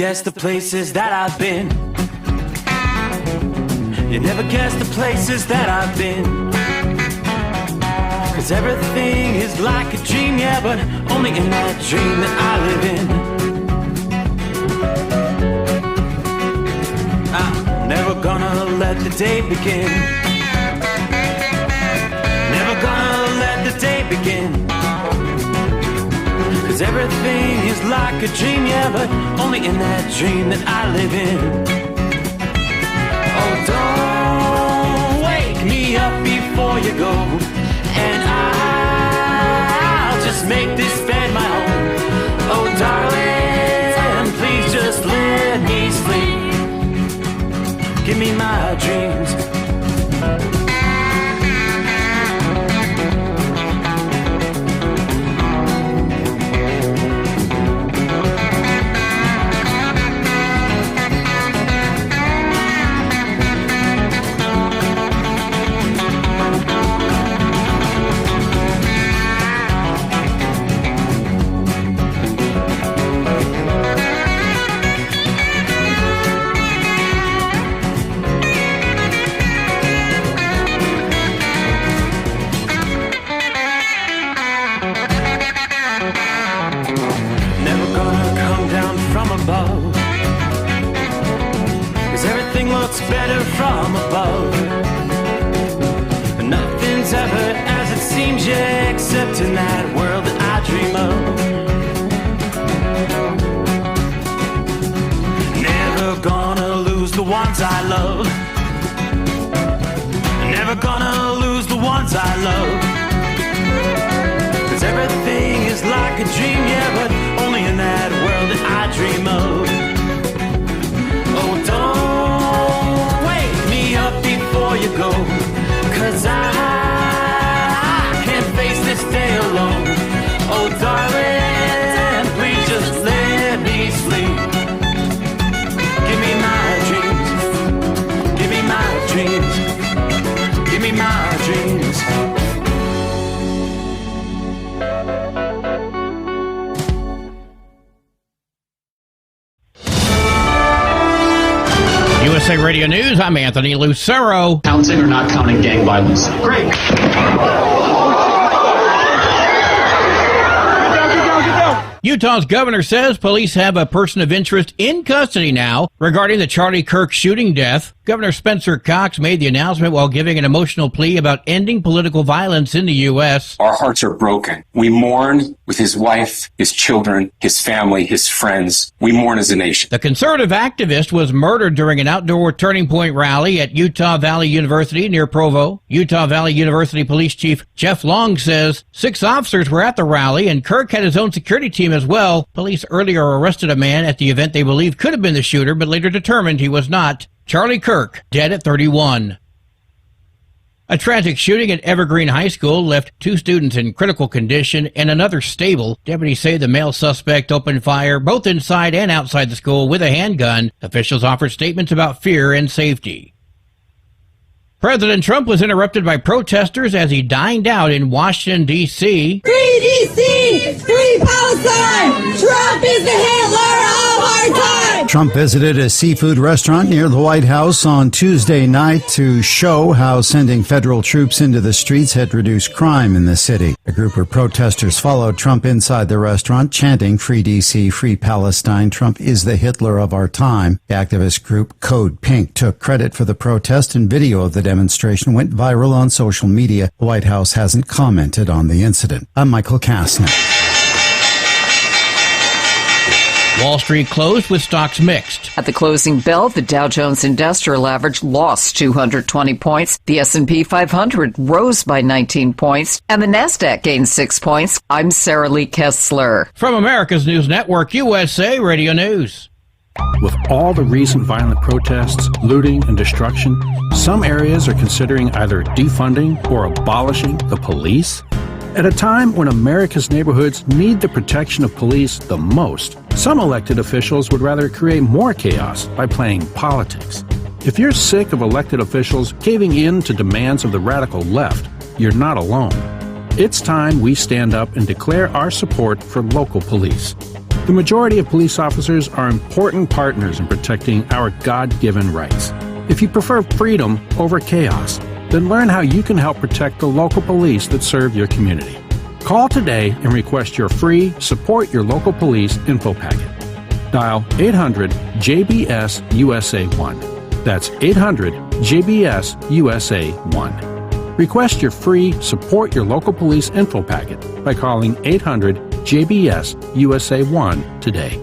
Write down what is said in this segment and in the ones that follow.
guess the places that I've been. You never guess the places that I've been. 'Cause everything is like a dream, yeah, but only in that dream that I live in. I'm never gonna let the day begin. Never gonna let the day begin. 'Cause everything is like a dream, yeah, but only in that dream that I live in. Oh, don't wake me up before you go, and I'll just make this bed my home. Oh, darling, please just let me sleep. Give me my dreams. Better from above. Nothing's ever as it seems, yeah, except in that world that I dream of. Never gonna lose the ones I love. Never gonna lose the ones I love. 'Cause everything is like a dream, yeah, but only in that world that I dream of. Oh, don't before you go, 'cause I can't face this day alone. Oh, darling, please just let me sleep. Give me my dreams. Give me my dreams. Give me my dreams. USA Radio News, I'm Anthony Lucero. Counting or not counting gang violence? Great. Utah's governor says police have a person of interest in custody now regarding the Charlie Kirk shooting death. Governor Spencer Cox made the announcement while giving an emotional plea about ending political violence in the U.S. Our hearts are broken. We mourn with his wife, his children, his family, his friends. We mourn as a nation. The conservative activist was murdered during an outdoor Turning Point rally at Utah Valley University near Provo. Utah Valley University Police Chief Jeff Long says 6 officers were at the rally and Kirk had his own security team as well. Police earlier arrested a man at the event they believe could have been the shooter, but later determined he was not. Charlie Kirk, dead at 31. A tragic shooting at Evergreen High School left 2 students in critical condition and another stable. Deputies say the male suspect opened fire both inside and outside the school with a handgun. Officials offered statements about fear and safety. President Trump was interrupted by protesters as he dined out in Washington, D.C. Free D.C., free Palestine! Trump is the Hitler of our time! Trump visited a seafood restaurant near the White House on Tuesday night to show how sending federal troops into the streets had reduced crime in the city. A group of protesters followed Trump inside the restaurant, chanting, "Free D.C., free Palestine, Trump is the Hitler of our time." The activist group Code Pink took credit for the protest, and video of the demonstration went viral on social media. The White House hasn't commented on the incident. I'm Michael Kastner. Wall Street closed with stocks mixed. At the closing bell, the Dow Jones Industrial Average lost 220 points. The S&P 500 rose by 19 points, and the Nasdaq gained 6 points. I'm Sarah Lee Kessler. From America's News Network, USA Radio News. With all the recent violent protests, looting, and destruction, some areas are considering either defunding or abolishing the police. At a time when America's neighborhoods need the protection of police the most, some elected officials would rather create more chaos by playing politics. If you're sick of elected officials caving in to demands of the radical left, you're not alone. It's time we stand up and declare our support for local police. The majority of police officers are important partners in protecting our God-given rights. If you prefer freedom over chaos, then learn how you can help protect the local police that serve your community. Call today and request your free Support Your Local Police info packet. Dial 800-JBS-USA-1. That's 800-JBS-USA-1. Request your free Support Your Local Police info packet by calling 800-JBS-USA-1 today.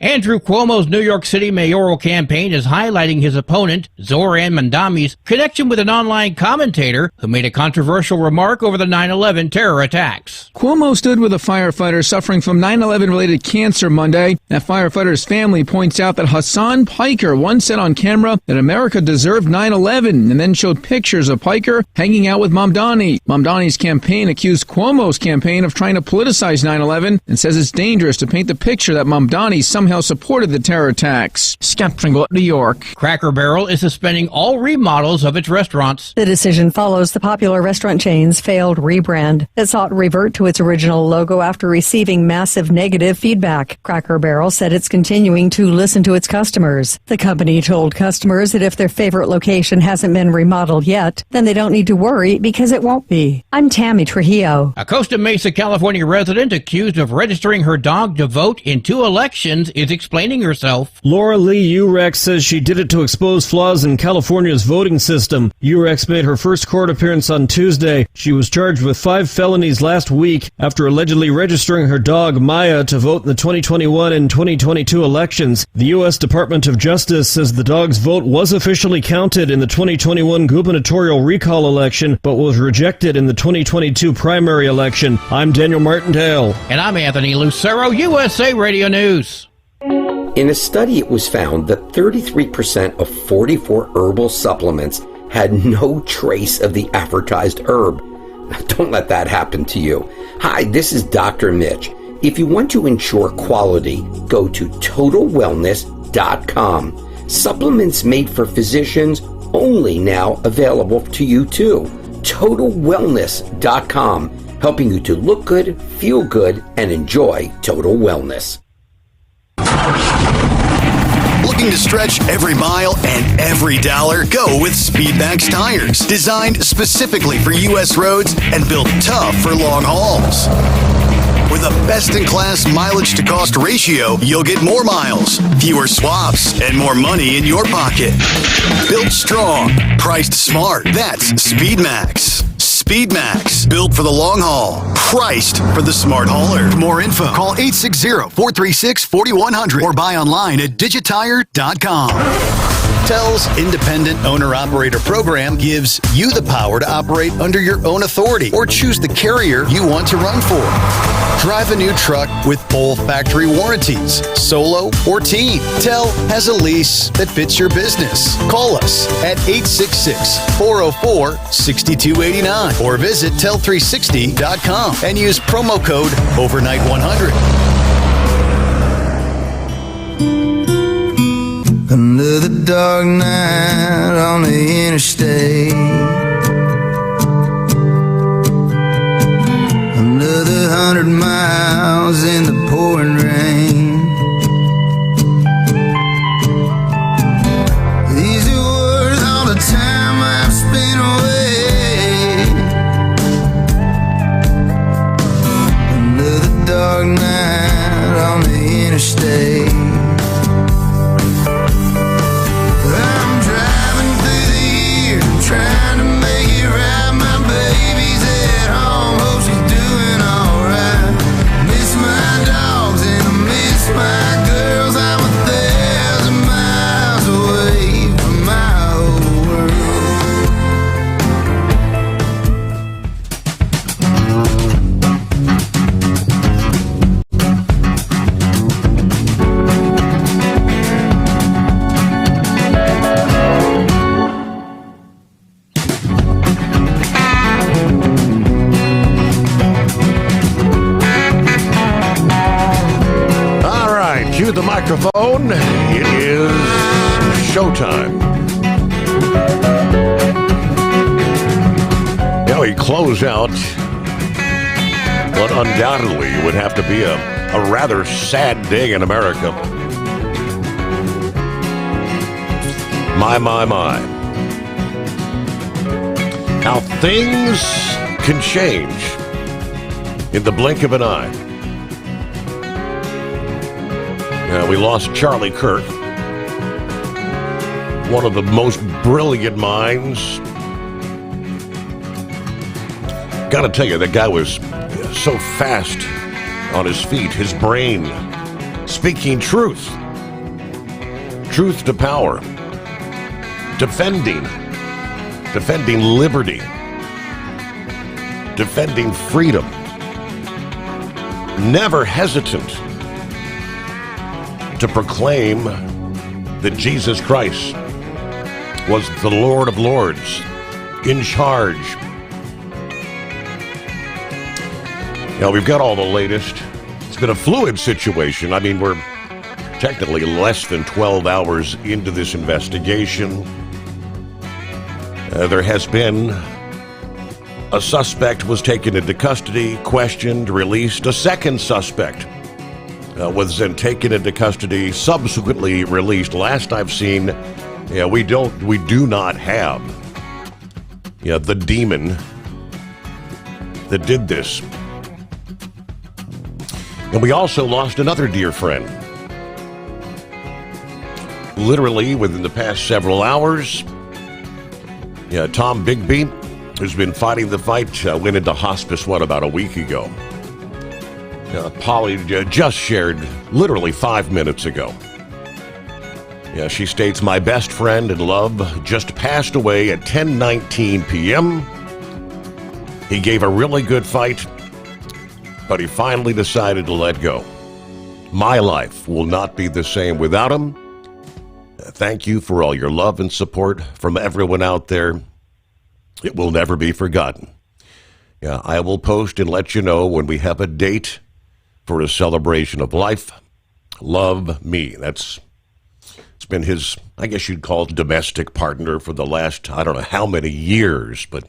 Andrew Cuomo's New York City mayoral campaign is highlighting his opponent, Zohran Mamdani's connection with an online commentator who made a controversial remark over the 9/11 terror attacks. Cuomo stood with a firefighter suffering from 9/11-related cancer Monday. That firefighter's family points out that Hassan Piker once said on camera that America deserved 9/11 and then showed pictures of Piker hanging out with Mamdani. Mamdani's campaign accused Cuomo's campaign of trying to politicize 9/11 and says it's dangerous to paint the picture that Mamdani somehow supported the terror attacks. Scott Pringle, New York. Cracker Barrel is suspending all remodels of its restaurants. The decision follows the popular restaurant chain's failed rebrand. It sought to revert to its original logo after receiving massive negative feedback. Cracker Barrel said it's continuing to listen to its customers. The company told customers that if their favorite location hasn't been remodeled yet, then they don't need to worry because it won't be. I'm Tammy Trujillo. A Costa Mesa, California resident accused of registering her dog to vote in 2 elections is explaining herself. Laura Lee Urex says she did it to expose flaws in California's voting system. Urex made her first court appearance on Tuesday. She was charged with 5 felonies last week after allegedly registering her dog, Maya, to vote in the 2021 and 2022 elections. The U.S. Department of Justice says the dog's vote was officially counted in the 2021 gubernatorial recall election, but was rejected in the 2022 primary election. I'm Daniel Martindale. And I'm Anthony Lucero, USA Radio News. In a study, it was found that 33% of 44 herbal supplements had no trace of the advertised herb. Don't let that happen to you. Hi, this is Dr. Mitch. If you want to ensure quality, go to TotalWellness.com. Supplements made for physicians, only now available to you too. TotalWellness.com, helping you to look good, feel good, and enjoy total wellness. Looking to stretch every mile and every dollar? Go with Speedmax tires, designed specifically for U.S. roads and built tough for long hauls. With a best-in-class mileage-to-cost ratio, you'll get more miles, fewer swaps, and more money in your pocket. Built strong, priced smart. That's Speedmax. Speedmax, built for the long haul, priced for the smart hauler. For more info, call 860-436-4100 or buy online at digitire.com. TEL's Independent Owner-Operator Program gives you the power to operate under your own authority or choose the carrier you want to run for. Drive a new truck with full factory warranties, solo or team. TEL has a lease that fits your business. Call us at 866-404-6289 or visit tel360.com and use promo code OVERNIGHT100. Another dark night on the interstate. Another 100 miles in the pouring rain. These are worth all the time I've spent away. Another dark night on the interstate. Trying to make it right, my baby's at home, hope she's doing alright. Miss my dogs and I miss my girls. I'm 1,000 miles away from my whole The microphone. It is showtime. Now we close out what undoubtedly would have to be a A rather sad day in America. My. How things can change in the blink of an eye. We lost Charlie Kirk, one of the most brilliant minds. Gotta tell you, that guy was so fast on his feet, his brain speaking truth to power, defending liberty, defending freedom, never hesitant to proclaim that Jesus Christ was the Lord of Lords, in charge. Now, we've got all the latest. It's been a fluid situation. I mean, we're technically less than 12 hours into this investigation. There has been a suspect was taken into custody, questioned, released. A second suspect was then taken into custody, subsequently released. Last I've seen, we do not have the demon that did this. And we also lost another dear friend. Literally within the past several hours, Tom Bigby, who's been fighting the fight, went into hospice, about a week ago. Polly just shared literally 5 minutes ago. She states, my best friend and love just passed away at 10:19 p.m. He gave a really good fight, but he finally decided to let go. My life will not be the same without him. Thank you for all your love and support from everyone out there. It will never be forgotten. I will post and let you know when we have a date for a celebration of life. Love, me. It's been his, I guess you'd call it, domestic partner for the last, I don't know how many years, but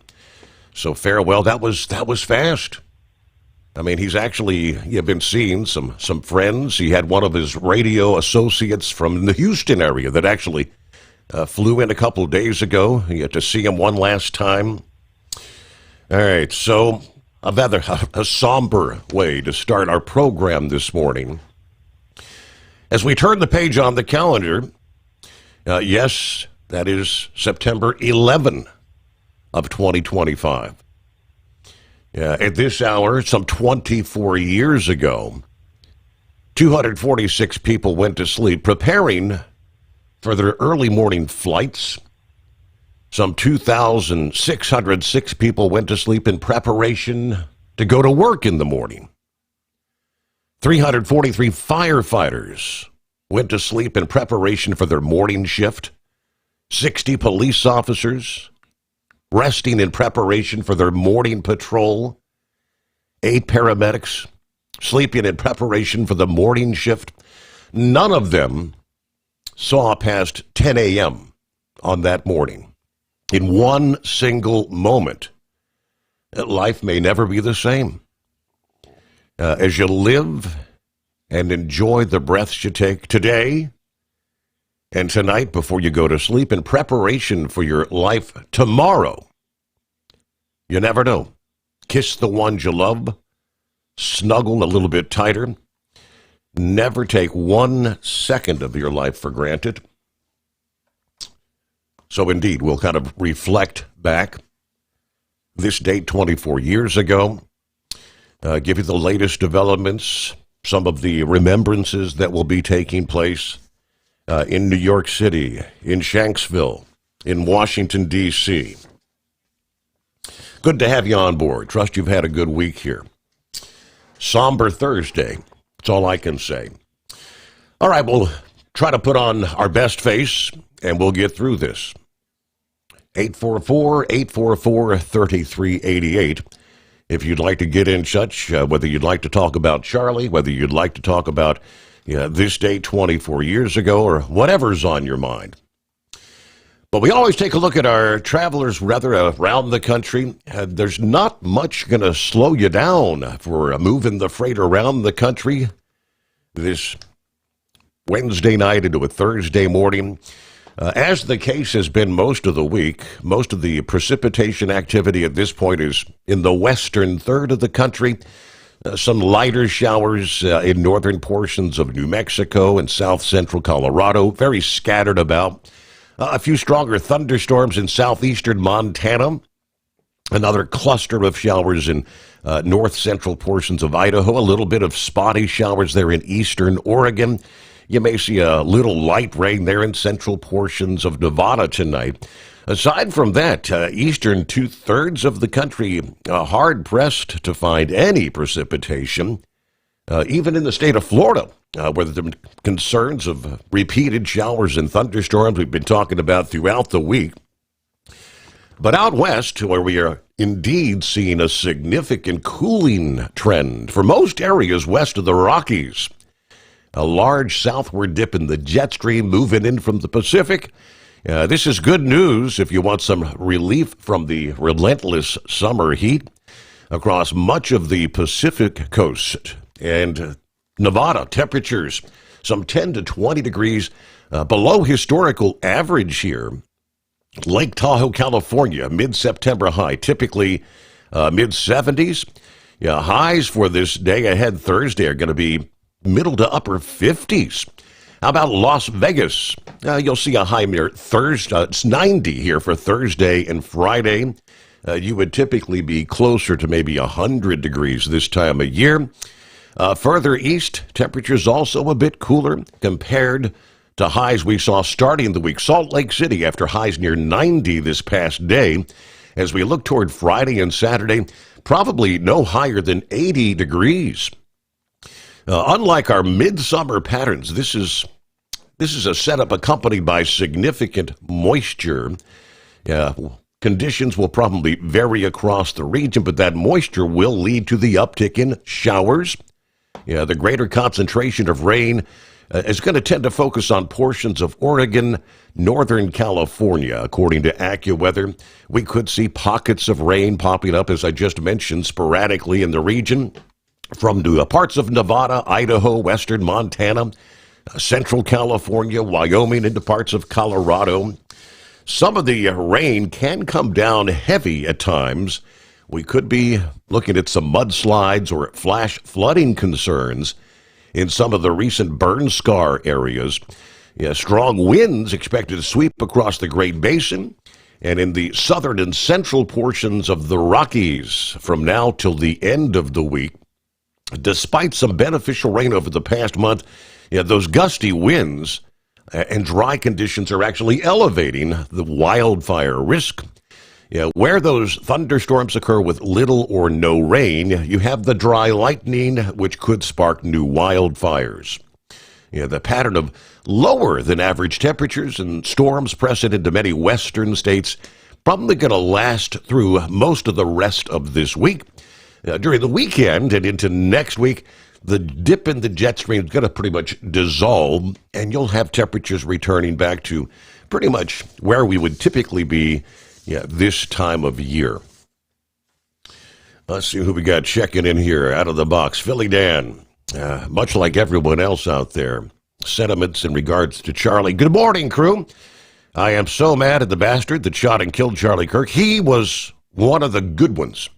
so farewell. That was fast. I mean, he's actually been seeing some friends. He had one of his radio associates from the Houston area that actually flew in a couple of days ago to see him one last time. All right, so a somber way to start our program this morning. As we turn the page on the calendar, yes, that is September 11 of 2025. At this hour, some 24 years ago, 246 people went to sleep preparing for their early morning flights. Some 2,606 people went to sleep in preparation to go to work in the morning. 343 firefighters went to sleep in preparation for their morning shift. 60 police officers resting in preparation for their morning patrol. 8 paramedics sleeping in preparation for the morning shift. None of them saw past 10 a.m. on that morning. In one single moment, life may never be the same. As you live and enjoy the breaths you take today and tonight before you go to sleep in preparation for your life tomorrow, you never know. Kiss the ones you love. Snuggle a little bit tighter. Never take 1 second of your life for granted. So indeed, we'll kind of reflect back this date 24 years ago, give you the latest developments, some of the remembrances that will be taking place in New York City, in Shanksville, in Washington, D.C. Good to have you on board. Trust you've had a good week here. Somber Thursday. That's all I can say. All right, we'll try to put on our best face, and we'll get through this. 844-844-3388. If you'd like to get in touch, whether you'd like to talk about Charlie, whether you'd like to talk about this date 24 years ago, or whatever's on your mind. But we always take a look at our travelers around the country. There's not much going to slow you down for moving the freight around the country this Wednesday night into a Thursday morning. As the case has been most of the week, most of the precipitation activity at this point is in the western third of the country. Some lighter showers in northern portions of New Mexico and south central Colorado, very scattered about. A few stronger thunderstorms in southeastern Montana. Another cluster of showers in north central portions of Idaho. A little bit of spotty showers there in eastern Oregon. You may see a little light rain there in central portions of Nevada tonight. Aside from that, eastern two-thirds of the country hard-pressed to find any precipitation, even in the state of Florida, where there have been concerns of repeated showers and thunderstorms we've been talking about throughout the week. But out west, where we are indeed seeing a significant cooling trend for most areas west of the Rockies, a large southward dip in the jet stream moving in from the Pacific. This is good news if you want some relief from the relentless summer heat across much of the Pacific coast and Nevada. Temperatures some 10 to 20 degrees below historical average here. Lake Tahoe, California, mid-September high, typically mid-70s. Highs for this day ahead Thursday are going to be middle to upper 50s. How about Las Vegas? You'll see a high near Thursday. It's 90 here for Thursday and Friday. You would typically be closer to maybe 100 degrees this time of year. Further east, temperatures also a bit cooler compared to highs we saw starting the week. Salt Lake City after highs near 90 this past day. As we look toward Friday and Saturday, probably no higher than 80 degrees. Unlike our midsummer patterns, this is a setup accompanied by significant moisture. Conditions will probably vary across the region, but that moisture will lead to the uptick in showers. The greater concentration of rain is going to tend to focus on portions of Oregon, Northern California. According to AccuWeather, we could see pockets of rain popping up, as I just mentioned, sporadically in the region. From parts of Nevada, Idaho, western Montana, central California, Wyoming, into parts of Colorado. Some of the rain can come down heavy at times. We could be looking at some mudslides or flash flooding concerns in some of the recent burn scar areas. Strong winds expected to sweep across the Great Basin and in the southern and central portions of the Rockies from now till the end of the week. Despite some beneficial rain over the past month, those gusty winds and dry conditions are actually elevating the wildfire risk. Where those thunderstorms occur with little or no rain, you have the dry lightning, which could spark new wildfires. The pattern of lower than average temperatures and storms present into many western states probably going to last through most of the rest of this week. During the weekend and into next week, the dip in the jet stream is going to pretty much dissolve, and you'll have temperatures returning back to pretty much where we would typically be this time of year. Let's see who we got checking in here out of the box. Philly Dan, much like everyone else out there, sentiments in regards to Charlie. Good morning, crew. I am so mad at the bastard that shot and killed Charlie Kirk. He was one of the good ones.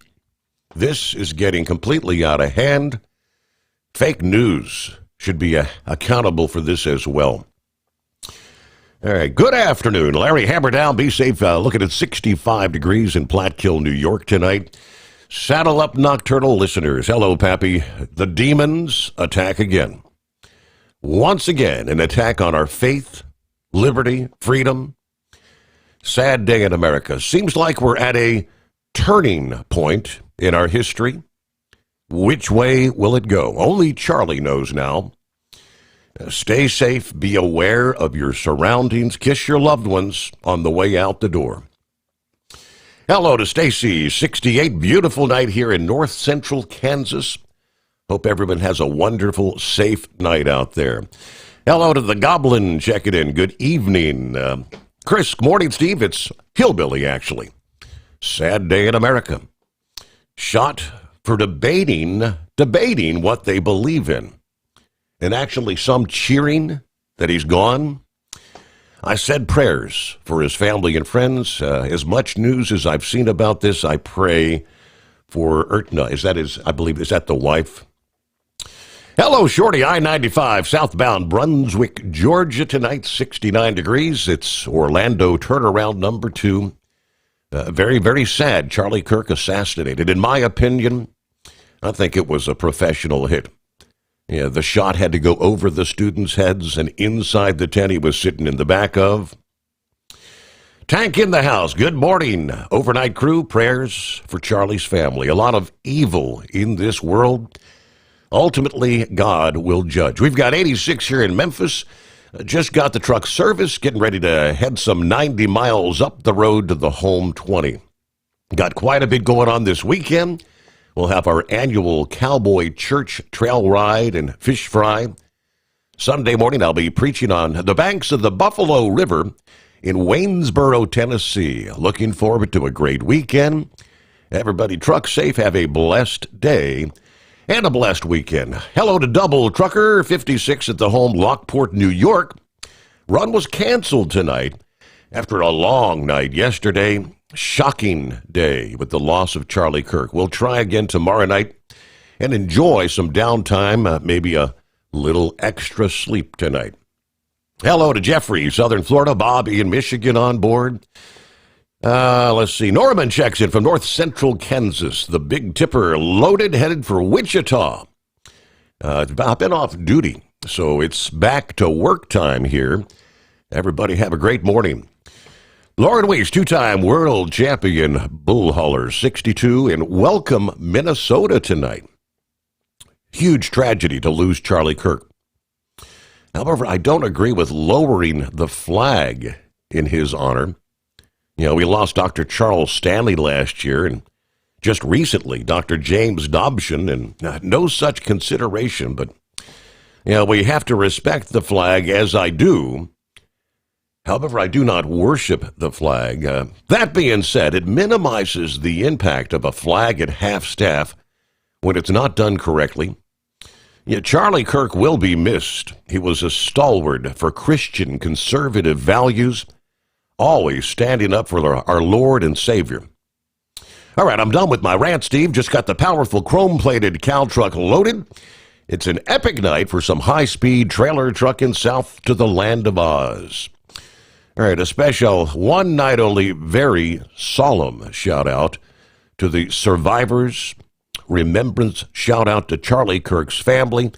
This is getting completely out of hand. Fake news should be accountable for this as well. All right, good afternoon. Larry Hammerdown, be safe. Looking at 65 degrees in Platkill, New York tonight. Saddle up, nocturnal listeners. Hello, Pappy. The demons attack again. Once again, an attack on our faith, liberty, freedom. Sad day in America. Seems like we're at a turning point in our history. Which way will it go? Only Charlie knows now. Stay safe. Be aware of your surroundings. Kiss your loved ones on the way out the door. Hello to Stacy, 68. Beautiful night here in north central Kansas. Hope everyone has a wonderful, safe night out there. Hello to the Goblin checking in. Good evening. Chris, morning, Steve. It's Hillbilly, actually. Sad day in America. Shot for debating what they believe in. and actually some cheering that he's gone. I said prayers for his family and friends. As much news as I've seen about this, I pray for Ertna. Is that the wife? Hello, Shorty, I-95, southbound Brunswick, Georgia tonight, 69 degrees. It's Orlando turnaround number 2. Very, very sad. Charlie Kirk assassinated. In my opinion, I think it was a professional hit. Yeah, the shot had to go over the students' heads and inside the tent he was sitting in the back of. Tank in the house. Good morning. Overnight crew, prayers for Charlie's family. A lot of evil in this world. Ultimately, God will judge. We've got 86 here in Memphis. Just got the truck service, getting ready to head some 90 miles up the road to the home 20. Got quite a bit going on this weekend. We'll have our annual Cowboy Church trail ride and fish fry. Sunday morning, I'll be preaching on the banks of the Buffalo River in Waynesboro, Tennessee. Looking forward to a great weekend. Everybody truck safe. Have a blessed day and a blessed weekend. Hello to Double Trucker 56 at the home, Lockport, New York. Run was canceled tonight after a long night yesterday. Shocking day with the loss of Charlie Kirk. We'll try again tomorrow night and enjoy some downtime, maybe a little extra sleep tonight. Hello to Jeffrey, Southern Florida, Bobby in Michigan on board. Let's see. Norman checks in from north central Kansas. The Big Tipper loaded, headed for Wichita. I've been off duty, so it's back to work time here. Everybody have a great morning. Lauren Weiss, two-time world champion bull hauler, 62, and welcome Minnesota tonight. Huge tragedy to lose Charlie Kirk. However, I don't agree with lowering the flag in his honor. You know, we lost Dr. Charles Stanley last year, and just recently, Dr. James Dobson, and no such consideration. But, you know, we have to respect the flag as I do. However, I do not worship the flag. That being said, it minimizes the impact of a flag at half-staff when it's not done correctly. Yeah, Charlie Kirk will be missed. He was a stalwart for Christian conservative values, always standing up for our Lord and Savior. All right, I'm done with my rant, Steve. Just got the powerful chrome-plated cow truck loaded. It's an epic night for some high-speed trailer trucking south to the land of Oz. All right, a special one-night-only, very solemn shout-out to the survivors. Remembrance shout-out to Charlie Kirk's family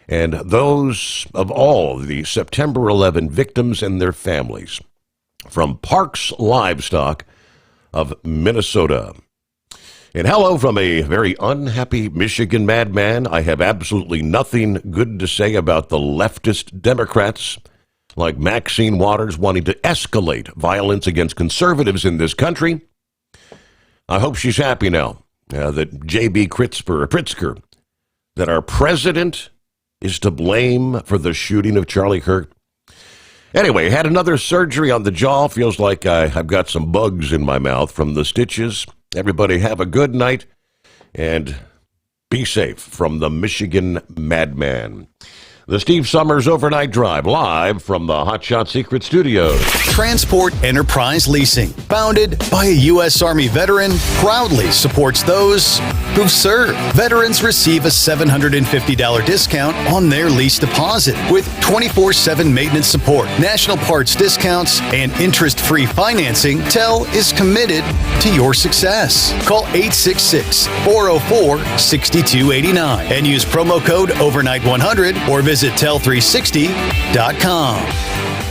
and those of all the September 11 victims and their families. From Parks Livestock of Minnesota. And hello from a very unhappy Michigan madman. I have absolutely nothing good to say about the leftist Democrats like Maxine Waters wanting to escalate violence against conservatives in this country. I hope she's happy now that J.B. Pritzker, that our president is to blame for the shooting of Charlie Kirk. Anyway, had another surgery on the jaw. Feels like I've got some bugs in my mouth from the stitches. Everybody have a good night and be safe from the Michigan madman. The Steve Sommers Overnight Drive, live from the Hotshot Secret Studios. Transport Enterprise Leasing, founded by a U.S. Army veteran, proudly supports those who've served. Veterans receive a $750 discount on their lease deposit with 24/7 maintenance support, national parts discounts, and interest-free financing. TEL is committed to your success. Call 866-404-6289 and use promo code OVERNIGHT100 or visit tel360.com.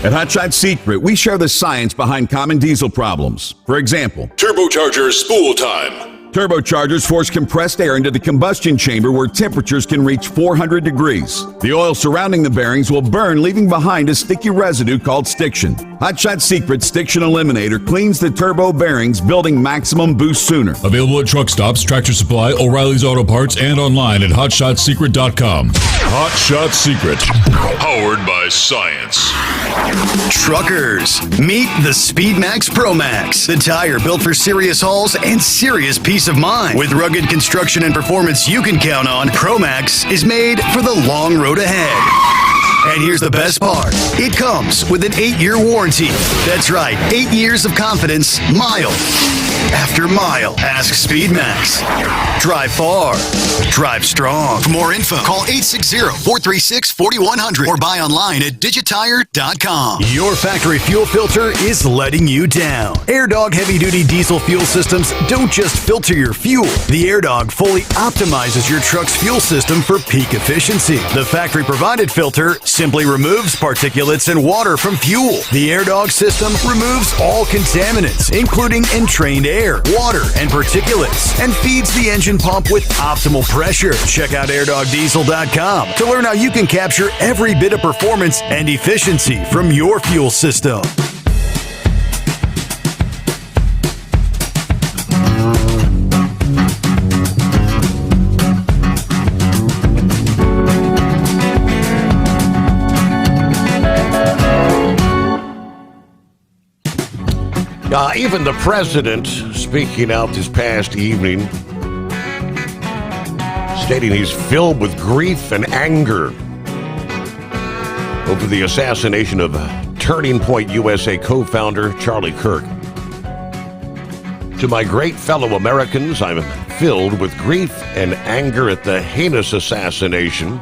At Hotshot Secret, we share the science behind common diesel problems. For example, turbocharger spool time. Turbochargers force compressed air into the combustion chamber where temperatures can reach 400 degrees. The oil surrounding the bearings will burn, leaving behind a sticky residue called stiction. Hotshot Secret Stiction Eliminator cleans the turbo bearings, building maximum boost sooner. Available at truck stops, Tractor Supply, O'Reilly's Auto Parts, and online at hotshotsecret.com. Hotshot Secret, powered by science. Truckers, meet the Speedmax Pro Max, the tire built for serious hauls and serious peace peace of mind. With rugged construction and performance you can count on, Promax is made for the long road ahead. And here's the best part. It comes with an 8-year warranty. That's right, 8 years of confidence, mile after mile. Ask Speedmax. Drive far. Drive strong. For more info, call 860-436-4100 or buy online at digitire.com. Your factory fuel filter is letting you down. AirDog heavy-duty diesel fuel systems don't just filter your fuel. The AirDog fully optimizes your truck's fuel system for peak efficiency. The factory-provided filter simply removes particulates and water from fuel. The AirDog system removes all contaminants, including entrained air, water, and particulates, and feeds the engine pump with optimal pressure. Check out airdogdiesel.com to learn how you can capture every bit of performance and efficiency from your fuel system. Even the president speaking out this past evening, stating he's filled with grief and anger over the assassination of Turning Point USA co-founder Charlie Kirk. To my great fellow Americans, I'm filled with grief and anger at the heinous assassination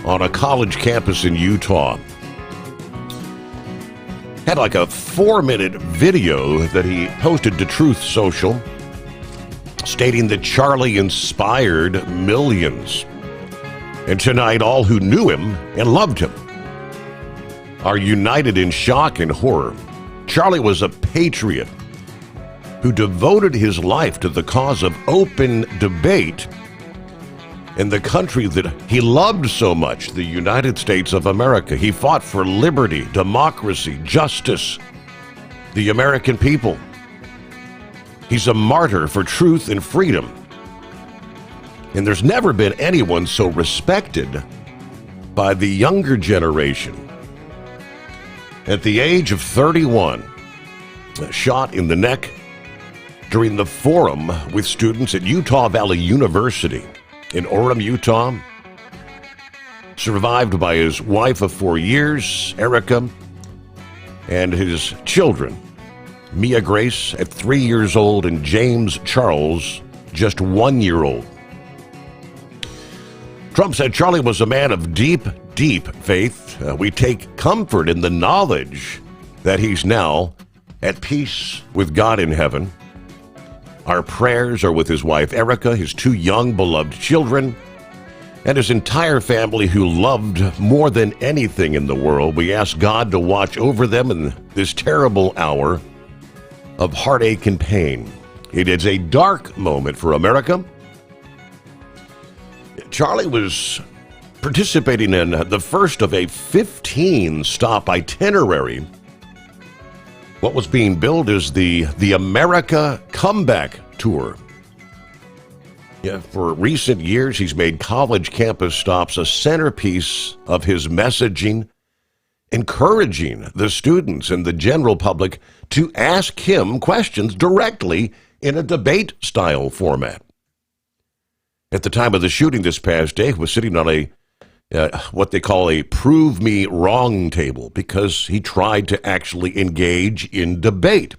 on a college campus in Utah. Had like a 4-minute video that he posted to Truth Social stating that Charlie inspired millions. And tonight, all who knew him and loved him are united in shock and horror. Charlie was a patriot who devoted his life to the cause of open debate in the country that he loved so much, the United States of America. He fought for liberty, democracy, justice, the American people. He's a martyr for truth and freedom. And there's never been anyone so respected by the younger generation. At the age of 31, shot in the neck during the forum with students at Utah Valley University in Orem, Utah, survived by his wife of 4 years, Erica, and his children, Mia Grace at 3 years old and James Charles, just 1 year old. Trump said Charlie was a man of deep, deep faith. We take comfort in the knowledge that he's now at peace with God in heaven. Our prayers are with his wife, Erica, his 2 young, beloved children, and his entire family who loved more than anything in the world. We ask God to watch over them in this terrible hour of heartache and pain. It is a dark moment for America. Charlie was participating in the first of a 15-stop itinerary. What was being billed as the America Comeback Tour. Yeah, for recent years, he's made college campus stops a centerpiece of his messaging, encouraging the students and the general public to ask him questions directly in a debate-style format. At the time of the shooting this past day, he was sitting on a what they call a prove me wrong table because he tried to actually engage in debate,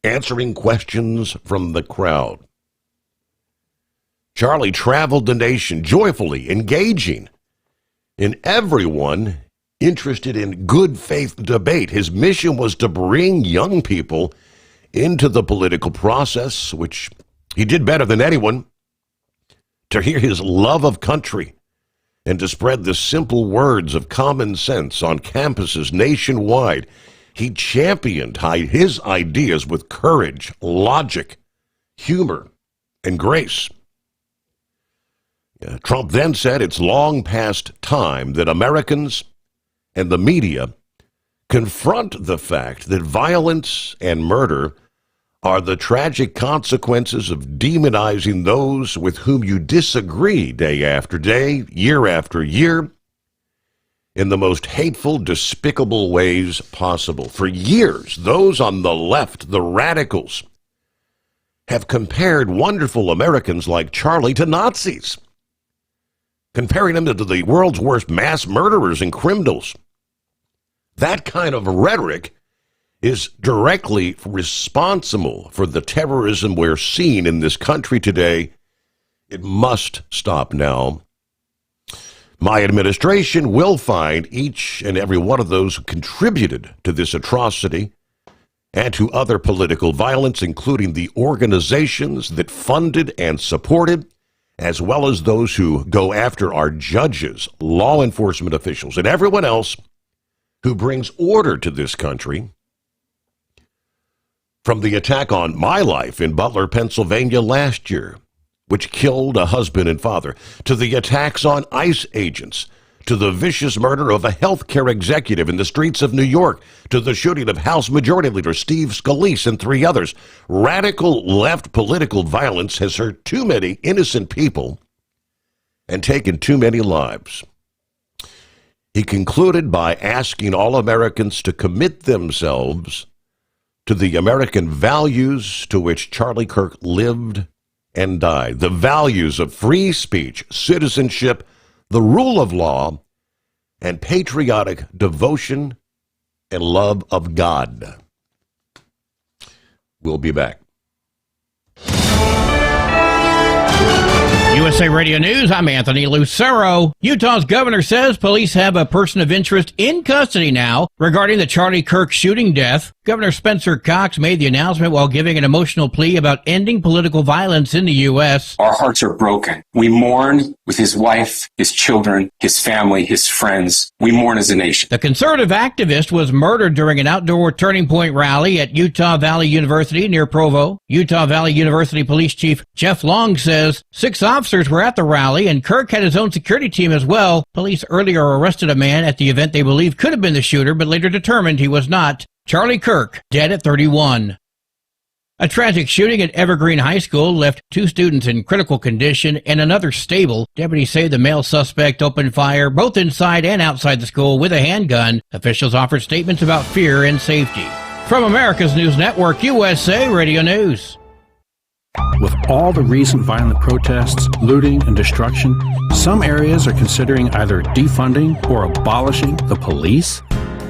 answering questions from the crowd. Charlie traveled the nation joyfully engaging in everyone interested in good faith debate. His mission was to bring young people into the political process, which he did better than anyone, to hear his love of country and to spread the simple words of common sense on campuses nationwide. He championed his ideas with courage, logic, humor, and grace. Trump then said it's long past time that Americans and the media confront the fact that violence and murder are the tragic consequences of demonizing those with whom you disagree day after day, year after year, in the most hateful, despicable ways possible. For years, those on the left, the radicals, have compared wonderful Americans like Charlie to Nazis, comparing them to the world's worst mass murderers and criminals. That kind of rhetoric is directly responsible for the terrorism we're seeing in this country today. It must stop now. My administration will find each and every one of those who contributed to this atrocity and to other political violence, including the organizations that funded and supported, as well as those who go after our judges, law enforcement officials, and everyone else who brings order to this country. From the attack on my life in Butler, Pennsylvania last year, which killed a husband and father, to the attacks on ICE agents, to the vicious murder of a healthcare executive in the streets of New York, to the shooting of House Majority Leader Steve Scalise and 3 others. Radical left political violence has hurt too many innocent people and taken too many lives. He concluded by asking all Americans to commit themselves to the American values to which Charlie Kirk lived and died. The values of free speech, citizenship, the rule of law, and patriotic devotion and love of God. We'll be back. USA Radio News, I'm Anthony Lucero. Utah's governor says police have a person of interest in custody now regarding the Charlie Kirk shooting death. Governor Spencer Cox made the announcement while giving an emotional plea about ending political violence in the U.S. Our hearts are broken. We mourn with his wife, his children, his family, his friends. We mourn as a nation. The conservative activist was murdered during an outdoor Turning Point rally at Utah Valley University near Provo. Utah Valley University Police Chief Jeff Long says 6 officers were at the rally and Kirk had his own security team as well. Police earlier arrested a man at the event they believe could have been the shooter, but later determined he was not. Charlie Kirk, dead at 31. A tragic shooting at Evergreen High School left 2 students in critical condition and another stable. Deputies say the male suspect opened fire both inside and outside the school with a handgun. Officials offered statements about fear and safety. From America's News Network, USA Radio News. With all the recent violent protests, looting, and destruction, some areas are considering either defunding or abolishing the police.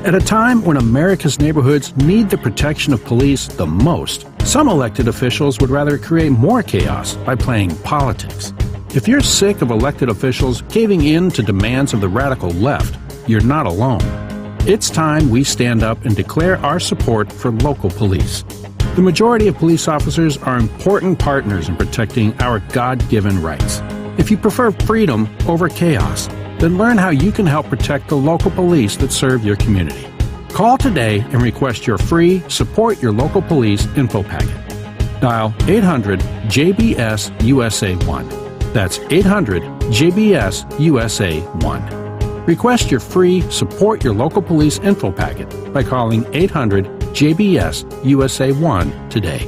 At a time when America's neighborhoods need the protection of police the most, some elected officials would rather create more chaos by playing politics. If you're sick of elected officials caving in to demands of the radical left, you're not alone. It's time we stand up and declare our support for local police. The majority of police officers are important partners in protecting our God-given rights. If you prefer freedom over chaos, then learn how you can help protect the local police that serve your community. Call today and request your free Support Your Local Police info packet. Dial 800-JBS-USA-1. That's 800-JBS-USA-1. Request your free Support Your Local Police info packet by calling 800-JBS-USA-1 today.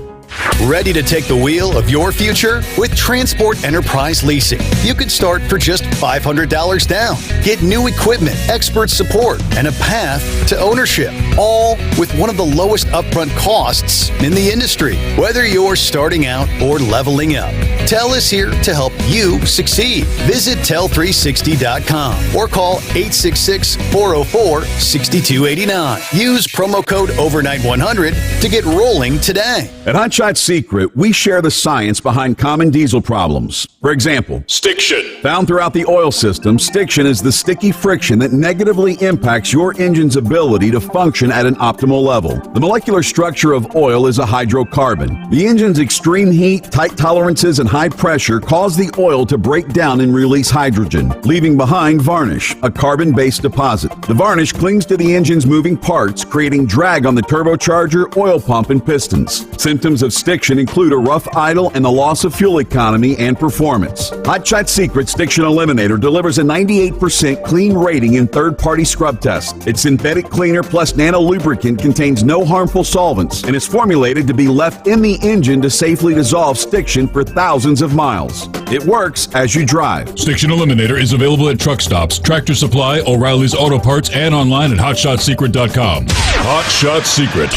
Ready to take the wheel of your future? With Transport Enterprise Leasing, you could start for just $500 down. Get new equipment, expert support, and a path to ownership, all with one of the lowest upfront costs in the industry. Whether you're starting out or leveling up, TEL is here to help you succeed. Visit tel360.com or call 866-404-6289. Use promo code OVERNIGHT100 to get rolling today. At Hotshot Secret, we share the science behind common diesel problems. For example, stiction. Found throughout the oil system, stiction is the sticky friction that negatively impacts your engine's ability to function at an optimal level. The molecular structure of oil is a hydrocarbon. The engine's extreme heat, tight tolerances, and high pressure cause the oil to break down and release hydrogen, leaving behind varnish, a carbon-based deposit. The varnish clings to the engine's moving parts, creating drag on the turbocharger, oil pump, and pistons. Symptoms of stiction include a rough idle and the loss of fuel economy and performance. Hotshot Secret Stiction Eliminator delivers a 98% clean rating in third-party scrub tests. Its synthetic cleaner plus nano lubricant contains no harmful solvents and is formulated to be left in the engine to safely dissolve stiction for thousands thousands of miles. It works as you drive. Stiction Eliminator is available at truck stops, Tractor Supply, O'Reilly's Auto Parts, and online at HotShotSecret.com. Hot Shot Secret,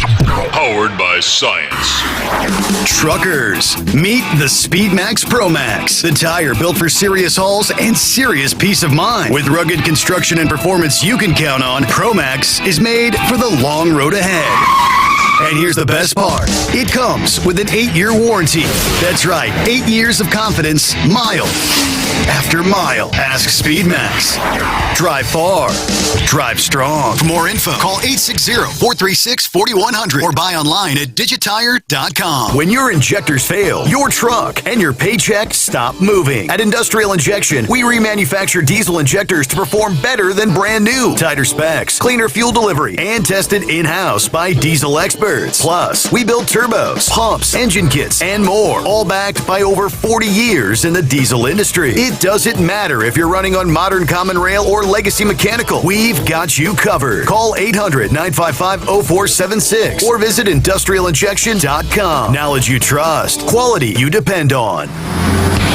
powered by science. Truckers, meet the Speedmax Pro Max, the tire built for serious hauls and serious peace of mind. With rugged construction and performance you can count on, Pro Max is made for the long road ahead. And here's the best part. It comes with an 8-year warranty. That's right, 8 years of confidence, mile after mile. Ask Speedmax. Drive far. Drive strong. For more info, call 860-436-4100 or buy online at digitire.com. When your injectors fail, your truck and your paycheck stop moving. At Industrial Injection, we remanufacture diesel injectors to perform better than brand new. Tighter specs, cleaner fuel delivery, and tested in-house by diesel experts. Plus, we build turbos, pumps, engine kits, and more, all backed by over 40 years in the diesel industry. It doesn't matter if you're running on modern common rail or legacy mechanical. We've got you covered. Call 800-955-0476 or visit industrialinjection.com. Knowledge you trust. Quality you depend on.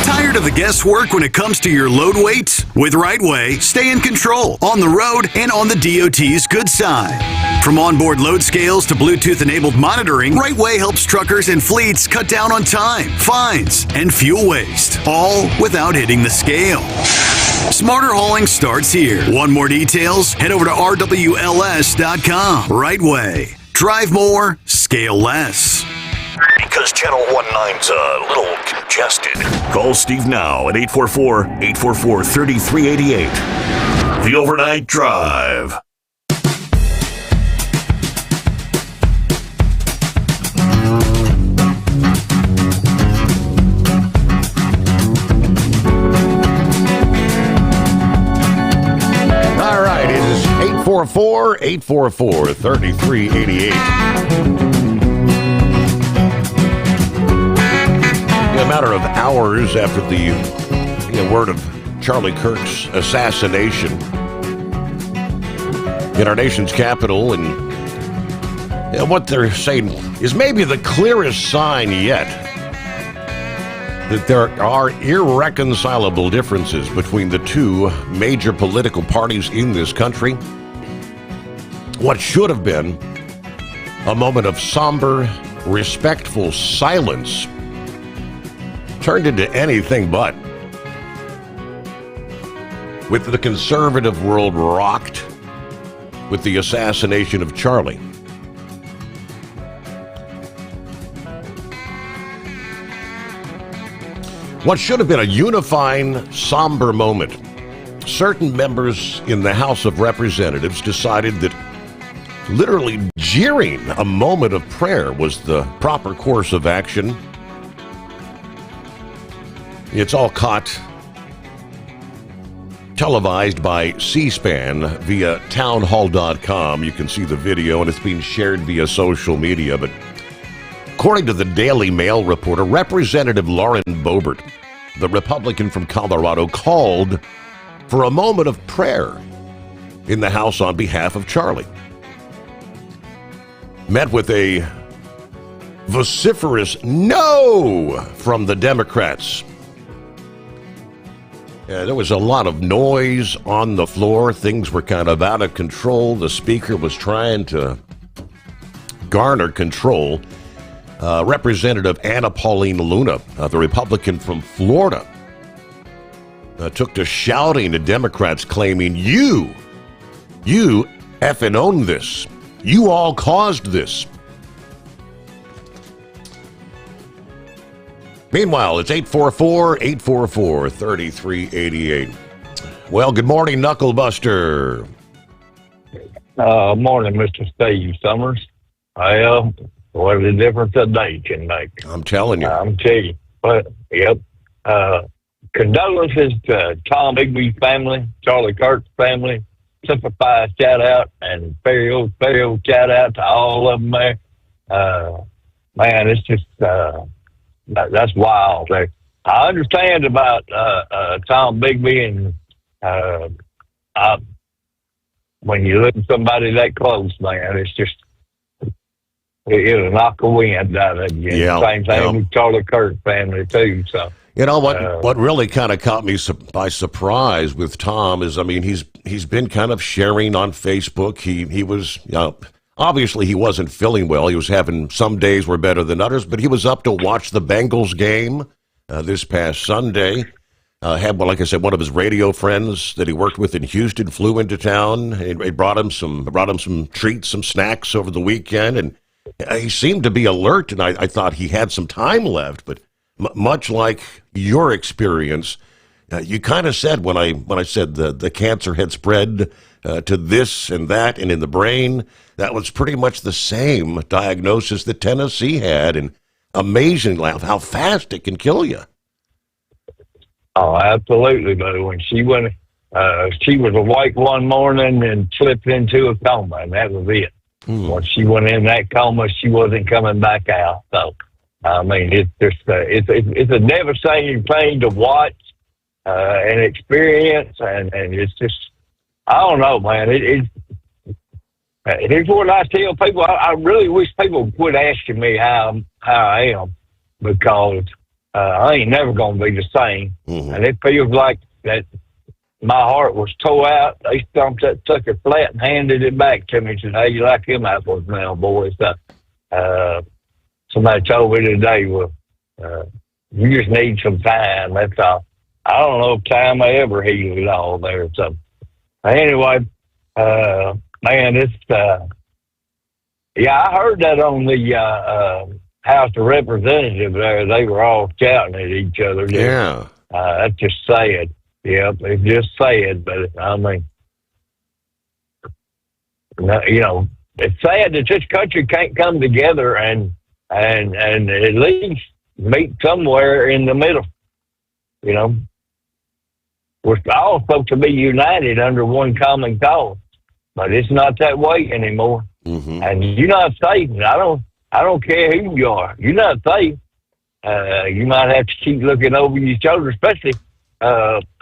Tired of the guesswork when it comes to your load weight? With RightWay, stay in control on the road and on the DOT's good side. From onboard load scales to Bluetooth-enabled monitoring, RightWay helps truckers and fleets cut down on time, fines, and fuel waste, all without hitting the scale. Smarter hauling starts here. Want more details? Head over to rwls.com. RightWay. Drive more, scale less. Because Channel 19's a little congested. Call Steve now at 844-844-3388. The Overnight Drive. All right, it is 844-844-3388. A matter of hours after the word of Charlie Kirk's assassination in our nation's capital, and what they're saying is maybe the clearest sign yet that there are irreconcilable differences between the two major political parties in this country. What should have been a moment of somber, respectful silence turned into anything but. With the conservative world rocked with the assassination of Charlie. What should have been a unifying, somber moment, certain members in the House of Representatives decided that literally jeering a moment of prayer was the proper course of action. It's all caught, televised by C-SPAN via townhall.com. You can see the video, and it's being shared via social media. But according to the Daily Mail reporter, Representative Lauren Boebert, the Republican from Colorado, called for a moment of prayer in the House on behalf of Charlie. Met with a vociferous no from the Democrats. There was a lot of noise on the floor. Things were kind of out of control. The speaker was trying to garner control. Representative Anna Pauline Luna, the Republican from Florida, took to shouting at Democrats, claiming, you effing own this. You all caused this. Meanwhile, it's 844-844-3388. Well, good morning, Knucklebuster. Morning, Mr. Steve Sommers. Well, what a difference a day can make. I'm telling you. I'm telling you. But, yep. Condolences to Tom Bigby's family, Charlie Kirk's family. Simplify shout out, and Ferry shout out to all of them there. Man, it's just... That's wild. I understand about Tom Bigby, and when you look at somebody that close, man, it's just it'll knock the wind out of you. Yeah, Same thing with Charlie Kirk family too. So You know what really kind of caught me by surprise with Tom is, I mean, he's been kind of sharing on Facebook. He was, obviously he wasn't feeling well. He was having, some days were better than others, but he was up to watch the Bengals game this past Sunday. Had, well, like I said, one of his radio friends that he worked with in Houston flew into town. He brought him some treats, some snacks over the weekend, and he seemed to be alert. And I thought he had some time left, but much like your experience, you kind of said when I said the cancer had spread to this and that and in the brain, that was pretty much the same diagnosis that Tennessee had, and amazing how fast it can kill you. Oh, absolutely, buddy. When she went, she was awake one morning and slipped into a coma, and that was it. Once she went in that coma, she wasn't coming back out. So, I mean, it's just it's a devastating thing to watch and experience, and it's just, I don't know, man. Here's what I tell people: I really wish people would quit asking me how I am, because I ain't never gonna be the same, and it feels like that. My heart was tore out. They stumped that sucker flat and handed it back to me and said, "Hey, you like them apples now, boys?" Somebody told me today, "Well, you just need some time. That's all." I don't know if time may ever heal it all there. So, anyway, man, it's I heard that on the House of Representatives there. They were all shouting at each other. Yeah, that's just sad. Yeah, it's just sad, but I mean, you know, it's sad that this country can't come together and at least meet somewhere in the middle. You know, we're all supposed to be united under one common cause, but it's not that way anymore. And you're not safe. I don't care who you are. You're not safe. You might have to keep looking over your shoulder, especially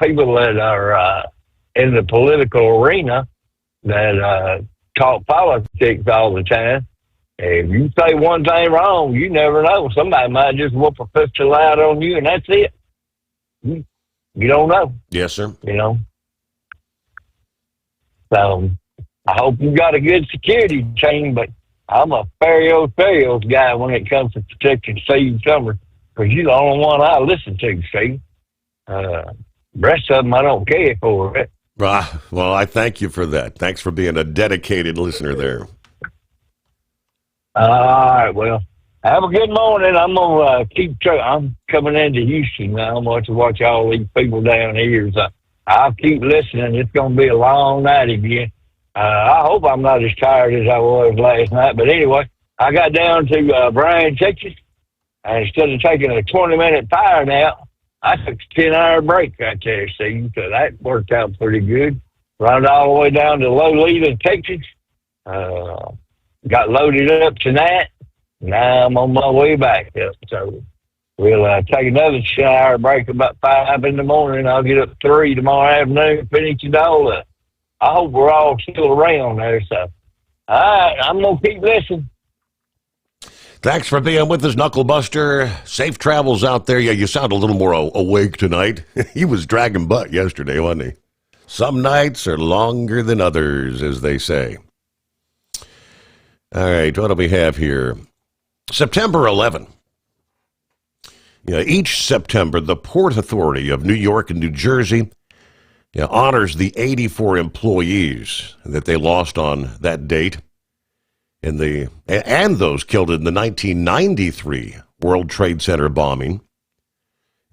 people that are in the political arena that talk politics all the time. If you say one thing wrong, you never know. Somebody might just whoop a pistol out on you, and that's it. You don't know. Yes, sir. You know. So I hope you got a good security chain, but I'm a Farios guy when it comes to protecting Steve Sommers, because you're the only one I listen to, Steve. Rest of them I don't care for it. Well, I thank you for that. Thanks for being a dedicated listener there. All right, well, have a good morning. I'm gonna I'm coming into Houston now. I'm going to watch all these people down here. So I'll keep listening. It's gonna be a long night again. I hope I'm not as tired as I was last night. But anyway, I got down to Bryan, Texas, and instead of taking a 20-minute fire nap, I took a 10-hour break right there, see, so that worked out pretty good. Run all the way down to Lolita, Texas. Got loaded up tonight. Now I'm on my way back up. So we'll take another 10-hour break about 5 in the morning. I'll get up 3 tomorrow afternoon, finish it all up. I hope we're all still around there. So, all right, I'm going to keep listening. Thanks for being with us, Knucklebuster. Safe travels out there. Yeah, you sound a little more awake tonight. He was dragging butt yesterday, wasn't he? Some nights are longer than others, as they say. All right, what do we have here? September 11. Each September, the Port Authority of New York and New Jersey honors the 84 employees that they lost on that date. And those killed in the 1993 World Trade Center bombing.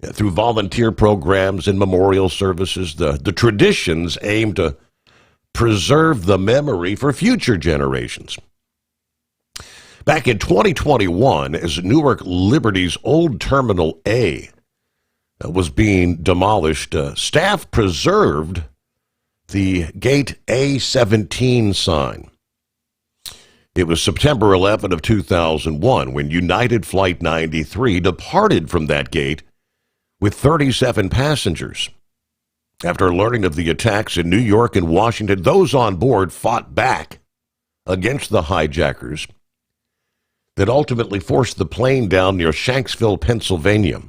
Through volunteer programs and memorial services, the traditions aim to preserve the memory for future generations. Back in 2021, as Newark Liberty's old Terminal A was being demolished, staff preserved the Gate A17 sign. It was September 11 of 2001 when United Flight 93 departed from that gate with 37 passengers. After learning of the attacks in New York and Washington, those on board fought back against the hijackers that ultimately forced the plane down near Shanksville, Pennsylvania.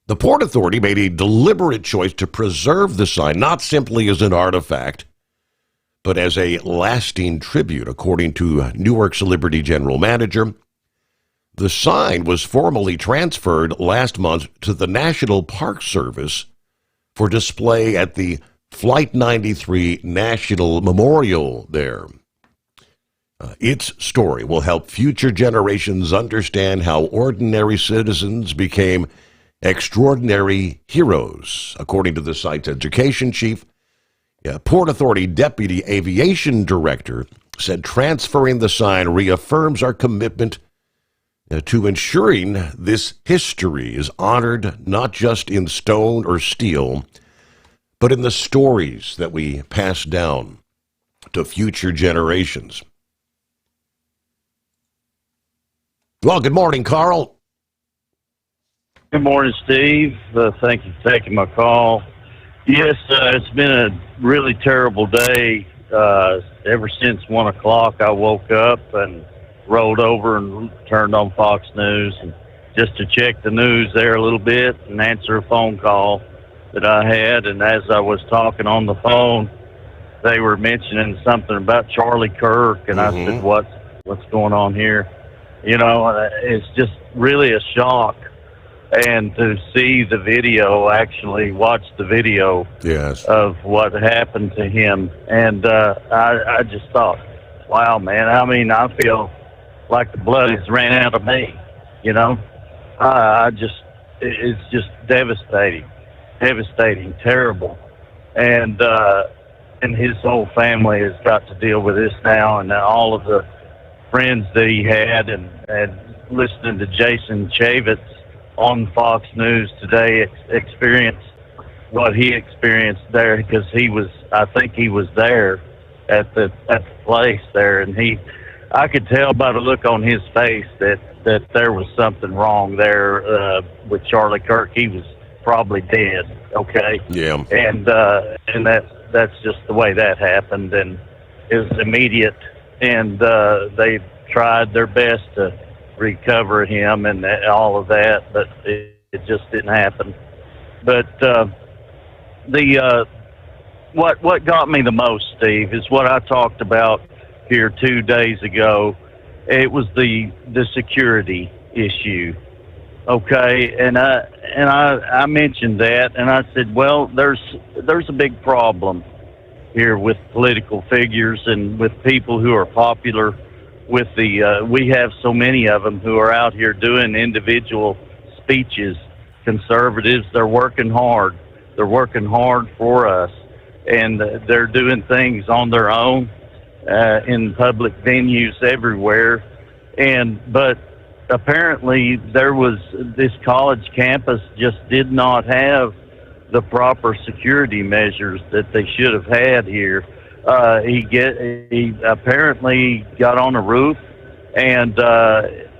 The Port Authority made a deliberate choice to preserve the sign, not simply as an artifact, but as a lasting tribute, according to Newark's Liberty General Manager. The sign was formally transferred last month to the National Park Service for display at the Flight 93 National Memorial there. Its story will help future generations understand how ordinary citizens became extraordinary heroes, according to the site's education chief. Port Authority Deputy Aviation Director said transferring the sign reaffirms our commitment to ensuring this history is honored not just in stone or steel, but in the stories that we pass down to future generations. Well, good morning, Carl. Good morning, Steve. Thank you for taking my call. Yes, it's been a really terrible day. Ever since 1 o'clock, I woke up and rolled over and turned on Fox News and just to check the news there a little bit and answer a phone call that I had. And as I was talking on the phone, they were mentioning something about Charlie Kirk, and I said, "What's going on here?" You know, it's just really a shock. And to see the video, actually watch the video of what happened to him. And I just thought, wow, man, I mean, I feel like the blood has ran out of me, you know. It's just devastating, terrible. And his whole family has got to deal with this now, and all of the friends that he had, and listening to Jason Chaffetz on Fox News today experience what he experienced there, because I think he was there at the place there, and I could tell by the look on his face that there was something wrong there with Charlie Kirk. He was probably dead. Okay. Yeah. And that's just the way that happened, and it was immediate, and they tried their best to recover him and all of that, but it just didn't happen. But what got me the most, Steve, is what I talked about here 2 days ago. It was the security issue. Okay, and I mentioned that, and I said, well, there's a big problem here with political figures and with people who are popular. With we have so many of them who are out here doing individual speeches. Conservatives, they're working hard. They're working hard for us, and they're doing things on their own in public venues everywhere. But apparently this college campus just did not have the proper security measures that they should have had here. He apparently got on a roof, and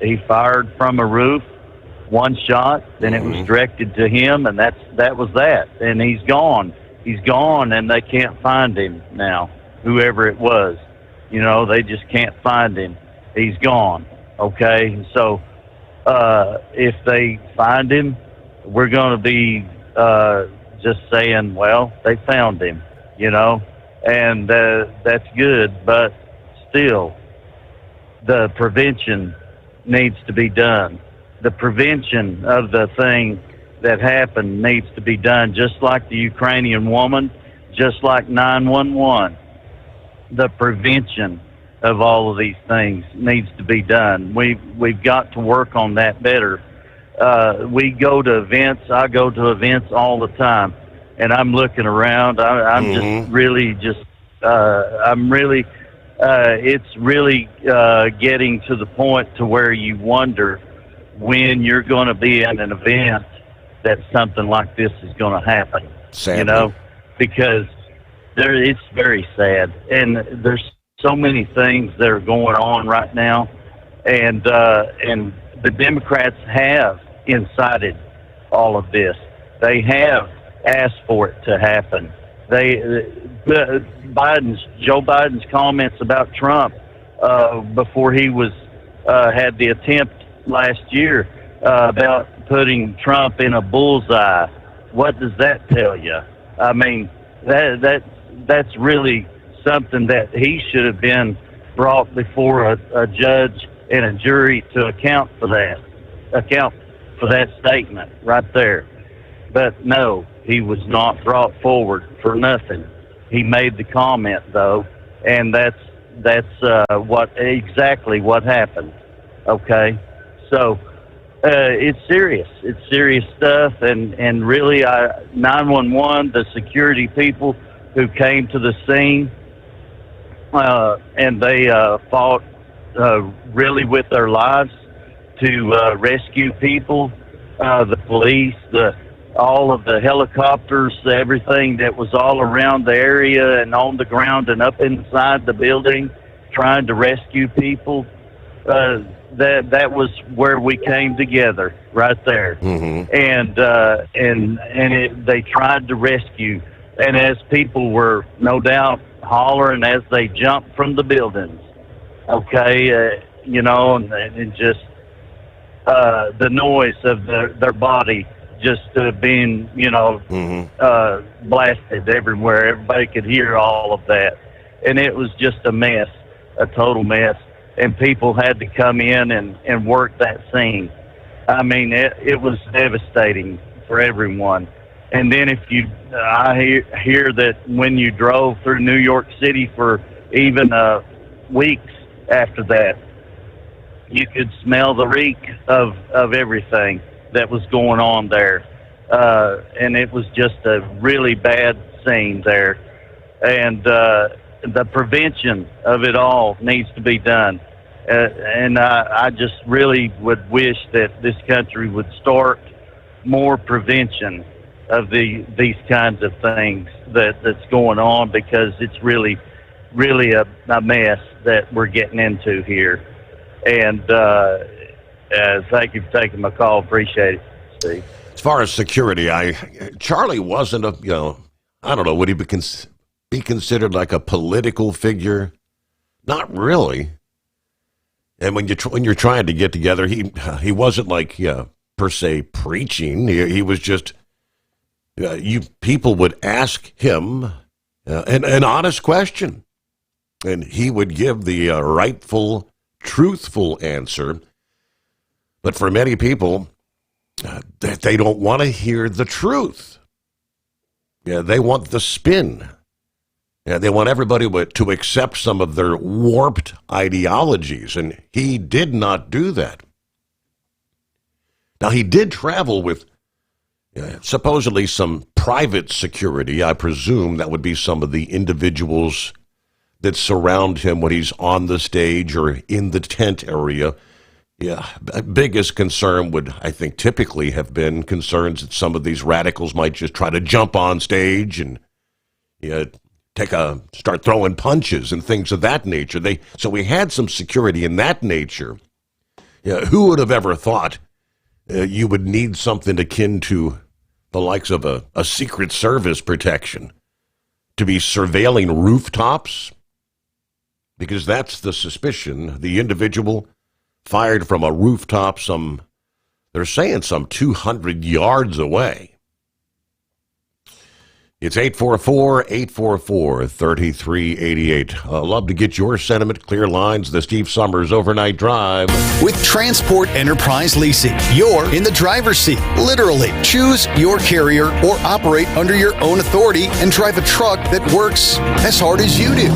he fired from a roof, one shot, and it was directed to him, and that was that. And he's gone, and they can't find him now, whoever it was. You know, they just can't find him. He's gone. Okay, so if they find him, we're going to be just saying, well, they found him, you know. And that's good, but still, the prevention needs to be done. The prevention of the thing that happened needs to be done, just like the Ukrainian woman, just like 911. The prevention of all of these things needs to be done. We've got to work on that better. We go to events. I go to events all the time. And I'm looking around. I'm it's really getting to the point to where you wonder when you're going to be at an event that something like this is going to happen. Sadly. You know, because it's very sad, and there's so many things that are going on right now, and the Democrats have incited all of this. They have asked for it to happen. Joe Biden's comments about Trump before he was had the attempt last year about putting Trump in a bullseye. What does that tell you? I mean, that's really something that he should have been brought before a judge and a jury to account for that statement right there. But no, he was not brought forward for nothing. He made the comment though, and that's exactly what happened. Okay, so it's serious. It's serious stuff, and really, 911, the security people who came to the scene, and they fought really with their lives to rescue people. The police, all of the helicopters, everything that was all around the area and on the ground and up inside the building, trying to rescue people. That was where we came together, right there. Mm-hmm. And they tried to rescue, and as people were no doubt hollering as they jumped from the buildings, okay, and just the noise of their body just being, blasted everywhere. Everybody could hear all of that, and it was just a mess, a total mess. And people had to come in and work that scene. I mean, it was devastating for everyone. And then I hear that when you drove through New York City for even weeks after that, you could smell the reek of everything that was going on there. And it was just a really bad scene there. And the prevention of it all needs to be done. And I just really would wish that this country would start more prevention of these kinds of things that's going on, because it's really, really a mess that we're getting into here. And thank you for taking my call. Appreciate it, Steve. As far as security, Charlie wasn't I don't know, would he be considered like a political figure? Not really. And when you're trying to get together, he wasn't like per se preaching. He was just people would ask him an honest question, and he would give the rightful, truthful answer. But for many people, they don't want to hear the truth. Yeah, they want the spin. Yeah, they want everybody to accept some of their warped ideologies, and he did not do that. Now, he did travel with supposedly some private security. I presume that would be some of the individuals that surround him when he's on the stage or in the tent area. Yeah, biggest concern would, I think, typically have been concerns that some of these radicals might just try to jump on stage and start throwing punches and things of that nature. So we had some security in that nature. Yeah, who would have ever thought you would need something akin to the likes of a Secret Service protection to be surveilling rooftops? Because that's the suspicion. The individual fired from a rooftop they're saying some 200 yards away. It's 844-844-3388. Love to get your sentiment. Clear lines, the Steve Sommers Overnight Drive. With Transport Enterprise Leasing, you're in the driver's seat, literally. Choose your carrier or operate under your own authority and drive a truck that works as hard as you do.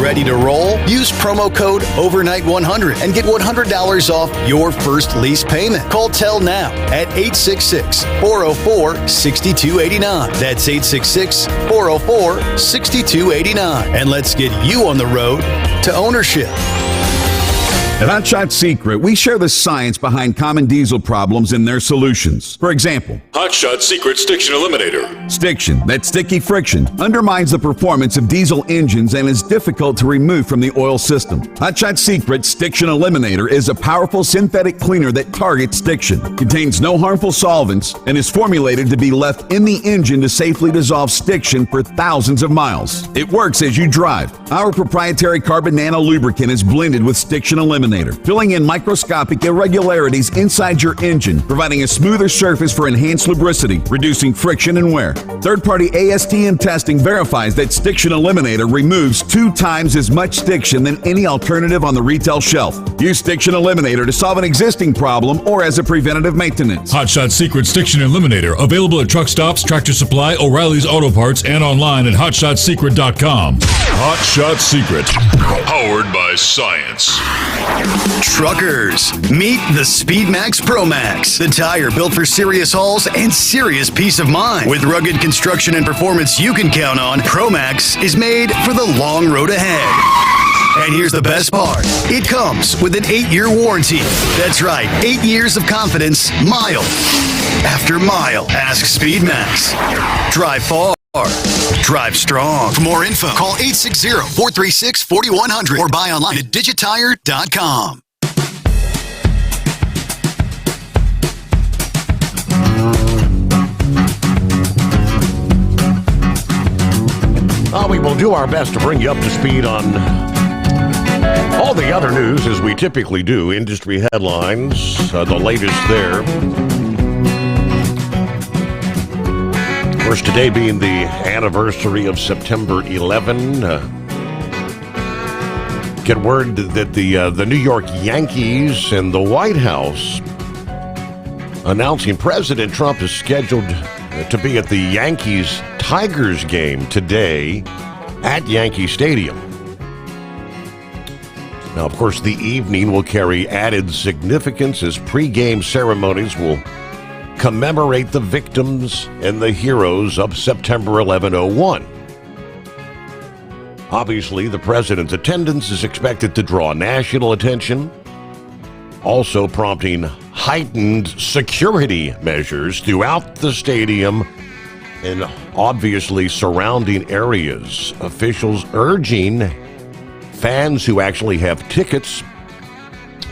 Ready to roll? Use promo code OVERNIGHT100 and get $100 off your first lease payment. Call Tell now at 866-404-6289. That's 866-404-6289. And let's get you on the road to ownership. At Hot Shot Secret, we share the science behind common diesel problems and their solutions. For example, Hot Shot Secret Stiction Eliminator. Stiction, that sticky friction, undermines the performance of diesel engines and is difficult to remove from the oil system. Hot Shot Secret Stiction Eliminator is a powerful synthetic cleaner that targets stiction, contains no harmful solvents, and is formulated to be left in the engine to safely dissolve stiction for thousands of miles. It works as you drive. Our proprietary carbon nano lubricant is blended with Stiction Eliminator Eliminator, filling in microscopic irregularities inside your engine, providing a smoother surface for enhanced lubricity, reducing friction and wear. Third-party ASTM testing verifies that Stiction Eliminator removes 2 times as much stiction than any alternative on the retail shelf. Use Stiction Eliminator to solve an existing problem or as a preventative maintenance. Hotshot Secret Stiction Eliminator, available at truck stops, Tractor Supply, O'Reilly's Auto Parts, and online at hotshotsecret.com. Hotshot Secret, powered by science. Truckers, meet the Speedmax Pro Max, the tire built for serious hauls and serious peace of mind. With rugged construction and performance you can count on, Pro Max is made for the long road ahead. And here's the best part. It comes with an 8-year warranty. That's right, 8 years of confidence, mile after mile. Ask Speedmax. Drive far. Drive strong. For more info, call 860-436-4100 or buy online at digitire.com. We will do our best to bring you up to speed on all the other news as we typically do. Industry headlines, the latest there. Of course, today being the anniversary of September 11. Get word that the New York Yankees and the White House announcing President Trump is scheduled to be at the Yankees-Tigers game today at Yankee Stadium. Now, of course, the evening will carry added significance as pre-game ceremonies will commemorate the victims and the heroes of September 11/01. Obviously, the president's attendance is expected to draw national attention, also prompting heightened security measures throughout the stadium and obviously surrounding areas. Officials urging fans who actually have tickets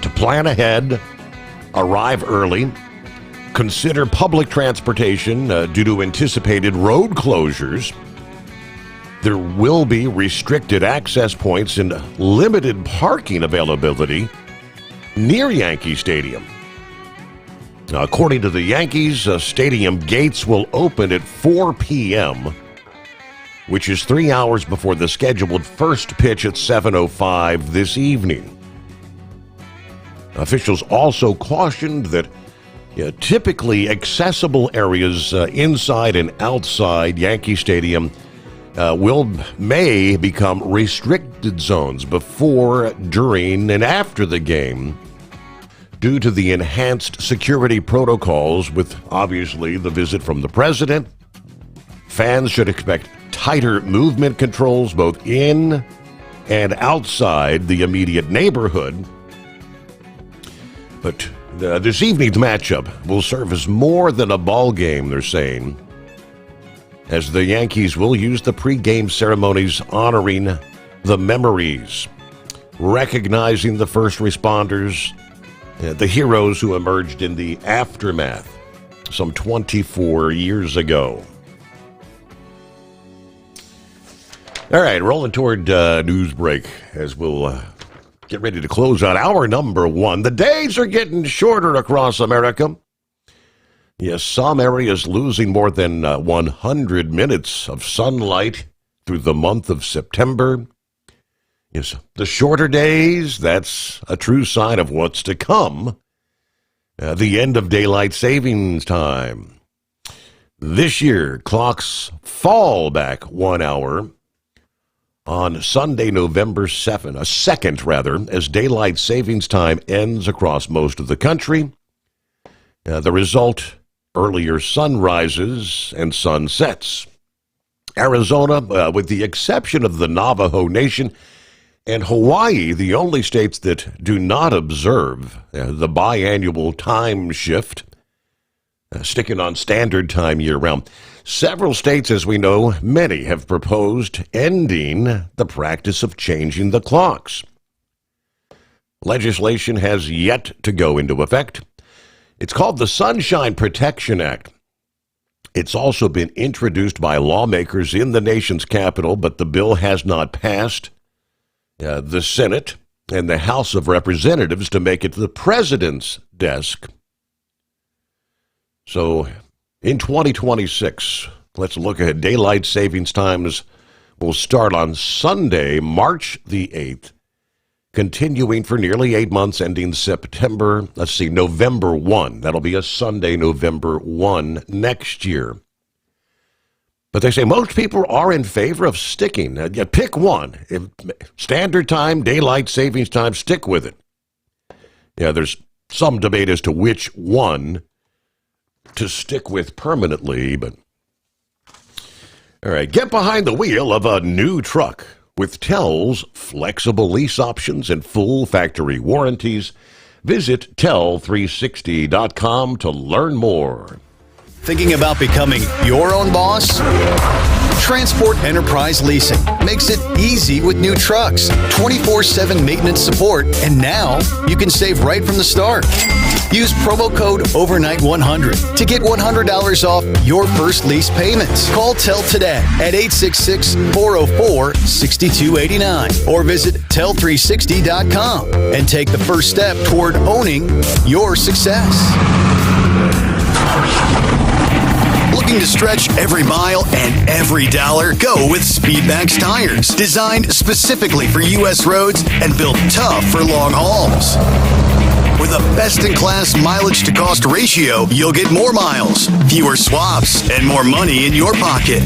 to plan ahead, arrive early, consider public transportation due to anticipated road closures. There will be restricted access points and limited parking availability near Yankee Stadium. Now, according to the Yankees, stadium gates will open at 4 p.m., which is 3 hours before the scheduled first pitch at 7:05 this evening. Officials also cautioned that typically accessible areas inside and outside Yankee Stadium may become restricted zones before, during, and after the game due to the enhanced security protocols with, obviously, the visit from the president. Fans should expect tighter movement controls both in and outside the immediate neighborhood. But this evening's matchup will serve as more than a ball game, they're saying, as the Yankees will use the pregame ceremonies honoring the memories, recognizing the first responders, the heroes who emerged in the aftermath some 24 years ago. All right, rolling toward news break as we'll get ready to close out hour number 1. The days are getting shorter across America. Yes, some areas losing more than 100 minutes of sunlight through the month of September. Yes, the shorter days, that's a true sign of what's to come. The end of daylight savings time. This year, clocks fall back 1 hour on Sunday, November 2nd, as daylight savings time ends across most of the country. The result, earlier sunrises and sunsets. Arizona, with the exception of the Navajo Nation, and Hawaii, the only states that do not observe the biannual time shift, sticking on standard time year-round. Several states, as we know, many have proposed ending the practice of changing the clocks. Legislation has yet to go into effect. It's called the Sunshine Protection Act. It's also been introduced by lawmakers in the nation's capital, but the bill has not passed the Senate. and the House of Representatives to make it to the president's desk. So in 2026, let's look ahead. Daylight savings times will start on Sunday, March the 8th, continuing for nearly 8 months, ending November 1. That'll be a Sunday, November 1 next year. But they say most people are in favor of sticking. Pick one. Standard time, daylight savings time, stick with it. Yeah, there's some debate as to which one to stick with permanently, but all right, get behind the wheel of a new truck with Tell's flexible lease options and full factory warranties. Visit tell360.com to learn more. Thinking about becoming your own boss? Transport Enterprise Leasing makes it easy with new trucks, 24/7 maintenance support, and now you can save right from the start. Use promo code OVERNIGHT100 to get $100 off your first lease payments. Call Tell today at 866-404-6289 or visit tell360.com and take the first step toward owning your success. Looking to stretch every mile and every dollar? Go with Speedmax tires, designed specifically for U.S. roads and built tough for long hauls. With a best-in-class mileage-to-cost ratio, you'll get more miles, fewer swaps, and more money in your pocket.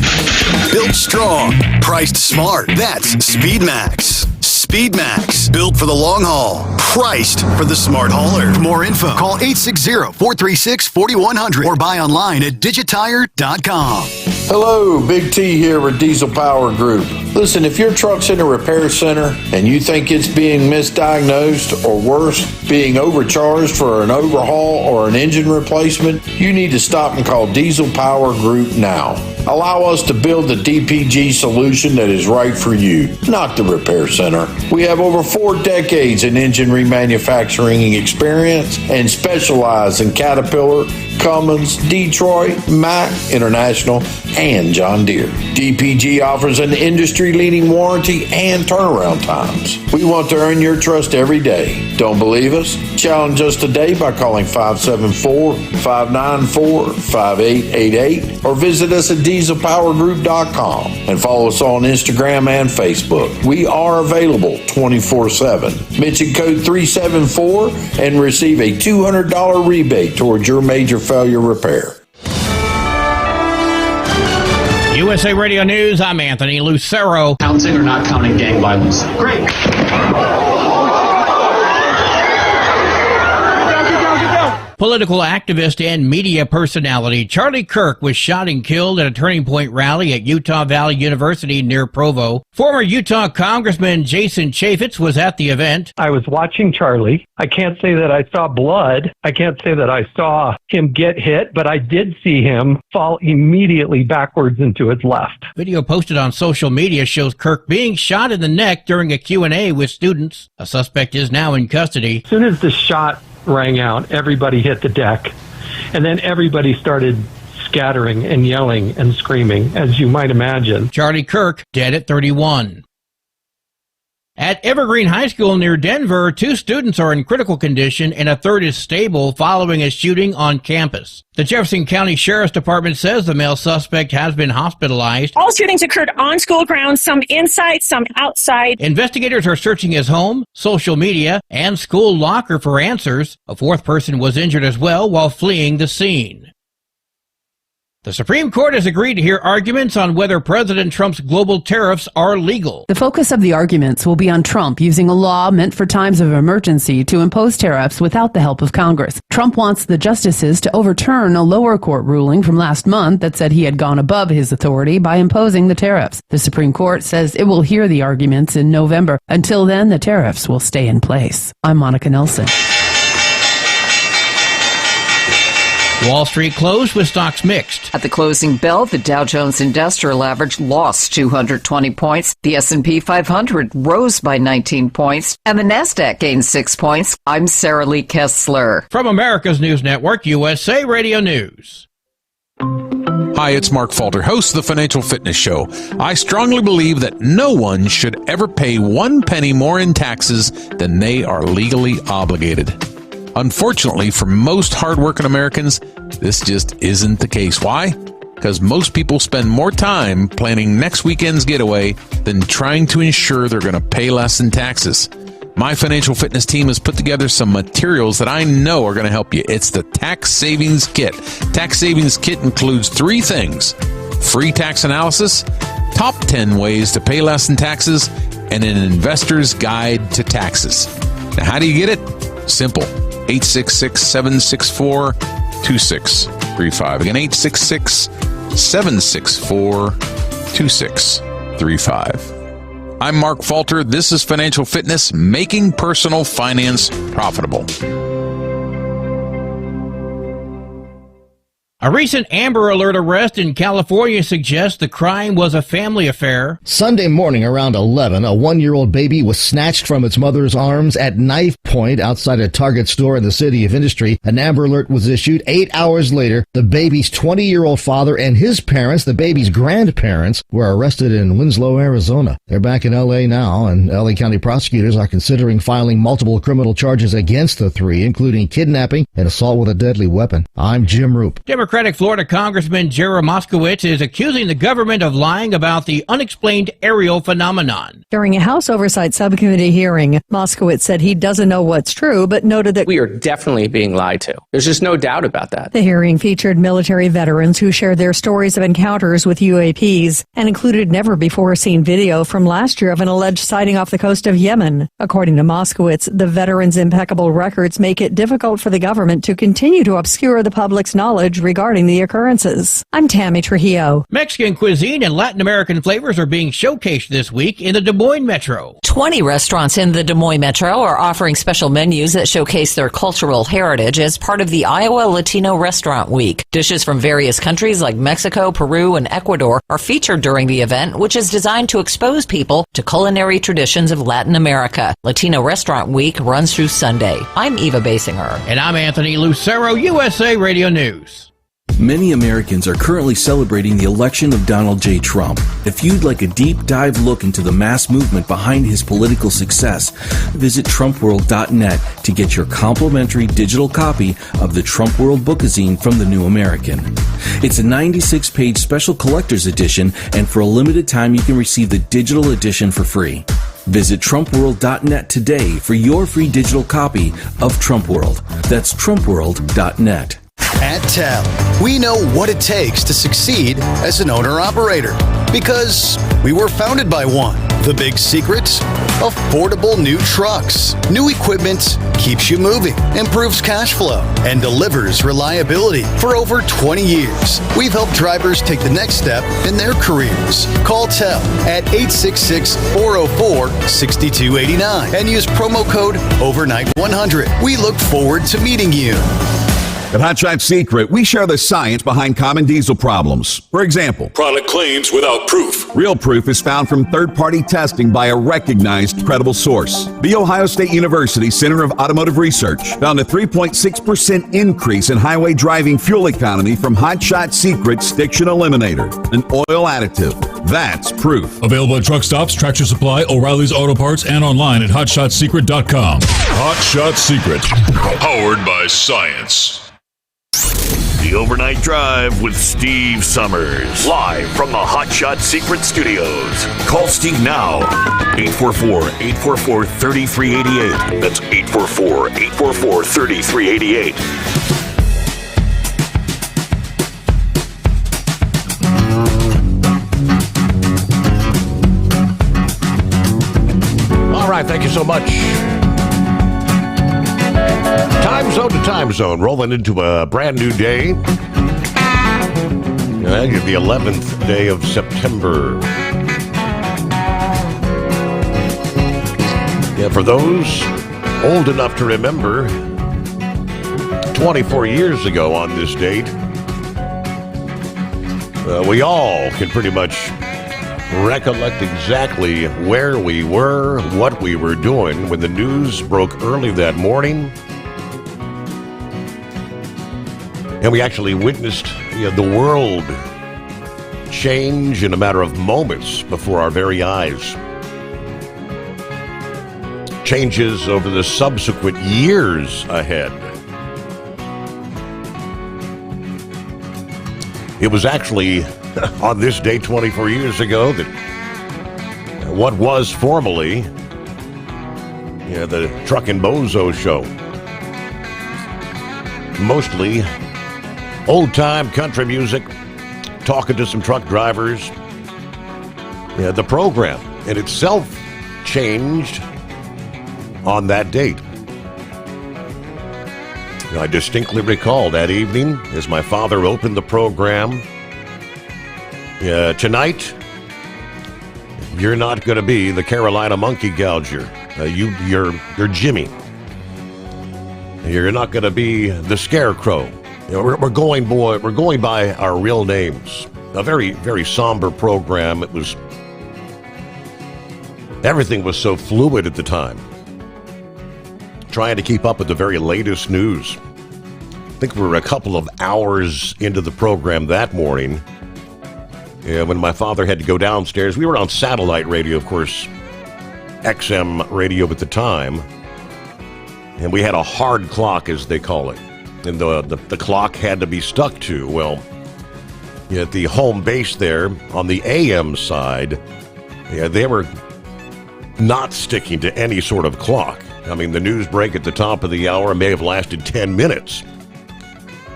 Built strong, priced smart. That's Speedmax. Speedmax, built for the long haul, priced for the smart hauler. For more info, call 860-436-4100 or buy online at digitire.com. Hello, Big T here with Diesel Power Group. Listen, if your truck's in a repair center and you think it's being misdiagnosed or worse, being overcharged for an overhaul or an engine replacement, you need to stop and call Diesel Power Group now. Allow us to build the DPG solution that is right for you, not the repair center. We have over 4 decades in engine remanufacturing experience and specialize in Caterpillar, Cummins, Detroit, Mack, International, and John Deere. DPG offers an industry-leading warranty and turnaround times. We want to earn your trust every day. Don't believe us? Challenge us today by calling 574-594-5888 or visit us at dieselpowergroup.com and follow us on Instagram and Facebook. We are available 24/7. Mention code 374 and receive a $200 rebate towards your major failure repair. USA Radio News, I'm Anthony Lucero. Counting or not counting gang violence? Great. Political activist and media personality Charlie Kirk was shot and killed at a Turning Point rally at Utah Valley University near Provo. Former Utah Congressman Jason Chaffetz was at the event. I was watching Charlie. I can't say that I saw blood. I can't say that I saw him get hit, but I did see him fall immediately backwards into his left. Video posted on social media shows Kirk being shot in the neck during a Q&A with students. A suspect is now in custody. As soon as the shot rang out, everybody hit the deck, and then everybody started scattering and yelling and screaming, as you might imagine. Charlie Kirk dead at 31. At Evergreen High School near Denver, 2 students are in critical condition and a third is stable following a shooting on campus. The Jefferson County Sheriff's Department says the male suspect has been hospitalized. All shootings occurred on school grounds, some inside, some outside. Investigators are searching his home, social media, and school locker for answers. A 4th person was injured as well while fleeing the scene. The Supreme Court has agreed to hear arguments on whether President Trump's global tariffs are legal. The focus of the arguments will be on Trump using a law meant for times of emergency to impose tariffs without the help of Congress. Trump wants the justices to overturn a lower court ruling from last month that said he had gone above his authority by imposing the tariffs. The Supreme Court says it will hear the arguments in November. Until then, the tariffs will stay in place. I'm Monica Nelson. Wall Street closed with stocks mixed. At the closing bell, the Dow Jones Industrial Average lost 220 points. The S&P 500 rose by 19 points, and the Nasdaq gained 6 points. I'm Sarah Lee Kessler. From America's News Network, USA Radio News. Hi, it's Mark Falter, host of the Financial Fitness Show. I strongly believe that no one should ever pay 1 penny more in taxes than they are legally obligated. Unfortunately, for most hardworking Americans, this just isn't the case. Why? Because most people spend more time planning next weekend's getaway than trying to ensure they're going to pay less in taxes. My financial fitness team has put together some materials that I know are going to help you. It's the Tax Savings Kit. Tax Savings Kit includes 3 things: free tax analysis, top 10 ways to pay less in taxes, and an investor's guide to taxes. Now, how do you get it? Simple. 866-764-2635. Again, 866-764-2635. I'm Mark Falter. This is Financial Fitness, making personal finance profitable. A recent Amber Alert arrest in California suggests the crime was a family affair. Sunday morning around 11, a 1-year-old baby was snatched from its mother's arms at knife point outside a Target store in the city of Industry. An Amber Alert was issued 8 hours later. The baby's 20-year-old father and his parents, the baby's grandparents, were arrested in Winslow, Arizona. They're back in L.A. now, and L.A. County prosecutors are considering filing multiple criminal charges against the 3, including kidnapping and assault with a deadly weapon. I'm Jim Roop. Democratic Florida Congressman Jerry Moskowitz is accusing the government of lying about the unexplained aerial phenomenon. During a House Oversight Subcommittee hearing, Moskowitz said he doesn't know what's true, but noted that we are definitely being lied to. There's just no doubt about that. The hearing featured military veterans who shared their stories of encounters with UAPs and included never-before-seen video from last year of an alleged sighting off the coast of Yemen. According to Moskowitz, the veterans' impeccable records make it difficult for the government to continue to obscure the public's knowledge regarding the occurrences. I'm Tammy Trujillo. Mexican cuisine and Latin American flavors are being showcased this week in the Des Moines Metro. 20 restaurants in the Des Moines Metro are offering special menus that showcase their cultural heritage as part of the Iowa Latino Restaurant Week. Dishes from various countries like Mexico, Peru, and Ecuador are featured during the event, which is designed to expose people to culinary traditions of Latin America. Latino Restaurant Week runs through Sunday. I'm Eva Basinger. And I'm Anthony Lucero, USA Radio News. Many Americans are currently celebrating the election of Donald J. Trump. If you'd like a deep dive look into the mass movement behind his political success, visit TrumpWorld.net to get your complimentary digital copy of the Trump World Bookazine from The New American. It's a 96-page special collector's edition, and for a limited time you can receive the digital edition for free. Visit TrumpWorld.net today for your free digital copy of Trump World. That's TrumpWorld.net. At TEL, we know what it takes to succeed as an owner-operator because we were founded by one. The big secret? Affordable new trucks. New equipment keeps you moving, improves cash flow, and delivers reliability. For over 20 years, we've helped drivers take the next step in their careers. Call TEL at 866-404-6289 and use promo code OVERNIGHT100. We look forward to meeting you. At Hot Shot Secret, we share the science behind common diesel problems. For example, product claims without proof. Real proof is found from third-party testing by a recognized, credible source. The Ohio State University Center of Automotive Research found a 3.6% increase in highway driving fuel economy from Hot Shot Secret Stiction Eliminator, an oil additive. That's proof. Available at truck stops, Tractor Supply, O'Reilly's Auto Parts, and online at HotShotSecret.com. Hot Shot Secret, powered by science. The Overnight Drive with Steve Sommers. Live from the Hot Shot Secret Studios. Call Steve now. 844-844-3388. That's 844-844-3388. All right, thank you so much. Time zone to time zone, rolling into a brand new day. The 11th day of September. Yeah, for those old enough to remember, 24 years ago on this date, we all can pretty much recollect exactly where we were, what we were doing when the news broke early that morning. And we actually witnessed the world change in a matter of moments before our very eyes. Changes over the subsequent years ahead. It was actually on this day 24 years ago that what was formerly the Truck and Bozo show. Mostly old-time country music, talking to some truck drivers. The program in itself changed on that date. I distinctly recall that evening as my father opened the program. Tonight, you're not going to be the Carolina Monkey Gouger. You're Jimmy. You're not going to be the Scarecrow. We're going by our real names. A very, very somber program. Everything was so fluid at the time. Trying to keep up with the very latest news. I think we were a couple of hours into the program that morning. When my father had to go downstairs, we were on satellite radio, of course, XM radio at the time. And we had a hard clock, as they call it. And the clock had to be stuck to. Well, at the home base there, on the AM side, they were not sticking to any sort of clock. I mean, the news break at the top of the hour may have lasted 10 minutes.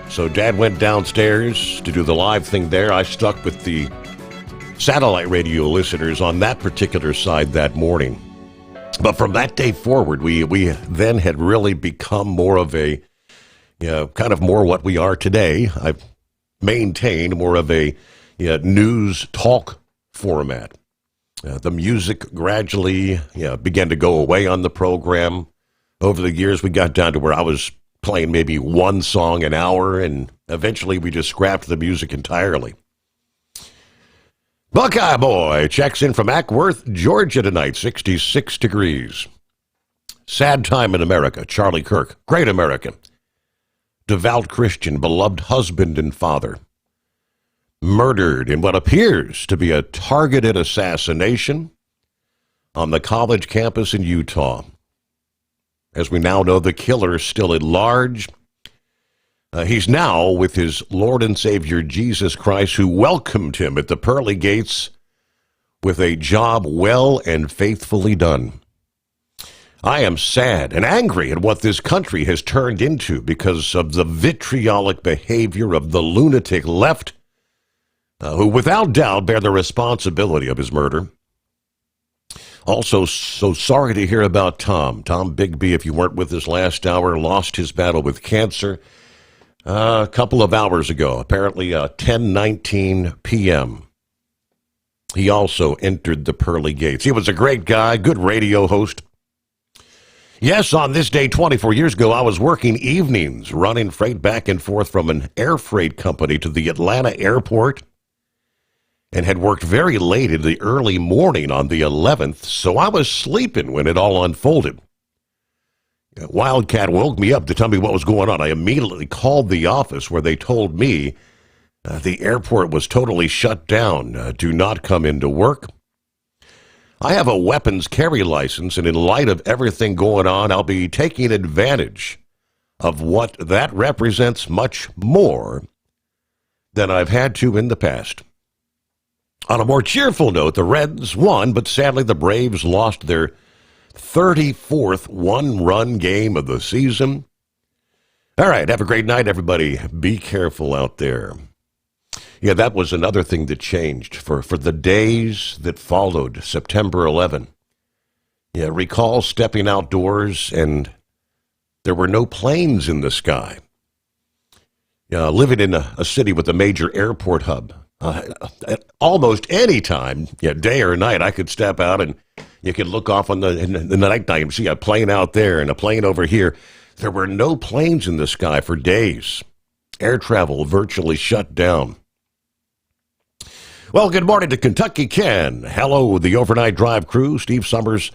So Dad went downstairs to do the live thing there. I stuck with the satellite radio listeners on that particular side that morning. But from that day forward, we then had really become more of a, kind of more what we are today. I've maintained more of a news talk format. The music gradually began to go away on the program. Over the years, we got down to where I was playing maybe one song an hour, and eventually we just scrapped the music entirely. Buckeye Boy checks in from Ackworth, Georgia tonight, 66 degrees. Sad time in America, Charlie Kirk, great American. Devout Christian, beloved husband and father. Murdered in what appears to be a targeted assassination on the college campus in Utah. As we now know, the killer is still at large. He's now with his Lord and Savior Jesus Christ, who welcomed him at the pearly gates with a job well and faithfully done. I am sad and angry at what this country has turned into because of the vitriolic behavior of the lunatic left, who without doubt bear the responsibility of his murder. Also, so sorry to hear about Tom. Tom Bigby, if you weren't with us last hour, lost his battle with cancer a couple of hours ago, apparently 10:19 p.m. He also entered the pearly gates. He was a great guy, good radio host. Yes, on this day 24 years ago, I was working evenings, running freight back and forth from an air freight company to the Atlanta airport, and had worked very late in the early morning on the 11th, so I was sleeping when it all unfolded. Wildcat woke me up to tell me what was going on. I immediately called the office where they told me the airport was totally shut down. Do not come into work. I have a weapons carry license, and in light of everything going on, I'll be taking advantage of what that represents much more than I've had to in the past. On a more cheerful note, the Reds won, but sadly the Braves lost their 34th one-run game of the season. All right, have a great night, everybody. Be careful out there. Yeah, that was another thing that changed for the days that followed September 11. Yeah, recall stepping outdoors and there were no planes in the sky. Living in a city with a major airport hub, at almost any time, day or night, I could step out and you could look off in the nighttime and see a plane out there and a plane over here. There were no planes in the sky for days. Air travel virtually shut down. Well, good morning to Kentucky Ken. Hello, the overnight drive crew. Steve Sommers.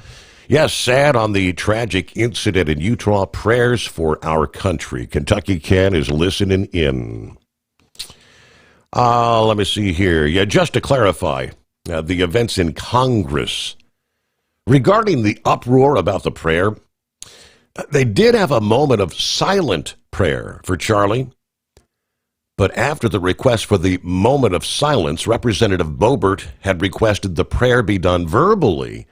Yes, sad on the tragic incident in Utah. Prayers for our country. Kentucky Ken is listening in. Let me see here. Yeah, just to clarify, the events in Congress regarding the uproar about the prayer, they did have a moment of silent prayer for Charlie. But after the request for the moment of silence, Representative Boebert had requested the prayer be done verbally.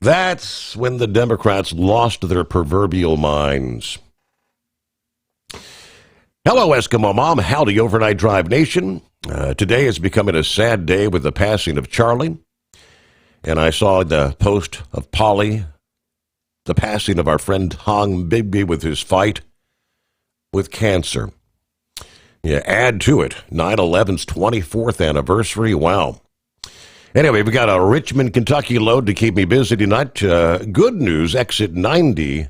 That's when the Democrats lost their proverbial minds. Hello, Eskimo Mom. Howdy, Overnight Drive Nation. Today is becoming a sad day with the passing of Charlie. And I saw the post of Polly, the passing of our friend Hong Bigby with his fight with cancer. Yeah, add to it, 9/11's 24th anniversary. Wow. Anyway, we got a Richmond, Kentucky load to keep me busy tonight. Good news, exit 90,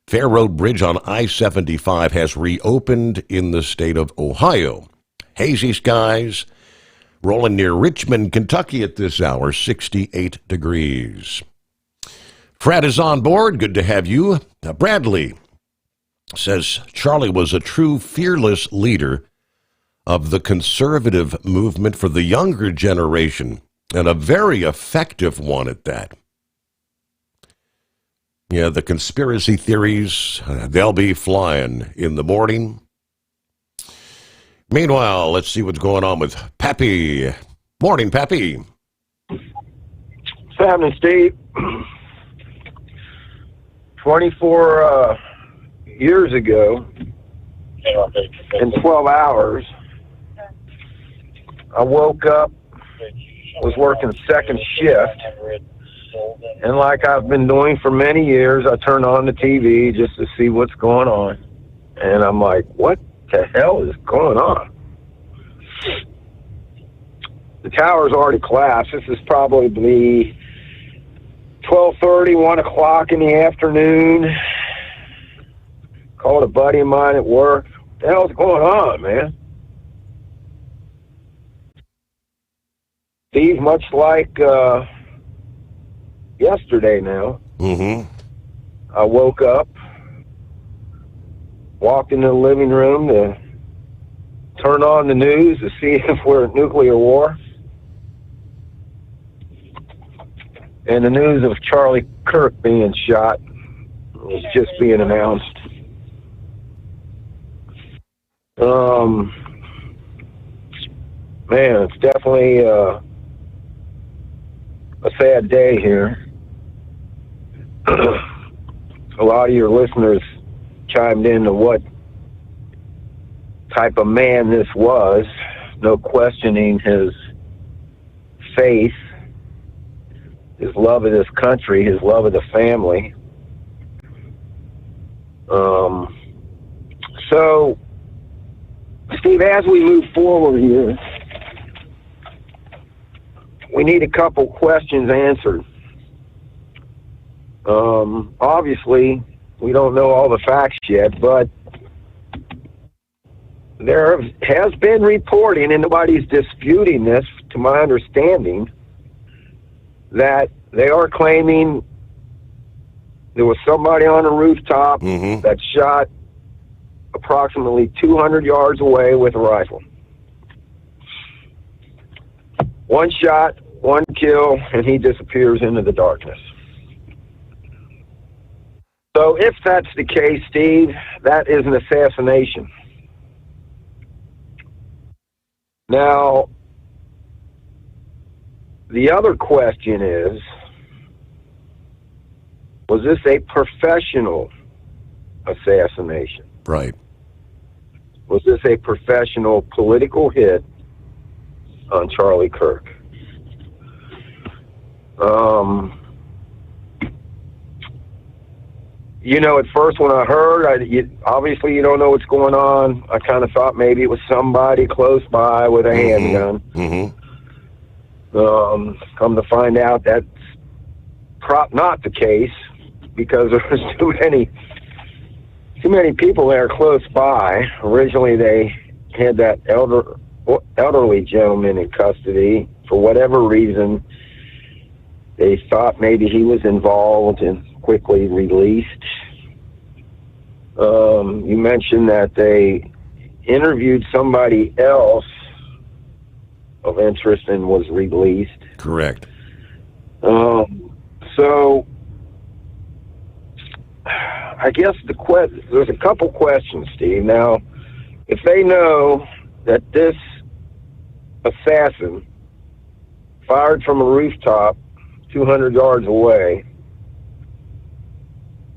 Fair Road Bridge on I-75 has reopened in the state of Ohio. Hazy skies, rolling near Richmond, Kentucky at this hour, 68 degrees. Fred is on board. Good to have you. Bradley says Charlie was a true fearless leader of the conservative movement for the younger generation, and a very effective one at that. Yeah, the conspiracy theories, they'll be flying in the morning. Meanwhile, let's see what's going on with Pappy. Morning, Pappy. What's happening, Steve? 24 years ago, in 12 hours, I woke up, was working second shift, and like I've been doing for many years, I turned on the TV just to see what's going on. And I'm like, what the hell is going on? The tower's already collapsed. This is probably 12:30, 1 o'clock in the afternoon. Called a buddy of mine at work. What the hell's going on, man? Steve, much like yesterday now, I woke up, walked into the living room to turn on the news to see if we're at nuclear war. And the news of Charlie Kirk being shot was just being announced. Man, it's definitely a sad day here. A lot of your listeners chimed in to what type of man this was. No questioning his faith, his love of this country, his love of the family. So, Steve, as we move forward here, we need a couple questions answered. Obviously, we don't know all the facts yet, but there has been reporting, and nobody's disputing this, to my understanding, that they are claiming there was somebody on a rooftop that shot approximately 200 yards away with a rifle. One shot, one kill, and he disappears into the darkness. So if that's the case, Steve, that is an assassination. Now, the other question is, was this a professional assassination? Right. Was this a professional political hit on Charlie Kirk? You know, at first when I heard, obviously you don't know what's going on. I kind of thought maybe it was somebody close by with a handgun. Come to find out that's not the case, because there was too many people there close by. Originally, they had that elderly gentleman in custody. For whatever reason, they thought maybe he was involved and quickly released. You mentioned that they interviewed somebody else of interest and was released. Correct. So I guess there's a couple questions, Steve. Now, if they know that this assassin fired from a rooftop 200 yards away,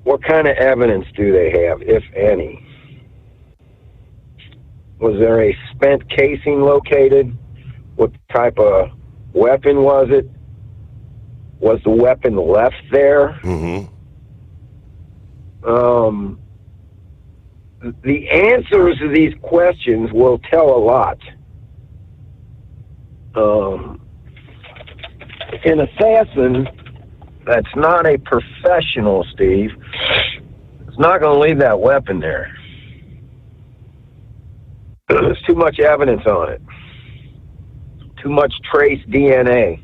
what kind of evidence do they have, if any? Was there a spent casing located? What type of weapon was it? Was the weapon left there? Mm-hmm. The answers to these questions will tell a lot. An assassin that's not a professional, Steve, is not going to leave that weapon there. There's too much evidence on it. Too much trace DNA.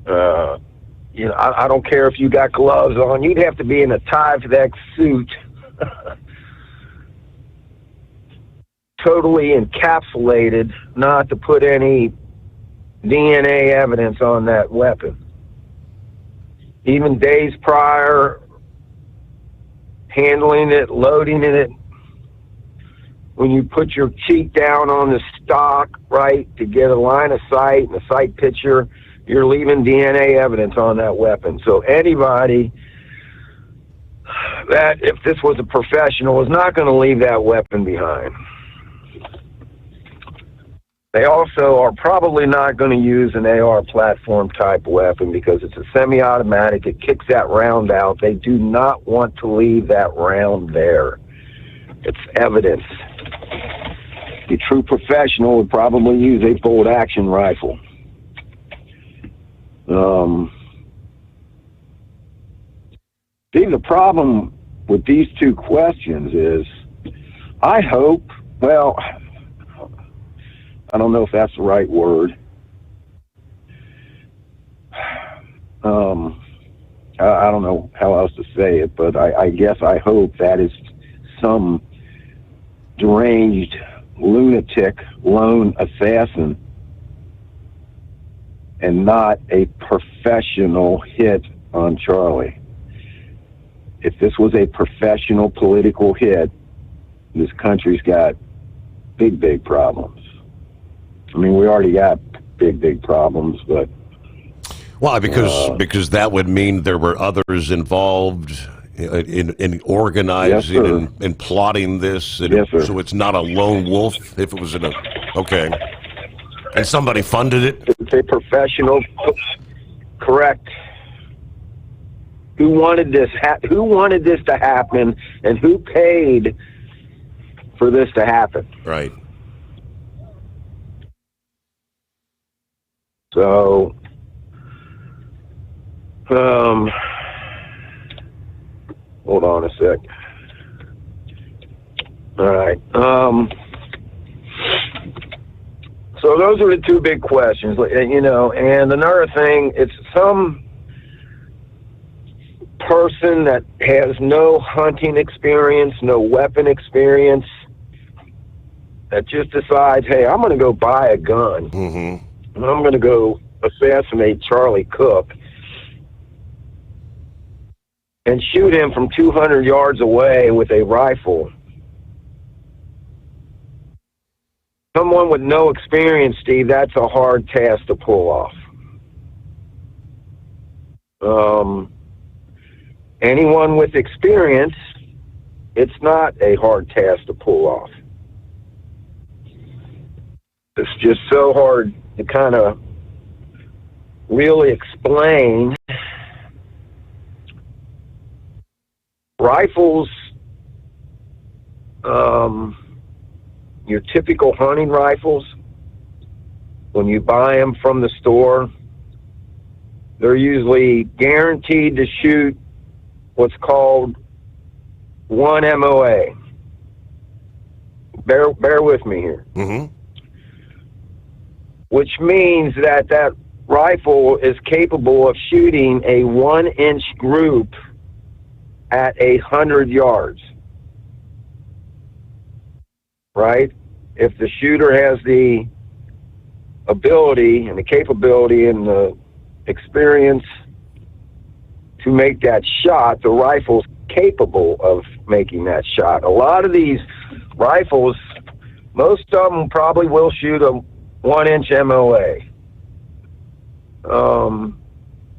I don't care if you got gloves on. You'd have to be in a Tyvek suit, totally encapsulated, not to put any DNA evidence on that weapon. Even days prior, handling it, loading it, when you put your cheek down on the stock, right, to get a line of sight and a sight picture, you're leaving DNA evidence on that weapon. So anybody that, if this was a professional, is not going to leave that weapon behind. They also are probably not going to use an AR platform type weapon because it's a semi-automatic. It kicks that round out. They do not want to leave that round there. It's evidence. A true professional would probably use a bolt action rifle. Steve, the problem with these two questions is, I hope, well, I don't know if that's the right word. I don't know how else to say it, but I guess I hope that is some deranged lunatic lone assassin and not a professional hit on Charlie. If this was a professional political hit, this country's got big problems. I mean, we already got big problems, but... Why? Because that would mean there were others involved in organizing and plotting this. And yes, sir. So it's not a lone wolf if it was in a... Okay. And somebody funded it? It's a professional... Correct. Who wanted this? Who wanted this to happen, and who paid for this to happen? Right. So, hold on a sec. All right. So those are the two big questions, you know. And another thing, it's some person that has no hunting experience, no weapon experience, that just decides, hey, I'm going to go buy a gun. Mm-hmm. And I'm going to go assassinate Charlie Cook and shoot him from 200 yards away with a rifle. Someone with no experience, Steve, that's a hard task to pull off. Anyone with experience, it's not a hard task to pull off. It's just so hard to kind of really explain. Rifles, your typical hunting rifles, when you buy them from the store, they're usually guaranteed to shoot what's called 1 MOA. Bear with me here. Mm-hmm. Which means that that rifle is capable of shooting a 1-inch group at 100 yards. Right? If the shooter has the ability and the capability and the experience to make that shot, the rifle's capable of making that shot. A lot of these rifles, most of them probably will shoot a 1-inch MOA.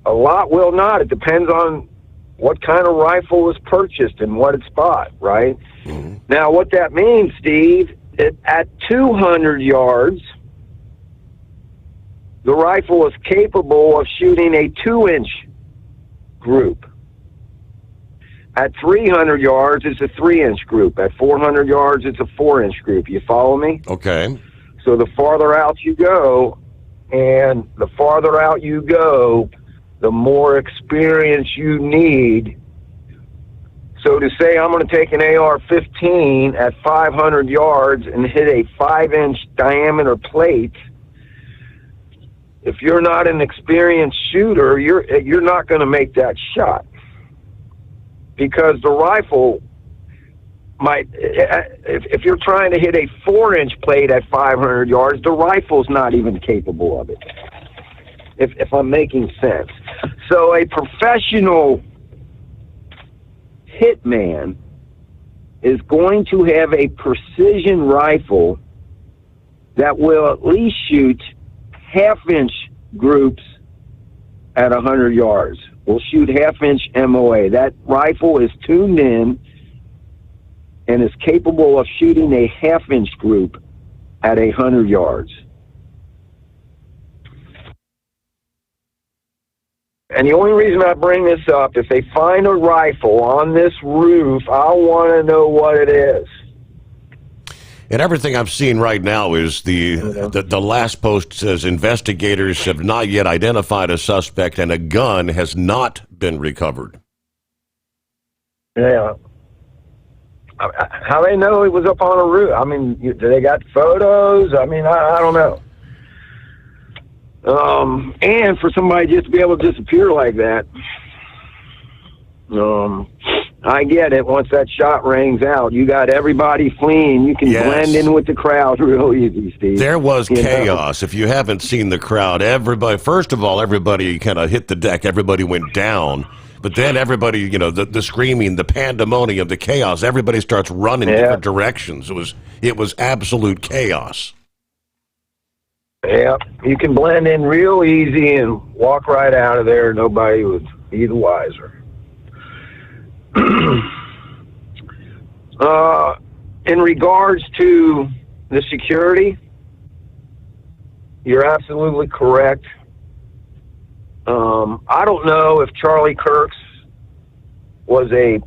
A lot will not. It depends on what kind of rifle was purchased and what it's bought, right? Mm-hmm. Now, what that means, Steve, at 200 yards, the rifle is capable of shooting a 2-inch group. At 300 yards, it's a 3-inch group. At 400 yards, it's a 4-inch group. You follow me? Okay. So the farther out you go, and the farther out you go, the more experience you need. So to say I'm going to take an AR-15 at 500 yards and hit a 5-inch diameter plate, if you're not an experienced shooter, you're not going to make that shot, because the rifle might, if you're trying to hit a 4-inch plate at 500 yards, the rifle's not even capable of it, if I'm making sense. So a professional hitman is going to have a precision rifle that will at least shoot half-inch groups at 100 yards. We'll shoot half-inch MOA. That rifle is tuned in and is capable of shooting a half-inch group at 100 yards. And the only reason I bring this up, if they find a rifle on this roof, I want to know what it is. And everything I'm seeing right now is the last post says investigators have not yet identified a suspect and a gun has not been recovered. Yeah. How they know it was up on a roof? I mean, do they got photos? I mean, I don't know. And for somebody just to be able to disappear like that, I get it. Once that shot rings out, you got everybody fleeing. You can blend in with the crowd real easy, Steve. There was chaos. If you haven't seen the crowd, first of all, everybody kind of hit the deck. Everybody went down. But then everybody, the screaming, the pandemonium, the chaos, everybody starts running different directions. It was absolute chaos. Yeah, you can blend in real easy and walk right out of there. Nobody would be the wiser. In regards to the security, you're absolutely correct. I don't know if Charlie Kirk's was if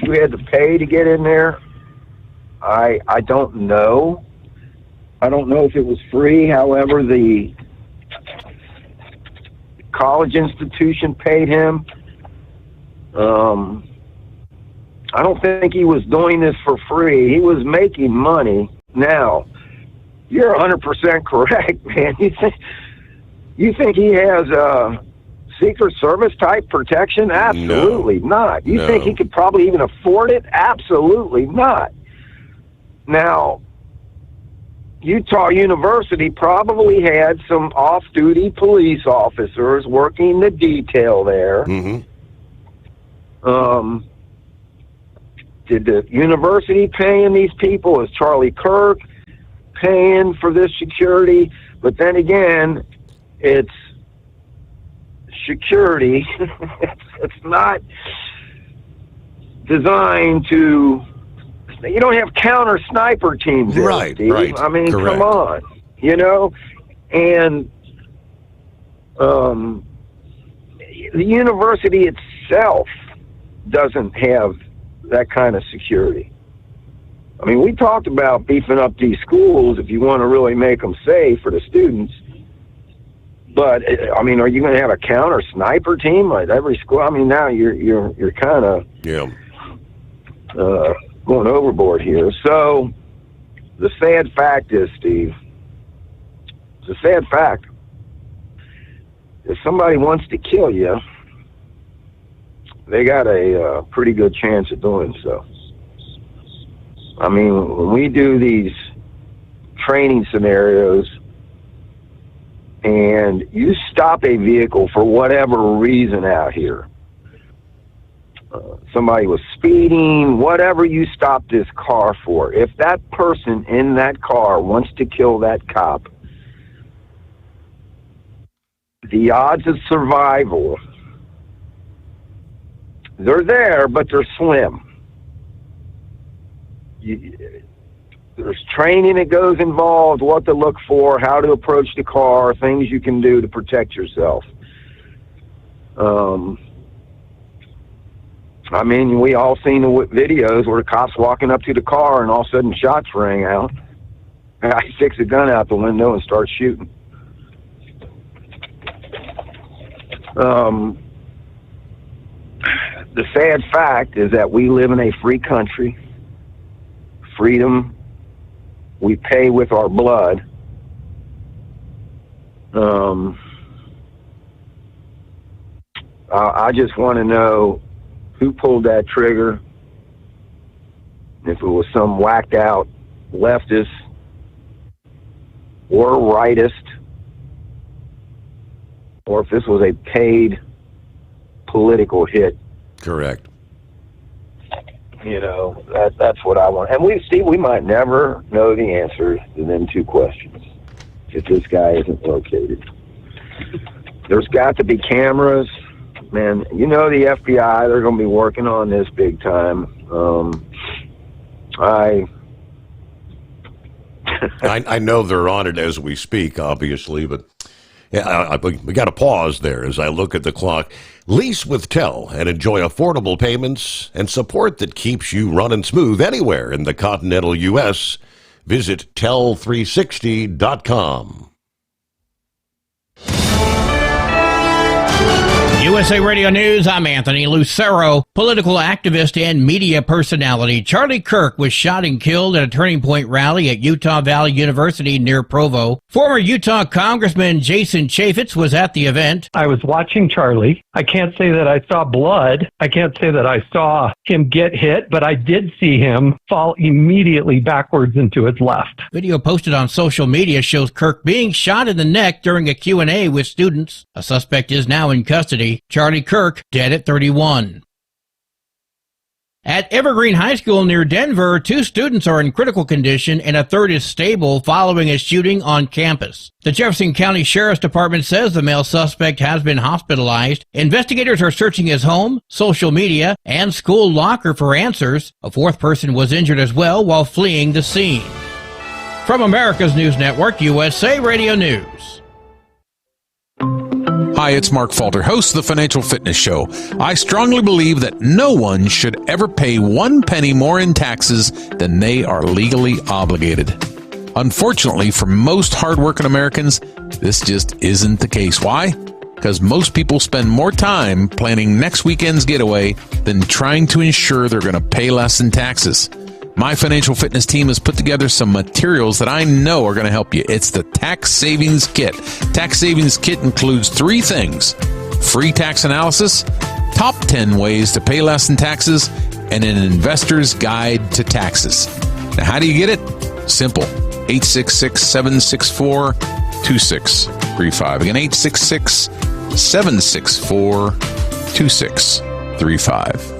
you had to pay to get in there. I don't know. I don't know if it was free. However, the college institution paid him. I don't think he was doing this for free. He was making money. Now, you're 100% correct, man. You think he has a Secret Service type protection? Absolutely not. You think he could probably even afford it? Absolutely not. Now, Utah University probably had some off-duty police officers working the detail there. Mm-hmm. Did the university paying these people? Is Charlie Kirk paying for this security? But then again, it's security. It's not designed to... You don't have counter sniper teams there, right, Steve. Right. I mean, correct. Come on. And the university itself doesn't have that kind of security. I mean, we talked about beefing up these schools if you want to really make them safe for the students. But I mean, are you going to have a counter sniper team at every school? I mean, now you're kind of going overboard here. So the sad fact is, Steve, it's a sad fact. If somebody wants to kill you, they got a pretty good chance of doing so. I mean, when we do these training scenarios, and you stop a vehicle for whatever reason out here, somebody was speeding, whatever you stop this car for, if that person in that car wants to kill that cop, the odds of survival, they're there, but they're slim. There's training that goes involved, what to look for, how to approach the car, things you can do to protect yourself. I mean, we all seen the videos where the cops walking up to the car and all of a sudden shots rang out. The guy sticks a gun out the window and starts shooting. The sad fact is that we live in a free country. Freedom, we pay with our blood. I just want to know who pulled that trigger. If it was some whacked out leftist or rightist, or if this was a paid political hit. Correct. You know, that's what I want. And we might never know the answer to them two questions if this guy isn't located. There's got to be cameras. Man, you know the FBI, they're going to be working on this big time. I know they're on it as we speak, obviously, but yeah, we got to pause there as I look at the clock. Lease with Tel and enjoy affordable payments and support that keeps you running smooth anywhere in the continental U.S. Visit tel360.com. USA Radio News, I'm Anthony Lucero. Political activist and media personality Charlie Kirk was shot and killed at a Turning Point rally at Utah Valley University near Provo. Former Utah Congressman Jason Chaffetz was at the event. I was watching Charlie. I can't say that I saw blood. I can't say that I saw him get hit, but I did see him fall immediately backwards into his left. Video posted on social media shows Kirk being shot in the neck during a Q&A with students. A suspect is now in custody. Charlie Kirk, dead at 31. At Evergreen High School near Denver, 2 students are in critical condition and a third is stable following a shooting on campus. The Jefferson County Sheriff's Department says the male suspect has been hospitalized. Investigators are searching his home, social media, and school locker for answers. A 4th person was injured as well while fleeing the scene. From America's News Network, USA Radio News. Hi, it's Mark Falter, host of the Financial Fitness Show. I strongly believe that no one should ever pay 1 penny more in taxes than they are legally obligated. Unfortunately, for most hardworking Americans, this just isn't the case. Why? Because most people spend more time planning next weekend's getaway than trying to ensure they're going to pay less in taxes. My financial fitness team has put together some materials that I know are going to help you. It's the Tax Savings Kit. Tax Savings Kit includes 3 things: free tax analysis, top 10 ways to pay less in taxes, and an investor's guide to taxes. Now, how do you get it? Simple. 866-764-2635. Again, 866-764-2635.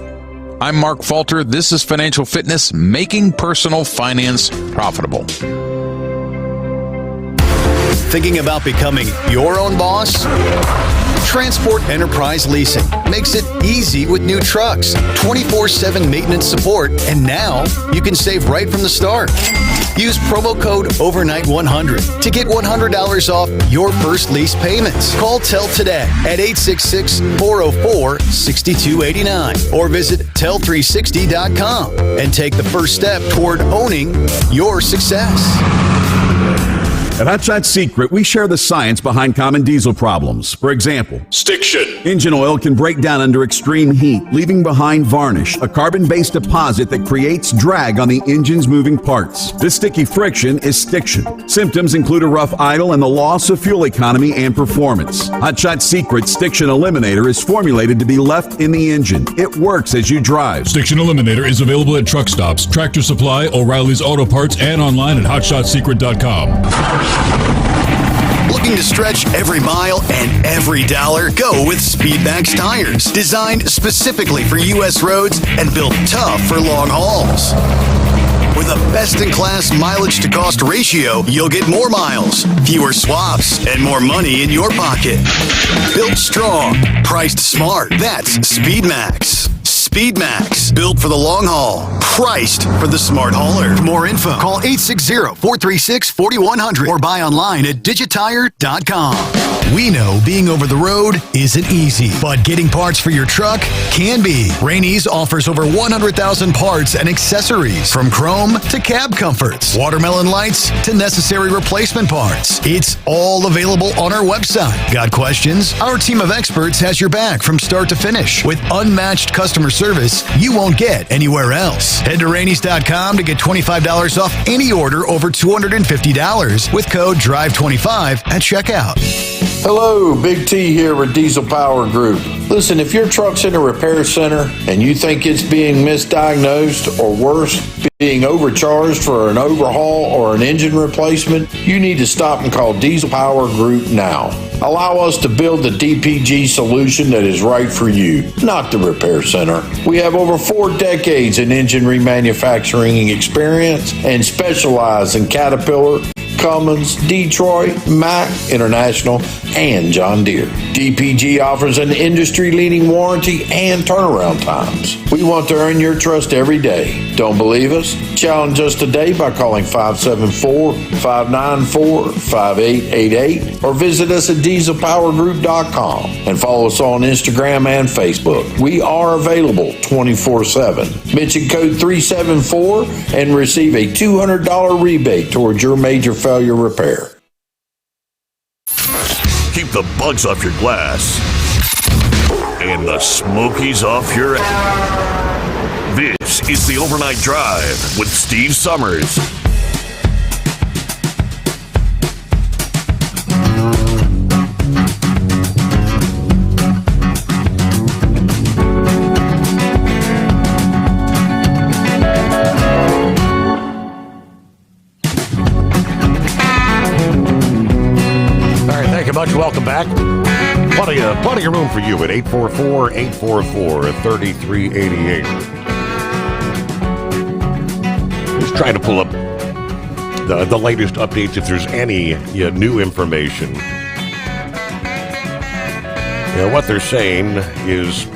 I'm Mark Falter. This is Financial Fitness, making personal finance profitable. Thinking about becoming your own boss? Transport Enterprise Leasing makes it easy with new trucks, 24/7 maintenance support, and now you can save right from the start. Use promo code OVERNIGHT100 to get $100 off your first lease payments. Call TEL today at 866-404-6289 or visit tel360.com and take the first step toward owning your success. At Hotshot Secret, we share the science behind common diesel problems. For example, stiction. Engine oil can break down under extreme heat, leaving behind varnish, a carbon-based deposit that creates drag on the engine's moving parts. This sticky friction is stiction. Symptoms include a rough idle and the loss of fuel economy and performance. Hotshot Secret Stiction Eliminator is formulated to be left in the engine. It works as you drive. Stiction Eliminator is available at truck stops, Tractor Supply, O'Reilly's Auto Parts, and online at hotshotsecret.com. Looking to stretch every mile and every dollar? Go with Speedmax tires. Designed specifically for U.S. roads and built tough for long hauls. With a best-in-class mileage-to-cost ratio, you'll get more miles, fewer swaps, and more money in your pocket. Built strong, priced smart. That's Speedmax. Speedmax, built for the long haul, priced for the smart hauler. For more info, call 860-436-4100 or buy online at digitire.com. We know being over the road isn't easy, but getting parts for your truck can be. Rainey's offers over 100,000 parts and accessories, from chrome to cab comforts, watermelon lights to necessary replacement parts. It's all available on our website. Got questions? Our team of experts has your back from start to finish with unmatched customer service you won't get anywhere else. Head to Rainey's.com to get $25 off any order over $250 with code DRIVE25 at checkout. Hello, Big T here with Diesel Power Group. Listen, if your truck's in a repair center and you think it's being misdiagnosed or worse, being overcharged for an overhaul or an engine replacement, you need to stop and call Diesel Power Group now. Allow us to build the DPG solution that is right for you, not the repair center. We have over 4 decades in engine remanufacturing experience and specialize in Caterpillar, Cummins, Detroit, Mack, International, and John Deere. DPG offers an industry-leading warranty and turnaround times. We want to earn your trust every day. Don't believe us? Challenge us today by calling 574-594-5888 or visit us at dieselpowergroup.com and follow us on Instagram and Facebook. We are available 24/7. Mention code 374 and receive a $200 rebate towards your major failure repair. Keep the bugs off your glass and the smokies off your ass. This is the Overnight Drive with Steve Summers. Much. Welcome back. Plenty of room for you at 844-844-3388. Just trying to pull up the latest updates if there's any new information. What they're saying is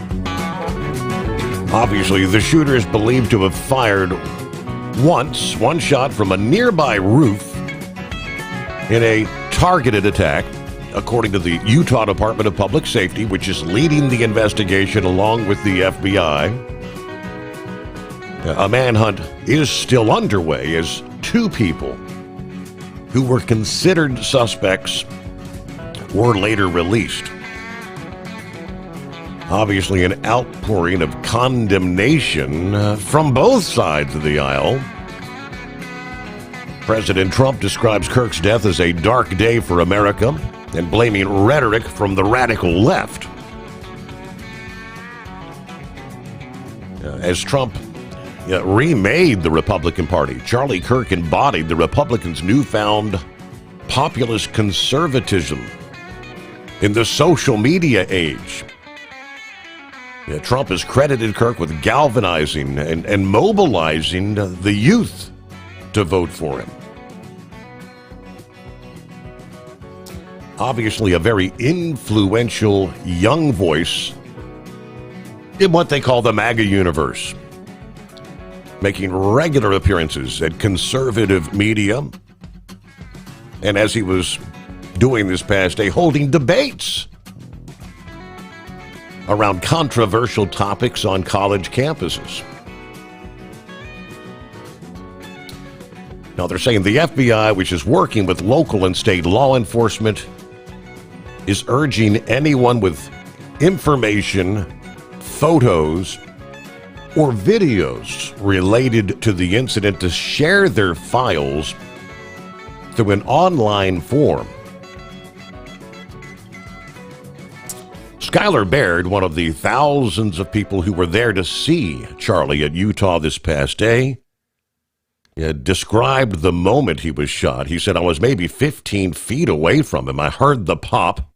obviously the shooter is believed to have fired one shot from a nearby roof in a targeted attack, according to the Utah Department of Public Safety, which is leading the investigation along with the FBI. A manhunt is still underway as 2 people who were considered suspects were later released. Obviously, an outpouring of condemnation from both sides of the aisle. President Trump describes Kirk's death as a dark day for America and blaming rhetoric from the radical left. As Trump remade the Republican Party, Charlie Kirk embodied the Republicans' newfound populist conservatism in the social media age. Trump has credited Kirk with galvanizing and mobilizing the youth to vote for him. Obviously, a very influential young voice in what they call the MAGA universe, making regular appearances at conservative media, and as he was doing this past day, holding debates around controversial topics on college campuses. Now, they're saying the FBI, which is working with local and state law enforcement, is urging anyone with information, photos, or videos related to the incident to share their files through an online form. Skylar Baird, one of the thousands of people who were there to see Charlie at Utah this past day, described the moment he was shot. He said, I was maybe 15 feet away from him. I heard the pop,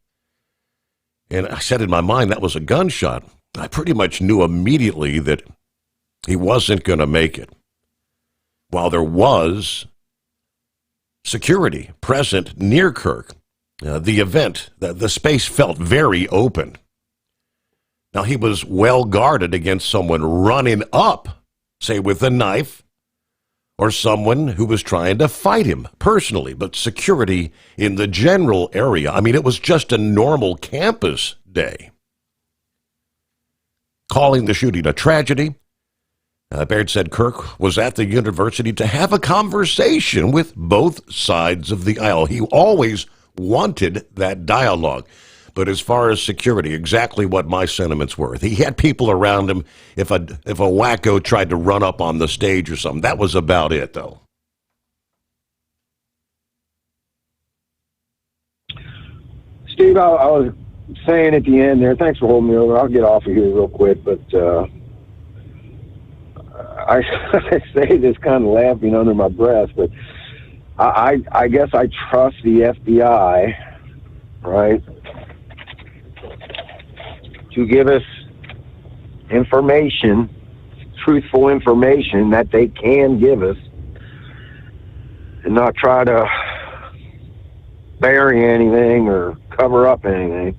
and I said in my mind that was a gunshot. I pretty much knew immediately that he wasn't going to make it. While there was security present near Kirk, the event, the space felt very open. Now, he was well guarded against someone running up, say with a knife, or someone who was trying to fight him personally, but security in the general area. I mean, it was just a normal campus day. Calling the shooting a tragedy, Baird said Kirk was at the university to have a conversation with both sides of the aisle. He always wanted that dialogue. But as far as security, exactly what my sentiments were. He had people around him. If a wacko tried to run up on the stage or something, that was about it, though. Steve, I was saying at the end there, thanks for holding me over. I'll get off of here real quick, but I say this kind of laughing under my breath, but I guess I trust the FBI, right, to give us information, truthful information that they can give us, and not try to bury anything or cover up anything.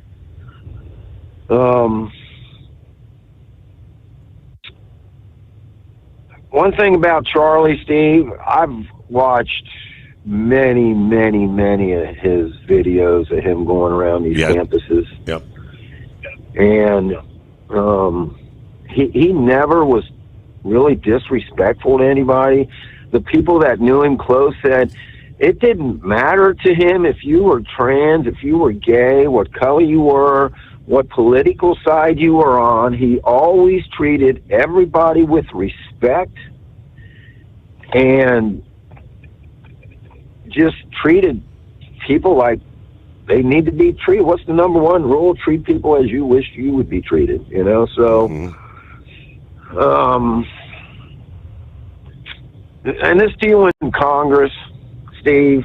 One thing about Charlie, Steve, I've watched many of his videos of him going around these campuses. Yep. And he never was really disrespectful to anybody. The people that knew him close said it didn't matter to him if you were trans, if you were gay, what color you were, what political side you were on. He always treated everybody with respect and just treated people like they need to be treated. What's the number one rule? Treat people as you wish you would be treated, you know? So, and this deal in Congress, Steve,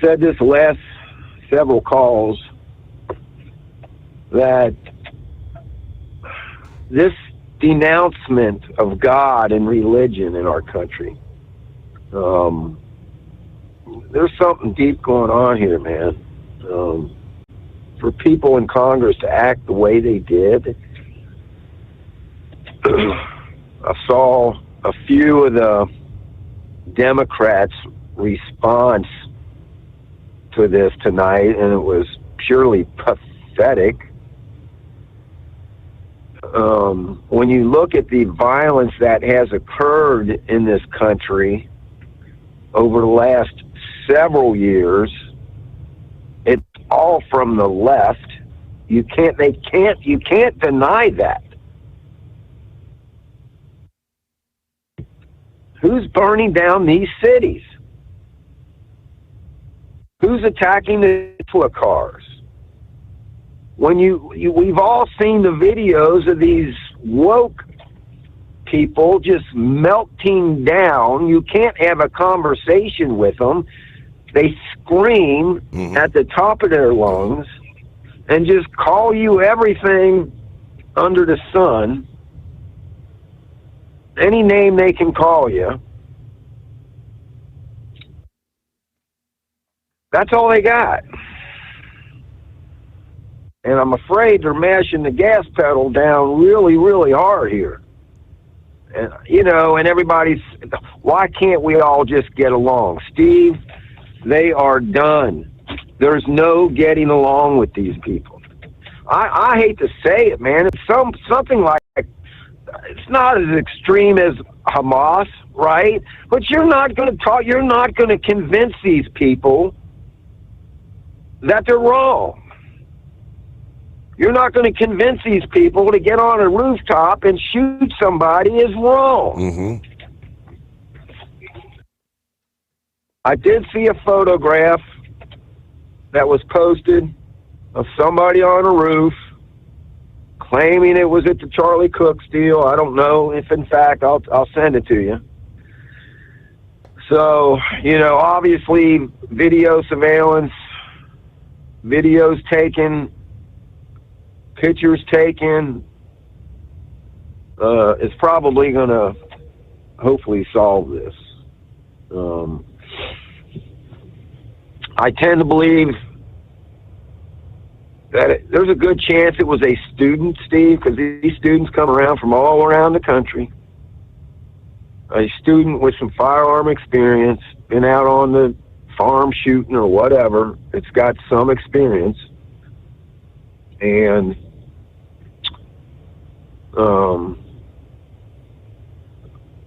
said this last several calls that this denouncement of God and religion in our country, there's something deep going on here, man. For people in Congress to act the way they did, I saw a few of the Democrats' response to this tonight, and it was purely pathetic. When you look at the violence that has occurred in this country over the last several years, it's all from the left. You can't deny that. Who's burning down these cities? Who's attacking the Tesla cars? When we've all seen the videos of these woke people just melting down. You can't have a conversation with them. They scream at the top of their lungs and just call you everything under the sun. Any name they can call you. That's all they got. And I'm afraid they're mashing the gas pedal down really, really hard here. And, you know, and everybody's, why can't we all just get along? Steve, they are done. There's no getting along with these people. I hate to say it, man. It's something like, it's not as extreme as Hamas, right? But you're not going to convince these people that they're wrong. You're not going to convince these people to get on a rooftop and shoot somebody is wrong. I did see a photograph that was posted of somebody on a roof claiming it was at the Charlie Cook's deal. I don't know if, in fact, I'll send it to you. So, obviously, video surveillance, videos taken, pictures taken, is probably going to hopefully solve this. I tend to believe that there's a good chance it was a student, Steve, because these students come around from all around the country. A student with some firearm experience, been out on the farm shooting or whatever. It's got some experience. And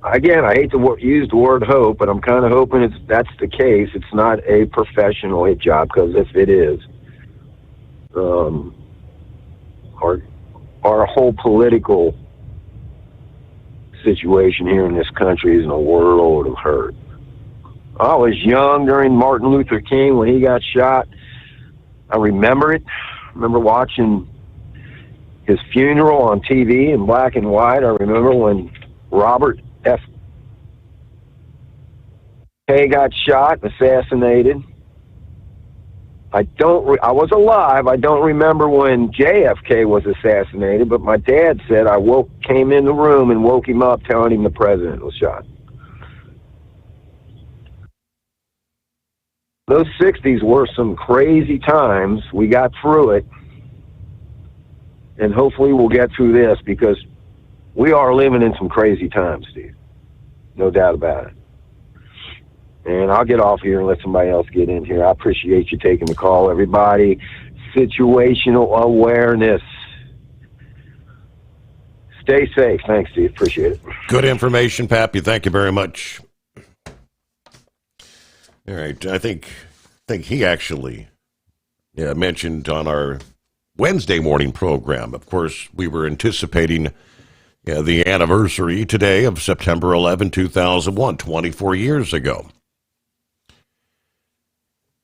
again, I hate to use the word hope, but I'm kind of hoping that's the case. It's not a professional hit job, because if it is, our whole political situation here in this country is in a world of hurt. I was young during Martin Luther King when he got shot. I remember it. I remember watching his funeral on TV in black and white. I remember when Robert F. K. got shot, assassinated. I was alive. I don't remember when JFK was assassinated, but my dad said I came in the room and woke him up telling him the president was shot. Those 60s were some crazy times. We got through it. And hopefully we'll get through this, because we are living in some crazy times, Steve. No doubt about it. And I'll get off here and let somebody else get in here. I appreciate you taking the call, everybody. Situational awareness. Stay safe. Thanks, Steve. Appreciate it. Good information, Pappy. Thank you very much. All right. I think he actually mentioned on our Wednesday morning program. Of course, we were anticipating the anniversary today of September 11, 2001, 24 years ago.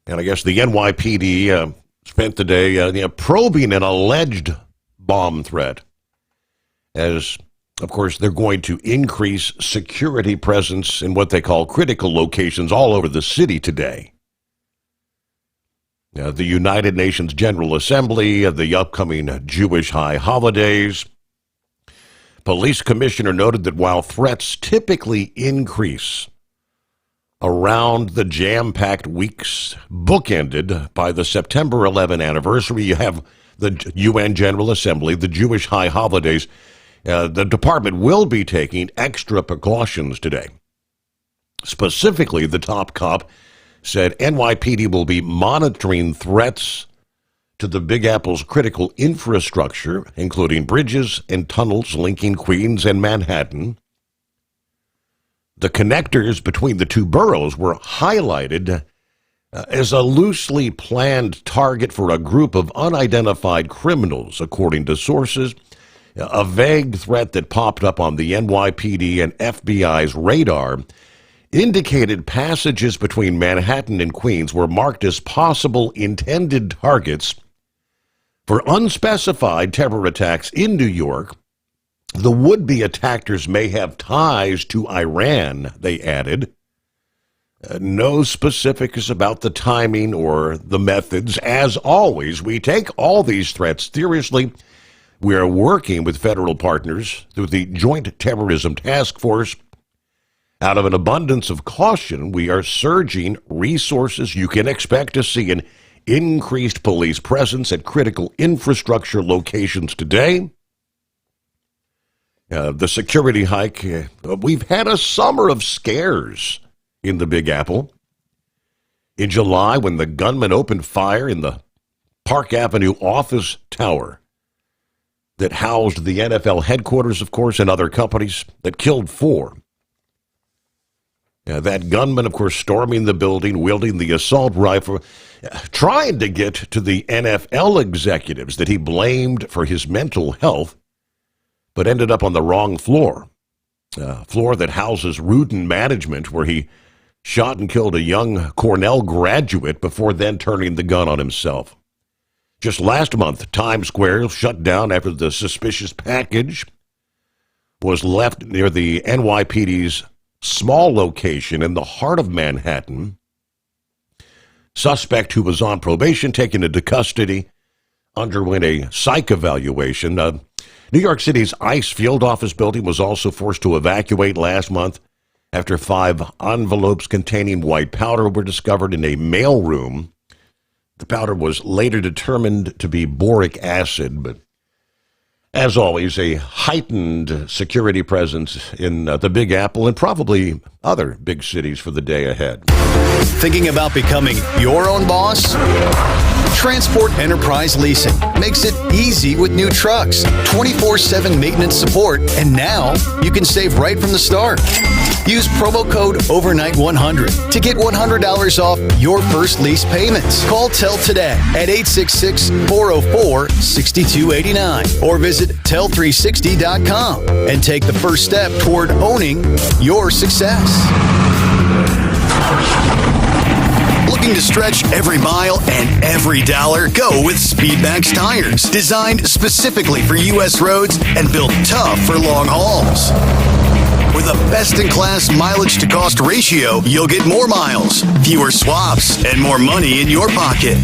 And I guess the NYPD spent the day probing an alleged bomb threat, as, of course, they're going to increase security presence in what they call critical locations all over the city today. The United Nations General Assembly, the upcoming Jewish high holidays. Police commissioner noted that while threats typically increase around the jam-packed weeks bookended by the September 11 anniversary, you have the UN General Assembly, the Jewish high holidays. The department will be taking extra precautions today. Specifically, the top cop said NYPD will be monitoring threats to the Big Apple's critical infrastructure, including bridges and tunnels linking Queens and Manhattan. The connectors between the two boroughs were highlighted as a loosely planned target for a group of unidentified criminals, according to sources. A vague threat that popped up on the NYPD and FBI's radar indicated passages between Manhattan and Queens were marked as possible intended targets for unspecified terror attacks in New York. The would-be attackers may have ties to Iran, they added. No specifics about the timing or the methods. As always, we take all these threats seriously. We are working with federal partners through the Joint Terrorism Task Force. Out of an abundance of caution, we are surging resources. You can expect to see an increased police presence at critical infrastructure locations today. The security hike, we've had a summer of scares in the Big Apple. In July, when the gunman opened fire in the Park Avenue office tower that housed the NFL headquarters, of course, and other companies, that killed 4. That gunman, of course, storming the building, wielding the assault rifle, trying to get to the NFL executives that he blamed for his mental health, but ended up on the wrong floor, floor that houses Rudin Management, where he shot and killed a young Cornell graduate before then turning the gun on himself. Just last month, Times Square shut down after the suspicious package was left near the NYPD's small location in the heart of Manhattan. Suspect who was on probation taken into custody underwent a psych evaluation. New York City's ICE field office building was also forced to evacuate last month after 5 envelopes containing white powder were discovered in a mailroom. The powder was later determined to be boric acid, but as always, a heightened security presence in the Big Apple and probably other big cities for the day ahead. Thinking about becoming your own boss? Transport Enterprise Leasing makes it easy with new trucks, 24/7 maintenance support, and now you can save right from the start. Use promo code OVERNIGHT100 to get $100 off your first lease payments. Call Tell today at 866-404-6289 or visit Tell360.com and take the first step toward owning your success. Looking to stretch every mile and every dollar? Go with Speedmax tires. Designed specifically for U.S. roads and built tough for long hauls. With a best-in-class mileage-to-cost ratio, you'll get more miles, fewer swaps, and more money in your pocket.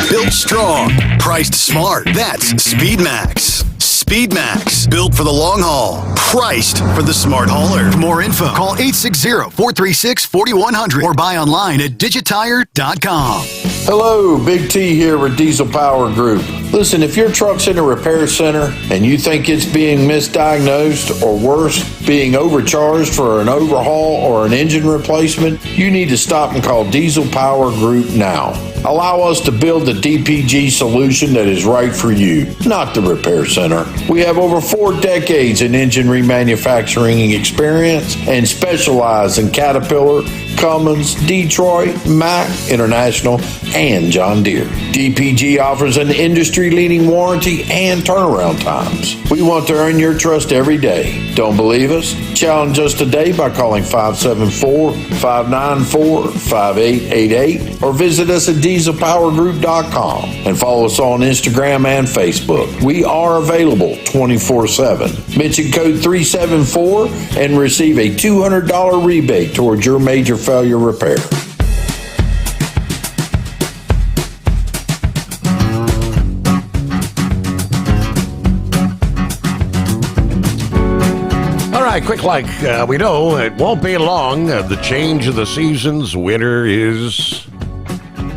Built strong, priced smart. That's Speedmax. Speedmax, built for the long haul, priced for the smart hauler. For more info, call 860-436-4100 or buy online at digitire.com. Hello, Big T here with Diesel Power Group. Listen, if your truck's in a repair center and you think it's being misdiagnosed or worse, being overcharged for an overhaul or an engine replacement, you need to stop and call Diesel Power Group now. Allow us to build the DPG solution that is right for you, not the repair center. We have over 4 decades in engine remanufacturing experience and specialize in Caterpillar, Cummins, Detroit, Mack, International, and John Deere. DPG offers an industry-leading warranty and turnaround times. We want to earn your trust every day. Don't believe us? Challenge us today by calling 574-594-5888 or visit us at dieselpowergroup.com and follow us on Instagram and Facebook. We are available 24/7. Mention code 374 and receive a $200 rebate towards your major failure repair. All right, quick like we know, it won't be long. The change of the seasons, winter is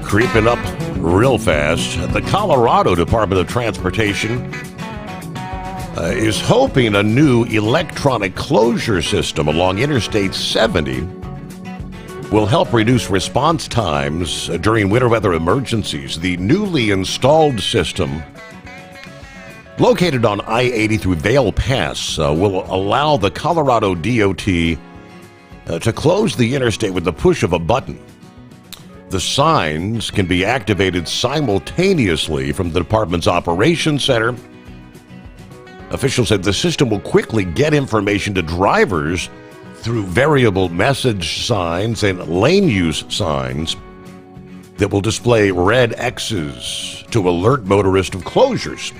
creeping up real fast. The Colorado Department of Transportation is hoping a new electronic closure system along Interstate 70 will help reduce response times during winter weather emergencies. The newly installed system, located on I-80 through Vail Pass, will allow the Colorado DOT to close the interstate with the push of a button. The signs can be activated simultaneously from the department's operations center. Officials said the system will quickly get information to drivers through variable message signs and lane use signs that will display red X's to alert motorists of closures.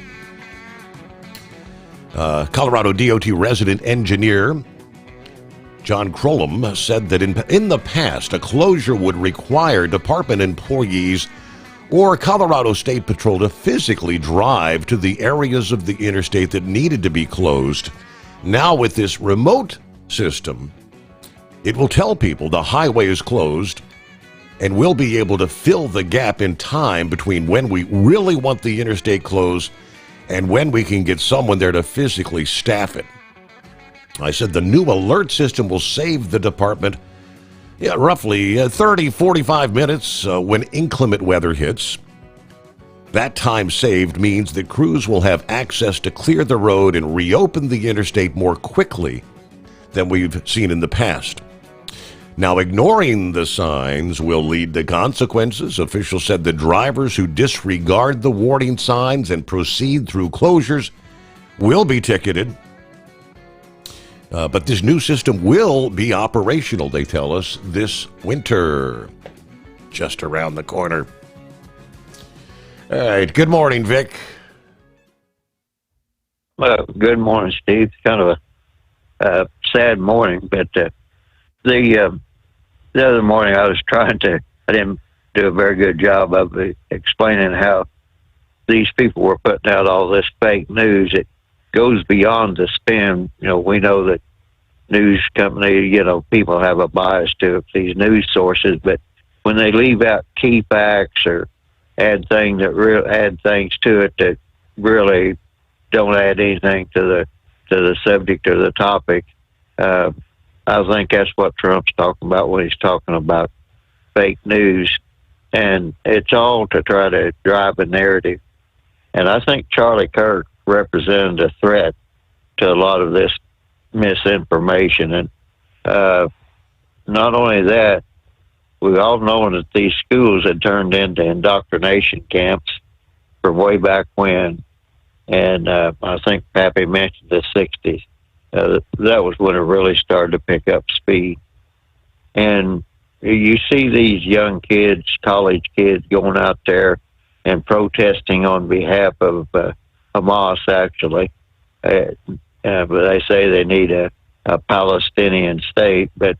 Colorado DOT resident engineer John Crolum said that in the past, a closure would require department employees or Colorado State Patrol to physically drive to the areas of the interstate that needed to be closed. Now with this remote system, it will tell people the highway is closed and we'll be able to fill the gap in time between when we really want the interstate closed and when we can get someone there to physically staff it. I said the new alert system will save the department roughly 30-45 minutes when inclement weather hits. That time saved means that crews will have access to clear the road and reopen the interstate more quickly than we've seen in the past. Now, ignoring the signs will lead to consequences. Officials said the drivers who disregard the warning signs and proceed through closures will be ticketed. But this new system will be operational, they tell us, this winter, just around the corner. All right. Good morning, Vic. Well, good morning, Steve. It's kind of a sad morning, but the other morning I didn't do a very good job of explaining how these people were putting out all this fake news. It goes beyond the spin. We know that news company, people have a bias to these news sources, but when they leave out key facts or add things to it that really don't add anything to the subject or the topic, I think that's what Trump's talking about when he's talking about fake news, and it's all to try to drive a narrative. And I think Charlie Kirk represented a threat to a lot of this misinformation. And not only that, we all know that these schools had turned into indoctrination camps from way back when. And I think Pappy mentioned the 60s. That was when it really started to pick up speed. And you see these young kids, college kids, going out there and protesting on behalf of Hamas, actually. But they say they need a Palestinian state, but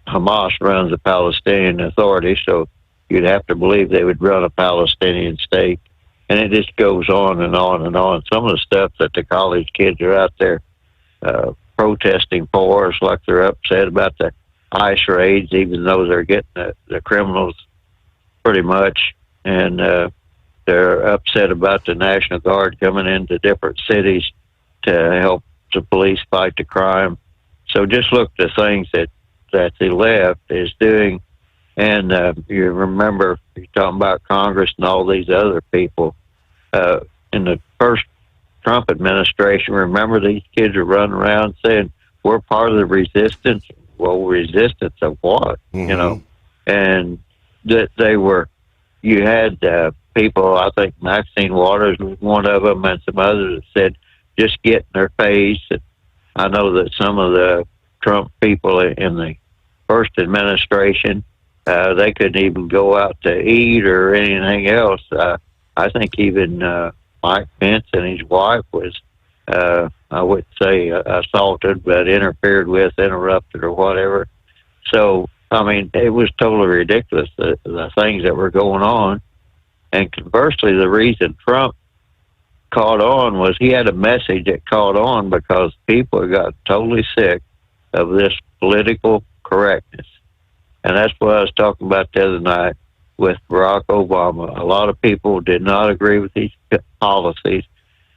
Hamas runs the Palestinian Authority, so you'd have to believe they would run a Palestinian state. And it just goes on and on and on. Some of the stuff that the college kids are out there protesting for is like they're upset about the ICE raids, even though they're getting the criminals pretty much. And they're upset about the National Guard coming into different cities to help the police fight the crime. So just look at the things that the left is doing. And you remember, you're talking about Congress and all these other people. In the first Trump administration, remember these kids are running around saying, we're part of the resistance. Well, resistance of what? Mm-hmm. And that you had people, I think Maxine Waters was one of them, and some others that said, just get in their face. And I know that some of the Trump people in the first administration, they couldn't even go out to eat or anything else. I think even Mike Pence and his wife was, I wouldn't say assaulted, but interfered with, interrupted, or whatever. So, I mean, it was totally ridiculous, the things that were going on. And conversely, the reason Trump caught on was he had a message that caught on because people got totally sick of this political correctness. And that's what I was talking about the other night with Barack Obama. A lot of people did not agree with these policies,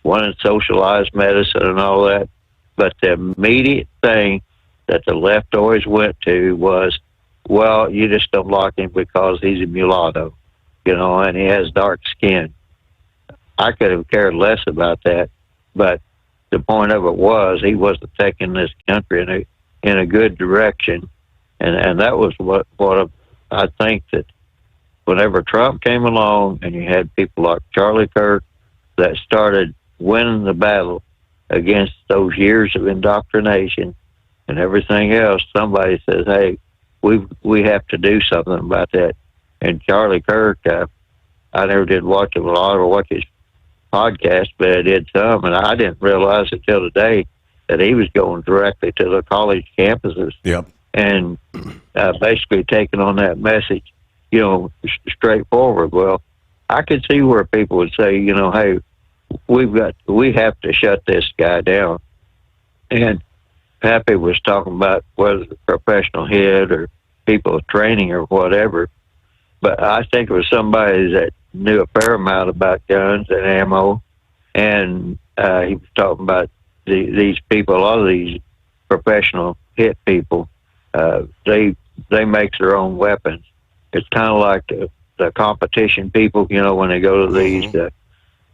wanted socialized medicine and all that. But the immediate thing that the left always went to was, well, you just don't like him because he's a mulatto, and he has dark skin. I could have cared less about that, but the point of it was he wasn't taking this country in a good direction. And that was what I think that whenever Trump came along and you had people like Charlie Kirk that started winning the battle against those years of indoctrination and everything else, somebody says, hey, we have to do something about that. And Charlie Kirk, I never did watch him a lot or watch his podcast, but I did some, and I didn't realize until today that he was going directly to the college campuses. Yep. And basically taking on that message, straightforward. Well, I could see where people would say, hey, we have to shut this guy down. And Pappy was talking about whether the professional hit or people training or whatever. But I think it was somebody that knew a fair amount about guns and ammo. And he was talking about these people, a lot of these professional hit people, they make their own weapons. It's kind of like the competition people, when they go to these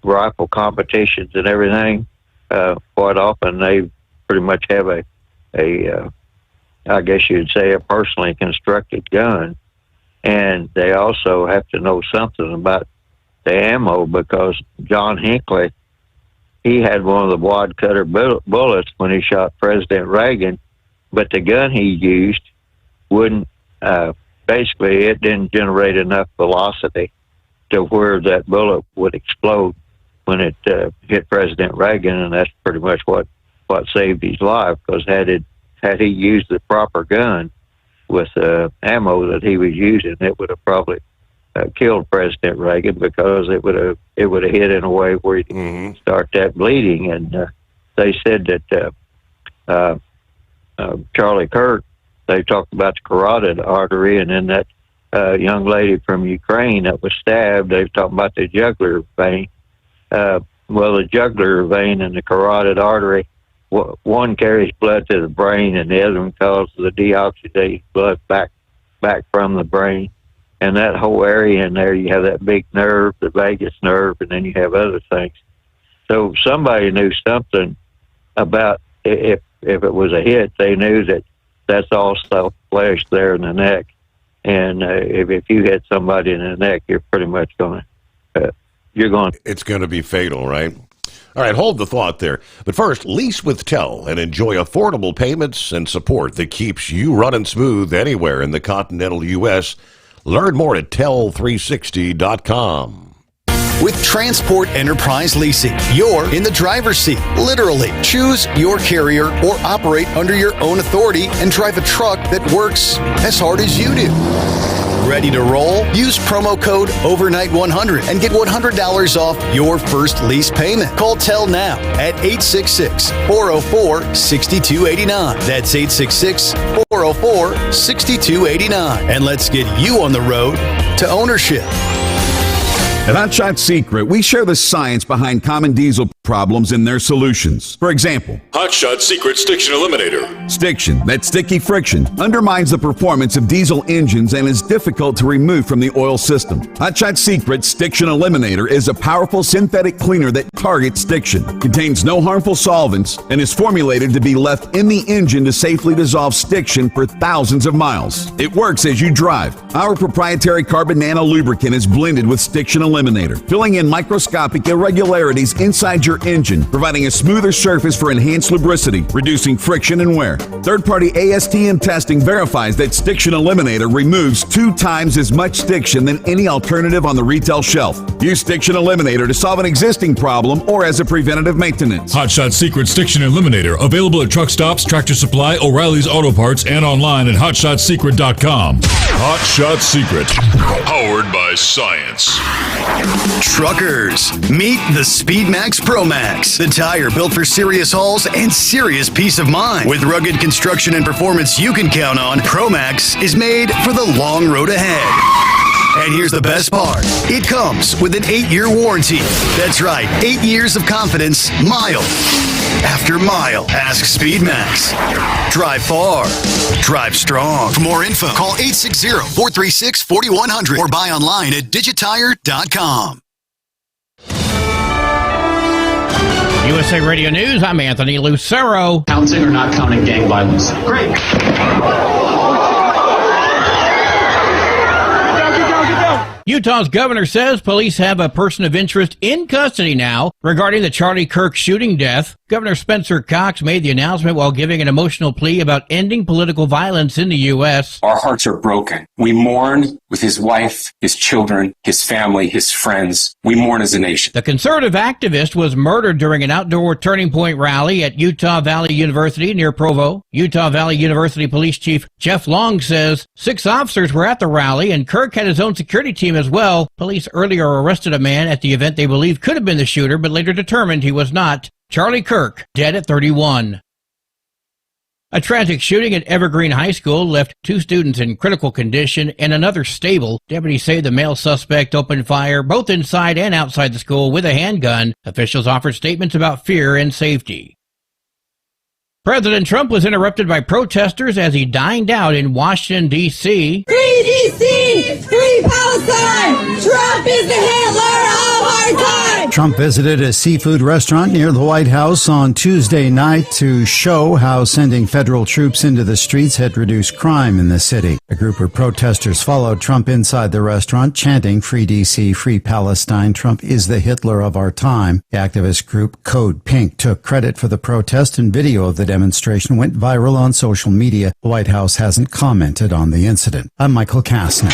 rifle competitions and everything. Quite often they pretty much have a I guess you'd say, a personally constructed gun, and they also have to know something about the ammo because John Hinckley, he had one of the wad cutter bullets when he shot President Reagan, but the gun he used wouldn't, basically it didn't generate enough velocity to where that bullet would explode when it hit President Reagan, and that's pretty much what saved his life. Because had he used the proper gun with ammo that he was using, it would have probably killed President Reagan, because it would have hit in a way where he'd start that bleeding. And they said that Charlie Kirk, they talked about the carotid artery, and then that young lady from Ukraine that was stabbed, they talked about the jugular vein. Well, the jugular vein and the carotid artery, one carries blood to the brain, and the other one causes the deoxidated blood back from the brain. And that whole area in there, you have that big nerve, the vagus nerve, and then you have other things. So somebody knew something about if it was a hit, they knew that that's also flesh there in the neck. And if you hit somebody in the neck, you're pretty much it's going to be fatal, right? All right, hold the thought there. But first, lease with Tell and enjoy affordable payments and support that keeps you running smooth anywhere in the continental U.S. Learn more at tell360.com. With Transport Enterprise Leasing, you're in the driver's seat, literally. Choose your carrier or operate under your own authority and drive a truck that works as hard as you do. Ready to roll? Use promo code OVERNIGHT100 and get $100 off your first lease payment. Call Tell now at 866-404-6289. That's 866-404-6289. And let's get you on the road to ownership. At Hotshot Secret, we share the science behind common diesel problems and their solutions. For example, Hotshot Secret Stiction Eliminator. Stiction, that sticky friction, undermines the performance of diesel engines and is difficult to remove from the oil system. Hotshot Secret Stiction Eliminator is a powerful synthetic cleaner that targets stiction, contains no harmful solvents, and is formulated to be left in the engine to safely dissolve stiction for thousands of miles. It works as you drive. Our proprietary carbon nano lubricant is blended with Stiction Eliminator, filling in microscopic irregularities inside your engine, providing a smoother surface for enhanced lubricity, reducing friction and wear. Third-party ASTM testing verifies that Stiction Eliminator removes 2 times as much stiction than any alternative on the retail shelf. Use Stiction Eliminator to solve an existing problem or as a preventative maintenance. Hotshot Secret Stiction Eliminator, available at truck stops, Tractor Supply, O'Reilly's Auto Parts, and online at hotshotsecret.com. Hotshot Secret, powered by science. Truckers, meet the SpeedMax Pro Max, the tire built for serious hauls and serious peace of mind. With rugged construction and performance you can count on, Pro Max is made for the long road ahead. And here's the best part. It comes with an 8-year warranty. That's right, 8 years of confidence, mile after mile. Ask SpeedMax. Drive far. Drive strong. For more info, call 860-436-4100 or buy online at digitire.com. USA Radio News, I'm Anthony Lucero. Counting or not counting gang violence? Great. Utah's governor says police have a person of interest in custody now regarding the Charlie Kirk shooting death. Governor Spencer Cox made the announcement while giving an emotional plea about ending political violence in the U.S. Our hearts are broken. We mourn with his wife, his children, his family, his friends. We mourn as a nation. The conservative activist was murdered during an outdoor Turning Point rally at Utah Valley University near Provo. Utah Valley University Police Chief Jeff Long says 6 officers were at the rally and Kirk had his own security team as well. Police earlier arrested a man at the event they believe could have been the shooter, but later determined he was not. Charlie Kirk, dead at 31. A tragic shooting at Evergreen High School left 2 students in critical condition and another stable. Deputies say the male suspect opened fire both inside and outside the school with a handgun. Officials offered statements about fear and safety. President Trump was interrupted by protesters as he dined out in Washington, D.C. Free D.C.! Free Palestine! Trump is the Hitler of our time! Trump visited a seafood restaurant near the White House on Tuesday night to show how sending federal troops into the streets had reduced crime in the city. A group of protesters followed Trump inside the restaurant, chanting, "Free D.C., Free Palestine, Trump is the Hitler of our time." The activist group Code Pink took credit for the protest, and video of the demonstration went viral on social media. The White House hasn't commented on the incident. I'm Michael Kastner.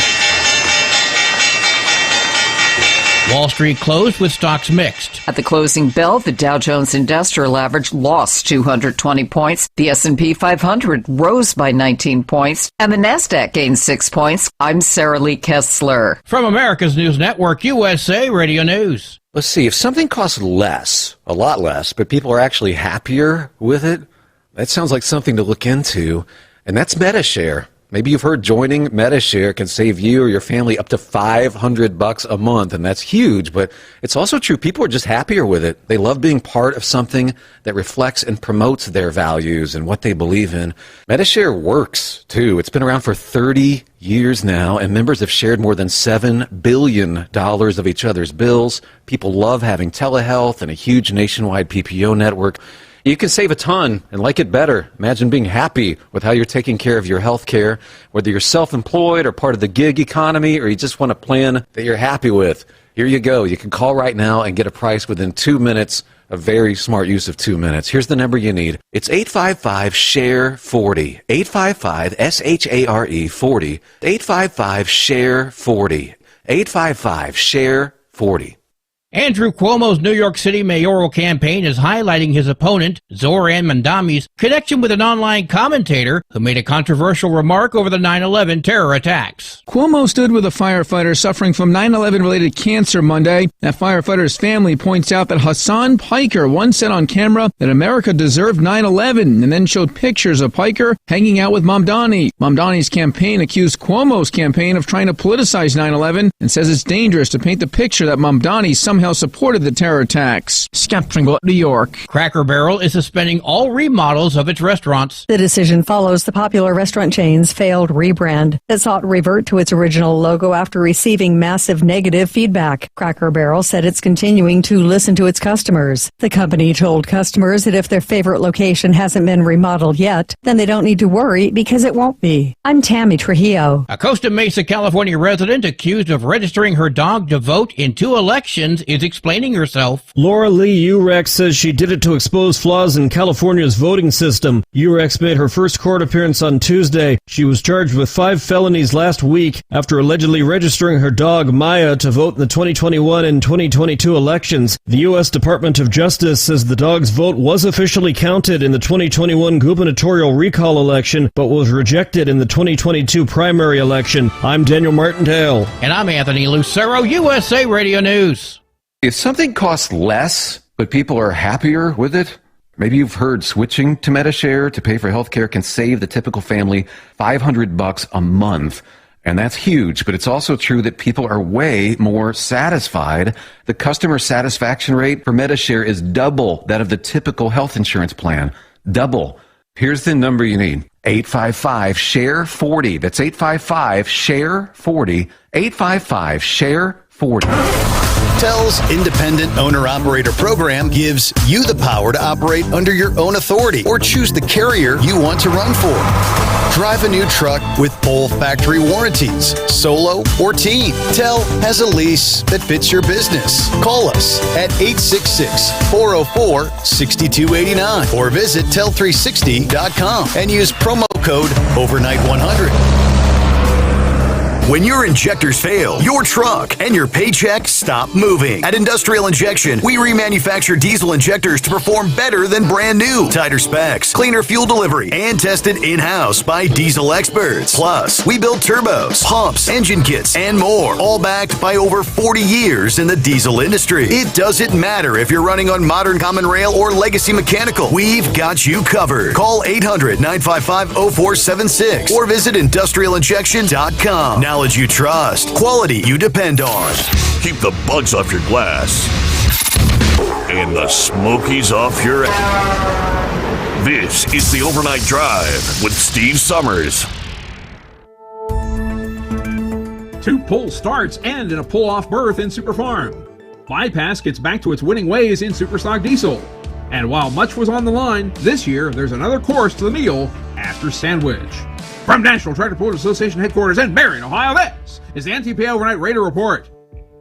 Wall Street closed with stocks mixed. At the closing bell, the Dow Jones Industrial Average lost 220 points. The S&P 500 rose by 19 points, and the Nasdaq gained 6 points. I'm Sarah Lee Kessler. From America's News Network, USA Radio News. Let's see, if something costs less, a lot less, but people are actually happier with it, that sounds like something to look into, and that's MetaShare. Maybe you've heard joining MetaShare can save you or your family up to $500 a month, and that's huge, but it's also true. People are just happier with it. They love being part of something that reflects and promotes their values and what they believe in. MetaShare works, too. It's been around for 30 years now, and members have shared more than $7 billion of each other's bills. People love having telehealth and a huge nationwide PPO network. You can save a ton and like it better. Imagine being happy with how you're taking care of your health care, whether you're self-employed or part of the gig economy, or you just want a plan that you're happy with. Here you go. You can call right now and get a price within 2 minutes. A very smart use of 2 minutes. Here's the number you need. It's 855-SHARE-40. 855-SHARE-40. 855-SHARE-40. 855-SHARE-40. Andrew Cuomo's New York City mayoral campaign is highlighting his opponent, Zoran Mandami's connection with an online commentator who made a controversial remark over the 9/11 terror attacks. Cuomo stood with a firefighter suffering from 9/11-related cancer Monday. That firefighter's family points out that Hassan Piker once said on camera that America deserved 9/11 and then showed pictures of Piker hanging out with Mamdani. Mamdani's campaign accused Cuomo's campaign of trying to politicize 9/11 and says it's dangerous to paint the picture that Mamdani somehow supported the terror attacks. Scott Pringle, New York. Cracker Barrel is suspending all remodels of its restaurants. The decision follows the popular restaurant chain's failed rebrand. It sought to revert to its original logo after receiving massive negative feedback. Cracker Barrel said it's continuing to listen to its customers. The company told customers that if their favorite location hasn't been remodeled yet, then they don't need to worry because it won't be. I'm Tammy Trujillo. A Costa Mesa, California resident accused of registering her dog to vote in 2 elections is explaining herself. Laura Lee Urex says she did it to expose flaws in California's voting system. Urex made her first court appearance on Tuesday. She was charged with 5 felonies last week after allegedly registering her dog Maya to vote in the 2021 and 2022 elections. The U.S. Department of Justice says the dog's vote was officially counted in the 2021 gubernatorial recall election, but was rejected in the 2022 primary election. I'm Daniel Martindale. And I'm Anthony Lucero, USA Radio News. If something costs less, but people are happier with it, maybe you've heard switching to MetaShare to pay for healthcare can save the typical family $500 a month. And that's huge, but it's also true that people are way more satisfied. The customer satisfaction rate for MetaShare is double that of the typical health insurance plan. Double. Here's the number you need. 855-SHARE-40. That's 855-SHARE-40. 855-SHARE-40. TEL's independent owner-operator program gives you the power to operate under your own authority or choose the carrier you want to run for. Drive a new truck with full factory warranties, solo or team. TEL has a lease that fits your business. Call us at 866-404-6289 or visit tel360.com and use promo code OVERNIGHT100. When your injectors fail, your truck and your paycheck stop moving. At Industrial Injection, we remanufacture diesel injectors to perform better than brand new. Tighter specs, cleaner fuel delivery, and tested in-house by diesel experts. Plus, we build turbos, pumps, engine kits, and more, all backed by over 40 years in the diesel industry. It doesn't matter if you're running on modern common rail or legacy mechanical. We've got you covered. Call 800-955-0476 or visit industrialinjection.com. Knowledge you trust, quality you depend on. Keep the bugs off your glass and the smokies off your ass. This is the Overnight Drive with Steve Summers. 2 pull starts end in a pull-off berth in Superfarm. Bypass gets back to its winning ways in Superstock Diesel. And while much was on the line, this year there's another course to the meal after sandwich. From National Tractor Pullers Association headquarters in Marion, Ohio, this is the NTPA Overnight Raider Report.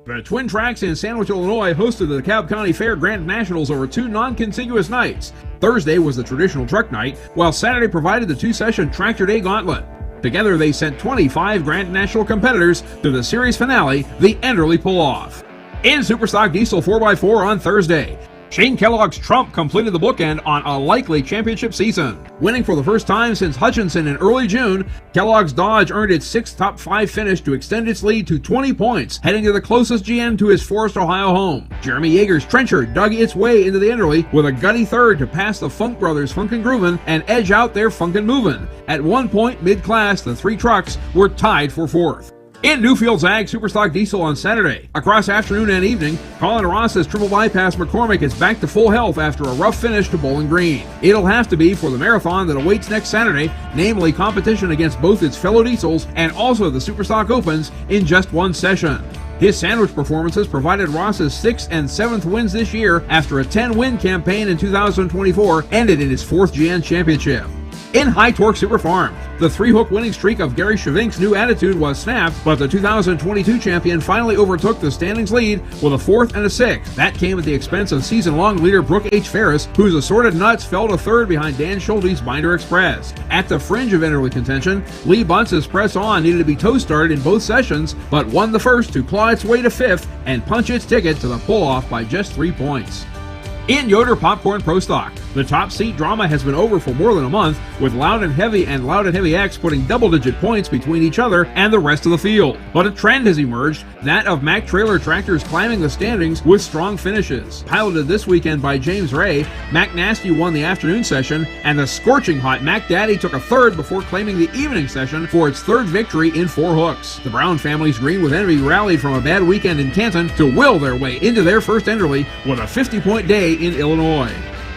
The Twin Tracks in Sandwich, Illinois hosted the DeKalb County Fair Grand Nationals over 2 non-contiguous nights. Thursday was the traditional truck night, while Saturday provided the 2-session Tractor Day Gauntlet. Together they sent 25 Grand National competitors to the series finale, the Enderley Pull-Off. In Superstock Diesel 4x4 on Thursday, Shane Kellogg's Trump completed the bookend on a likely championship season. Winning for the first time since Hutchinson in early June, Kellogg's Dodge earned its 6th top 5 finish to extend its lead to 20 points, heading to the closest GM to his Forest, Ohio home. Jeremy Yeager's Trencher dug its way into the Enderley with a gutty third to pass the Funk Brothers Funkin' Groovin' and edge out their Funkin' Movin'. At one point mid-class, the 3 trucks were tied for 4th. In Newfield's Ag Superstock Diesel on Saturday, across afternoon and evening, Colin Ross's Triple Bypass McCormick is back to full health after a rough finish to Bowling Green. It'll have to be for the marathon that awaits next Saturday, namely competition against both its fellow diesels and also the Superstock Opens in just one session. His sandwich performances provided Ross's 6th and 7th wins this year after a 10-win campaign in 2024 ended in his 4th GN championship. In High Torque Super Farm, the 3-hook winning streak of Gary Chevink's new attitude was snapped, but the 2022 champion finally overtook the standings lead with a 4th and a 6th. That came at the expense of season-long leader Brooke H. Ferris, whose assorted nuts fell to 3rd behind Dan Schulte's Binder Express. At the fringe of Enderley contention, Lee Bunce's Press On needed to be toe-started in both sessions, but won the first to claw its way to 5th and punch its ticket to the pull-off by just 3 points. In Yoder Popcorn Pro Stock, the top seat drama has been over for more than a month, with Loud and Heavy and Loud and Heavy X putting double-digit points between each other and the rest of the field. But a trend has emerged, that of Mack trailer tractors climbing the standings with strong finishes. Piloted this weekend by James Ray, Mack Nasty won the afternoon session, and the scorching hot Mack Daddy took a 3rd before claiming the evening session for its 3rd victory in 4 hooks. The Brown family's Green with Envy rallied from a bad weekend in Canton to will their way into their first Enderley with a 50-point day in Illinois.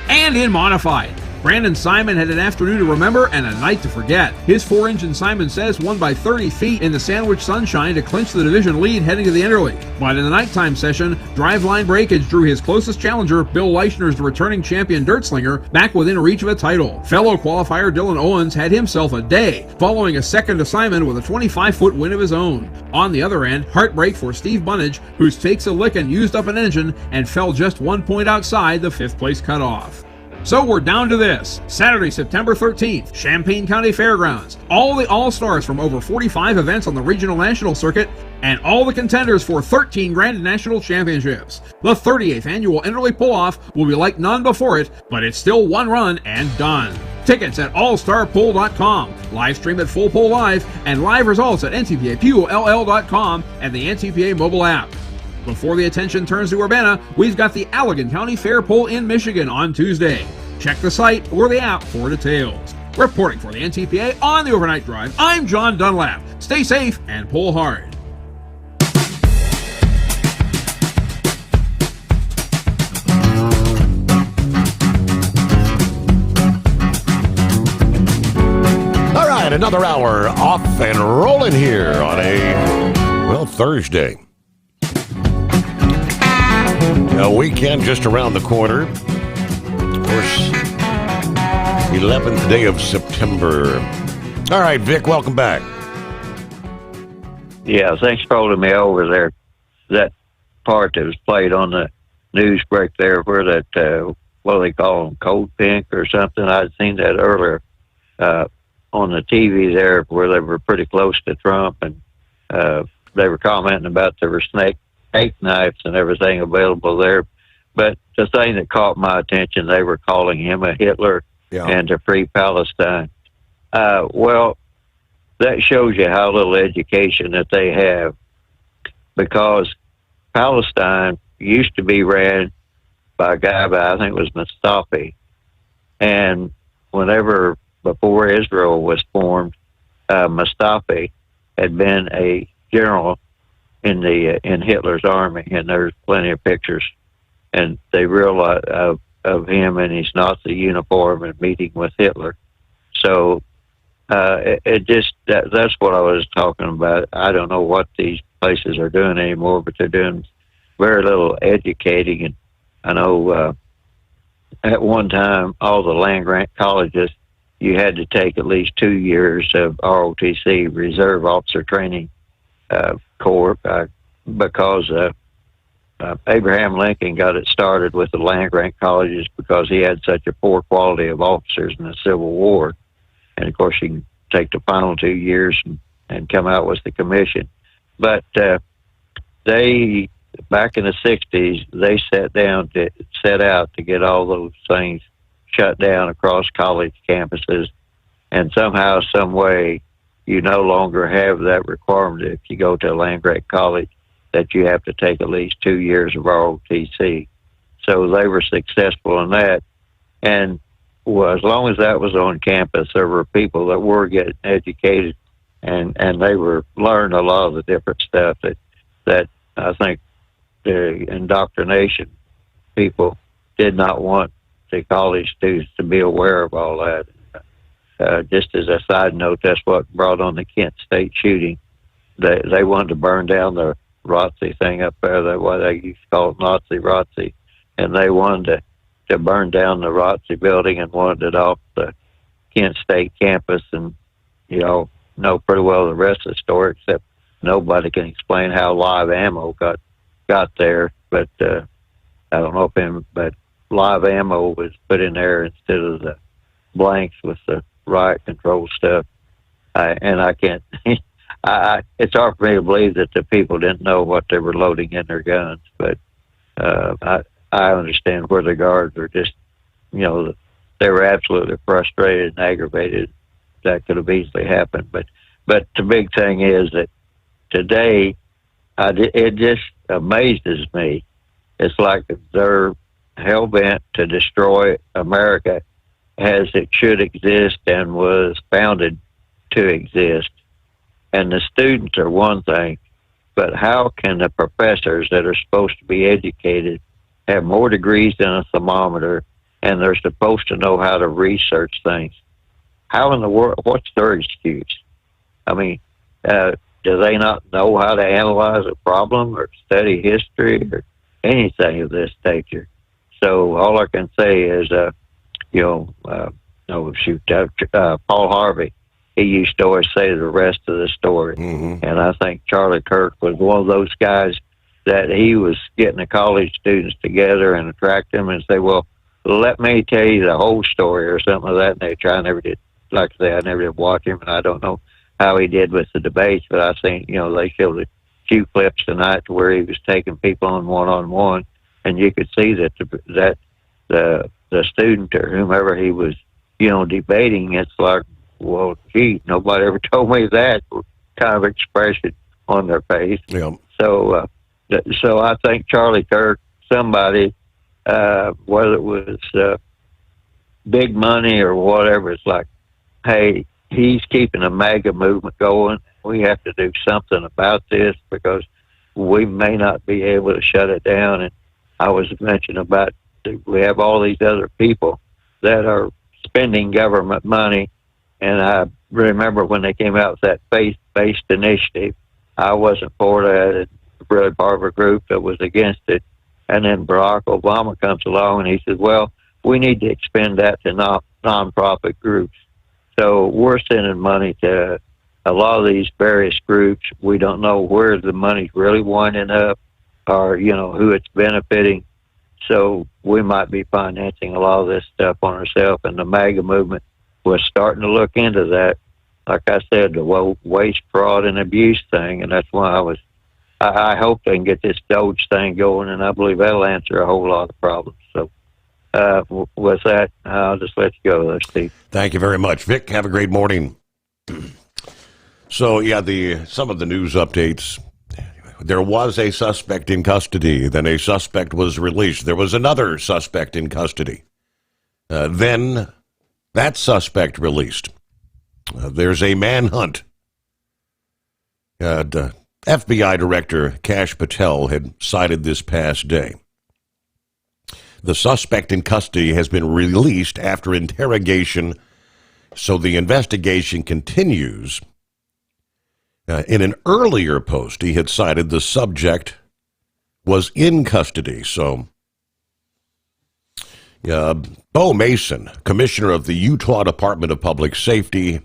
And in Modified, Brandon Simon had an afternoon to remember and a night to forget. His 4-engine Simon Says won by 30 feet in the Sandwich Sunshine to clinch the division lead heading to the Enderley. But in the nighttime session, Driveline Breakage drew his closest challenger, Bill Leichner's returning champion Dirtslinger, back within reach of a title. Fellow qualifier Dylan Owens had himself a day, following a second to Simon with a 25-foot win of his own. On the other end, heartbreak for Steve Bunnage, whose takes a lickin' used up an engine and fell just 1 point outside the 5th place cutoff. So we're down to this. Saturday, September 13th, Champaign County Fairgrounds. All the All-Stars from over 45 events on the regional national circuit, and all the contenders for 13 Grand National Championships. The 38th annual Enderley Pull-Off will be like none before it, but it's still one run and done. Tickets at allstarpull.com, live stream at Full Pull Live, and live results at ntpapull.com and the NTPA mobile app. Before the attention turns to Urbana, we've got the Allegan County Fair Pull in Michigan on Tuesday. Check the site or the app for details. Reporting for the NTPA on the Overnight Drive, I'm John Dunlap. Stay safe and pull hard. All right, another hour off and rolling here on a, Thursday. A weekend just around the corner. Of course, 11th day of September. All right, Vic, welcome back. Yeah, thanks for holding me over there. That part that was played on the news break there where that, what do they call them, cold pink or something? I'd seen that earlier on the TV there where they were pretty close to Trump, and they were commenting about there were snake knives and everything available there. But the thing that caught my attention, they were calling him a Hitler and to free Palestine. Well, that shows you how little education that they have, because Palestine used to be ran by a guy by, I think it was Mustafa. And whenever, before Israel was formed, Mustafa had been a general in Hitler's army, and there's plenty of pictures, and they realize of him in his Nazi uniform and meeting with Hitler. So that's what I was talking about. I don't know what these places are doing anymore, but they're doing very little educating. And I know at one time, all the land-grant colleges, you had to take at least 2 years of ROTC, Reserve Officer Training Corps, because Abraham Lincoln got it started with the land-grant colleges because he had such a poor quality of officers in the Civil War. And, of course, you can take the final 2 years and come out with the commission. But they back in the 60s, they set out to get all those things shut down across college campuses. And somehow, some way, you no longer have that requirement if you go to a land-grant college that you have to take at least 2 years of ROTC. So they were successful in that. And as long as that was on campus, there were people that were getting educated, and they were learning a lot of the different stuff that I think the indoctrination people did not want the college students to be aware of all that. Just as a side note, that's what brought on the Kent State shooting. They wanted to burn down the ROTC thing up there. That's why they used to call it Nazi ROTC. And they wanted to burn down the ROTC building and wanted it off the Kent State campus. And you all know pretty well the rest of the story, except nobody can explain how live ammo got there. But I don't know but live ammo was put in there instead of the blanks with the riot control stuff. I can't. It's hard for me to believe that the people didn't know what they were loading in their guns. But I understand where the guards are just, they were absolutely frustrated and aggravated. That could have easily happened. But the big thing is that today, it just amazes me. It's like they're hell-bent to destroy America as it should exist and was founded to exist. And the students are one thing, but how can the professors that are supposed to be educated have more degrees than a thermometer, and they're supposed to know how to research things? How in the world, what's their excuse? I mean, do they not know how to analyze a problem or study history or anything of this nature? So all I can say is, Paul Harvey, he used to always say the rest of the story. Mm-hmm. And I think Charlie Kirk was one of those guys that he was getting the college students together and attract them and say, well, let me tell you the whole story or something of that nature. I never did, like I say, I never did watch him, and I don't know how he did with the debates, but I think, they showed a few clips tonight to where he was taking people on one-on-one, and you could see that the student or whomever he was, debating, it's like, well, gee, nobody ever told me that kind of expression on their face. Yeah. So I think Charlie Kirk, somebody, whether it was big money or whatever, it's like, hey, he's keeping the MAGA movement going. We have to do something about this because we may not be able to shut it down. And I was mentioning about we have all these other people that are spending government money. And I remember when they came out with that faith-based initiative, I wasn't for that. And really part of a group that was against it. And then Barack Obama comes along and he says, well, we need to expend that to non-profit groups. So we're sending money to a lot of these various groups. We don't know where the money's really winding up or, who it's benefiting. So we might be financing a lot of this stuff on ourselves. And the MAGA movement was starting to look into that. Like I said, the waste, fraud, and abuse thing. And that's why I hope they can get this Doge thing going, and I believe that'll answer a whole lot of problems. So with that, I'll just let you go there, Steve. Thank you very much. Vic, have a great morning. So, some of the news updates. There was a suspect in custody. Then a suspect was released. There was another suspect in custody. Then that suspect released. There's a manhunt. FBI Director Kash Patel had cited this past day. The suspect in custody has been released after interrogation, so the investigation continues. In an earlier post, he had cited the subject was in custody. So, Bo Mason, commissioner of the Utah Department of Public Safety,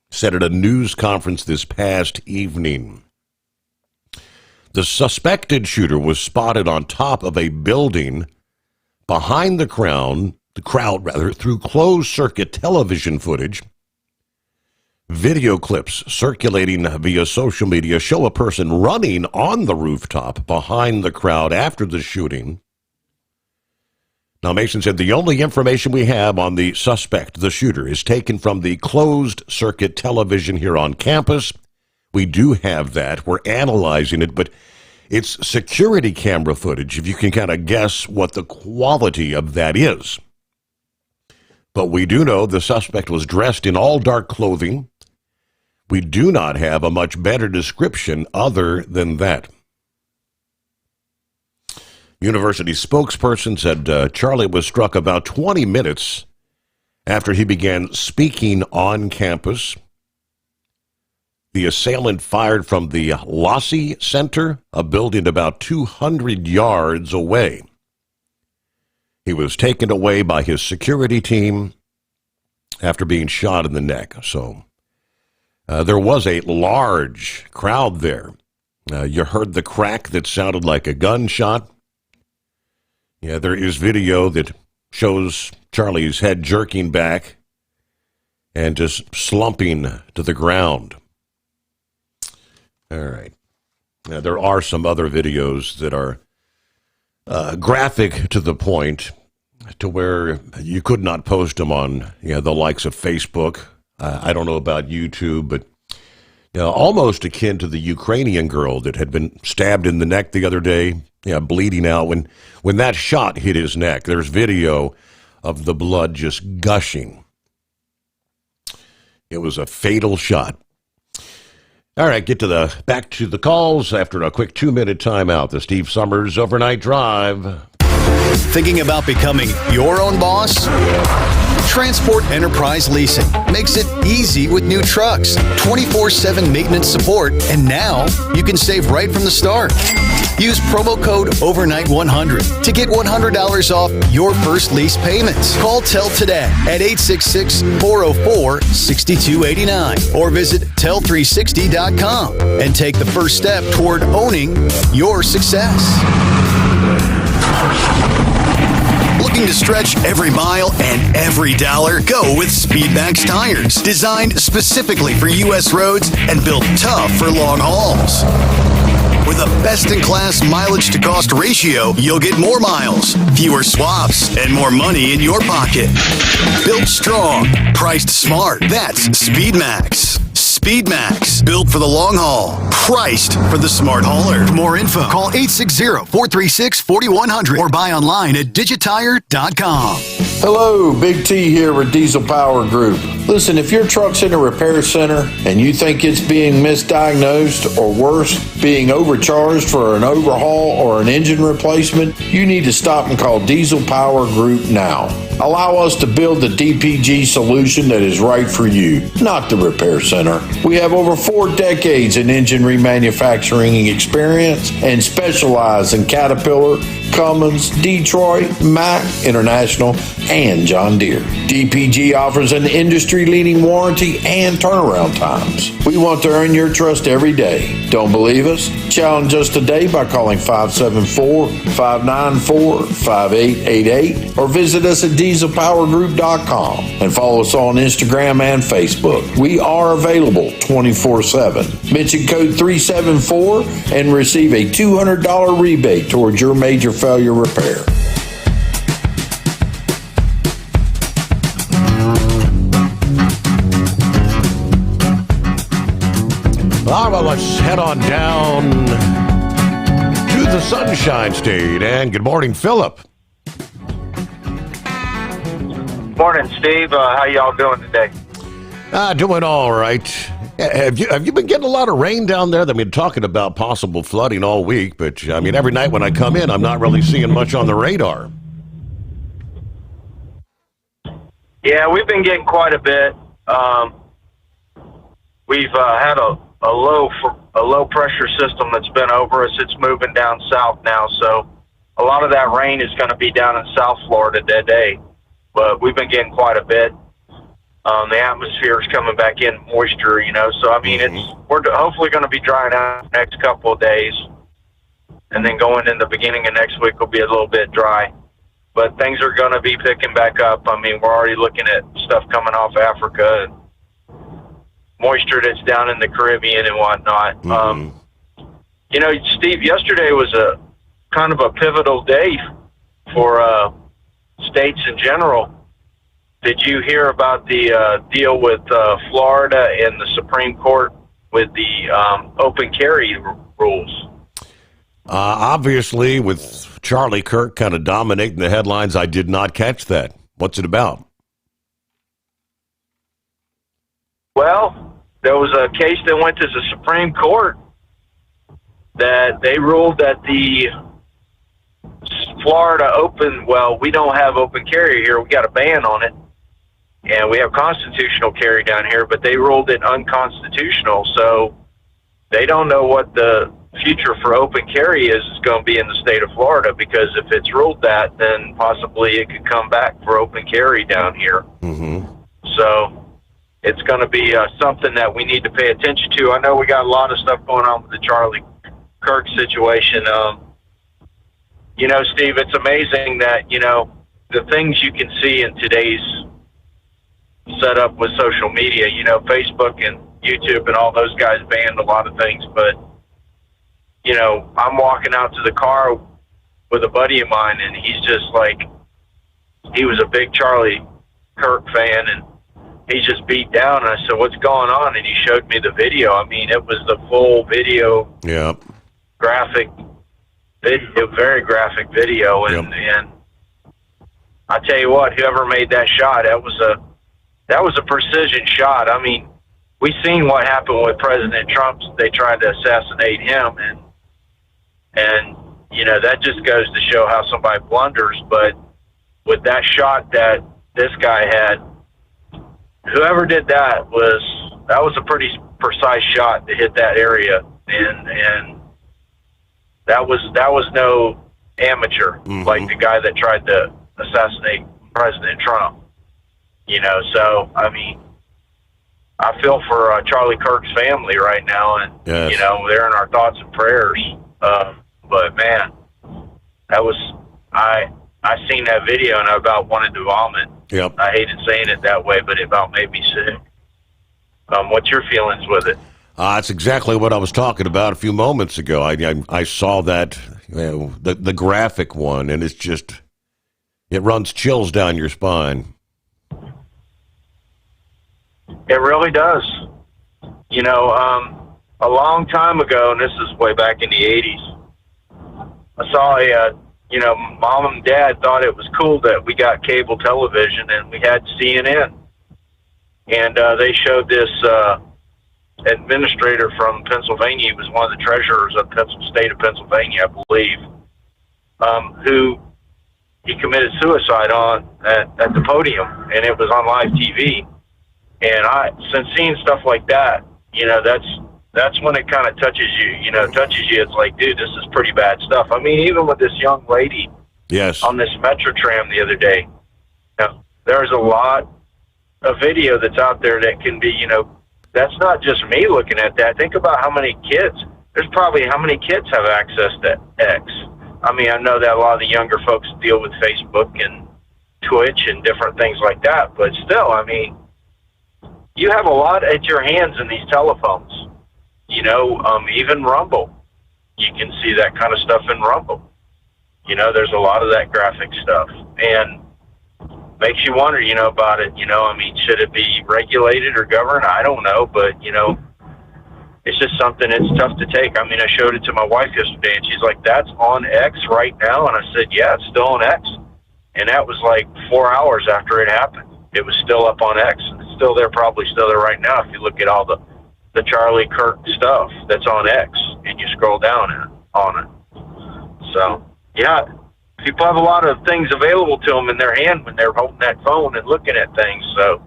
said at a news conference this past evening, the suspected shooter was spotted on top of a building behind the crowd through closed-circuit television footage. Video clips circulating via social media show a person running on the rooftop behind the crowd after the shooting. Now, Mason said the only information we have on the suspect, the shooter, is taken from the closed-circuit television here on campus. We do have that. We're analyzing it, but it's security camera footage, if you can kind of guess what the quality of that is. But we do know the suspect was dressed in all dark clothing. We do not have a much better description other than that. University spokesperson said Charlie was struck about 20 minutes after he began speaking on campus. The assailant fired from the Lassie Center, a building about 200 yards away. He was taken away by his security team after being shot in the neck. So there was a large crowd there. You heard the crack that sounded like a gunshot. Yeah, there is video that shows Charlie's head jerking back and just slumping to the ground. All right. Now, there are some other videos that are graphic to the point to where you could not post them on the likes of Facebook. I don't know about YouTube, but almost akin to the Ukrainian girl that had been stabbed in the neck the other day, bleeding out. When that shot hit his neck, there's video of the blood just gushing. It was a fatal shot. All right, back to the calls after a quick 2-minute timeout. The Steve Sommers Overnight Drive. Thinking about becoming your own boss? Transport Enterprise Leasing makes it easy with new trucks, 24/7 maintenance support, and now you can save right from the start. Use promo code OVERNIGHT100 to get $100 off your first lease payments. Call TEL today at 866-404-6289 or visit tel360.com and take the first step toward owning your success. Looking to stretch every mile and every dollar? Go with Speedmax tires, designed specifically for U.S. roads and built tough for long hauls. With a best-in-class mileage-to-cost ratio, you'll get more miles, fewer swaps, and more money in your pocket. Built strong, priced smart. That's Speedmax. Speedmax, built for the long haul, priced for the smart hauler. For more info, call 860-436-4100 or buy online at digitire.com. Hello, Big T here with Diesel Power Group. Listen, if your truck's in a repair center and you think it's being misdiagnosed or worse, being overcharged for an overhaul or an engine replacement, you need to stop and call Diesel Power Group now. Allow us to build the DPG solution that is right for you, not the repair center. We have over 4 decades in engine remanufacturing experience and specialize in Caterpillar, Cummins, Detroit, Mack, International, and John Deere. DPG offers an industry-leading warranty and turnaround times. We want to earn your trust every day. Don't believe us? Challenge us today by calling 574-594-5888 or visit us at dieselpowergroup.com and follow us on Instagram and Facebook. We are available 24/7. Mention code 374 and receive a $200 rebate towards your major failure repair. All right, let's head on down to the Sunshine State. And good morning, Philip. Morning, Steve. How y'all doing today? Doing all right. Have you been getting a lot of rain down there? They've been talking about possible flooding all week, but I mean, every night when I come in, I'm not really seeing much on the radar. Yeah, we've been getting quite a bit. We've had a low pressure system that's been over us. It's moving down south now, so a lot of that rain is going to be down in South Florida today. But we've been getting quite a bit. The atmosphere is coming back in moisture, so I mean, we're hopefully going to be drying out the next couple of days, and then going in the beginning of next week will be a little bit dry. But things are going to be picking back up. I mean, we're already looking at stuff coming off Africa. moisture that's down in the Caribbean and whatnot. You know, Steve, yesterday was a kind of a pivotal day for states in general. Did you hear about the deal with Florida and the Supreme Court with the open carry rules? Obviously, with Charlie Kirk kind of dominating the headlines, I did not catch that. What's it about? Well, there was a case that went to the Supreme Court that they ruled that the Florida open, well, we don't have open carry here. We got a ban on it. And we have constitutional carry down here, but they ruled it unconstitutional. So they don't know what the future for open carry is going to be in the state of Florida, because if it's ruled that, then possibly it could come back for open carry down here. So it's going to be something that we need to pay attention to. I know we got a lot of stuff going on with the Charlie Kirk situation. You know, Steve, it's amazing that, you know, the things you can see in today's setup with social media, you know, Facebook and YouTube and all those guys banned a lot of things, but, you know, I'm walking out to the car with a buddy of mine, and he's just like, he was a big Charlie Kirk fan, and he's just beat down. And I said, what's going on? And he showed me the video. I mean, it was the full video, graphic, very graphic video. And I tell you what, whoever made that shot, that was a precision shot. I mean, we seen what happened with President Trump. They tried to assassinate him, and you know, that just goes to show how somebody blunders. But with that shot that this guy had, whoever did that was a pretty precise shot to hit that area, and that was no amateur like the guy that tried to assassinate President Trump. You know, so I mean, I feel for Charlie Kirk's family right now, and you know, they're in our thoughts and prayers. But man, that was I seen that video and I about wanted to vomit. I hated saying it that way, but it about made me sick. What's your feelings with it? That's exactly what I was talking about a few moments ago. I saw that, you know, the graphic one, and it's just, it runs chills down your spine. It really does. You know, a long time ago, and this is way back in the 80s, I saw you know, mom and dad thought it was cool that we got cable television and we had CNN. And they showed this administrator from Pennsylvania. He was one of the treasurers of the state of Pennsylvania, I believe, who he committed suicide on at the podium, and it was on live TV. And since seeing stuff like that, you know, that's when it kind of touches you. You know, It's like, dude, this is pretty bad stuff. I mean, even with this young lady on this Metro tram the other day, you know, there's a lot of video that's out there that can be, you know, that's not just me looking at that. Think about how many kids, how many kids have access to X. I mean, I know that a lot of the younger folks deal with Facebook and Twitch and different things like that, but still, I mean, you have a lot at your hands in these telephones. You know, even Rumble, you can see that kind of stuff in Rumble. You know, there's a lot of that graphic stuff, and makes you wonder, you know, about it. You know, I mean, should it be regulated or governed? I don't know, but, you know, it's just something it's tough to take. I mean, I showed it to my wife yesterday, and she's like, that's on X right now? And I said, yeah, it's still on X. And that was like 4 hours after it happened. It was still up on X. It's still there, probably still there right now if you look at all the Charlie Kirk stuff that's on X and you scroll down on it. So, yeah, people have a lot of things available to them in their hand when they're holding that phone and looking at things. So,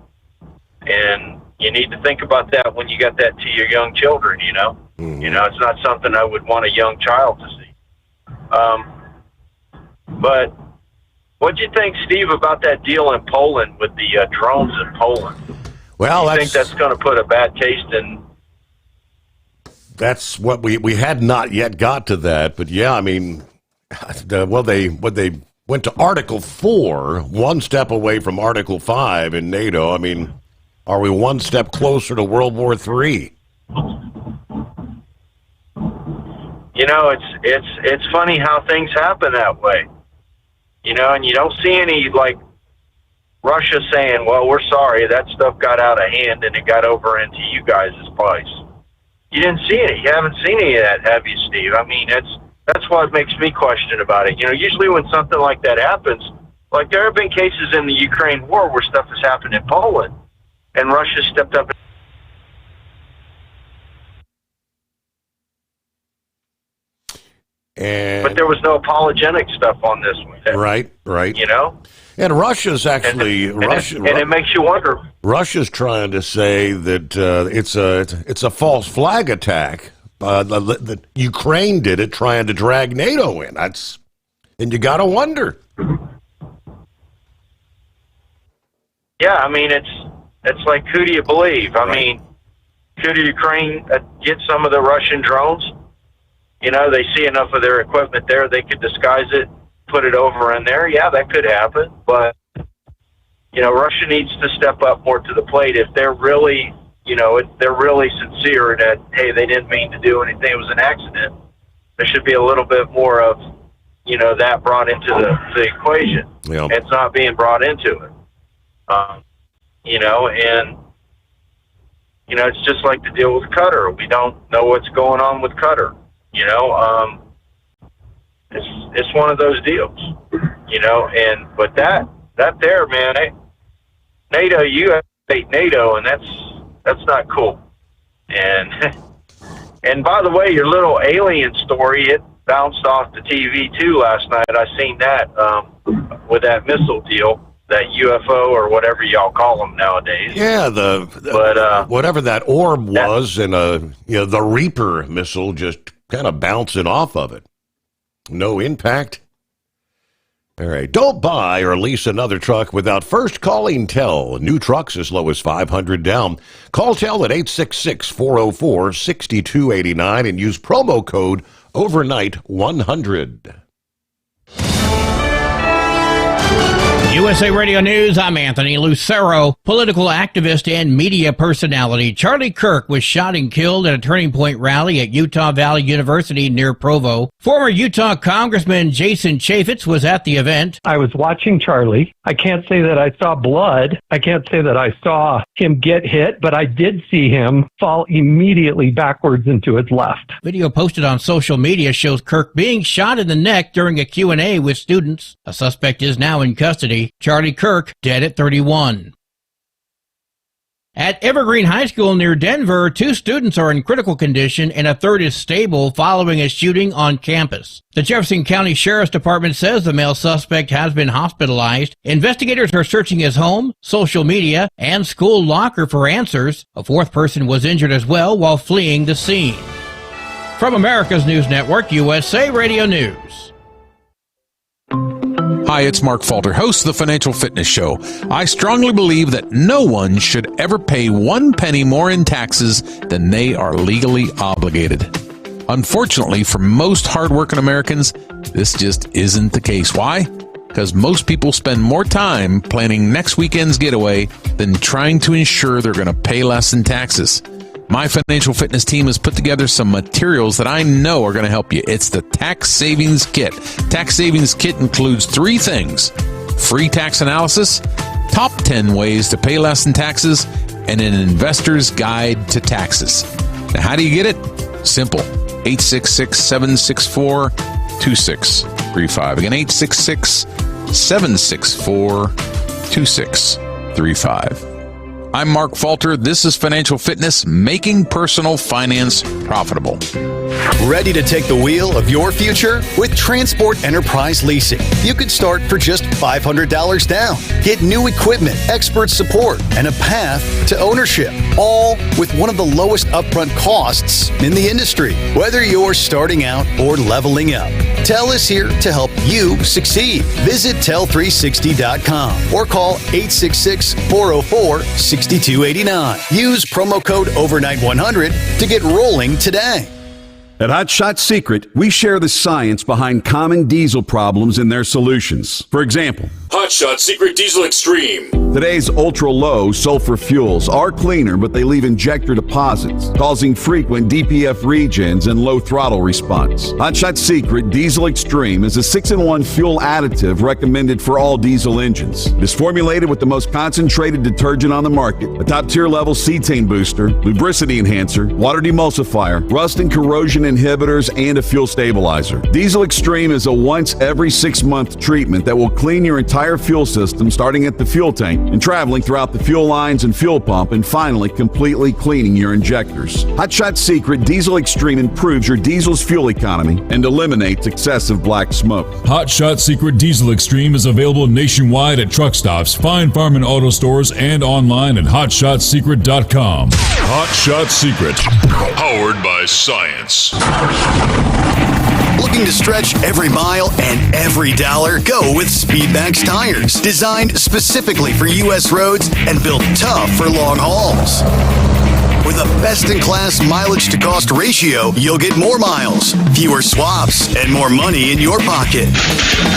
and you need to think about that when you got that to your young children, you know. You know, it's not something I would want a young child to see. But what'd you think, Steve, about that deal in Poland with the drones in Poland? Well, I think that's going to put a bad taste in. That's what we had not yet got to that, but yeah, I mean, they went to Article 4, one step away from Article 5 in NATO. I mean, Are we one step closer to World War III? You know, it's funny how things happen that way. You know, and you don't see any, like, Russia saying, well, we're sorry, that stuff got out of hand and it got over into you guys' place. You didn't see it. You haven't seen any of that, have you, Steve? I mean, that's what makes me question about it. You know, usually when something like that happens, like there have been cases in the Ukraine war where stuff has happened in Poland, and Russia stepped up. But there was no apologetic stuff on this one. Right. You know? And Russia's actually... And it makes you wonder. Russia's trying to say that it's a false flag attack. That Ukraine did it, trying to drag NATO in. And you got to wonder. Yeah, I mean, it's like, who do you believe? I mean, could Ukraine get some of the Russian drones? You know, they see enough of their equipment there, they could disguise it, put it over in there. Yeah, that could happen. But, you know, Russia needs to step up more to the plate if they're really, you know, if they're really sincere that, hey, they didn't mean to do anything, it was an accident. There should be a little bit more of, you know, that brought into the equation. Yeah. It's not being brought into it. You know, and, you know, it's just like the deal with Qatar. We don't know what's going on with Qatar. You know, it's one of those deals, you know, but that there, man, NATO, you hate NATO, and that's not cool. And by the way, your little alien story, it bounced off the TV too last night. I seen that, with that missile deal, that UFO or whatever y'all call them nowadays. Yeah, but whatever that orb was, and the Reaper missile just kind of bouncing off of it. No impact. All right. Don't buy or lease another truck without first calling TEL. New trucks as low as $500 down. Call TEL at 866-404-6289 and use promo code overnight100. USA Radio News, I'm Anthony Lucero. Political activist and media personality Charlie Kirk was shot and killed at a Turning Point rally at Utah Valley University near Provo. Former Utah Congressman Jason Chaffetz was at the event. I was watching Charlie. I can't say that I saw blood. I can't say that I saw him get hit, but I did see him fall immediately backwards into his left. Video posted on social media shows Kirk being shot in the neck during a Q&A with students. A suspect is now in custody. Charlie Kirk, dead at 31. At Evergreen High School near Denver, 2 students are in critical condition and a third is stable following a shooting on campus. The Jefferson County Sheriff's Department says the male suspect has been hospitalized. Investigators are searching his home, social media, and school locker for answers. A 4th person was injured as well while fleeing the scene. From America's News Network, USA Radio News. Hi, it's Mark Falter, host of the Financial Fitness Show. I strongly believe that no one should ever pay 1 penny more in taxes than they are legally obligated. Unfortunately, for most hardworking Americans, this just isn't the case. Why? Because most people spend more time planning next weekend's getaway than trying to ensure they're going to pay less in taxes. My Financial Fitness team has put together some materials that I know are going to help you. It's the Tax Savings Kit. Tax Savings Kit includes 3 things: free tax analysis, top 10 ways to pay less in taxes, and an investor's guide to taxes. Now, how do you get it? Simple. 866-764-2635. Again, 866-764-2635. I'm Mark Falter. This is Financial Fitness, making personal finance profitable. Ready to take the wheel of your future? With Transport Enterprise Leasing, you could start for just $500 down. Get new equipment, expert support, and a path to ownership, all with one of the lowest upfront costs in the industry. Whether you're starting out or leveling up, TEL is here to help you succeed. Visit tel360.com or call 866-404-6289. Use promo code overnight100 to get rolling today. At Hot Shot Secret, we share the science behind common diesel problems and their solutions. For example, Hotshot Secret Diesel Extreme. Today's ultra-low sulfur fuels are cleaner, but they leave injector deposits, causing frequent DPF regens and low throttle response. Hotshot Secret Diesel Extreme is a 6-in-1 fuel additive recommended for all diesel engines. It is formulated with the most concentrated detergent on the market, a top-tier level cetane booster, lubricity enhancer, water demulsifier, rust and corrosion inhibitors, and a fuel stabilizer. Diesel Extreme is a once every 6-month treatment that will clean your entire fuel system, starting at the fuel tank and traveling throughout the fuel lines and fuel pump, and finally completely cleaning your injectors. Hotshot Secret Diesel Extreme improves your diesel's fuel economy and eliminates excessive black smoke. Hotshot Secret Diesel Extreme is available nationwide at truck stops, fine farm and auto stores, and online at hotshotsecret.com. Hotshot Secret, powered by science. Looking to stretch every mile and every dollar? Go with Speedmax tires. Designed specifically for U.S. roads and built tough for long hauls. With a best-in-class mileage-to-cost ratio, you'll get more miles, fewer swaps, and more money in your pocket.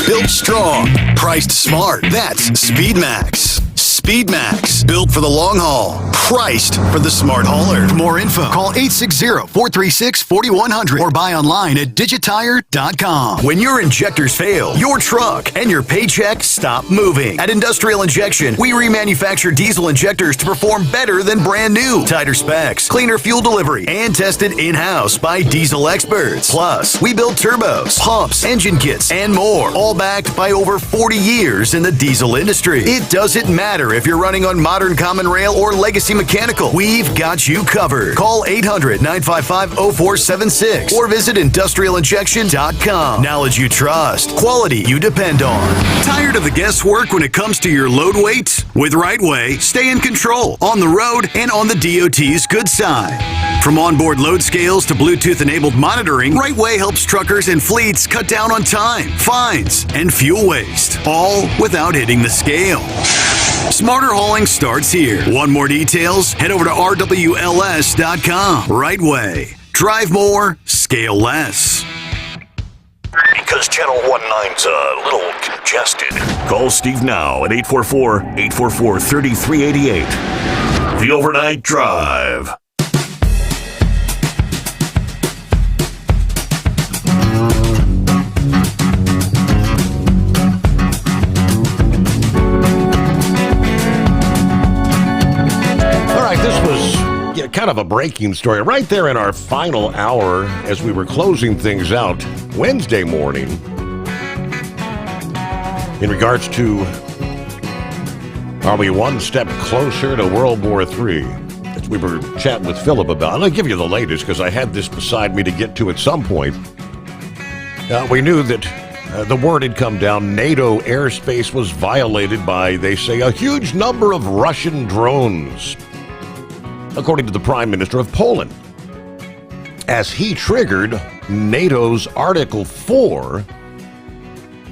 Built strong, priced smart. That's Speedmax. Speedmax, built for the long haul, priced for the smart hauler. For more info, call 860-436-4100 or buy online at digitire.com. When your injectors fail, your truck and your paycheck stop moving. At Industrial Injection, we remanufacture diesel injectors to perform better than brand new. Tighter specs, cleaner fuel delivery, and tested in-house by diesel experts. Plus, we build turbos, pumps, engine kits, and more, all backed by over 40 years in the diesel industry. It doesn't matter if you're running on modern common rail or legacy mechanical, we've got you covered. Call 800-955-0476 or visit industrialinjection.com. Knowledge you trust, quality you depend on. Tired of the guesswork when it comes to your load weight? With Rightway, stay in control on the road and on the DOT's good side. From onboard load scales to Bluetooth-enabled monitoring, Rightway helps truckers and fleets cut down on time, fines, and fuel waste, all without hitting the scale. Smarter hauling starts here. Want more details? Head over to rwls.com. Rightway. Drive more, scale less. Because Channel 19's a little congested. Call Steve now at 844-844-3388. The Overnight Drive. This was kind of a breaking story right there in our final hour as we were closing things out Wednesday morning in regards to, are we one step closer to World War III? As we were chatting with Philip about, I'll give you the latest because I had this beside me to get to at some point. We knew that the word had come down. NATO airspace was violated by, they say, a huge number of Russian drones, according to the Prime Minister of Poland, as he triggered NATO's Article 4,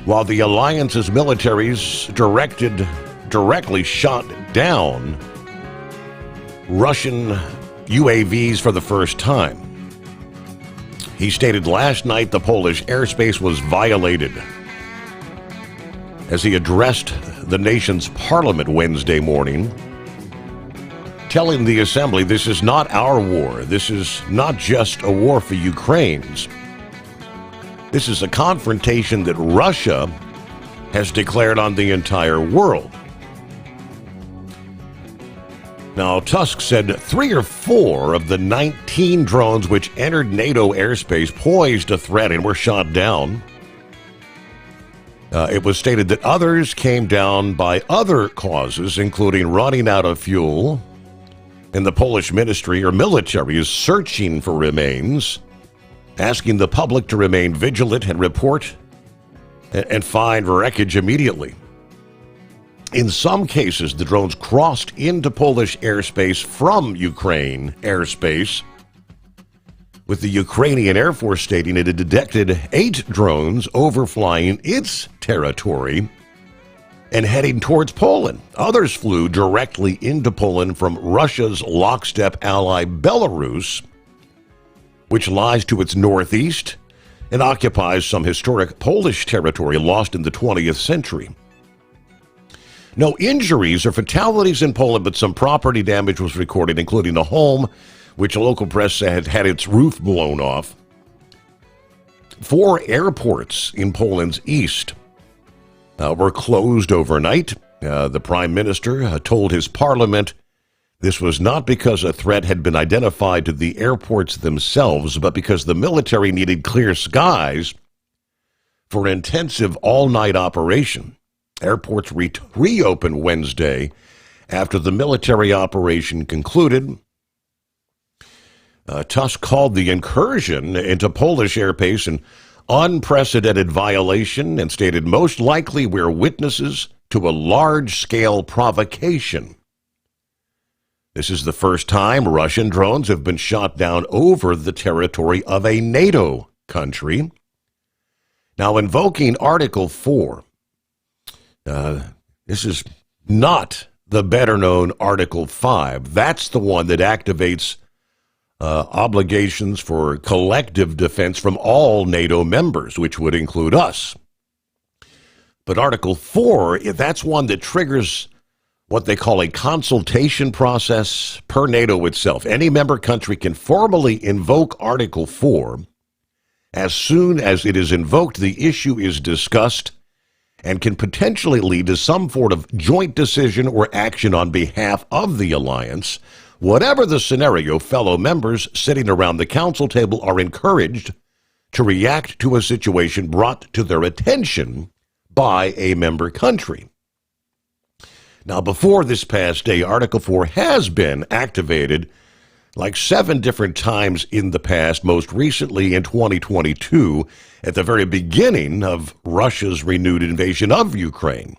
while the alliance's militaries directly shot down Russian UAVs for the first time. He stated last night the Polish airspace was violated as he addressed the nation's parliament Wednesday morning, telling the assembly this is not our war. This is not just a war for Ukrainians. This is a confrontation that Russia has declared on the entire world. Now, Tusk said 3 or 4 of the 19 drones which entered NATO airspace posed a threat and were shot down. It was stated that others came down by other causes, including running out of fuel, and the Polish ministry or military is searching for remains, asking the public to remain vigilant and report and find wreckage immediately. In some cases, the drones crossed into Polish airspace from Ukraine airspace, with the Ukrainian Air Force stating it had detected 8 drones overflying its territory and heading towards Poland. Others flew directly into Poland from Russia's lockstep ally Belarus, which lies to its northeast and occupies some historic Polish territory lost in the 20th century. No injuries or fatalities in Poland, but some property damage was recorded, including a home, which local press said had its roof blown off. 4 airports in Poland's east were closed overnight. The prime minister told his parliament this was not because a threat had been identified to the airports themselves, but because the military needed clear skies for an intensive all-night operation. Airports reopened Wednesday after the military operation concluded. Tusk called the incursion into Polish airspace an unprecedented violation and stated most likely we're witnesses to a large-scale provocation. This is the first time Russian drones have been shot down over the territory of a NATO country. Now, invoking Article 4, this is not the better-known Article 5. That's the one that activates obligations for collective defense from all NATO members, which would include us. But Article 4, that's one that triggers what they call a consultation process per NATO itself. Any member country can formally invoke Article 4. As soon as it is invoked, the issue is discussed and can potentially lead to some sort of joint decision or action on behalf of the alliance. Whatever the scenario, fellow members sitting around the council table are encouraged to react to a situation brought to their attention by a member country. Now, before this past day, Article 4 has been activated like 7 different times in the past, most recently in 2022, at the very beginning of Russia's renewed invasion of Ukraine.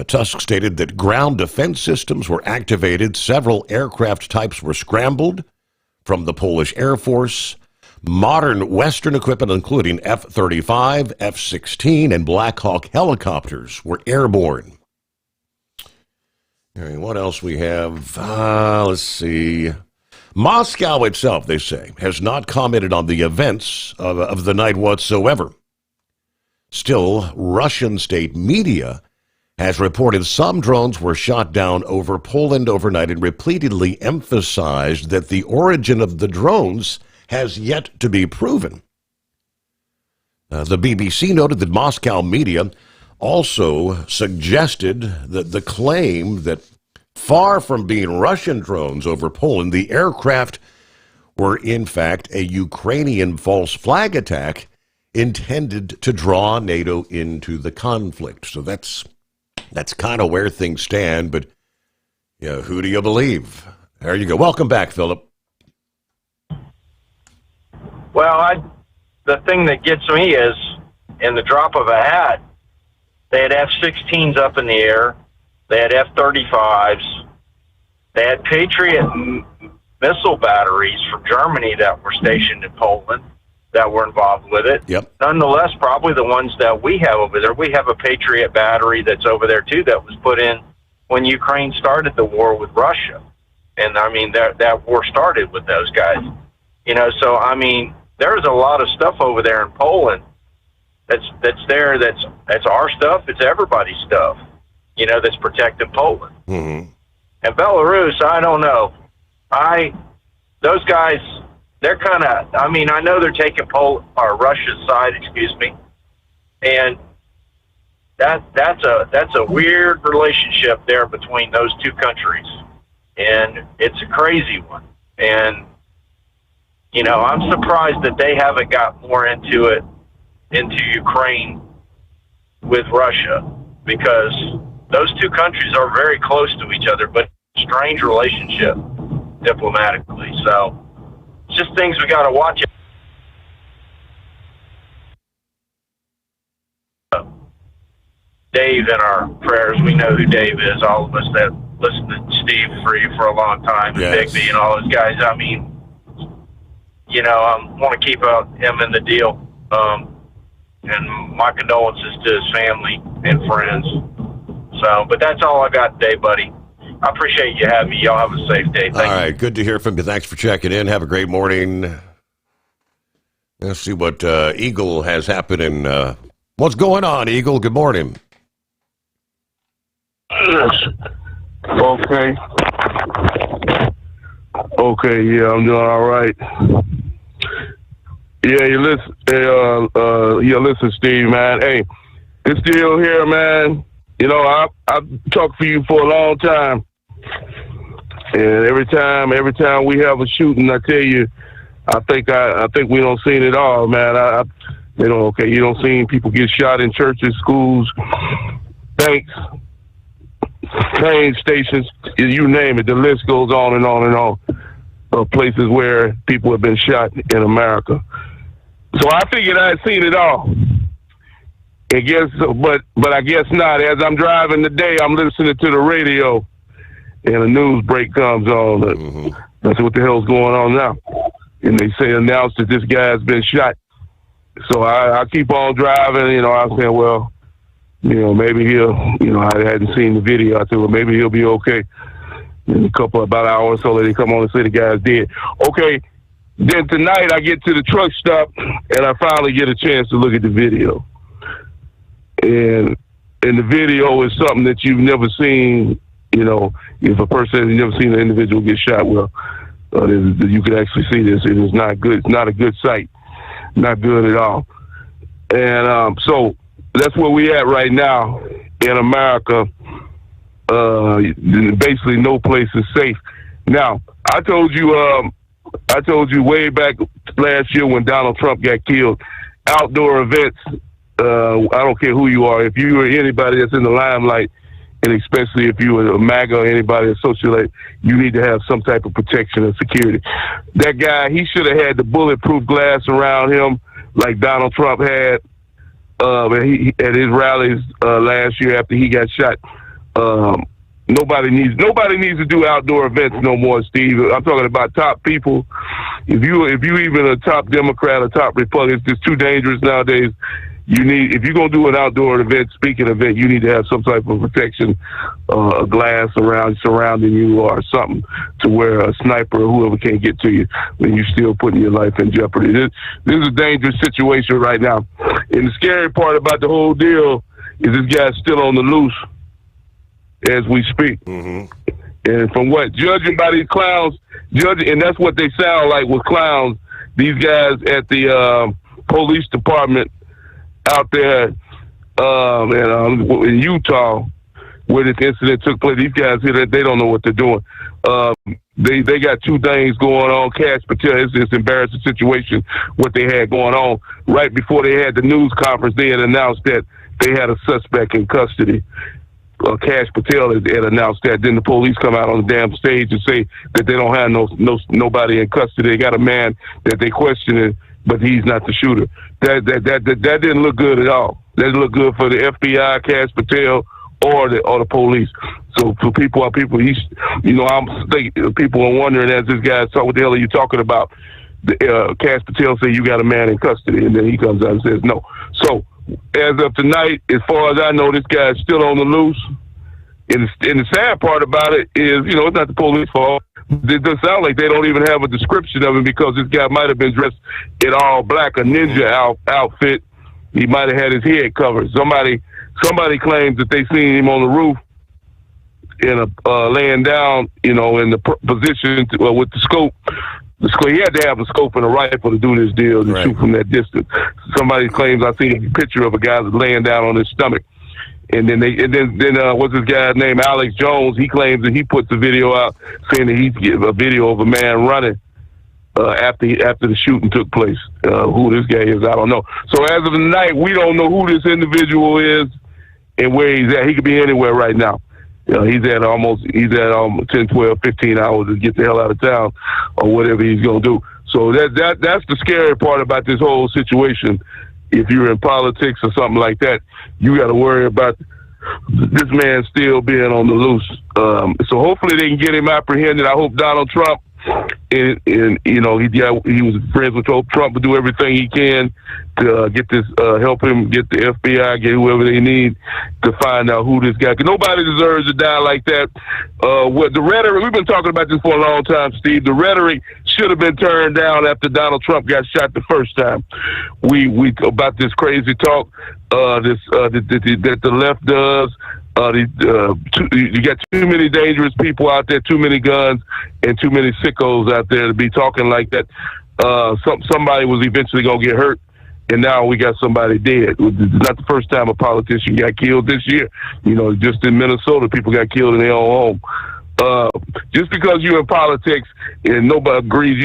Tusk stated that ground defense systems were activated, several aircraft types were scrambled from the Polish Air Force, modern Western equipment, including F-35, F-16, and Black Hawk helicopters, were airborne. All right, what else we have? Let's see. Moscow itself, they say, has not commented on the events of the night whatsoever. Still, Russian state media has reported some drones were shot down over Poland overnight and repeatedly emphasized that the origin of the drones has yet to be proven. The BBC noted that Moscow media also suggested that the claim that far from being Russian drones over Poland, the aircraft were in fact a Ukrainian false flag attack intended to draw NATO into the conflict. So that's kind of where things stand, but who do you believe? There you go. Welcome back, Philip. Well, the thing that gets me is, in the drop of a hat, they had F-16s up in the air, they had F-35s, they had Patriot missile batteries from Germany that were stationed in Poland that were involved with it. Yep. Nonetheless, probably the ones that we have over there, we have a Patriot battery that's over there too that was put in when Ukraine started the war with Russia. And I mean, that war started with those guys. So I mean, there's a lot of stuff over there in Poland that's there. That's our stuff. It's everybody's stuff. That's protecting Poland. Mm-hmm. And Belarus, I don't know. Those guys, they're kind of. I mean, I know they're taking Russia's side. Excuse me. And that's a weird relationship there between those two countries, and it's a crazy one. And I'm surprised that they haven't got more into Ukraine with Russia, because those two countries are very close to each other, but strange relationship diplomatically. So it's just things we got to watch. Dave in our prayers. We know who Dave is. All of us that listened to Steve for a long time, and Yes. Bigby and all those guys. I mean, I want to keep him in the deal. And my condolences to his family and friends. So, but that's all I got today, buddy. I appreciate you having me. Y'all have a safe day. Thank you. All right, good to hear from you. Thanks for checking in. Have a great morning. Let's see what Eagle has happening. What's going on, Eagle? Good morning. Okay. Okay, yeah, I'm doing all right. Yeah, listen, Steve, man. Hey, this deal here, man. You know, I've talked for you for a long time, and every time we have a shooting, I tell you, I think we don't see it all, man. You don't see people get shot in churches, schools, banks, train stations, you name it. The list goes on and on and on of places where people have been shot in America. So I figured I'd seen it all. I guess, but I guess not. As I'm driving today, I'm listening to the radio, and a news break comes on. That's what the hell's going on now. And they announced that this guy's been shot. So I keep on driving. You know, I said, well, you know, maybe he'll. You know, I hadn't seen the video. I said, well, maybe he'll be okay. In about an hour or so, they come on and say the guy's dead. Okay. Then tonight I get to the truck stop, and I finally get a chance to look at the video. And the video is something that you've never seen. You know, if a person has never seen an individual get shot, well, you can actually see this. It is not good. It's not a good sight. Not good at all. And so that's where we at right now in America. Basically, no place is safe. Now, I told you way back last year when Donald Trump got killed, outdoor events. I don't care who you are. If you are anybody that's in the limelight, and especially if you are a MAGA or anybody associated, you need to have some type of protection and security. That guy, he should have had the bulletproof glass around him like Donald Trump had at his rallies last year after he got shot. Nobody needs to do outdoor events no more, Steve. I'm talking about top people. If you even a top Democrat or top Republican, it's too dangerous nowadays. If you're gonna do an outdoor event, speaking event, you need to have some type of protection, a glass surrounding you or something to where a sniper or whoever can't get to you when you're still putting your life in jeopardy. This is a dangerous situation right now. And the scary part about the whole deal is this guy's still on the loose as we speak. And from what, judging by these clowns, and that's what they sound like with clowns, these guys at the police department out there in Utah where this incident took place. These guys here, they don't know what they're doing. They got two things going on. Cash Patel, it's this embarrassing situation, what they had going on. Right before they had the news conference, they had announced that they had a suspect in custody. Cash Patel had announced that. Then the police come out on the damn stage and say that they don't have nobody in custody. They got a man that they questioning, but he's not the shooter. That didn't look good at all. That didn't look good for the FBI, Cash Patel, or the police. So for people, I'm thinking people are wondering as this guy's talking, what the hell are you talking about? Cash Patel say you got a man in custody, and then he comes out and says no. So as of tonight, as far as I know, this guy's still on the loose. And the sad part about it is, it's not the police fault. It does sound like they don't even have a description of him because this guy might have been dressed in all black, a ninja outfit. He might have had his head covered. Somebody claims that they seen him on the roof in laying down, in the position with the scope. He had to have a scope and a rifle to do this deal to shoot from that distance. Somebody claims I seen a picture of a guy laying down on his stomach. And then what's this guy's name? Alex Jones. He claims that he puts a video out saying that he's a video of a man running after the shooting took place. Who this guy is, I don't know. So as of tonight, we don't know who this individual is and where he's at. He could be anywhere right now. He's at 10, 12, 15 hours to get the hell out of town or whatever he's going to do. So that's the scary part about this whole situation. If you're in politics or something like that, you got to worry about this man still being on the loose. So hopefully they can get him apprehended. I hope Donald Trump, and he was friends with Trump, to do everything he can to get this, help him get the FBI, get whoever they need to find out who this guy. Because nobody deserves to die like that. What the rhetoric, we've been talking about this for a long time, Steve. The rhetoric should have been turned down after Donald Trump got shot the first time. We about this crazy talk that the left does You got too many dangerous people out there, too many guns, and too many sickos out there to be talking like that. Somebody was eventually going to get hurt, and now we got somebody dead. It's not the first time a politician got killed this year. Just in Minnesota, people got killed in their own home. Just because you're in politics and nobody agrees,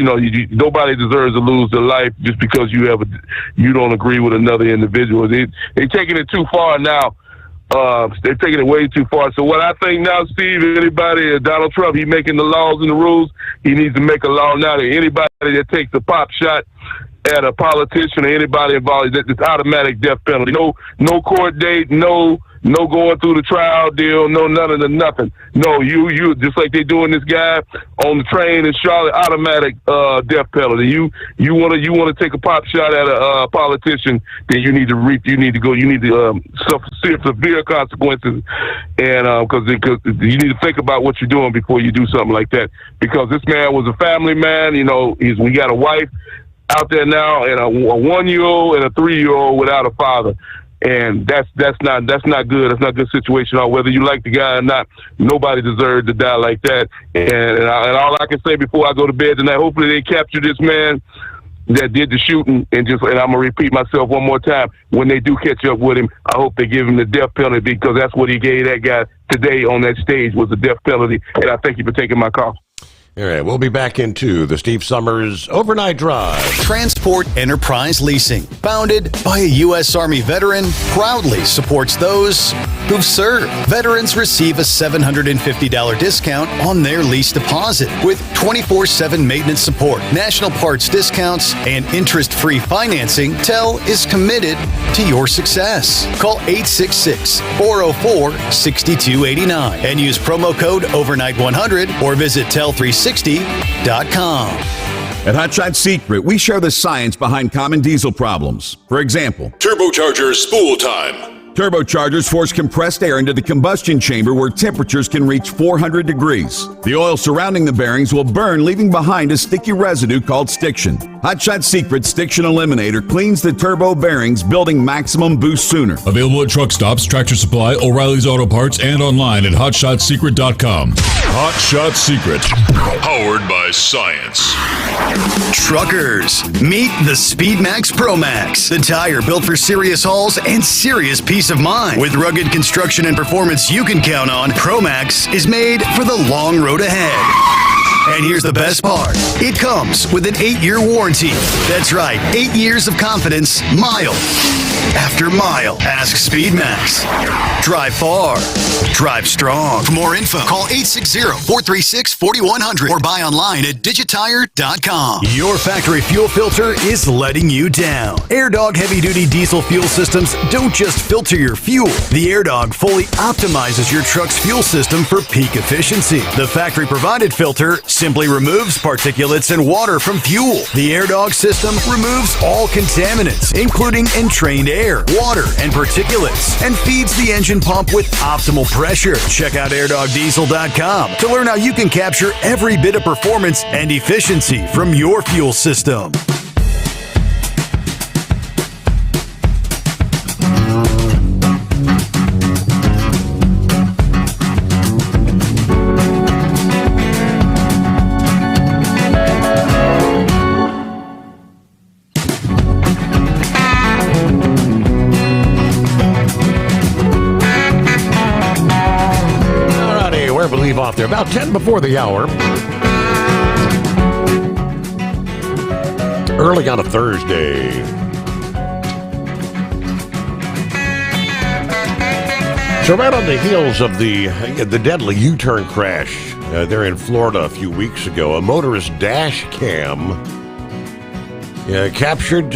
nobody deserves to lose their life just because you don't agree with another individual. They're taking it too far now. They're taking it way too far. So what I think now, Steve, Donald Trump, he's making the laws and the rules. He needs to make a law now that anybody that takes a pop shot at a politician or anybody involved, it's automatic death penalty. No court date, no going through the trial deal, no none of the nothing. No, you just like they doing this guy on the train in Charlotte, automatic death penalty. You want to take a pop shot at a politician, then you need to suffer severe consequences, and because you need to think about what you're doing before you do something like that. Because this man was a family man. We got a wife out there now, and a 1-year-old and a 3-year-old without a father. And that's not good. That's not a good situation. Or whether you like the guy or not, nobody deserves to die like that. And all I can say before I go to bed tonight, hopefully they capture this man that did the shooting. And I'm gonna repeat myself one more time. When they do catch up with him, I hope they give him the death penalty, because that's what he gave that guy today on that stage, was a death penalty. And I thank you for taking my call. All right, we'll be back into the Steve Sommers Overnight Drive. Transport Enterprise Leasing, founded by a U.S. Army veteran, proudly supports those who've served. Veterans receive a $750 discount on their lease deposit with 24/7 maintenance support, national parts discounts, and interest-free financing. TEL is committed to your success. Call 866-404-6289 and use promo code OVERNIGHT100 or visit TEL360.com. At Hotshot Secret, we share the science behind common diesel problems. For example, turbocharger spool time. Turbochargers force compressed air into the combustion chamber where temperatures can reach 400 degrees. The oil surrounding the bearings will burn, leaving behind a sticky residue called stiction. Hotshot Secret Stiction Eliminator cleans the turbo bearings, building maximum boost sooner. Available at truck stops, Tractor Supply, O'Reilly's Auto Parts, and online at hotshotsecret.com. Hot Shot Secret, powered by science. Truckers, meet the Speedmax Pro Max, the tire built for serious hauls and serious peace of mind. With rugged construction and performance you can count on, Pro Max is made for the long road ahead. And here's the best part. It comes with an 8-year warranty. That's right, 8 years of confidence, mile after mile. Ask Speedmax. Drive far. Drive strong. For more info, call 860-436-4100 or buy online at digitire.com. Your factory fuel filter is letting you down. AirDog heavy-duty diesel fuel systems don't just filter your fuel. The AirDog fully optimizes your truck's fuel system for peak efficiency. The factory-provided filter simply removes particulates and water from fuel. The AirDog system removes all contaminants, including entrained air, water, and particulates, and feeds the engine pump with optimal pressure. Check out airdogdiesel.com to learn how you can capture every bit of performance and efficiency from your fuel system. Off there about 10 before the hour, early on a Thursday. So right on the heels of the deadly U-turn crash there in Florida a few weeks ago, a motorist dash cam captured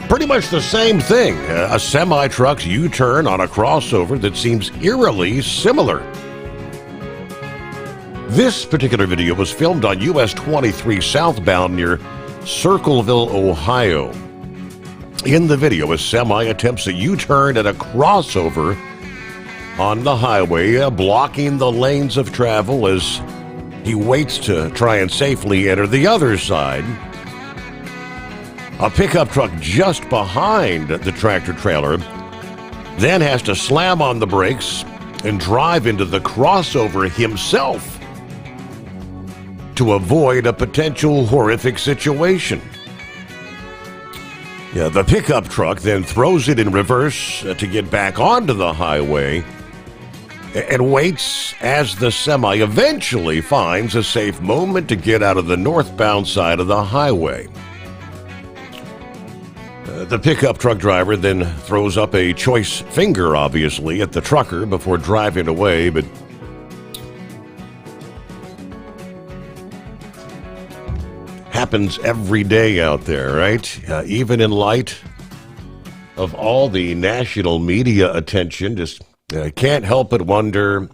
pretty much the same thing, a semi-truck's U-turn on a crossover that seems eerily similar. This particular video was filmed on US 23 southbound near Circleville, Ohio. In the video, a semi attempts a U-turn at a crossover on the highway, blocking the lanes of travel as he waits to try and safely enter the other side. A pickup truck just behind the tractor trailer then has to slam on the brakes and drive into the crossover himself to avoid a potential horrific situation. Yeah, the pickup truck then throws it in reverse to get back onto the highway and waits as the semi eventually finds a safe moment to get out of the northbound side of the highway. The pickup truck driver then throws up a choice finger, obviously, at the trucker before driving away, but happens every day out there, right? Even in light of all the national media attention, just can't help but wonder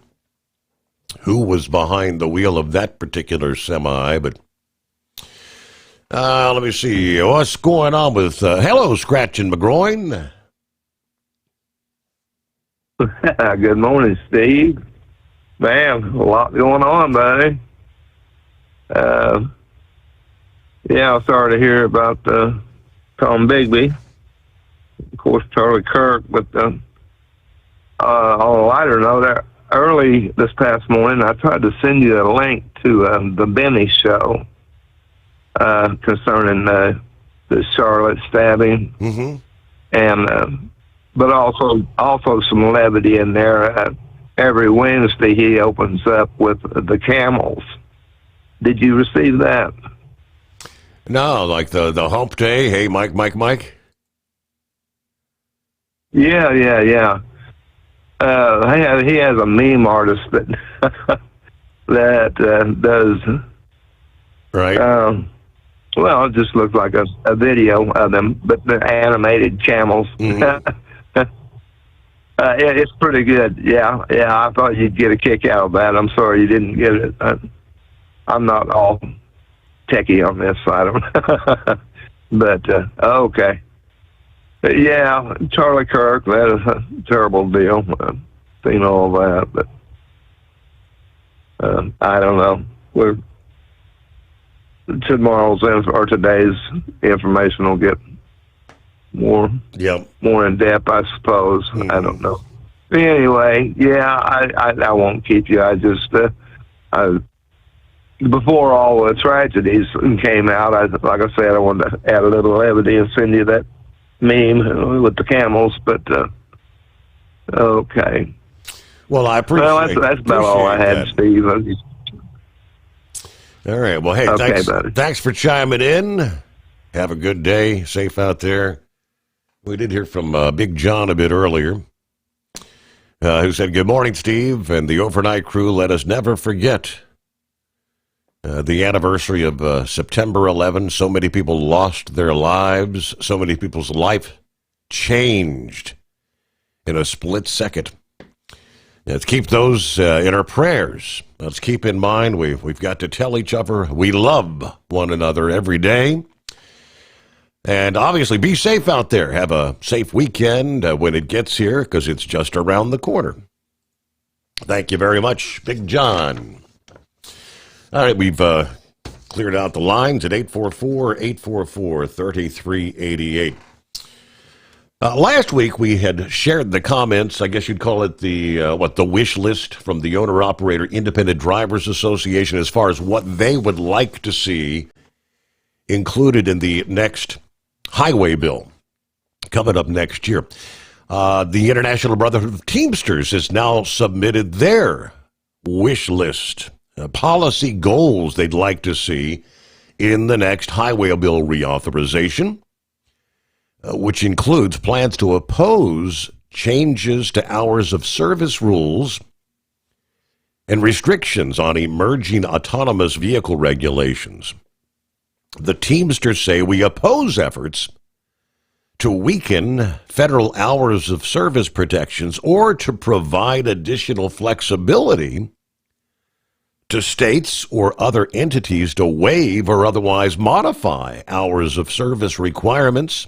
who was behind the wheel of that particular semi, but let me see. What's going on with... hello, Scratch and McGroin. Good morning, Steve. Man, a lot going on, buddy. Yeah, I'm sorry to hear about Tom Bigby. Of course, Charlie Kirk, but on a lighter note, early this past morning, I tried to send you a link to the Benny show. Concerning the Charlotte stabbing, and but also some levity in there. Every Wednesday he opens up with the camels. Did you receive that? No, like the hump day. Hey, Mike. Yeah. He has a meme artist that that does right. Well, it just looks like a video of them, but they're animated camels. It's pretty good. Yeah. I thought you'd get a kick out of that. I'm sorry you didn't get it. I'm not all techie on this side, but okay. Yeah, Charlie Kirk. That is a terrible deal. Seen all that, but I don't know. Tomorrow's or today's information will get more in depth, I suppose. I don't know. Anyway, yeah, I won't keep you. I just before all the tragedies came out, like I said, I wanted to add a little levity and send you that meme with the camels. But okay. Well, I appreciate. Well, that's about all I had, that. Steve. All right. Well, hey, okay, thanks for chiming in. Have a good day. Safe out there. We did hear from Big John a bit earlier, who said, "Good morning, Steve, and the overnight crew. Let us never forget the anniversary of September 11. So many people lost their lives. So many people's life changed in a split second. Let's keep those in our prayers. Let's keep in mind we've got to tell each other we love one another every day. And obviously be safe out there. Have a safe weekend when it gets here, because it's just around the corner." Thank you very much, Big John. All right, we've cleared out the lines at 844-844-3388. Last week, we had shared the comments, I guess you'd call it the wish list from the Owner-Operator Independent Drivers Association as far as what they would like to see included in the next highway bill coming up next year. The International Brotherhood of Teamsters has now submitted their wish list, policy goals they'd like to see in the next highway bill reauthorization, which includes plans to oppose changes to hours of service rules and restrictions on emerging autonomous vehicle regulations. The Teamsters say we oppose efforts to weaken federal hours of service protections or to provide additional flexibility to states or other entities to waive or otherwise modify hours of service requirements,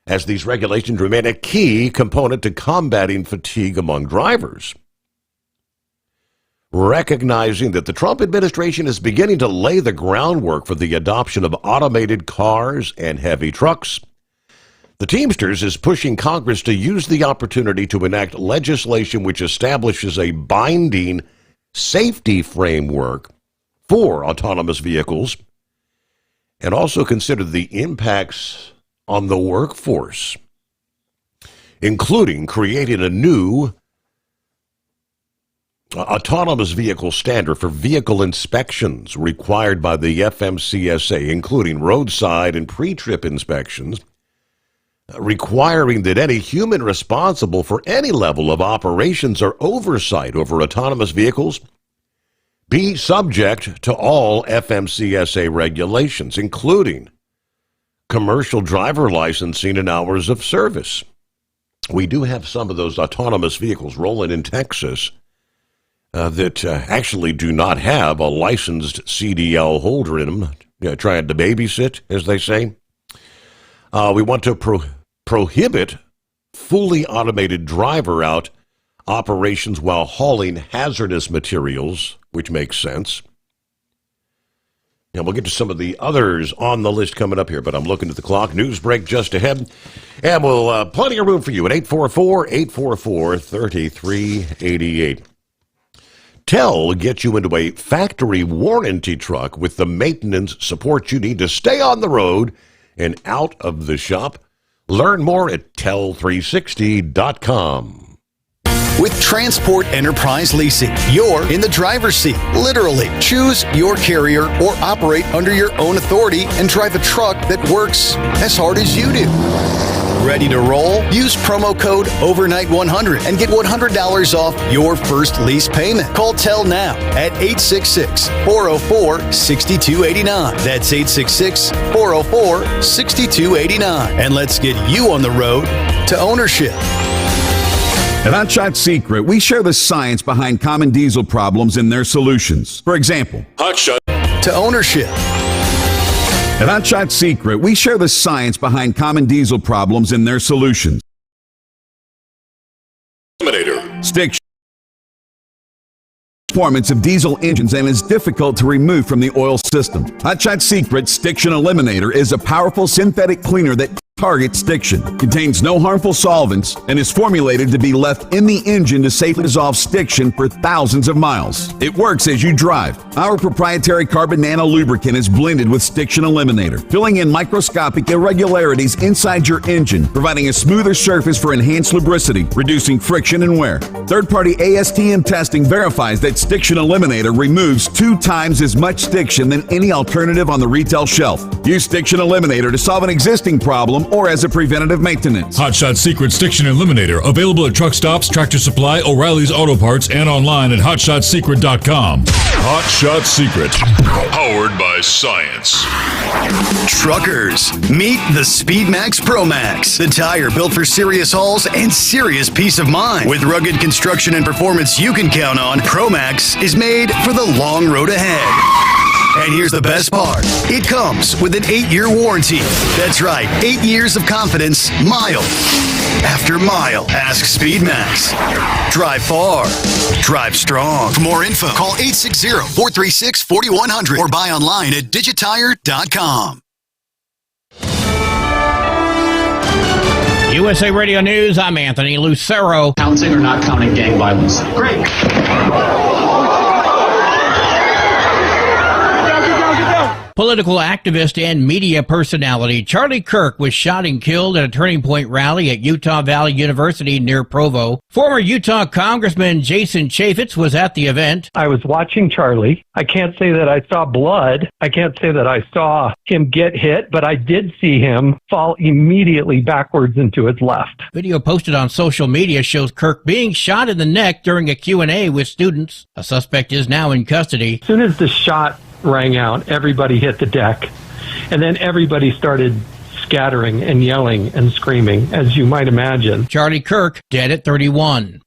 as these regulations remain a key component to combating fatigue among drivers. Recognizing that the Trump administration is beginning to lay the groundwork for the adoption of automated cars and heavy trucks, The Teamsters is pushing Congress to use the opportunity to enact legislation which establishes a binding safety framework for autonomous vehicles and also consider the impacts on the workforce, including creating a new autonomous vehicle standard for vehicle inspections required by the FMCSA, including roadside and pre-trip inspections, requiring that any human responsible for any level of operations or oversight over autonomous vehicles be subject to all FMCSA regulations, including commercial driver licensing and hours of service. We do have some of those autonomous vehicles rolling in Texas that actually do not have a licensed CDL holder in them, trying to babysit, as they say. We want to prohibit fully automated driver-out operations while hauling hazardous materials, which makes sense. And we'll get to some of the others on the list coming up here, but I'm looking at the clock. News break just ahead. And we'll plenty of room for you at 844-844-3388. Tell gets you into a factory warranty truck with the maintenance support you need to stay on the road and out of the shop. Learn more at tell360.com. With Transport Enterprise Leasing, you're in the driver's seat, literally. Choose your carrier or operate under your own authority and drive a truck that works as hard as you do. Ready to roll? Use promo code OVERNIGHT100 and get $100 off your first lease payment. Call Tell now at 866-404-6289. That's 866-404-6289. And let's get you on the road to ownership. At Hotshot Secret, we share the science behind common diesel problems and their solutions. For example, Hotshot to ownership. At Hotshot Secret, we share the science behind common diesel problems and their solutions. Stick performance of diesel engines and is difficult to remove from the oil system. Hotshot Secret Stiction Eliminator is a powerful synthetic cleaner that targets stiction, contains no harmful solvents, and is formulated to be left in the engine to safely dissolve stiction for thousands of miles. It works as you drive. Our proprietary carbon nano lubricant is blended with Stiction Eliminator, filling in microscopic irregularities inside your engine, providing a smoother surface for enhanced lubricity, reducing friction and wear. Third-party ASTM testing verifies that Stiction Eliminator removes 2 times as much stiction than any alternative on the retail shelf. Use Stiction Eliminator to solve an existing problem or as a preventative maintenance. Hotshot Secret Stiction Eliminator, available at truck stops, Tractor Supply, O'Reilly's Auto Parts, and online at hotshotsecret.com. Hotshot Secret, powered by science. Truckers, meet the Speedmax Pro Max, the tire built for serious hauls and serious peace of mind. With rugged construction and performance you can count on, Pro Max is made for the long road ahead. And here's the best part. It comes with an 8-year warranty. That's right, 8 years of confidence, mile after mile. Ask Speedmax. Drive far. Drive strong. For more info, call 860-436-4100 or buy online at digitire.com. USA Radio News, I'm Anthony Lucero. Counting or not counting gang violence? Great. Political activist and media personality Charlie Kirk was shot and killed at a Turning Point rally at Utah Valley University near Provo. Former Utah Congressman Jason Chaffetz was at the event. I was watching Charlie. I can't say that I saw blood. I can't say that I saw him get hit, but I did see him fall immediately backwards into his left. Video posted on social media shows Kirk being shot in the neck during a Q&A with students. A suspect is now in custody. As soon as the shot rang out, everybody hit the deck, and then everybody started scattering and yelling and screaming, as you might imagine. Charlie Kirk dead at 31.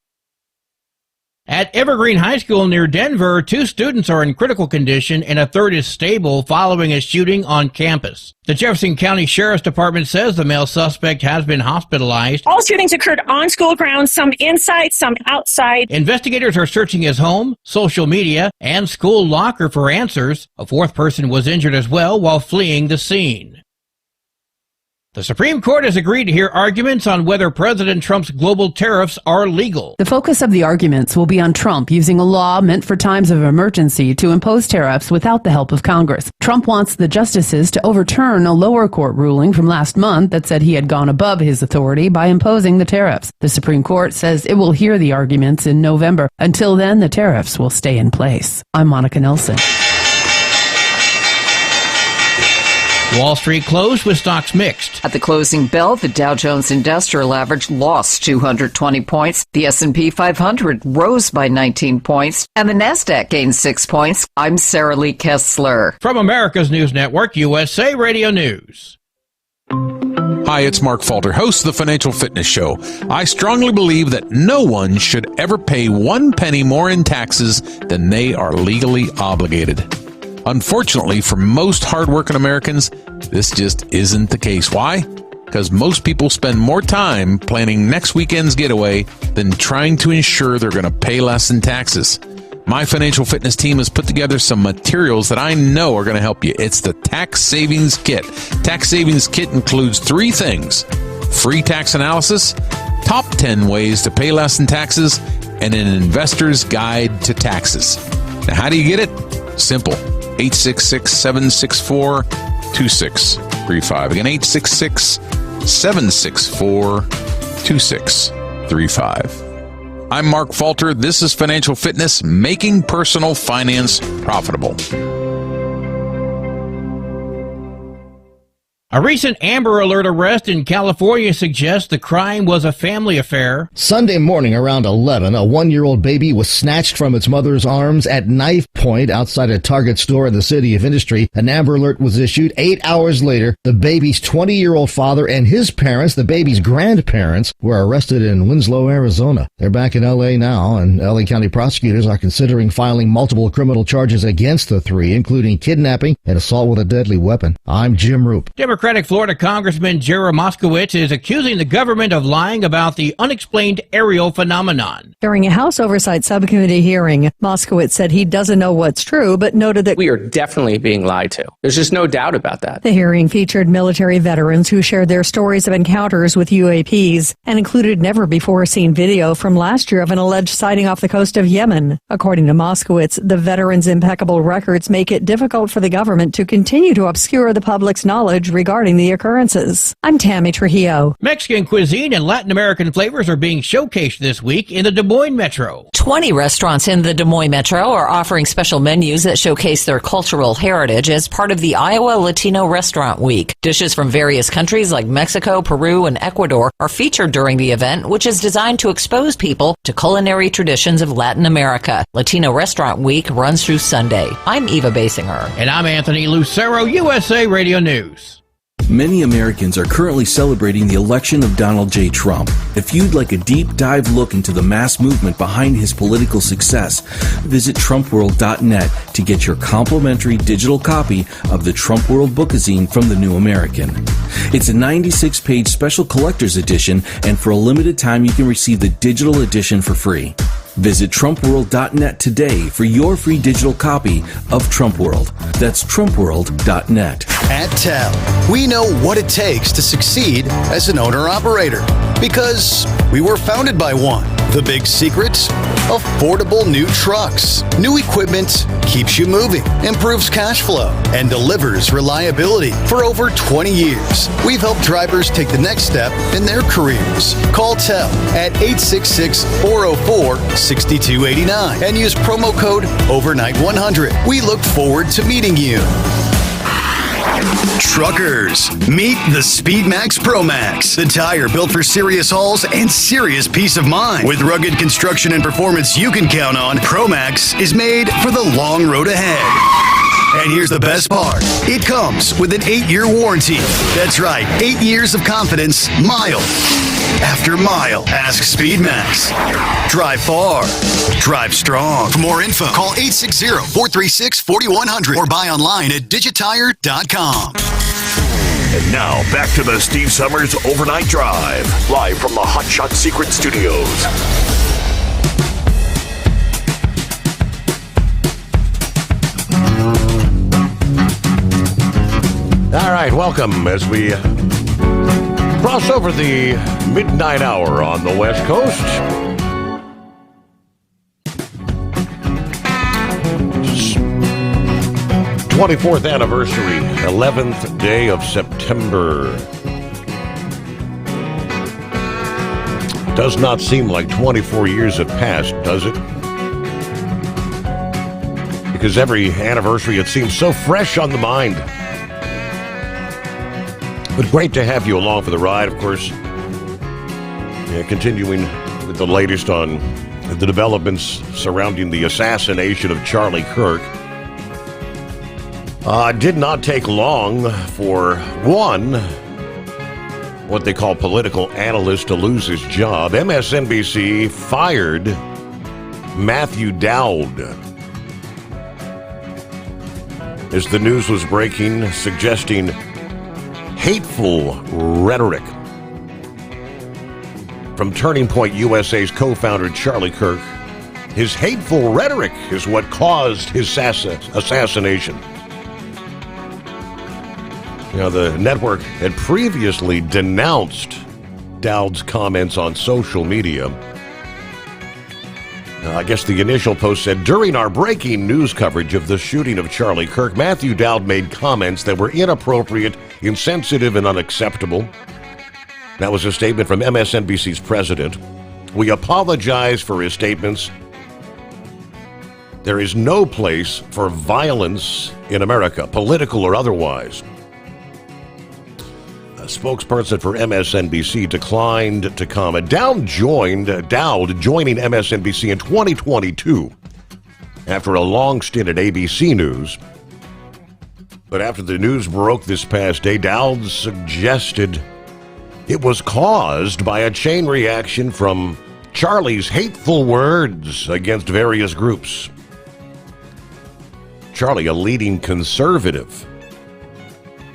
At Evergreen High School near Denver, 2 students are in critical condition and a third is stable following a shooting on campus. The Jefferson County Sheriff's Department says the male suspect has been hospitalized. All shootings occurred on school grounds, some inside, some outside. Investigators are searching his home, social media, and school locker for answers. A 4th person was injured as well while fleeing the scene. The Supreme Court has agreed to hear arguments on whether President Trump's global tariffs are legal. The focus of the arguments will be on Trump using a law meant for times of emergency to impose tariffs without the help of Congress. Trump wants the justices to overturn a lower court ruling from last month that said he had gone above his authority by imposing the tariffs. The Supreme Court says it will hear the arguments in November. Until then, the tariffs will stay in place. I'm Monica Nelson. Wall Street closed with stocks mixed. At the closing bell, the Dow Jones Industrial Average lost 220 points. The S&P 500 rose by 19 points, and the Nasdaq gained 6 points. I'm Sarah Lee Kessler. From America's News Network, USA Radio News. Hi, it's Mark Falter, host of the Financial Fitness Show. I strongly believe that no one should ever pay 1 penny more in taxes than they are legally obligated. Unfortunately, for most hardworking Americans, this just isn't the case. Why? Because most people spend more time planning next weekend's getaway than trying to ensure they're going to pay less in taxes. My financial fitness team has put together some materials that I know are going to help you. It's the Tax Savings Kit. Tax Savings Kit includes 3 things: free tax analysis, top 10 ways to pay less in taxes, and an investor's guide to taxes. Now, how do you get it? Simple. 866-764-2635. Again, 866-764-2635. I'm Mark Falter. This is Financial Fitness, making personal finance profitable. A recent Amber Alert arrest in California suggests the crime was a family affair. Sunday morning around 11, a 1-year-old baby was snatched from its mother's arms at knife point outside a Target store in the city of Industry. An Amber Alert was issued. 8 hours later, the baby's 20-year-old father and his parents, the baby's grandparents, were arrested in Winslow, Arizona. They're back in L.A. now, and L.A. County prosecutors are considering filing multiple criminal charges against the 3, including kidnapping and assault with a deadly weapon. I'm Jim Roop. Democratic Florida Congressman Jerry Moskowitz is accusing the government of lying about the unexplained aerial phenomenon. During a House Oversight Subcommittee hearing, Moskowitz said he doesn't know what's true, but noted that we are definitely being lied to. There's just no doubt about that. The hearing featured military veterans who shared their stories of encounters with UAPs and included never-before-seen video from last year of an alleged sighting off the coast of Yemen. According to Moskowitz, the veterans' impeccable records make it difficult for the government to continue to obscure the public's knowledge regarding the occurrences. I'm Tammy Trujillo. Mexican cuisine and Latin American flavors are being showcased this week in the Des Moines Metro. 20 restaurants in the Des Moines Metro are offering special menus that showcase their cultural heritage as part of the Iowa Latino Restaurant Week. Dishes from various countries like Mexico, Peru, and Ecuador are featured during the event, which is designed to expose people to culinary traditions of Latin America. Latino Restaurant Week runs through Sunday. I'm Eva Basinger. And I'm Anthony Lucero, USA Radio News. Many Americans are currently celebrating the election of Donald J. Trump. If you'd like a deep dive look into the mass movement behind his political success, visit TrumpWorld.net to get your complimentary digital copy of the Trump World Bookazine from the New American. It's a 96-page special collector's edition, and for a limited time you can receive the digital edition for free. Visit TrumpWorld.net today for your free digital copy of Trump World. That's TrumpWorld.net. At TEL, we know what it takes to succeed as an owner-operator because we were founded by one. The big secret? Affordable new trucks. New equipment keeps you moving, improves cash flow, and delivers reliability. For over 20 years, we've helped drivers take the next step in their careers. Call TEL at 866-404-6289 and use promo code OVERNIGHT100. We look forward to meeting you. Truckers, meet the SpeedMax Pro Max, the tire built for serious hauls and serious peace of mind. With rugged construction and performance you can count on, Pro Max is made for the long road ahead. And here's the best part. It comes with an 8-year warranty. That's right, 8 years of confidence, mile after mile. Ask SpeedMax. Drive far. Drive strong. For more info, call 860-436-4100 or buy online at digitire.com. And now, back to the Steve Summers Overnight Drive, live from the Hot Shot Secret Studios. All right, welcome as we Just over the midnight hour on the West Coast. 24th anniversary, 11th day of September. Does not seem like 24 years have passed, does it? Because every anniversary, it seems so fresh on the mind. But great to have you along for the ride, of course. Continuing with the latest on the developments surrounding the assassination of Charlie Kirk. It did not take long for one, what they call political analyst, to lose his job. MSNBC fired Matthew Dowd as the news was breaking, suggesting hateful rhetoric from Turning Point USA's co-founder Charlie Kirk. His hateful rhetoric is what caused his assassination. The network had previously denounced Dowd's comments on social media. I guess the initial post said, during our breaking news coverage of the shooting of Charlie Kirk, Matthew Dowd made comments that were inappropriate, insensitive, and unacceptable. That was a statement from MSNBC's president. We apologize for his statements. There is no place for violence in America, political or otherwise. Spokesperson for MSNBC declined to comment. Dowd joining MSNBC in 2022 after a long stint at ABC News. But after the news broke this past day, Dowd suggested it was caused by a chain reaction from Charlie's hateful words against various groups. Charlie, a leading conservative,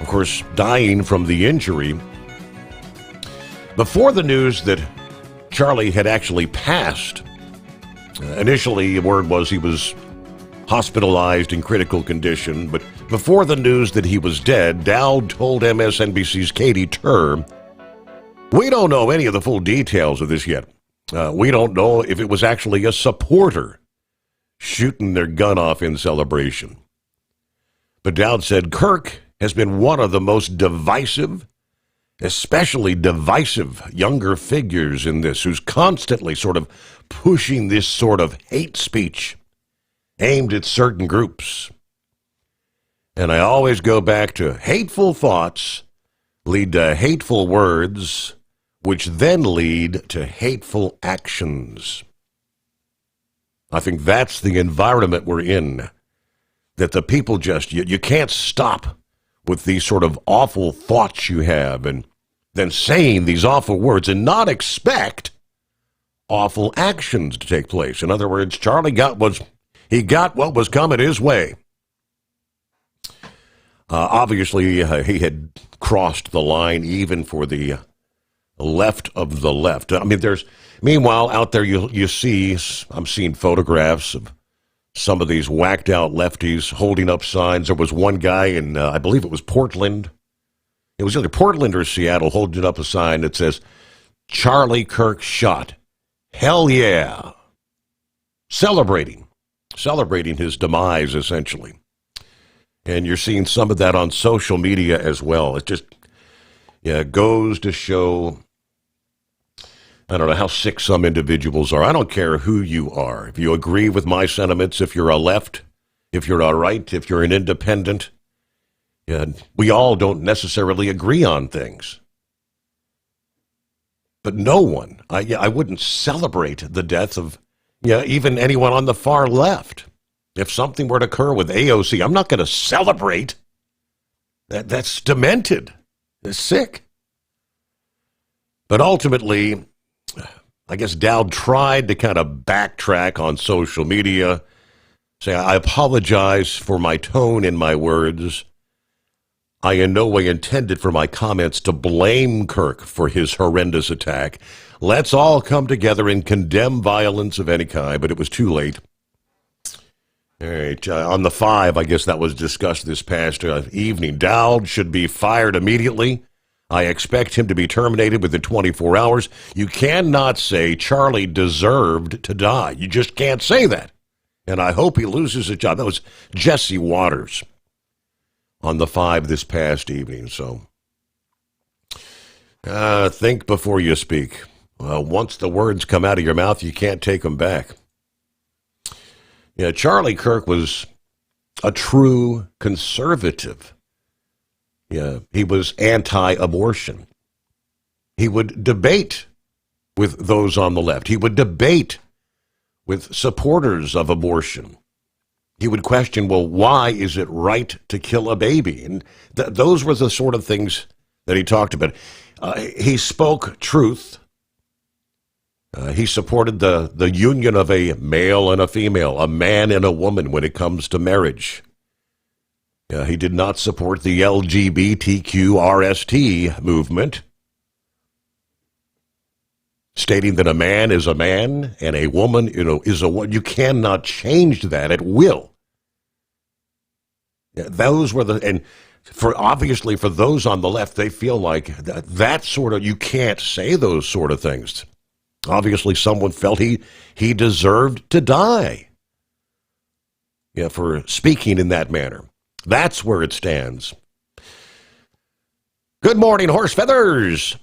of course, dying from the injury. Before the news that Charlie had actually passed, initially word was he was hospitalized in critical condition, but before the news that he was dead, Dowd told MSNBC's Katie Tur, we don't know any of the full details of this yet. We don't know if it was actually a supporter shooting their gun off in celebration. But Dowd said Kirk has been one of the most divisive, especially divisive younger figures in this, who's constantly sort of pushing this sort of hate speech aimed at certain groups. And I always go back to hateful thoughts lead to hateful words, which then lead to hateful actions. I think that's the environment we're in, that the people just, you can't stop with these sort of awful thoughts you have and then saying these awful words and not expect awful actions to take place. In other words, Charlie got what was coming his way. Obviously, he had crossed the line even for the left of the left. I mean, meanwhile, out there you see, I'm seeing photographs of some of these whacked out lefties holding up signs. There was one guy in, I believe it was Portland. It was either Portland or Seattle, holding up a sign that says, Charlie Kirk shot. Hell yeah. Celebrating his demise, essentially. And you're seeing some of that on social media as well. It just goes to show, I don't know how sick some individuals are. I don't care who you are. If you agree with my sentiments, if you're a left, if you're a right, if you're an independent, we all don't necessarily agree on things. But no one, I wouldn't celebrate the death of even anyone on the far left. If something were to occur with AOC, I'm not going to celebrate. That's demented. It's sick. But ultimately, I guess Dowd tried to kind of backtrack on social media, say, I apologize for my tone in my words. I in no way intended for my comments to blame Kirk for his horrendous attack. Let's all come together and condemn violence of any kind, but it was too late. All right, on the 5, I guess that was discussed this past evening. Dowd should be fired immediately. I expect him to be terminated within 24 hours. You cannot say Charlie deserved to die. You just can't say that. And I hope he loses his job. That was Jesse Waters on the 5 this past evening. So think before you speak. Once the words come out of your mouth, you can't take them back. Yeah, Charlie Kirk was a true conservative. Yeah, he was anti-abortion. He would debate with those on the left. He would debate with supporters of abortion. He would question, well, why is it right to kill a baby? And those were the sort of things that he talked about. He spoke truth. He supported the union of a male and a female, a man and a woman when it comes to marriage. He did not support the LGBTQRST movement, stating that a man is a man and a woman, is a woman. You cannot change that at will. Those were and obviously for those on the left, they feel like that sort of, you can't say those sort of things. Obviously, someone felt he deserved to die. For speaking in that manner. That's where it stands. Good morning, Horse Feathers.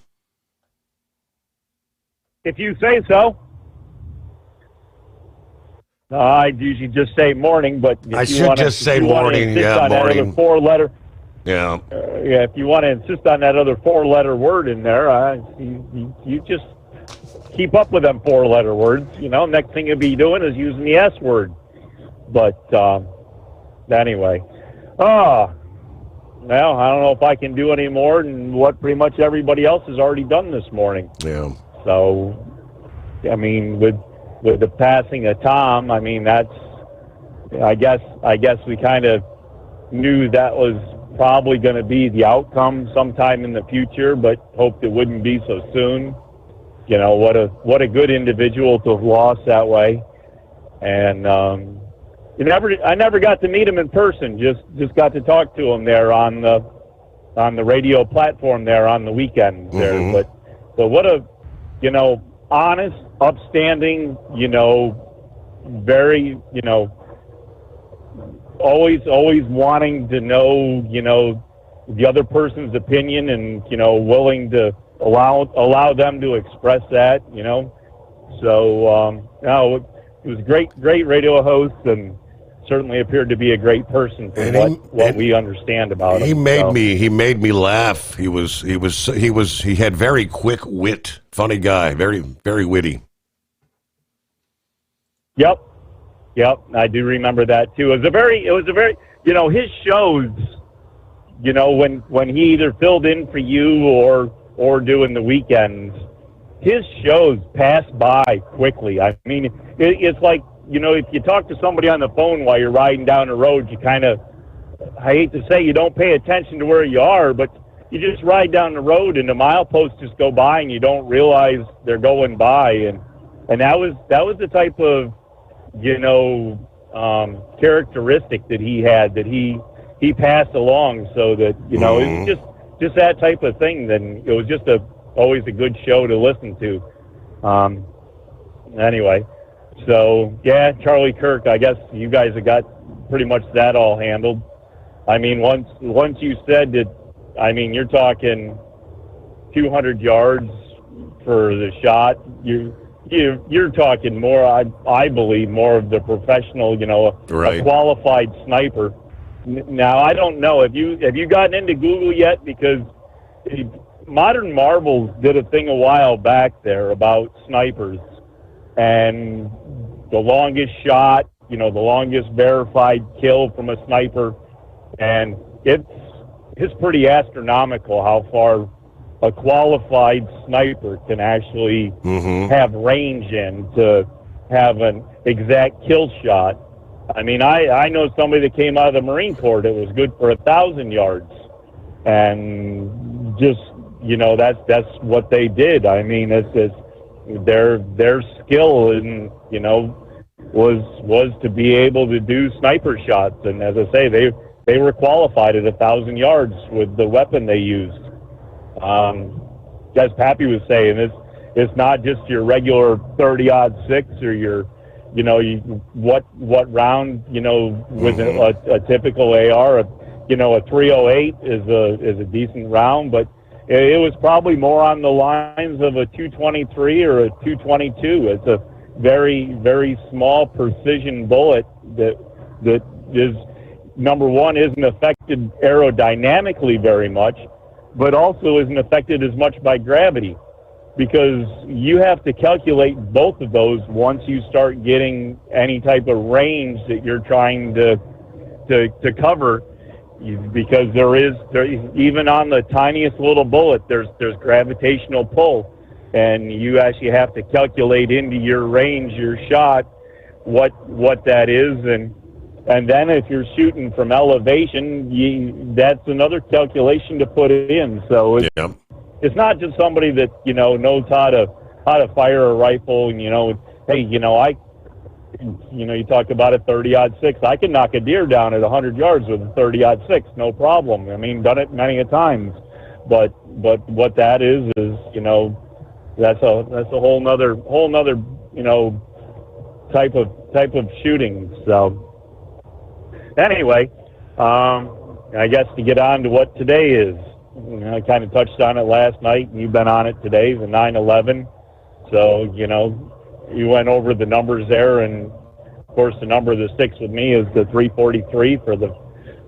If you say so. I usually just say morning, but if I should just say morning. Yeah, morning. Four-letter. Yeah. If you want to insist on that other 4-letter word in there, you just keep up with them 4-letter words. Next thing you'll be doing is using the S word. But anyway. Well, I don't know if I can do any more than what pretty much everybody else has already done this morning. Yeah. So, with the passing of Tom, that's, I guess we kind of knew that was probably going to be the outcome sometime in the future, but hoped it wouldn't be so soon. What a good individual to have lost that way. And, I never got to meet him in person. Just got to talk to him there on the radio platform there on the weekends there. Mm-hmm. But what a honest, upstanding, very always wanting to know the other person's opinion and willing to allow them to express that. So it was a great radio host and certainly appeared to be a great person from what we understand about him. He made me laugh. He had very quick wit. Funny guy, very, very witty. Yep. I do remember that too. It was a very his shows, when he either filled in for you or doing the weekends, his shows pass by quickly. I mean, it's like, if you talk to somebody on the phone while you're riding down the road, you kind of, I hate to say you don't pay attention to where you are, but you just ride down the road and the mileposts just go by and you don't realize they're going by. And that was the type of, characteristic that he had, that he passed along, so that, it was just that type of thing. Then it was just always a good show to listen to. Anyway, so yeah, Charlie Kirk, I guess you guys have got pretty much that all handled. I mean, once you said that, you're talking 200 yards for the shot. You're talking more, I believe, more of the professional, right. A qualified sniper. Now, I don't know. Have you gotten into Google yet? Because Modern Marvels did a thing a while back there about snipers, and the longest shot, the longest verified kill from a sniper, and it's pretty astronomical how far a qualified sniper can actually have range in to have an exact kill shot. I know somebody that came out of the Marine Corps that was good for 1,000 yards, and just that's what they did. It's their skill and was to be able to do sniper shots, and as I say, they were qualified at 1,000 yards with the weapon they used. As Pappy was saying, it's not just your regular 30-06 or your, what round, with a typical AR, a 308 is a decent round, but it was probably more on the lines of a 223 or a 222. It's a very, very small precision bullet that is, number one, isn't affected aerodynamically very much, but also isn't affected as much by gravity, because you have to calculate both of those once you start getting any type of range that you're trying to cover, because there even on the tiniest little bullet, there's gravitational pull, and you actually have to calculate into your range, your shot, what that is, and then if you're shooting from elevation, that's another calculation to put in. So it's not just somebody that knows how to fire a rifle, and hey, you talk about a 30-06. I can knock a deer down at 100 yards with a 30-06, no problem. I mean, done it many a times. But what that is that's a whole nother type of shooting. So anyway, I guess to get on to what today is, I kind of touched on it last night, and you've been on it today, the 9/11. So you went over the numbers there, and of course the number that sticks with me is the 343 for the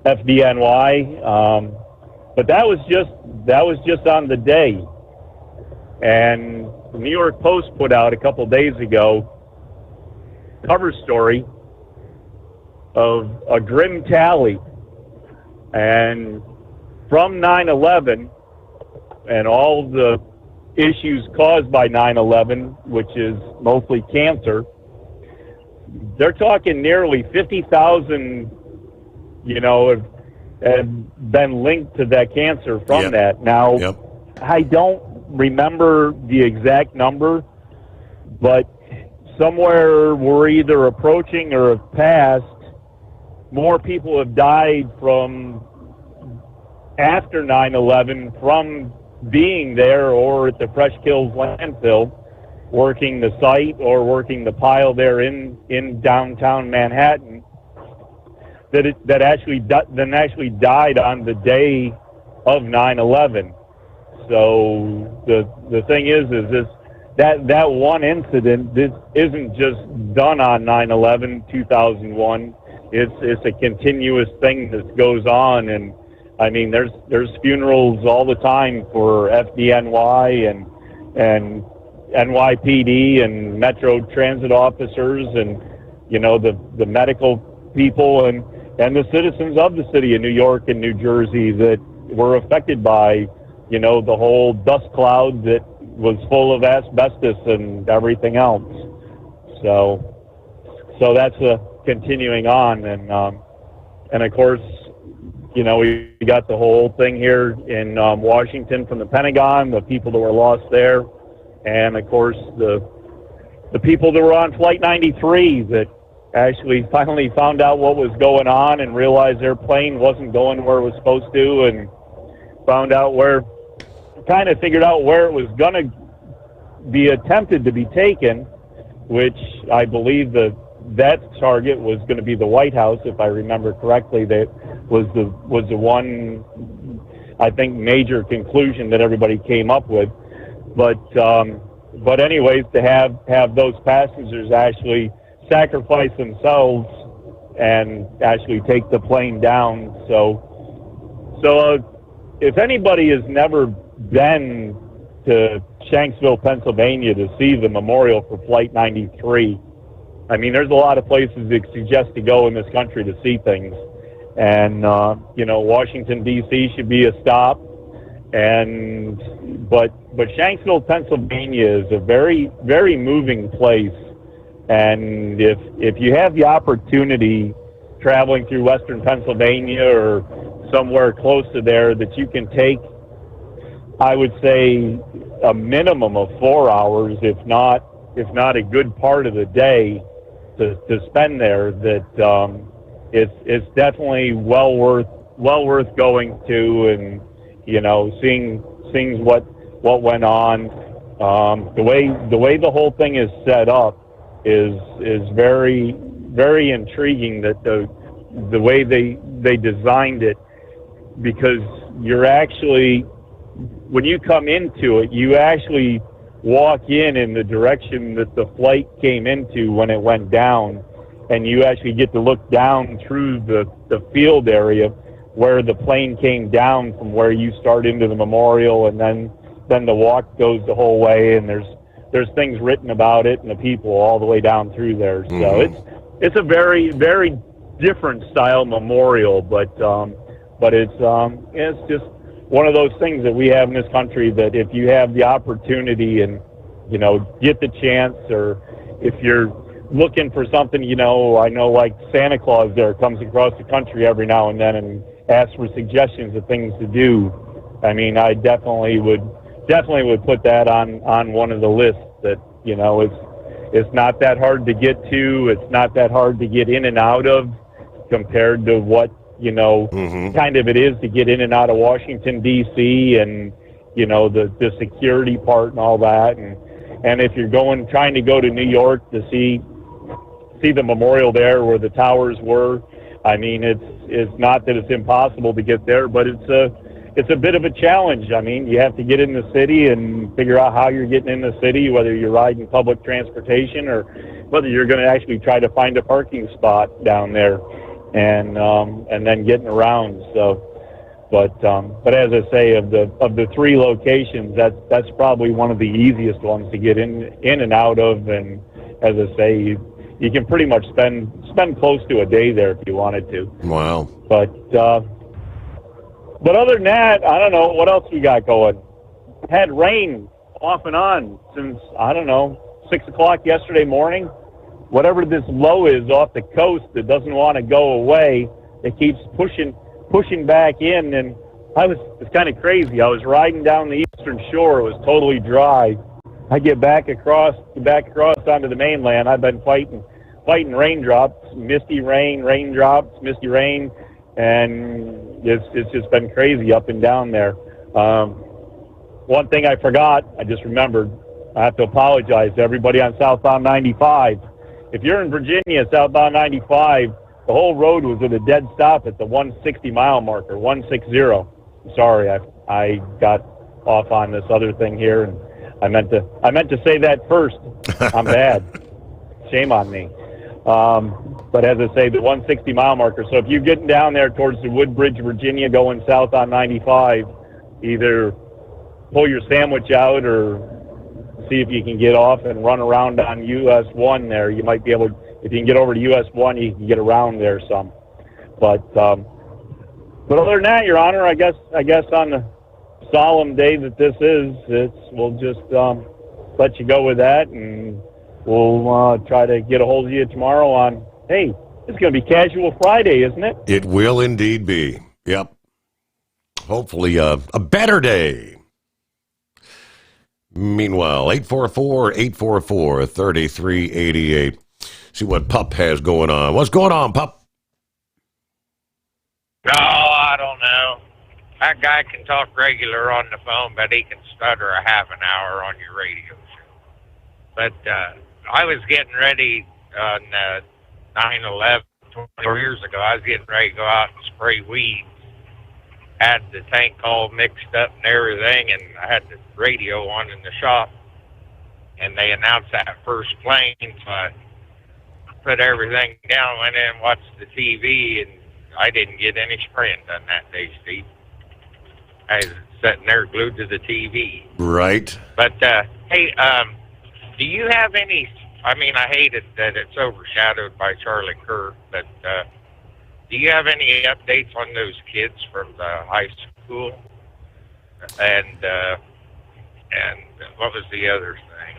FDNY. But that was just on the day. And the New York Post put out a couple days ago cover story of a grim tally, and from 9/11 and all the issues caused by 9/11, which is mostly cancer, they're talking nearly 50,000, have been linked to that cancer from that. Now, I don't remember the exact number, but somewhere we're either approaching or have passed. More people have died from after 9/11 from being there or at the Fresh Kills landfill, working the site or working the pile there in downtown Manhattan, that actually died on the day of 9/11. So the thing is this that one incident, this isn't just done on 9/11 2001. It's a continuous thing that goes on, and I mean there's funerals all the time for FDNY and NYPD and Metro Transit officers, and the medical people and the citizens of the city of New York and New Jersey that were affected by the whole dust cloud that was full of asbestos and everything else. So that's continuing on, and of course, we got the whole thing here in Washington from the Pentagon, the people that were lost there, and of course the people that were on Flight 93 that actually finally found out what was going on and realized their plane wasn't going where it was supposed to, and figured out where it was going to be attempted to be taken, which I believe that target was going to be the White House, if I remember correctly. That was the one, I think, major conclusion that everybody came up with. But anyways, to have those passengers actually sacrifice themselves and actually take the plane down. So if anybody has never been to Shanksville, Pennsylvania to see the memorial for Flight 93, I mean, there's a lot of places that suggest to go in this country to see things. And, Washington, D.C. should be a stop. But Shanksville, Pennsylvania is a very, very moving place. And if you have the opportunity traveling through Western Pennsylvania or somewhere close to there that you can take, I would say, a minimum of 4 hours, if not a good part of the day to spend there, that it's definitely well worth going to, seeing what went on. The way the whole thing is set up is very, very intriguing. That the way they designed it, because you're actually, when you come into it, you actually walk in the direction that the flight came into when it went down, and you actually get to look down through the field area where the plane came down from, where you start into the memorial, and then the walk goes the whole way, and there's things written about it and the people all the way down through there. So it's a very, very different style memorial, but it's just one of those things that we have in this country, that if you have the opportunity and get the chance, or if you're looking for something, I know like Santa Claus there comes across the country every now and then and asks for suggestions of things to do. I mean, I definitely would put that on one of the lists. That it's not that hard to get to. It's not that hard to get in and out of, compared to what kind of it is to get in and out of Washington D.C. and the security part and all that. And if you're trying to go to New York to see the memorial there where the towers were, I mean, it's not that it's impossible to get there, but it's a bit of a challenge. I mean, you have to get in the city and figure out how you're getting in the city, whether you're riding public transportation or whether you're going to actually try to find a parking spot down there, and then getting around. So, but as I say, of the three locations, that's probably one of the easiest ones to get in and out of. And as I say, you can pretty much spend close to a day there if you wanted to. Wow. But other than that, I don't know what else we got going. Had rain off and on since 6 o'clock yesterday morning. Whatever this low is off the coast that doesn't want to go away, it keeps pushing back in. And it's kind of crazy. I was riding down the eastern shore. It was totally dry. I get back across onto the mainland. I've been fighting raindrops, misty rain, raindrops, misty rain, and it's just been crazy up and down there. One thing I forgot, I just remembered. I have to apologize to everybody on southbound 95. If you're in Virginia, southbound 95, the whole road was at a dead stop at the 160 mile marker, 160. I'm sorry, I got off on this other thing here, and I meant to say that first. I'm bad. Shame on me. But as I say, the 160 mile marker. So if you're getting down there towards the Woodbridge, Virginia, going south on 95, either pull your sandwich out or see if you can get off and run around on US 1 there. You might be able, if you can get over to US 1, you can get around there some. But other than that, Your Honor, I guess on the solemn day that this is, we'll just let you go with that, and we'll try to get a hold of you tomorrow on, hey, it's going to be Casual Friday, isn't it? It will indeed be. Yep. Hopefully a better day. Meanwhile, 844-844-3388. See what Pup has going on. What's going on, Pup? Oh, I don't know. That guy can talk regular on the phone, but he can stutter a half an hour on your radio show. But I was getting ready on 9/11 20 years ago. I was getting ready to go out and spray weeds. Had the tank all mixed up and everything, and I had the radio on in the shop, and they announced that first plane, so I put everything down, went in and watched the TV, and I didn't get any spraying done that day, Steve. I was sitting there glued to the TV. Right. But, hey, do you have any, I mean, I hate it that it's overshadowed by Charlie Kirk, but do you have any updates on those kids from the high school? And what was the other thing?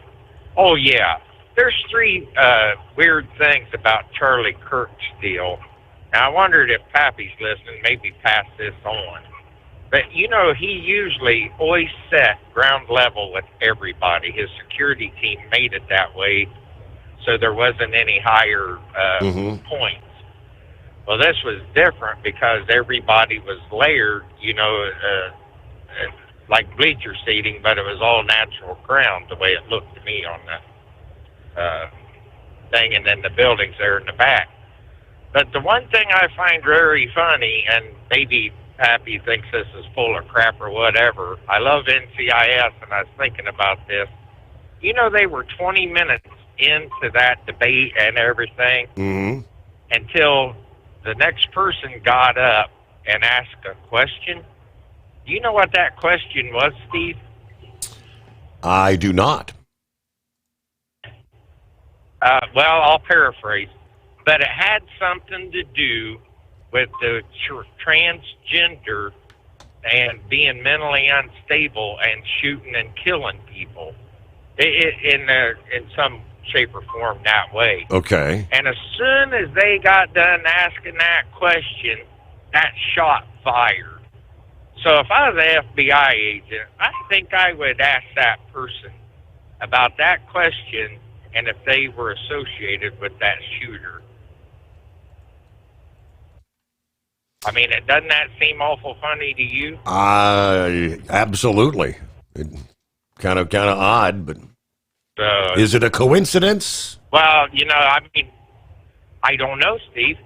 Oh, yeah. There's three weird things about Charlie Kirk's deal. Now, I wondered if Pappy's listening, maybe pass this on. But, you know, he usually always set ground level with everybody. His security team made it that way, so there wasn't any higher points. Well, this was different because everybody was layered, you know, like bleacher seating, but it was all natural ground the way it looked to me on the thing, and then the buildings there in the back. But the one thing I find very funny, and maybe Pappy thinks this is full of crap or whatever, I love NCIS, and I was thinking about this. You know, they were 20 minutes into that debate and everything until the next person got up and asked a question. Do you know what that question was, Steve? I do not. Well, I'll paraphrase. But it had something to do with the transgender and being mentally unstable and shooting and killing people in some shape or form that way. Okay. And as soon as they got done asking that question, that shot fired. So if I was an FBI agent, I think I would ask that person about that question and if they were associated with that shooter. I mean, doesn't that seem awful funny to you? Absolutely. Kind of odd, but is it a coincidence? Well, you know, I mean, I don't know, Steve.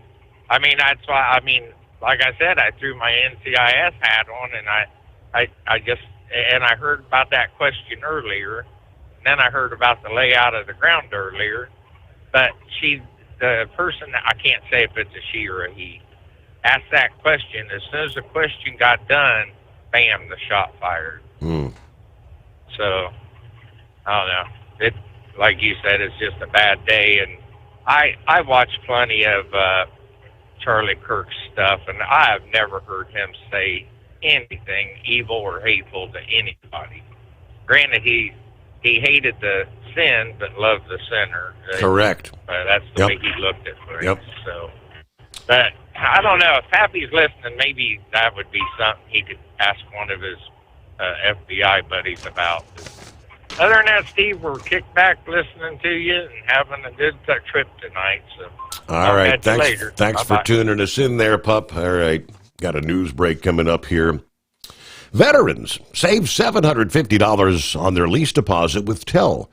I mean, that's why, I mean, like I said, I threw my NCIS hat on, and I heard about that question earlier, and then I heard about the layout of the ground earlier, but the person, I can't say if it's a she or a he, asked that question. As soon as the question got done, bam, the shot fired. So, I don't know. It, like you said, it's just a bad day, and I watched plenty of Charlie Kirk's stuff, and I have never heard him say anything evil or hateful to anybody. Granted, he hated the sin, but loved the sinner. Correct. That's the way he looked at things. So, but I don't know. If Pappy's listening, maybe that would be something he could ask one of his FBI buddies about. Other than that, Steve, we're kicked back listening to you and having a good trip tonight. So, all right. Thanks Bye-bye. for tuning us in there, pup. All right. Got a news break coming up here. Veterans save $750 on their lease deposit with Tell.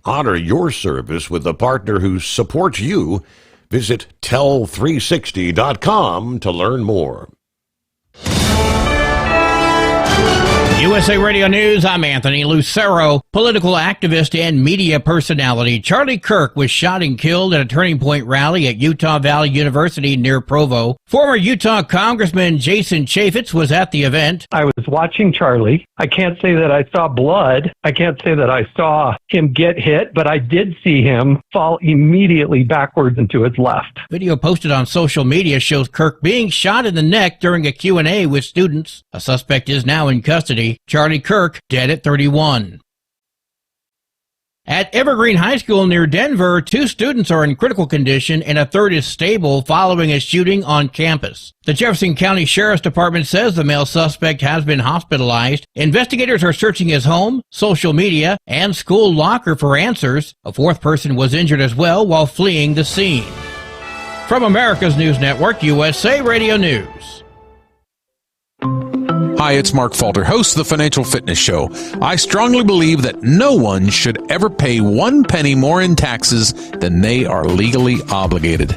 Honor your service with a partner who supports you. Visit tell360.com to learn more. USA Radio News, I'm Anthony Lucero. Political activist and media personality Charlie Kirk was shot and killed at a Turning Point rally at Utah Valley University near Provo. Former Utah Congressman Jason Chaffetz was at the event. I was watching Charlie. I can't say that I saw blood. I can't say that I saw him get hit, but I did see him fall immediately backwards and to his left. Video posted on social media shows Kirk being shot in the neck during a Q&A with students. A suspect is now in custody. Charlie Kirk, dead at 31. At Evergreen High School near Denver, 2 students are in critical condition and a third is stable following a shooting on campus. The Jefferson County Sheriff's Department says the male suspect has been hospitalized. Investigators are searching his home, social media, and school locker for answers. A 4th person was injured as well while fleeing the scene. From America's News Network, USA Radio News. Hi, it's Mark Falter, host of the Financial Fitness Show. I strongly believe that no one should ever pay 1 penny more in taxes than they are legally obligated.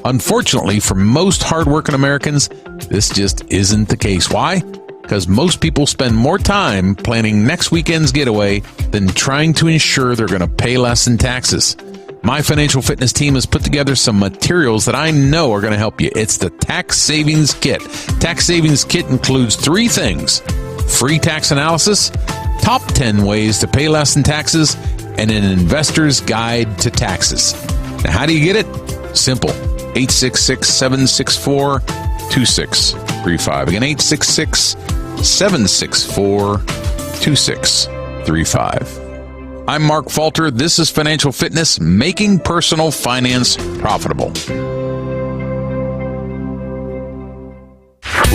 Unfortunately, for most hardworking Americans, this just isn't the case. Why? Because most people spend more time planning next weekend's getaway than trying to ensure they're going to pay less in taxes. My financial fitness team has put together some materials that I know are going to help you. It's the Tax Savings Kit. Tax Savings Kit includes 3 things: free tax analysis, top 10 ways to pay less in taxes, and an investor's guide to taxes. Now, how do you get it? Simple. 866-764-2635. Again, 866-764-2635. I'm Mark Falter. This is Financial Fitness, making personal finance profitable.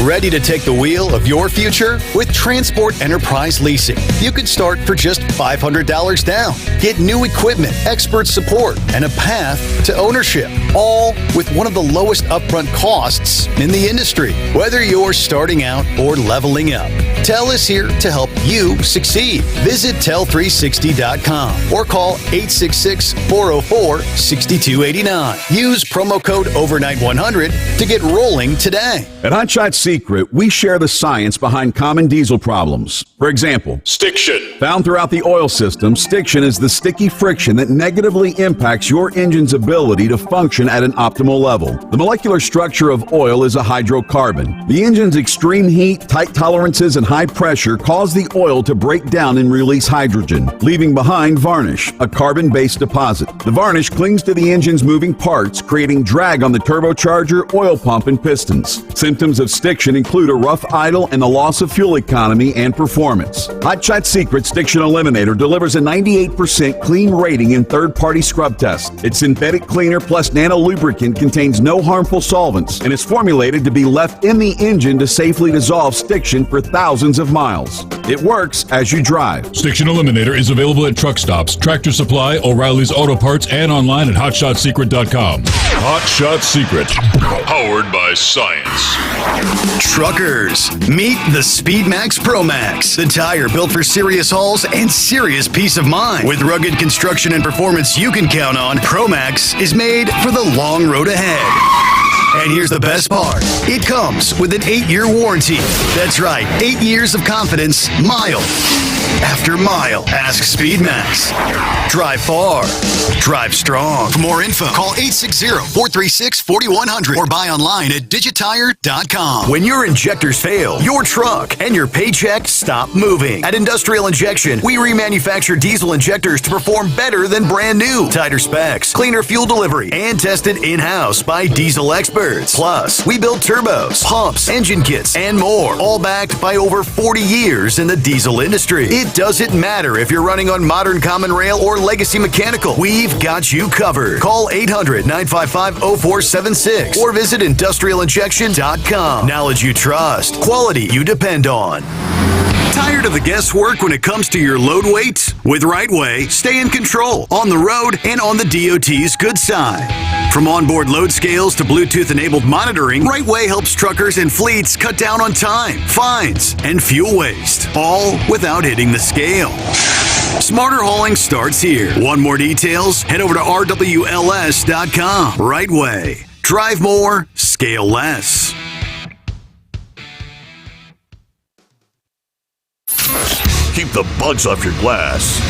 Ready to take the wheel of your future? With Transport Enterprise Leasing, you could start for just $500 down. Get new equipment, expert support, and a path to ownership. all with one of the lowest upfront costs in the industry. Whether you're starting out or leveling up, TEL is here to help you succeed. Visit tel360.com or call 866-404-6289. Use promo code OVERNIGHT100 to get rolling today. At Hotshot Secret, we share the science behind common diesel problems. For example, stiction. Found throughout the oil system, stiction is the sticky friction that negatively impacts your engine's ability to function at an optimal level. The molecular structure of oil is a hydrocarbon. The engine's extreme heat, tight tolerances, and high pressure cause the oil to break down and release hydrogen, leaving behind varnish, a carbon-based deposit. The varnish clings to the engine's moving parts, creating drag on the turbocharger, oil pump, and pistons. Symptoms of stiction include a rough idle and the loss of fuel economy and performance. Hotshot Secret Stiction Eliminator delivers a 98% clean rating in third-party scrub tests. Its synthetic cleaner plus nano lubricant contains no harmful solvents and is formulated to be left in the engine to safely dissolve stiction for thousands of miles. It works as you drive. Stiction Eliminator is available at truck stops, Tractor Supply, O'Reilly's Auto Parts, and online at HotShotSecret.com. Hotshot Secret, powered by science. Truckers, meet the SpeedMax Pro Max, the tire built for serious hauls and serious peace of mind. With rugged construction and performance you can count on, Pro Max is made for the long road ahead. And here's the best part. It comes with an 8-year warranty. That's right, 8 years of confidence, mile after mile. Ask SpeedMax. Drive far. Drive strong. For more info, call 860-436-4100 or buy online at digitire.com. When your injectors fail, your truck and your paycheck stop moving. At Industrial Injection, we remanufacture diesel injectors to perform better than brand new. Tighter specs, cleaner fuel delivery, and tested in-house by diesel experts. Plus, we build turbos, pumps, engine kits, and more, all backed by over 40 years in the diesel industry. It doesn't matter if you're running on modern common rail or legacy mechanical. We've got you covered. Call 800-955-0476 or visit industrialinjection.com. Knowledge you trust. Quality you depend on. Tired of the guesswork when it comes to your load weight? With RightWay, stay in control on the road and on the DOT's good side. From onboard load scales to Bluetooth-enabled monitoring, RightWay helps truckers and fleets cut down on time, fines, and fuel waste, all without hitting the scale. Smarter hauling starts here. Want more details? Head over to rwls.com. RightWay. Drive more, scale less. Keep the bugs off your glass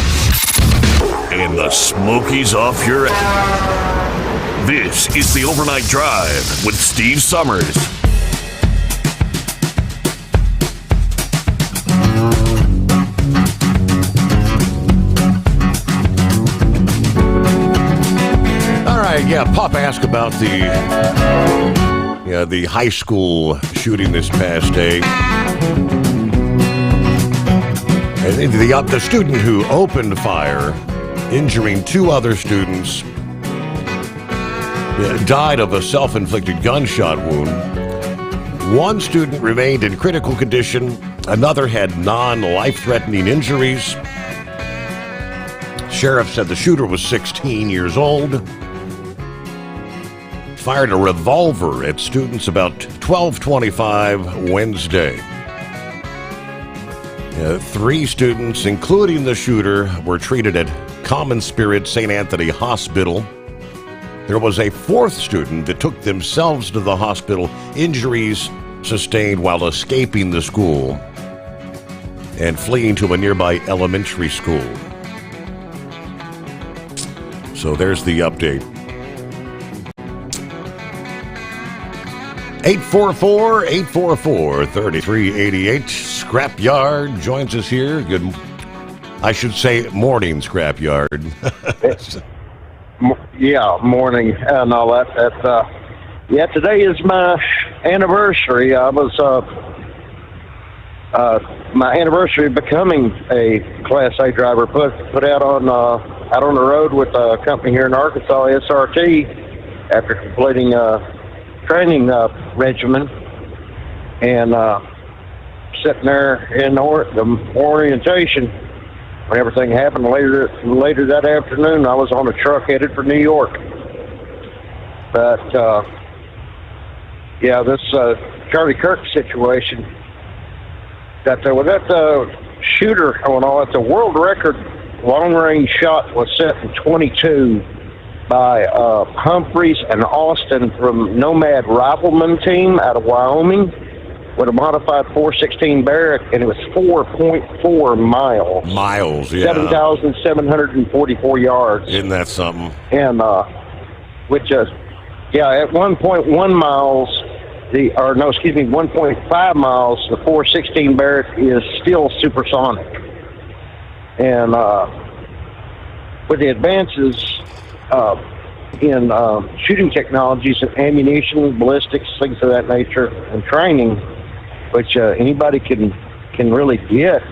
and the smokies off your ass. This is the Overnight Drive with Steve Summers. All right, yeah, Pop asked about the high school shooting this past day. The student who opened fire, injuring two other students, died of a self-inflicted gunshot wound. One student remained in critical condition. Another had non-life-threatening injuries. Sheriff said the shooter was 16 years old. Fired a revolver at students about 12:25 Wednesday. 3 students, including the shooter, were treated at Common Spirit St. Anthony Hospital. There was a 4th student that took themselves to the hospital, injuries sustained while escaping the school and fleeing to a nearby elementary school. So there's the update. 844-844-3388. Scrapyard joins us here. I should say morning, Scrapyard. Yeah, morning and all that. Today is my anniversary. I was my anniversary of becoming a Class A driver. Put out on the road with a company here in Arkansas, SRT, after completing training regimen, and sitting there in the orientation when everything happened. Later that afternoon, I was on a truck headed for New York. But, yeah, this Charlie Kirk situation, that shooter going on, the world record long-range shot was set in 22 by Humphreys and Austin from Nomad Rifleman Team out of Wyoming with a modified .416 Barrett, and it was 4.4 miles. Miles, yeah. 7,744 yards. Isn't that something? And which is, yeah, at 1.1 miles, 1.5 miles, the .416 Barrett is still supersonic. And with the advances in shooting technologies and ammunition, ballistics, things of that nature, and training, which anybody can really get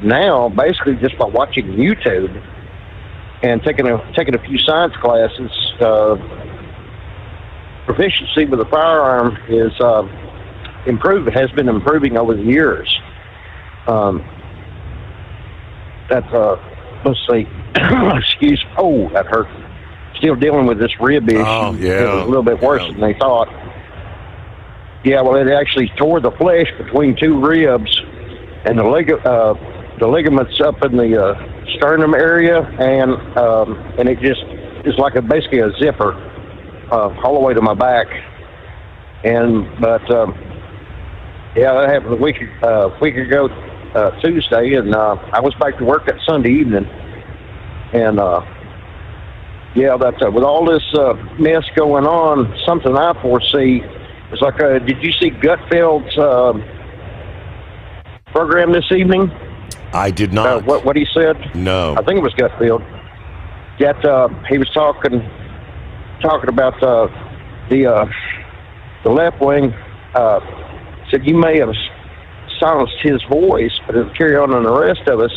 now, basically just by watching YouTube and taking a few science classes. Proficiency with a firearm is has been improving over the years. Let's see. Excuse. Oh, that hurt. Still dealing with this rib issue. Oh, yeah. It was a little bit worse than they thought. Yeah, well, it actually tore the flesh between two ribs, and the ligaments up in the sternum area, and it just is like basically a zipper all the way to my back. But yeah, that happened a week ago Tuesday, and I was back to work that Sunday evening, and yeah, that with all this mess going on, something I foresee is like, did you see Gutfeld's program this evening? I did not. What he said? No. I think it was Gutfeld. That he was talking about the left wing. Said you may have silenced his voice, but it'll carry on the rest of us.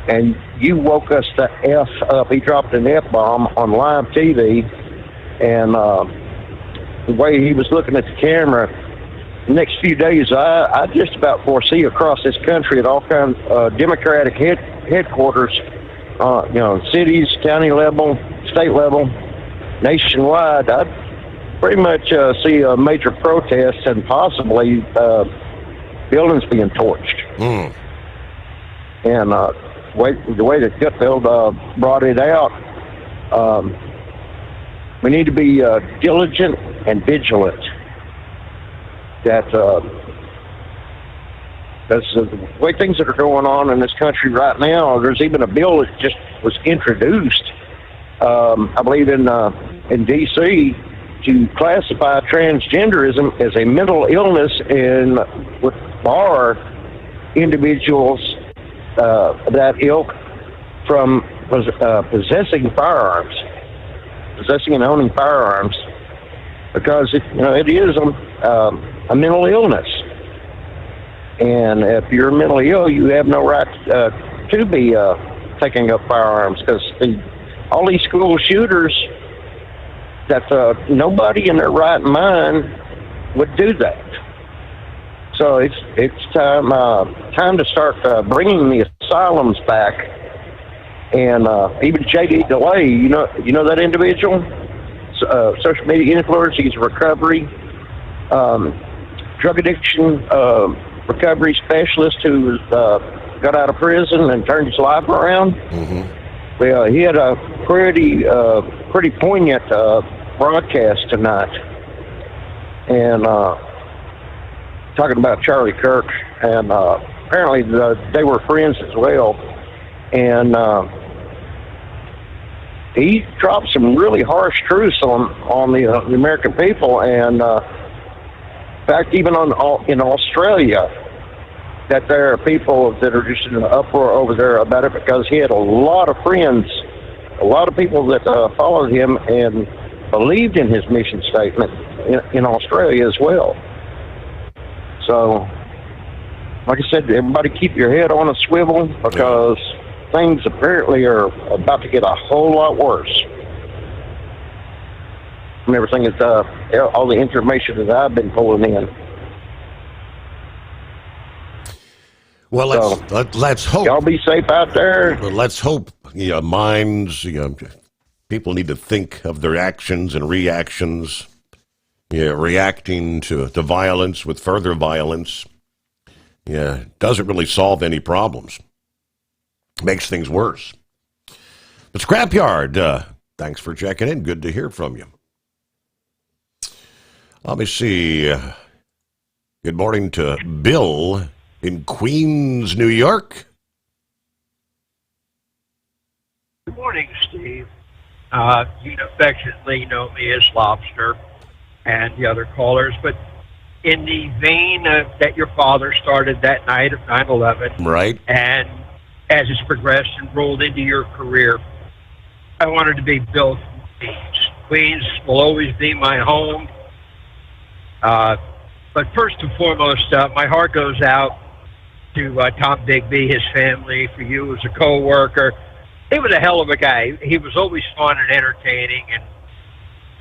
And you woke us the F up. He dropped an F-bomb on live TV, and the way he was looking at the camera, the next few days, I just about foresee across this country at all kinds of Democratic headquarters, cities, county level, state level, nationwide, I'd pretty much see a major protest and possibly buildings being torched. Mm. And the way that Gutfeld brought it out, we need to be diligent and vigilant. That's the way things that are going on in this country right now. There's even a bill that just was introduced, I believe in D.C., to classify transgenderism as a mental illness and would bar individuals that ilk from possessing and owning firearms, because it is a mental illness, and if you're mentally ill, you have no right to be taking up firearms, because all these school shooters, that nobody in their right mind would do that. So it's time to start bringing the asylums back, and even J.D. DeLay, you know that individual, social media influencer. He's a recovery, drug addiction recovery specialist who got out of prison and turned his life around. Mm-hmm. Well, he had a pretty poignant broadcast tonight, and talking about Charlie Kirk, and apparently they were friends as well, and he dropped some really harsh truths on the American people, and in fact, even in Australia, that there are people that are just in an uproar over there about it, because he had a lot of friends, a lot of people that followed him and believed in his mission statement in Australia as well. So, like I said, everybody keep your head on a swivel, because things apparently are about to get a whole lot worse. And everything is all the information that I've been pulling in. Well, let's hope. Y'all be safe out there. Well, let's hope minds, People need to think of their actions and reactions. Yeah, reacting to violence with further violence. Yeah, doesn't really solve any problems. Makes things worse. But Scrapyard, thanks for checking in. Good to hear from you. Let me see. Good morning to Bill in Queens, New York. Good morning, Steve. You affectionately know me as Lobster and the other callers, but in the vein of that your father started that night of 9/11, right? And as it's progressed and rolled into your career, I wanted to be Bill from Queens. Queens will always be my home. But first and foremost, my heart goes out to Tom Bigby, his family, for you as a co-worker. He was a hell of a guy. He was always fun and entertaining, and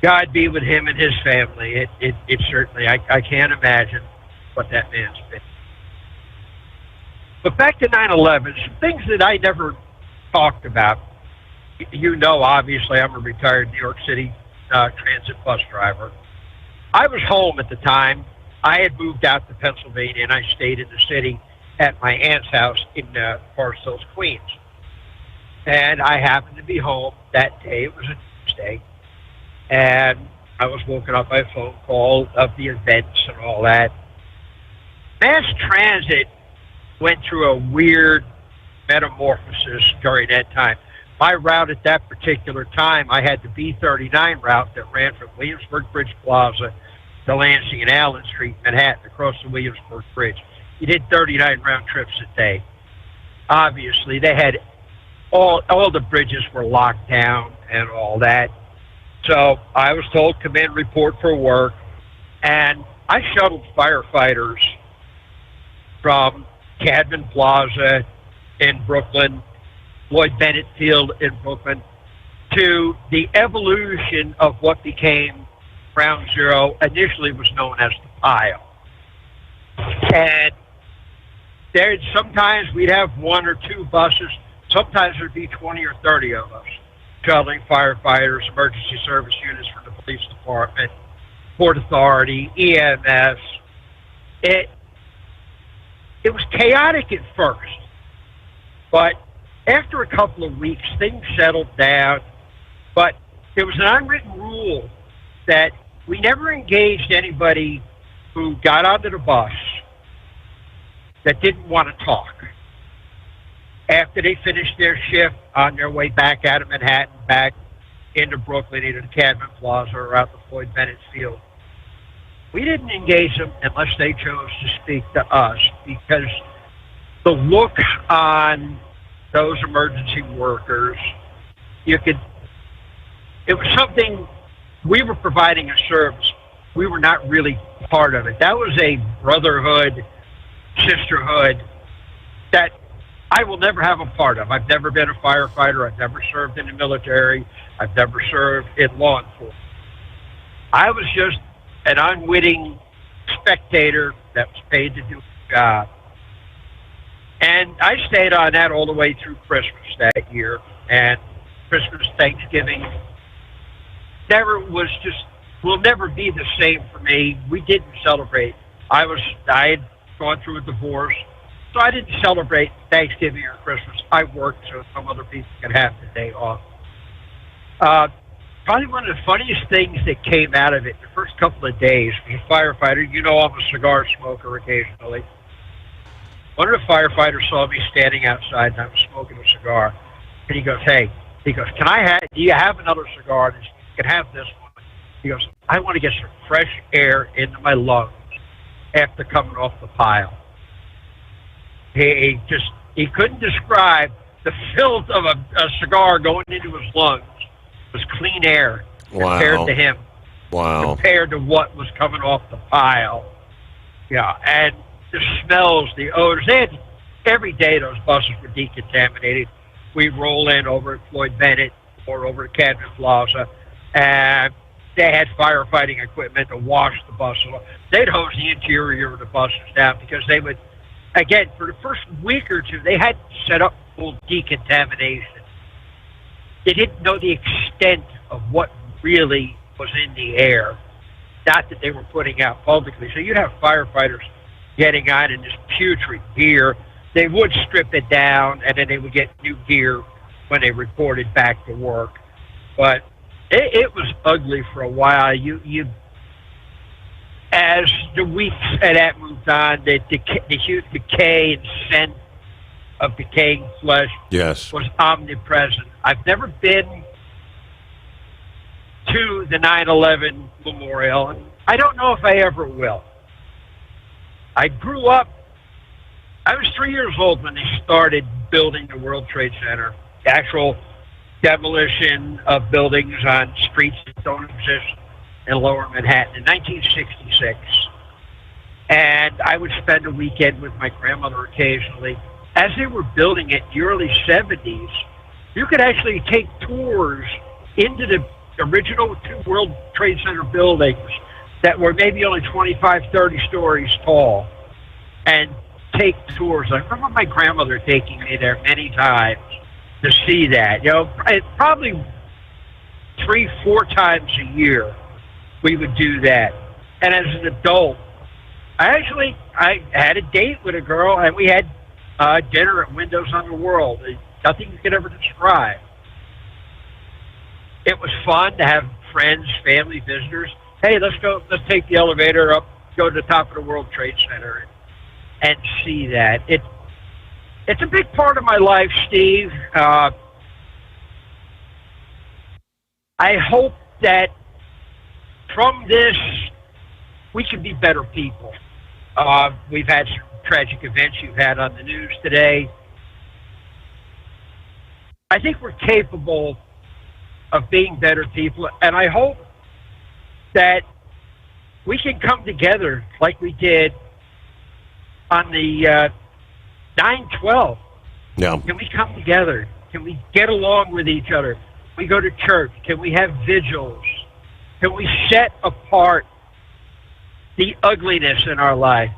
God be with him and his family. It certainly, I can't imagine what that man's been. But back to 9/11, some things that I never talked about. You know, obviously, I'm a retired New York City transit bus driver. I was home at the time. I had moved out to Pennsylvania, and I stayed in the city at my aunt's house in Forest Hills, Queens. And I happened to be home that day. It was a Tuesday. And I was woken up by a phone call of the events and all that. Mass transit went through a weird metamorphosis during that time. My route at that particular time, I had the B39 route that ran from Williamsburg Bridge Plaza to Lansing and Allen Street, Manhattan, across the Williamsburg Bridge. You did 39 round trips a day. Obviously, they had all the bridges were locked down and all that. So I was told, come in, report for work. And I shuttled firefighters from Cadman Plaza in Brooklyn, Lloyd Bennett Field in Brooklyn, to the evolution of what became Ground Zero, initially was known as the Pile. And there, sometimes we'd have one or two buses. Sometimes there'd be 20 or 30 of us, shuttling firefighters, emergency service units from the police department, Port Authority, EMS. It was chaotic at first, but after a couple of weeks, things settled down. But there was an unwritten rule that we never engaged anybody who got onto the bus that didn't want to talk. After they finished their shift on their way back out of Manhattan, back into Brooklyn, either the Cadman Plaza or out the Floyd Bennett Field, we didn't engage them unless they chose to speak to us, because the look on those emergency workers, it was something, we were providing a service. We were not really part of it. That was a brotherhood, sisterhood that I will never have a part of. I've never been a firefighter. I've never served in the military. I've never served in law enforcement. I was just an unwitting spectator that was paid to do a job. And I stayed on that all the way through Christmas that year. And Christmas, Thanksgiving, will never be the same for me. We didn't celebrate. I had gone through a divorce. So I didn't celebrate Thanksgiving or Christmas. I worked so some other people could have the day off. Probably one of the funniest things that came out of it the first couple of days, as a firefighter, you know I'm a cigar smoker occasionally. One of the firefighters saw me standing outside and I was smoking a cigar. And he goes, hey, do you have another cigar? And you can have this one. He goes, I want to get some fresh air into my lungs after coming off the pile. He couldn't describe the filth of a cigar going into his lungs. It was clean air compared to him. Wow. Compared to what was coming off the pile. Yeah, and the smells, the odors. Every day those buses were decontaminated. We'd roll in over at Floyd Bennett or over at Cadman Plaza, and they had firefighting equipment to wash the buses. They'd hose the interior of the buses down because they would, again, for the first week or two, they had set up full decontamination. they didn't know the extent of what really was in the air. Not that they were putting out publicly. So you'd have firefighters getting on in this putrid gear. They would strip it down, and then they would get new gear when they reported back to work. But it was ugly for a while. You as the weeks of that moved on, the huge decay and scent of decaying flesh was omnipresent. I've never been to the 9/11 memorial, and I don't know if I ever will. I grew up, I was 3 years old when they started building the World Trade Center, the actual demolition of buildings on streets that don't exist in Lower Manhattan in 1966. And I would spend a weekend with my grandmother occasionally. As they were building it in the early 70s, you could actually take tours into the original two World Trade Center buildings that were maybe only 25, 30 stories tall, and take tours. I remember my grandmother taking me there many times to see that. You know, probably 3-4 times a year we would do that. And as an adult, I had a date with a girl, and we had dinner at Windows on the World. Nothing you could ever describe. It was fun to have friends, family, visitors. Hey, let's take the elevator up, go to the top of the World Trade Center and see that. It's a big part of my life, Steve. I hope that from this, we can be better people. We've had some tragic events you've had on the news today. I think we're capable of being better people, and I hope that we can come together like we did on the 9/12. Yeah. Can we come together? Can we get along with each other? Can we go to church? Can we have vigils? Can we set apart the ugliness in our life?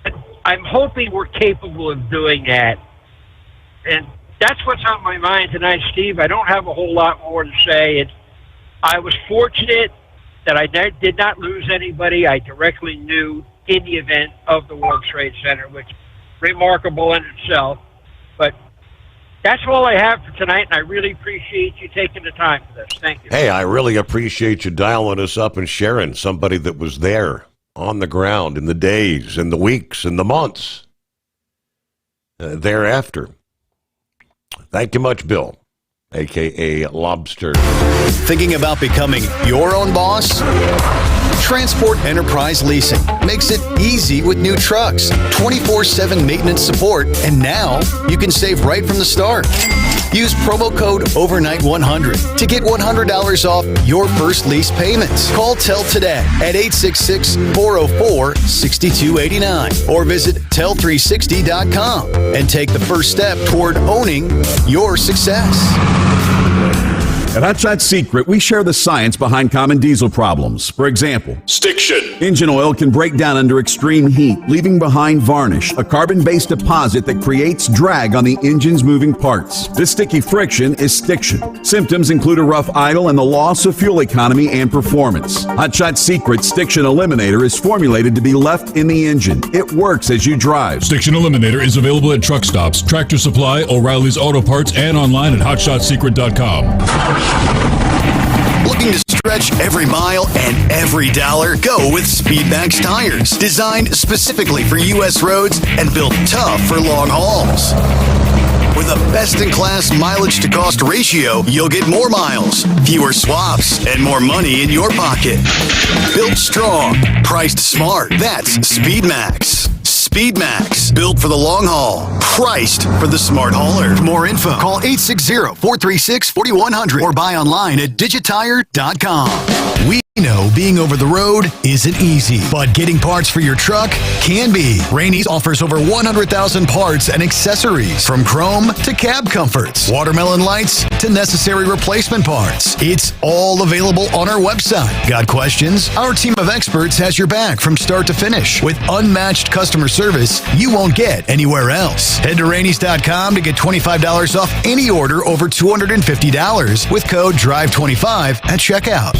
And I'm hoping we're capable of doing that. And that's what's on my mind tonight, Steve. I don't have a whole lot more to say. I was fortunate that I did not lose anybody I directly knew in the event of the World Trade Center, which is remarkable in itself. But that's all I have for tonight, and I really appreciate you taking the time for this. Thank you. Hey, I really appreciate you dialing us up and sharing, somebody that was there on the ground in the days and the weeks and the months thereafter. Thank you much, Bill, a.k.a. Lobster. Thinking about becoming your own boss? Transport Enterprise Leasing makes it easy with new trucks, 24/7 maintenance support, and now you can save right from the start. Use promo code OVERNIGHT100 to get $100 off your first lease payments. Call Tell today at 866-404-6289 or visit tell360.com and take the first step toward owning your success. At Hot Shot Secret, we share the science behind common diesel problems. For example, stiction. Engine oil can break down under extreme heat, leaving behind varnish, a carbon-based deposit that creates drag on the engine's moving parts. This sticky friction is stiction. Symptoms include a rough idle and the loss of fuel economy and performance. Hot Shot Secret Stiction Eliminator is formulated to be left in the engine. It works as you drive. Stiction Eliminator is available at truck stops, Tractor Supply, O'Reilly's Auto Parts, and online at hotshotsecret.com. Looking to stretch every mile and every dollar? Go with Speedmax tires, designed specifically for U.S. roads and built tough for long hauls. With a best-in-class mileage-to-cost ratio, you'll get more miles, fewer swaps, and more money in your pocket. Built strong, priced smart. That's Speedmax. Speedmax, built for the long haul, priced for the smart hauler. For more info, call 860-436-4100 or buy online at digitire.com. We know being over the road isn't easy, but getting parts for your truck can be. Rainey's offers over 100,000 parts and accessories, from chrome to cab comforts, watermelon lights to necessary replacement parts. It's all available on our website. Got questions? Our team of experts has your back from start to finish with unmatched customer service service you won't get anywhere else. Head to Rainey's.com to get $25 off any order over $250 with code DRIVE25 at checkout.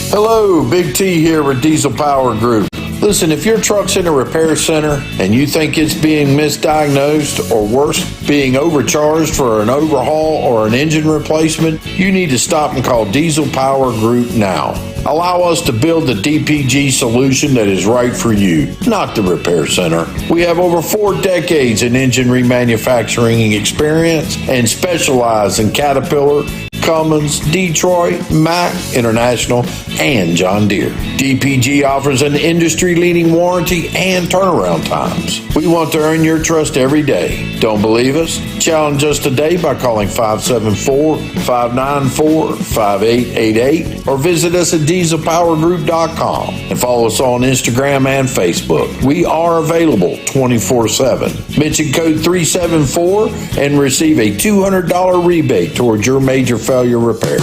Hello, Big T here with Diesel Power Group. Listen, if your truck's in a repair center and you think it's being misdiagnosed or worse, being overcharged for an overhaul or an engine replacement, you need to stop and call Diesel Power Group now. Allow us to build the DPG solution that is right for you, not the repair center. We have over 4 decades in engine remanufacturing experience and specialize in Caterpillar, Cummins, Detroit, Mack, International, and John Deere. DPG offers an industry-leading warranty and turnaround times. We want to earn your trust every day. Don't believe us? Challenge us today by calling 574-594-5888 or visit us at dieselpowergroup.com and follow us on Instagram and Facebook. We are available 24/7. Mention code 374 and receive a $200 rebate towards your major failure repair.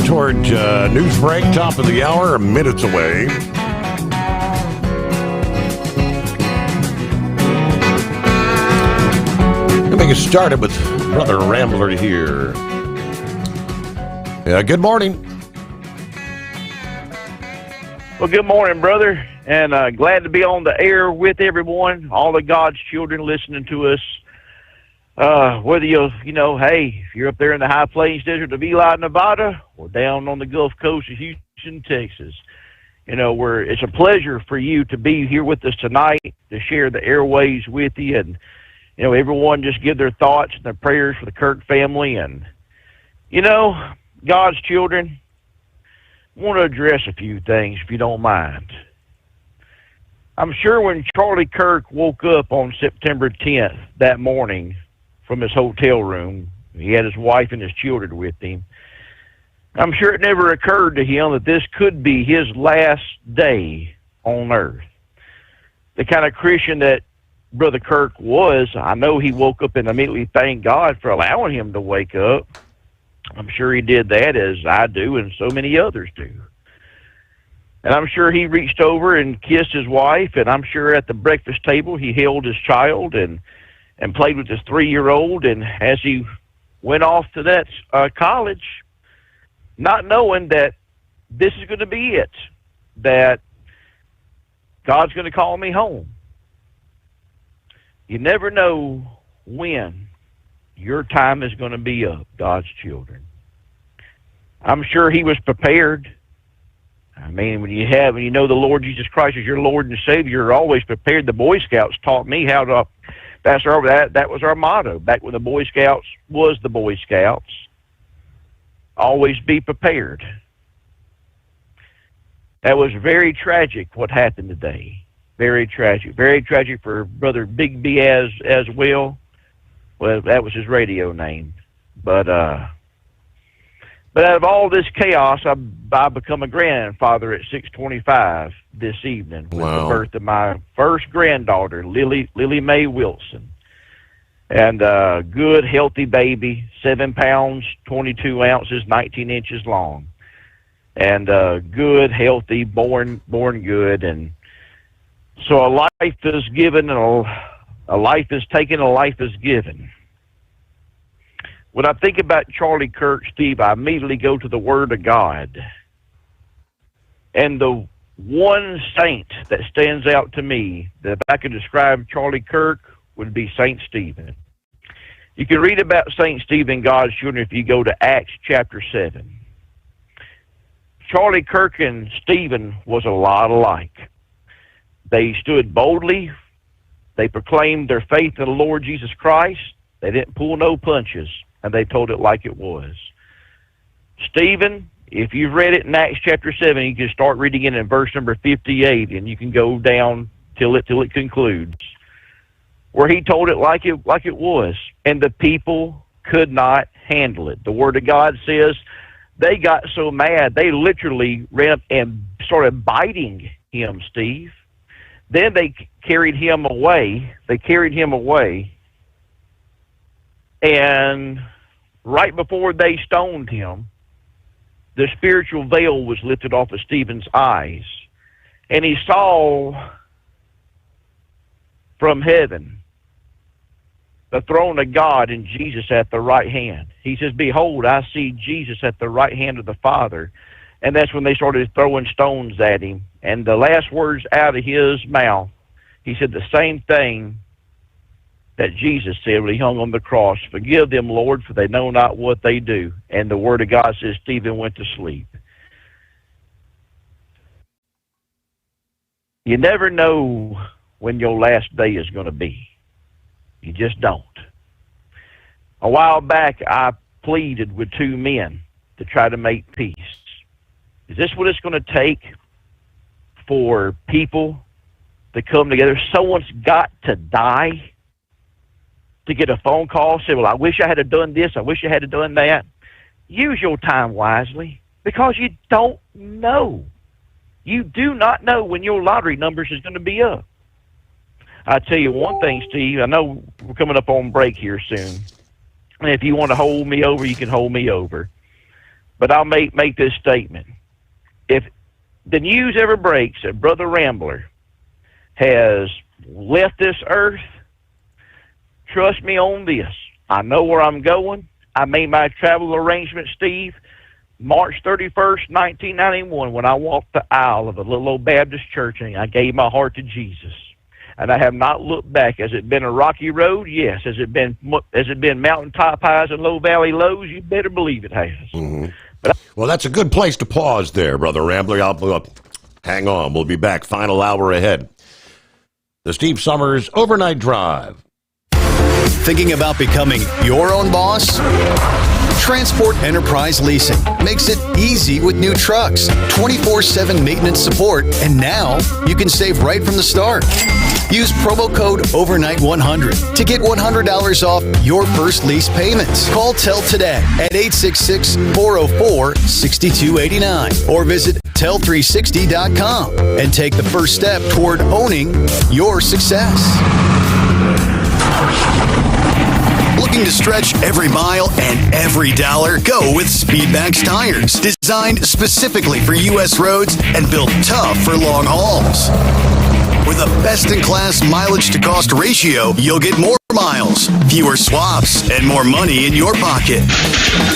Toward news break, top of the hour, minutes away. Let me get started with Brother Rambler here. Good morning. Well, good morning, brother, and glad to be on the air with everyone, all of God's children listening to us. Whether hey, if you're up there in the high plains desert of Eli, Nevada, or down on the Gulf Coast of Houston, Texas, it's a pleasure for you to be here with us tonight to share the airways with you. And, everyone just give their thoughts and their prayers for the Kirk family. And, God's children, I want to address a few things, if you don't mind. I'm sure when Charlie Kirk woke up on September 10th that morning from his hotel room, he had his wife and his children with him. I'm sure it never occurred to him that this could be his last day on earth. The kind of Christian that Brother Kirk was, I know he woke up and immediately thanked God for allowing him to wake up. I'm sure he did that, as I do and so many others do. And I'm sure he reached over and kissed his wife, and I'm sure at the breakfast table he held his child and played with his 3-year-old, and as he went off to that college, not knowing that this is going to be it, that God's going to call me home. You never know when your time is going to be up, God's children. I'm sure he was prepared. I mean, when you know the Lord Jesus Christ is your Lord and Savior, you're always prepared. The Boy Scouts taught me how to. That was our motto back when the Boy Scouts was the Boy Scouts. Always be prepared. That was very tragic what happened today. Very tragic. Very tragic for Brother Big B as well. Well, that was his radio name. But out of all this chaos, I become a grandfather at 6:25 this evening with the birth of my first granddaughter, Lily Mae Wilson. And good, healthy baby, 7 pounds, 22 ounces, 19 inches long. And good, healthy, born good. And so a life is given, and a life is taken, a life is given. When I think about Charlie Kirk, Steve, I immediately go to the Word of God. And the one saint that stands out to me, that if I could describe Charlie Kirk, would be Saint Stephen. You can read about Saint Stephen, God's children, if you go to Acts chapter 7. Charlie Kirk and Stephen was a lot alike. They stood boldly. They proclaimed their faith in the Lord Jesus Christ. They didn't pull no punches, and they told it like it was. Stephen, if you've read it in Acts chapter 7, you can start reading it in verse number 58, and you can go down till it concludes, where he told it like it was, and the people could not handle it. The Word of God says they got so mad they literally ran up and started biting him, Steve. Then they carried him away. And right before they stoned him, the spiritual veil was lifted off of Stephen's eyes. And he saw from heaven the throne of God and Jesus at the right hand. He says, behold, I see Jesus at the right hand of the Father. And that's when they started throwing stones at him. And the last words out of his mouth, he said the same thing that Jesus said when he hung on the cross. Forgive them, Lord, for they know not what they do. And the word of God says Stephen went to sleep. You never know when your last day is going to be. You just don't. A while back, I pleaded with two men to try to make peace. Is this what it's going to take for people to come together? Someone's got to die to get a phone call, say, well, I wish I had done this, I wish I had done that. Use your time wisely, because you don't know. You do not know when your lottery numbers is going to be up. I tell you one thing, Steve, I know we're coming up on break here soon. And if you want to hold me over, you can hold me over. But I'll make this statement. If the news ever breaks that Brother Rambler has left this earth, trust me on this. I know where I'm going. I made my travel arrangement, Steve, March 31st, 1991, when I walked the aisle of a little old Baptist church and I gave my heart to Jesus. And I have not looked back. Has it been a rocky road? Yes. Has it been mountaintop highs and low valley lows? You better believe it has. Mm-hmm. Well, that's a good place to pause there, Brother Rambler. Hang on. We'll be back. Final hour ahead. The Steve Sommers Overnight Drive. Thinking about becoming your own boss? Transport Enterprise Leasing makes it easy with new trucks, 24/7 maintenance support, and now you can save right from the start. Use promo code OVERNIGHT100 to get $100 off your first lease payments. Call Tell today at 866-404-6289 or visit Tell360.com and take the first step toward owning your success. Looking to stretch every mile and every dollar? Go with Speedmax tires, designed specifically for U.S. roads and built tough for long hauls. With a best-in-class mileage-to-cost ratio, you'll get more miles, fewer swaps, and more money in your pocket.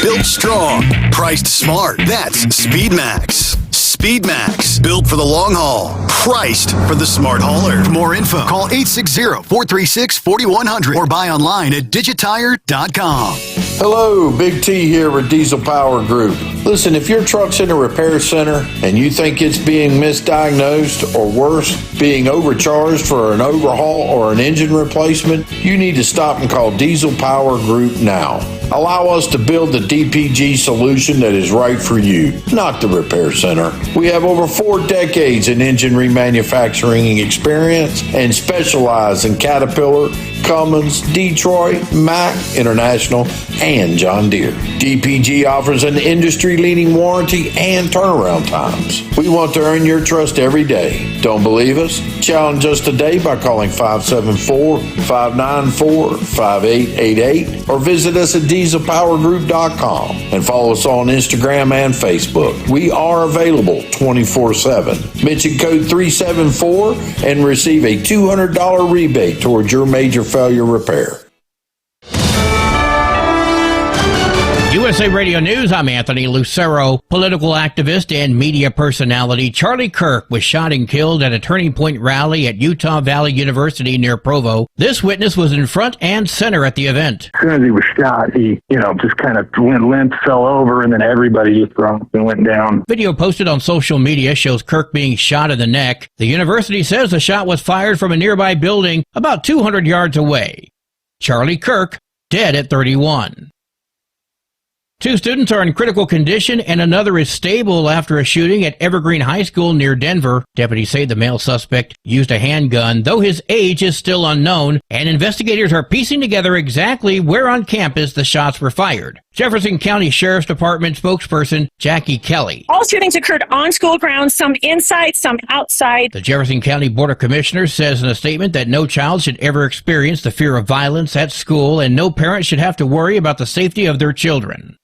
Built strong, priced smart. That's Speedmax. Speedmax, built for the long haul, priced for the smart hauler. For more info, call 860-436-4100 or buy online at digitire.com. Hello, Big T here with Diesel Power Group. Listen, if your truck's in a repair center and you think it's being misdiagnosed or worse, being overcharged for an overhaul or an engine replacement, you need to stop and call Diesel Power Group now. Allow us to build the DPG solution that is right for you, not the repair center. We have over 4 decades in engine remanufacturing experience and specialize in Caterpillar, Cummins, Detroit, Mack, International, and John Deere. DPG offers an industry-leading warranty and turnaround times. We want to earn your trust every day. Don't believe us? Challenge us today by calling 574-594-5888 or visit us at dieselpowergroup.com and follow us on Instagram and Facebook. We are available 24/7. Mention code 374 and receive a $200 rebate towards your major failure repair. USA Radio News, I'm Anthony Lucero. Political activist and media personality Charlie Kirk was shot and killed at a Turning Point rally at Utah Valley University near Provo. This witness was in front and center at the event. As soon as he was shot, he, just kind of went limp, fell over, and then everybody just dropped and went down. Video posted on social media shows Kirk being shot in the neck. The university says the shot was fired from a nearby building about 200 yards away. Charlie Kirk, dead at 31. 2 students are in critical condition and another is stable after a shooting at Evergreen High School near Denver. Deputies say the male suspect used a handgun, though his age is still unknown, and investigators are piecing together exactly where on campus the shots were fired. Jefferson County Sheriff's Department spokesperson Jackie Kelly. All shootings occurred on school grounds, some inside, some outside. The Jefferson County Board of Commissioners says in a statement that no child should ever experience the fear of violence at school and no parent should have to worry about the safety of their children.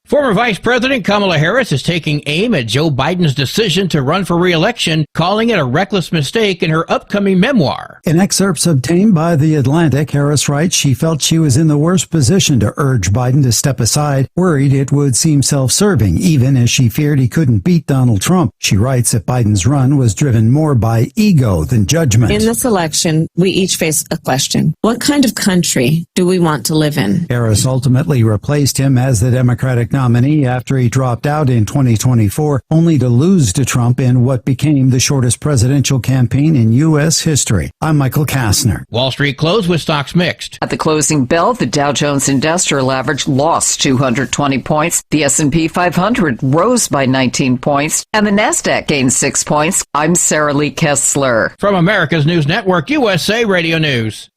Former Vice President Kamala Harris is taking aim at Joe Biden's decision to run for re-election, calling it a reckless mistake in her upcoming memoir. In excerpts obtained by The Atlantic, Harris writes she felt she was in the worst position to urge Biden to step aside, worried it would seem self-serving, even as she feared he couldn't beat Donald Trump. She writes that Biden's run was driven more by ego than judgment. In this election, we each face a question. What kind of country do we want to live in? Harris ultimately replaced him as the Democratic nominee after he dropped out in 2024, only to lose to Trump in what became the shortest presidential campaign in U.S. history. I'm Michael Kastner. Wall Street closed with stocks mixed. At the closing bell, the Dow Jones Industrial Average lost 220 points. The S&P 500 rose by 19 points, and the Nasdaq gained 6 points. I'm Sarah Lee Kessler. From America's News Network, USA Radio News.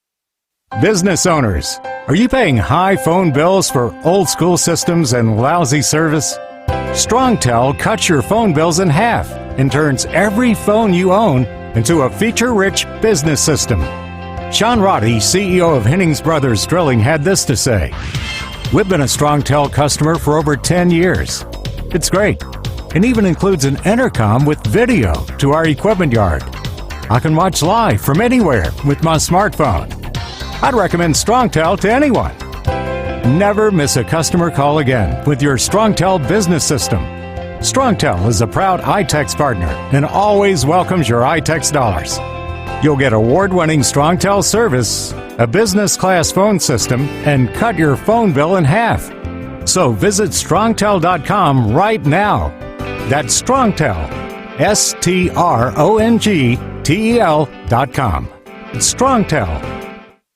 Business owners, are you paying high phone bills for old school systems and lousy service? StrongTel cuts your phone bills in half and turns every phone you own into a feature-rich business system. Sean Roddy, CEO of Hennings Brothers Drilling, had this to say: "We've been a StrongTel customer for over 10 years. It's great, and even includes an intercom with video to our equipment yard. I can watch live from anywhere with my smartphone. I'd recommend StrongTel to anyone. Never miss a customer call again with your StrongTel business system. StrongTel is a proud iTex partner and always welcomes your iTex dollars. You'll get award-winning StrongTel service, a business-class phone system, and cut your phone bill in half. So visit StrongTel.com right now. That's StrongTel, StrongTel.com. StrongTel.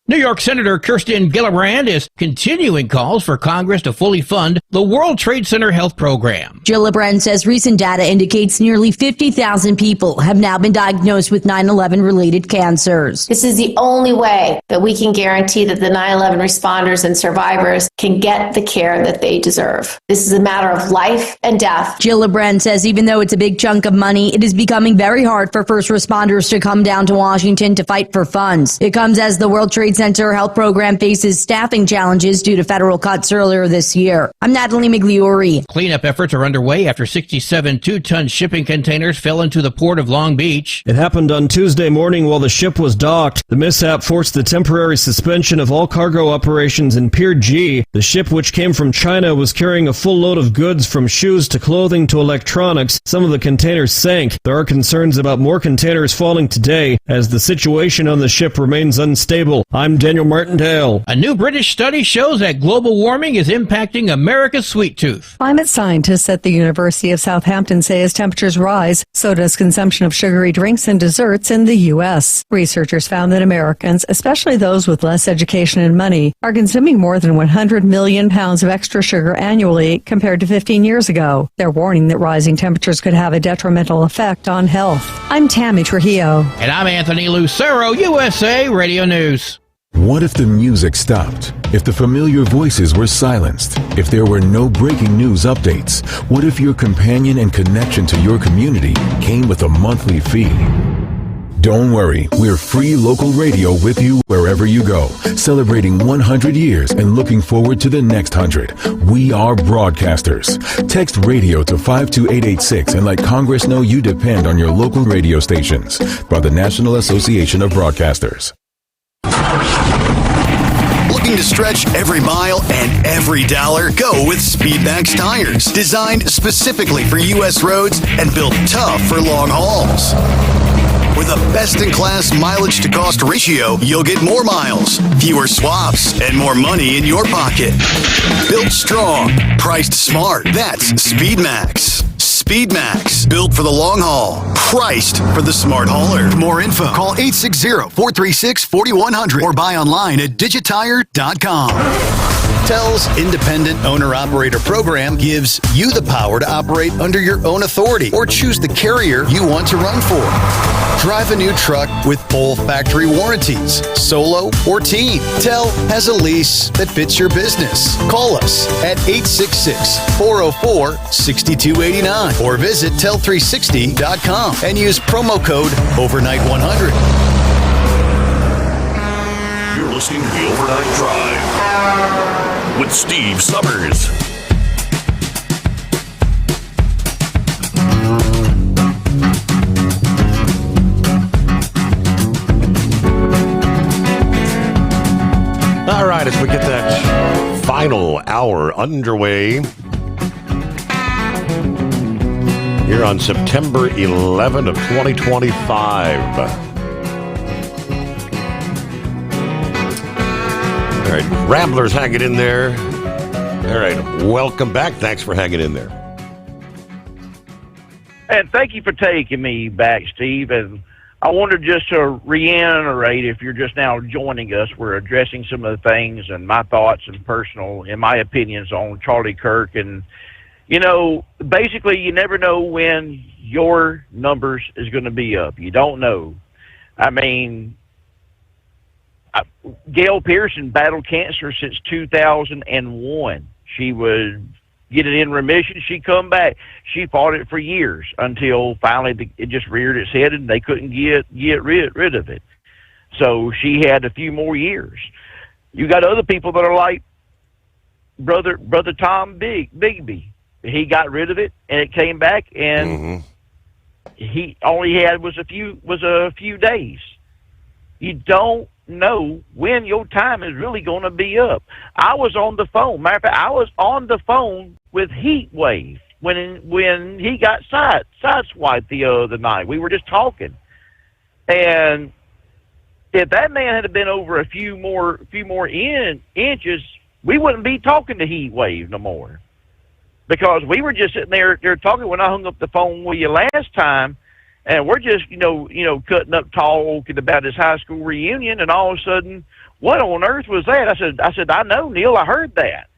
New York Senator Kirsten Gillibrand is continuing calls for Congress to fully fund the World Trade Center Health Program. Gillibrand says recent data indicates nearly 50,000 people have now been diagnosed with 9/11-related cancers. This is the only way that we can guarantee that the 9/11 responders and survivors can get the care that they deserve. This is a matter of life and death. Gillibrand says even though it's a big chunk of money, it is becoming very hard for first responders to come down to Washington to fight for funds. It comes as the World Trade Center Health Program faces staffing challenges due to federal cuts earlier this year. I'm Natalie Migliori. Cleanup efforts are underway after 67 2-ton shipping containers fell into the port of Long Beach. It happened on Tuesday morning while the ship was docked. The mishap forced the temporary suspension of all cargo operations in Pier G. The ship, which came from China, was carrying a full load of goods from shoes to clothing to electronics. Some of the containers sank. There are concerns about more containers falling today as the situation on the ship remains unstable. I'm Daniel Martindale. A new British study shows that global warming is impacting America's sweet tooth. Climate scientists at the University of Southampton say as temperatures rise, so does consumption of sugary drinks and desserts in the U.S. Researchers found that Americans, especially those with less education and money, are consuming more than 100 million pounds of extra sugar annually compared to 15 years ago. They're warning that rising temperatures could have a detrimental effect on health. I'm Tammy Trujillo. And I'm Anthony Lucero, USA Radio News. What if the music stopped? If the familiar voices were silenced? If there were no breaking news updates? What if your companion and connection to your community came with a monthly fee? Don't worry, we're free local radio with you wherever you go, celebrating 100 years and looking forward to the next 100. We are broadcasters. Text radio to 52886 and let Congress know you depend on your local radio stations. By the National Association of Broadcasters. Looking to stretch every mile and every dollar? Go with Speedmax tires. Designed specifically for U.S. roads and built tough for long hauls. With a best-in-class mileage-to-cost ratio, you'll get more miles, fewer swaps, and more money in your pocket. Built strong, priced smart. That's Speedmax. Speedmax, built for the long haul, priced for the smart hauler. For more info, call 860-436-4100 or buy online at digitire.com. TEL's independent owner-operator program gives you the power to operate under your own authority or choose the carrier you want to run for. Drive a new truck with full factory warranties, solo or team. TEL has a lease that fits your business. Call us at 866-404-6289 or visit tel360.com and use promo code overnight100. You're listening to the Overnight Drive with Steve Summers. All right, as we get that final hour underway here on September 11 of 2025. All right, Ramblers hanging in there. All right, welcome back. Thanks for hanging in there. And thank you for taking me back, Steve. And I wanted just to reiterate, if you're just now joining us, we're addressing some of the things and my thoughts and my opinions on Charlie Kirk. And, you know, basically you never know when your numbers is going to be up. You don't know. I mean, Gail Pearson battled cancer since 2001. She would get it in remission, she'd come back. She fought it for years until finally it just reared its head and they couldn't get rid of it. So she had a few more years. You got other people that are like Brother Tom Bigby. He got rid of it and it came back, and he only had was a few days. You don't know when your time is really going to be up. I was on the phone. Matter of fact, I was on the phone with Heat Wave when he got sideswiped the other night. We were just talking, and if that man had been over a few more inches, we wouldn't be talking to Heat Wave no more, because we were just sitting there talking when I hung up the phone with you last time. And we're just, you know, cutting up talking about his high school reunion, and all of a sudden, what on earth was that? I said, I know, Neil, I heard that.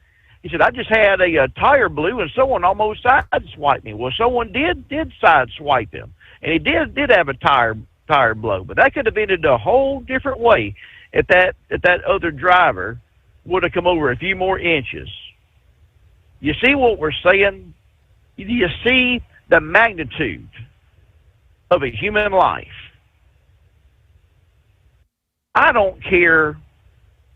He said, I just had a tire blew, and someone almost sideswiped me. Well, someone did sideswipe him, and he did have a tire blow, but that could have ended a whole different way if that other driver would have come over a few more inches. You see what we're saying? You see the magnitude of a human life. I don't care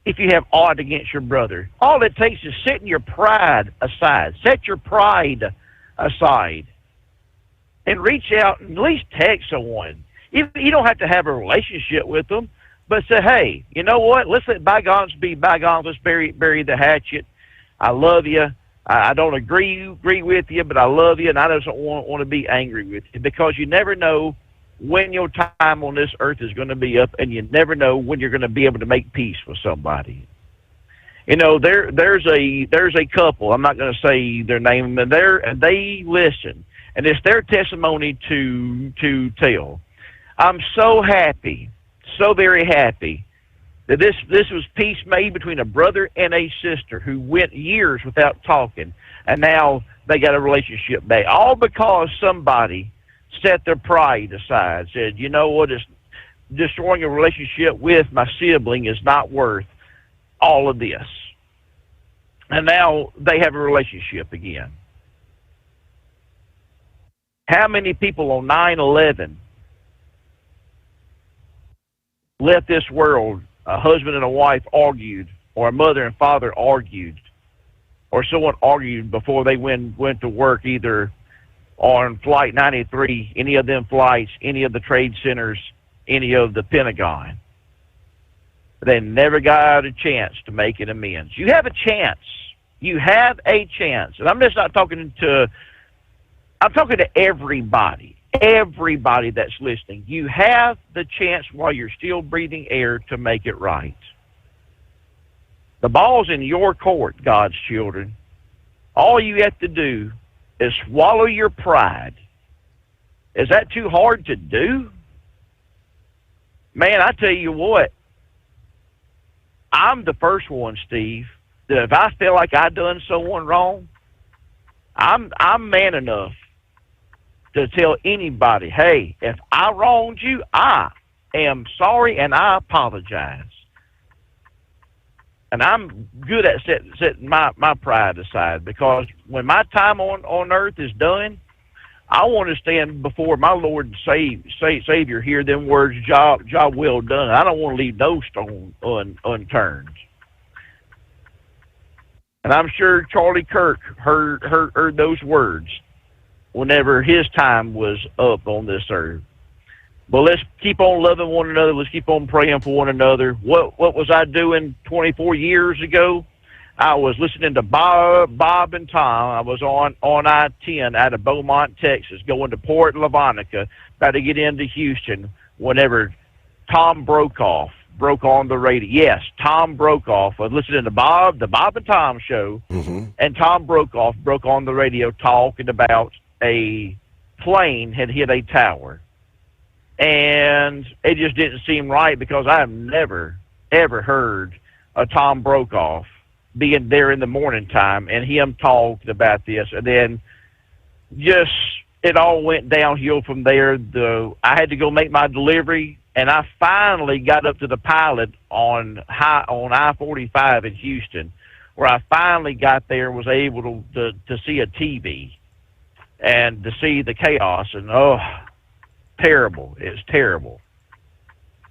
if you have aught against your brother. All it takes is setting your pride aside. Set your pride aside and reach out and at least text someone. You don't have to have a relationship with them, but say, hey, you know what? Let's let bygones be bygones. Let's bury the hatchet. I love you. I don't agree with you, but I love you, and I just don't want to be angry with you, because you never know when your time on this earth is going to be up, and you never know when you're going to be able to make peace with somebody. You know, there's a couple. I'm not going to say their name, and they listen, and it's their testimony to tell. I'm so happy, so very happy, that this was peace made between a brother and a sister who went years without talking, and now they got a relationship back, all because somebody set their pride aside, said, you know what, it's destroying a relationship with my sibling is not worth all of this. And now they have a relationship again. How many people on 9/11 left this world? A husband and a wife argued, or a mother and father argued, or someone argued before they went to work, either on Flight 93, any of them flights, any of the trade centers, any of the Pentagon. They never got a chance to make an amends. You have a chance. You have a chance. And I'm just not talking to, I'm talking to everybody. Everybody that's listening, you have the chance while you're still breathing air to make it right. The ball's in your court, God's children. All you have to do is swallow your pride. Is that too hard to do? Man, I tell you what, I'm the first one, Steve, that if I feel like I done someone wrong, I'm man enough to tell anybody, hey, if I wronged you, I am sorry and I apologize. And I'm good at setting my pride aside, because when my time on earth is done, I want to stand before my Lord and Savior, hear them words, job well done. I don't want to leave no stone unturned. And I'm sure Charlie Kirk heard those words whenever his time was up on this earth. But let's keep on loving one another. Let's keep on praying for one another. What was I doing 24 years ago? I was listening to Bob and Tom. I was on I-10 out of Beaumont, Texas, going to Port Lavanica, about to get into Houston, whenever Tom Brokaw broke on the radio. Yes, Tom Brokaw. I was listening to the Bob and Tom show, and Tom Brokaw broke on the radio talking about a plane had hit a tower. And it just didn't seem right, because I have never, ever heard a Tom Brokaw being there in the morning time and him talked about this. And then just it all went downhill from there. I had to go make my delivery, and I finally got up to the pilot on I-45 in Houston, where I finally got there and was able to see a TV and to see the chaos. And terrible. It's terrible.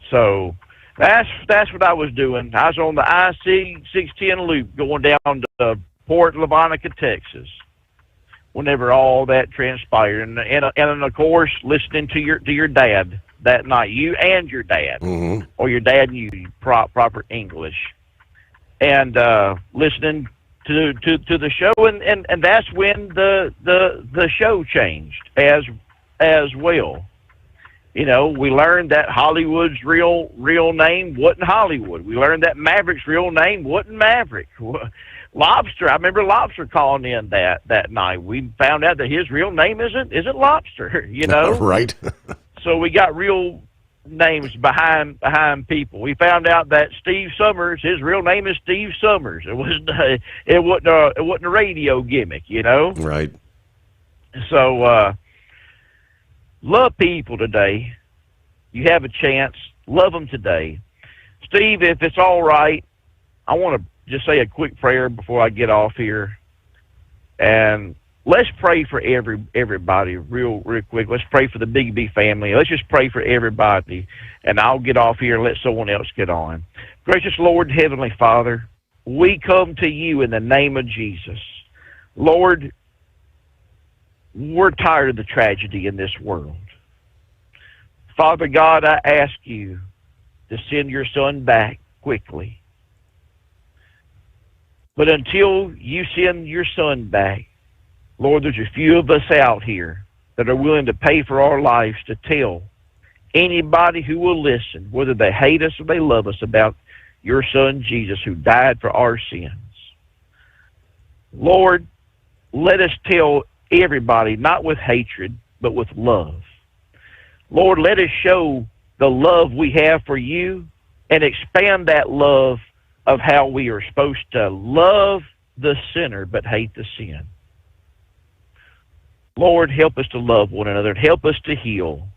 So that's what I was doing. I was on the I-610 loop going down to Port Lavanica, Texas, whenever all that transpired. And of course, listening to your dad that night, you and your dad, or your dad and you, proper English, and listening to the show, and that's when the show changed as well. You know, we learned that Hollywood's real name wasn't Hollywood. We learned that Maverick's real name wasn't Maverick. Lobster, I remember Lobster calling in that night. We found out that his real name isn't Lobster, you know? Right. So we got real names behind people. We found out that Steve Sommers, his real name is Steve Sommers. It wasn't a radio gimmick, you know? Right. So love people today. You have a chance. Love them today. Steve, if it's all right, I want to just say a quick prayer before I get off here. And let's pray for everybody real quick. Let's pray for the Big B family. Let's just pray for everybody. And I'll get off here and let someone else get on. Gracious Lord, Heavenly Father, we come to you in the name of Jesus. Lord, we're tired of the tragedy in this world. Father God, I ask you to send your son back quickly. But until you send your son back, Lord, there's a few of us out here that are willing to pay for our lives to tell anybody who will listen, whether they hate us or they love us, about your son Jesus, who died for our sins. Lord, let us tell everybody, not with hatred, but with love. Lord, let us show the love we have for you and expand that love of how we are supposed to love the sinner but hate the sin. Lord, help us to love one another and help us to heal.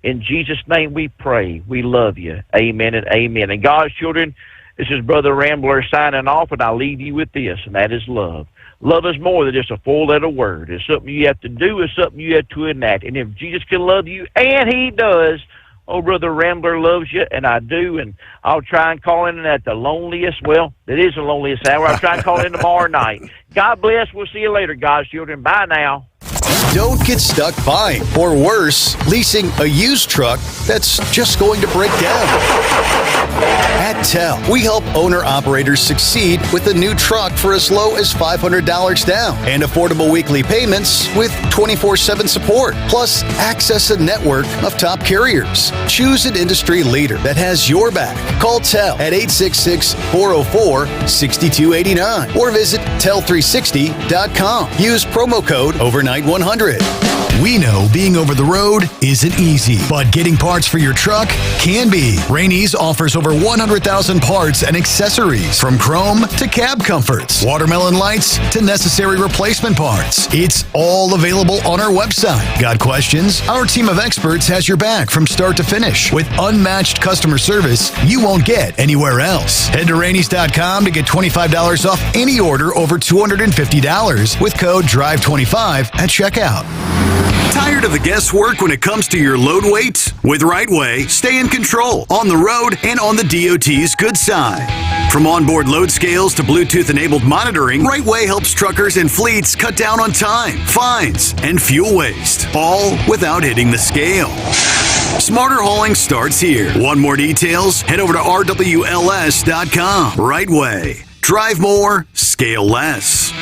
In Jesus' name we pray. We love you. Amen and amen. And God's children, this is Brother Rambler signing off, and I'll leave you with this, and that is love. Love is more than just a four-letter word. It's something you have to do. It's something you have to enact. And if Jesus can love you, and he does, oh, Brother Rambler loves you, and I do. And I'll try and call in at the loneliest, well, it is the loneliest hour. I'll try and call in tomorrow night. God bless. We'll see you later, God's children. Bye now. Don't get stuck buying, or worse, leasing a used truck that's just going to break down. At TEL, we help owner-operators succeed with a new truck for as low as $500 down and affordable weekly payments with 24/7 support, plus access a network of top carriers. Choose an industry leader that has your back. Call TEL at 866-404-6289 or visit tel360.com. Use promo code overnight100. We know being over the road isn't easy, but getting parts for your truck can be. Rainey's offers over 100,000 parts and accessories, from chrome to cab comforts, watermelon lights to necessary replacement parts. It's all available on our website. Got questions? Our team of experts has your back from start to finish with unmatched customer service you won't get anywhere else. Head to Rainey's.com to get $25 off any order over $250 with code DRIVE25 at checkout. Tired of the guesswork when it comes to your load weights? With Rightway, stay in control on the road and on the DOT's good side. From onboard load scales to Bluetooth-enabled monitoring, Rightway helps truckers and fleets cut down on time, fines, and fuel waste, all without hitting the scale. Smarter hauling starts here. Want more details? Head over to rwls.com. Rightway. Drive more, scale less.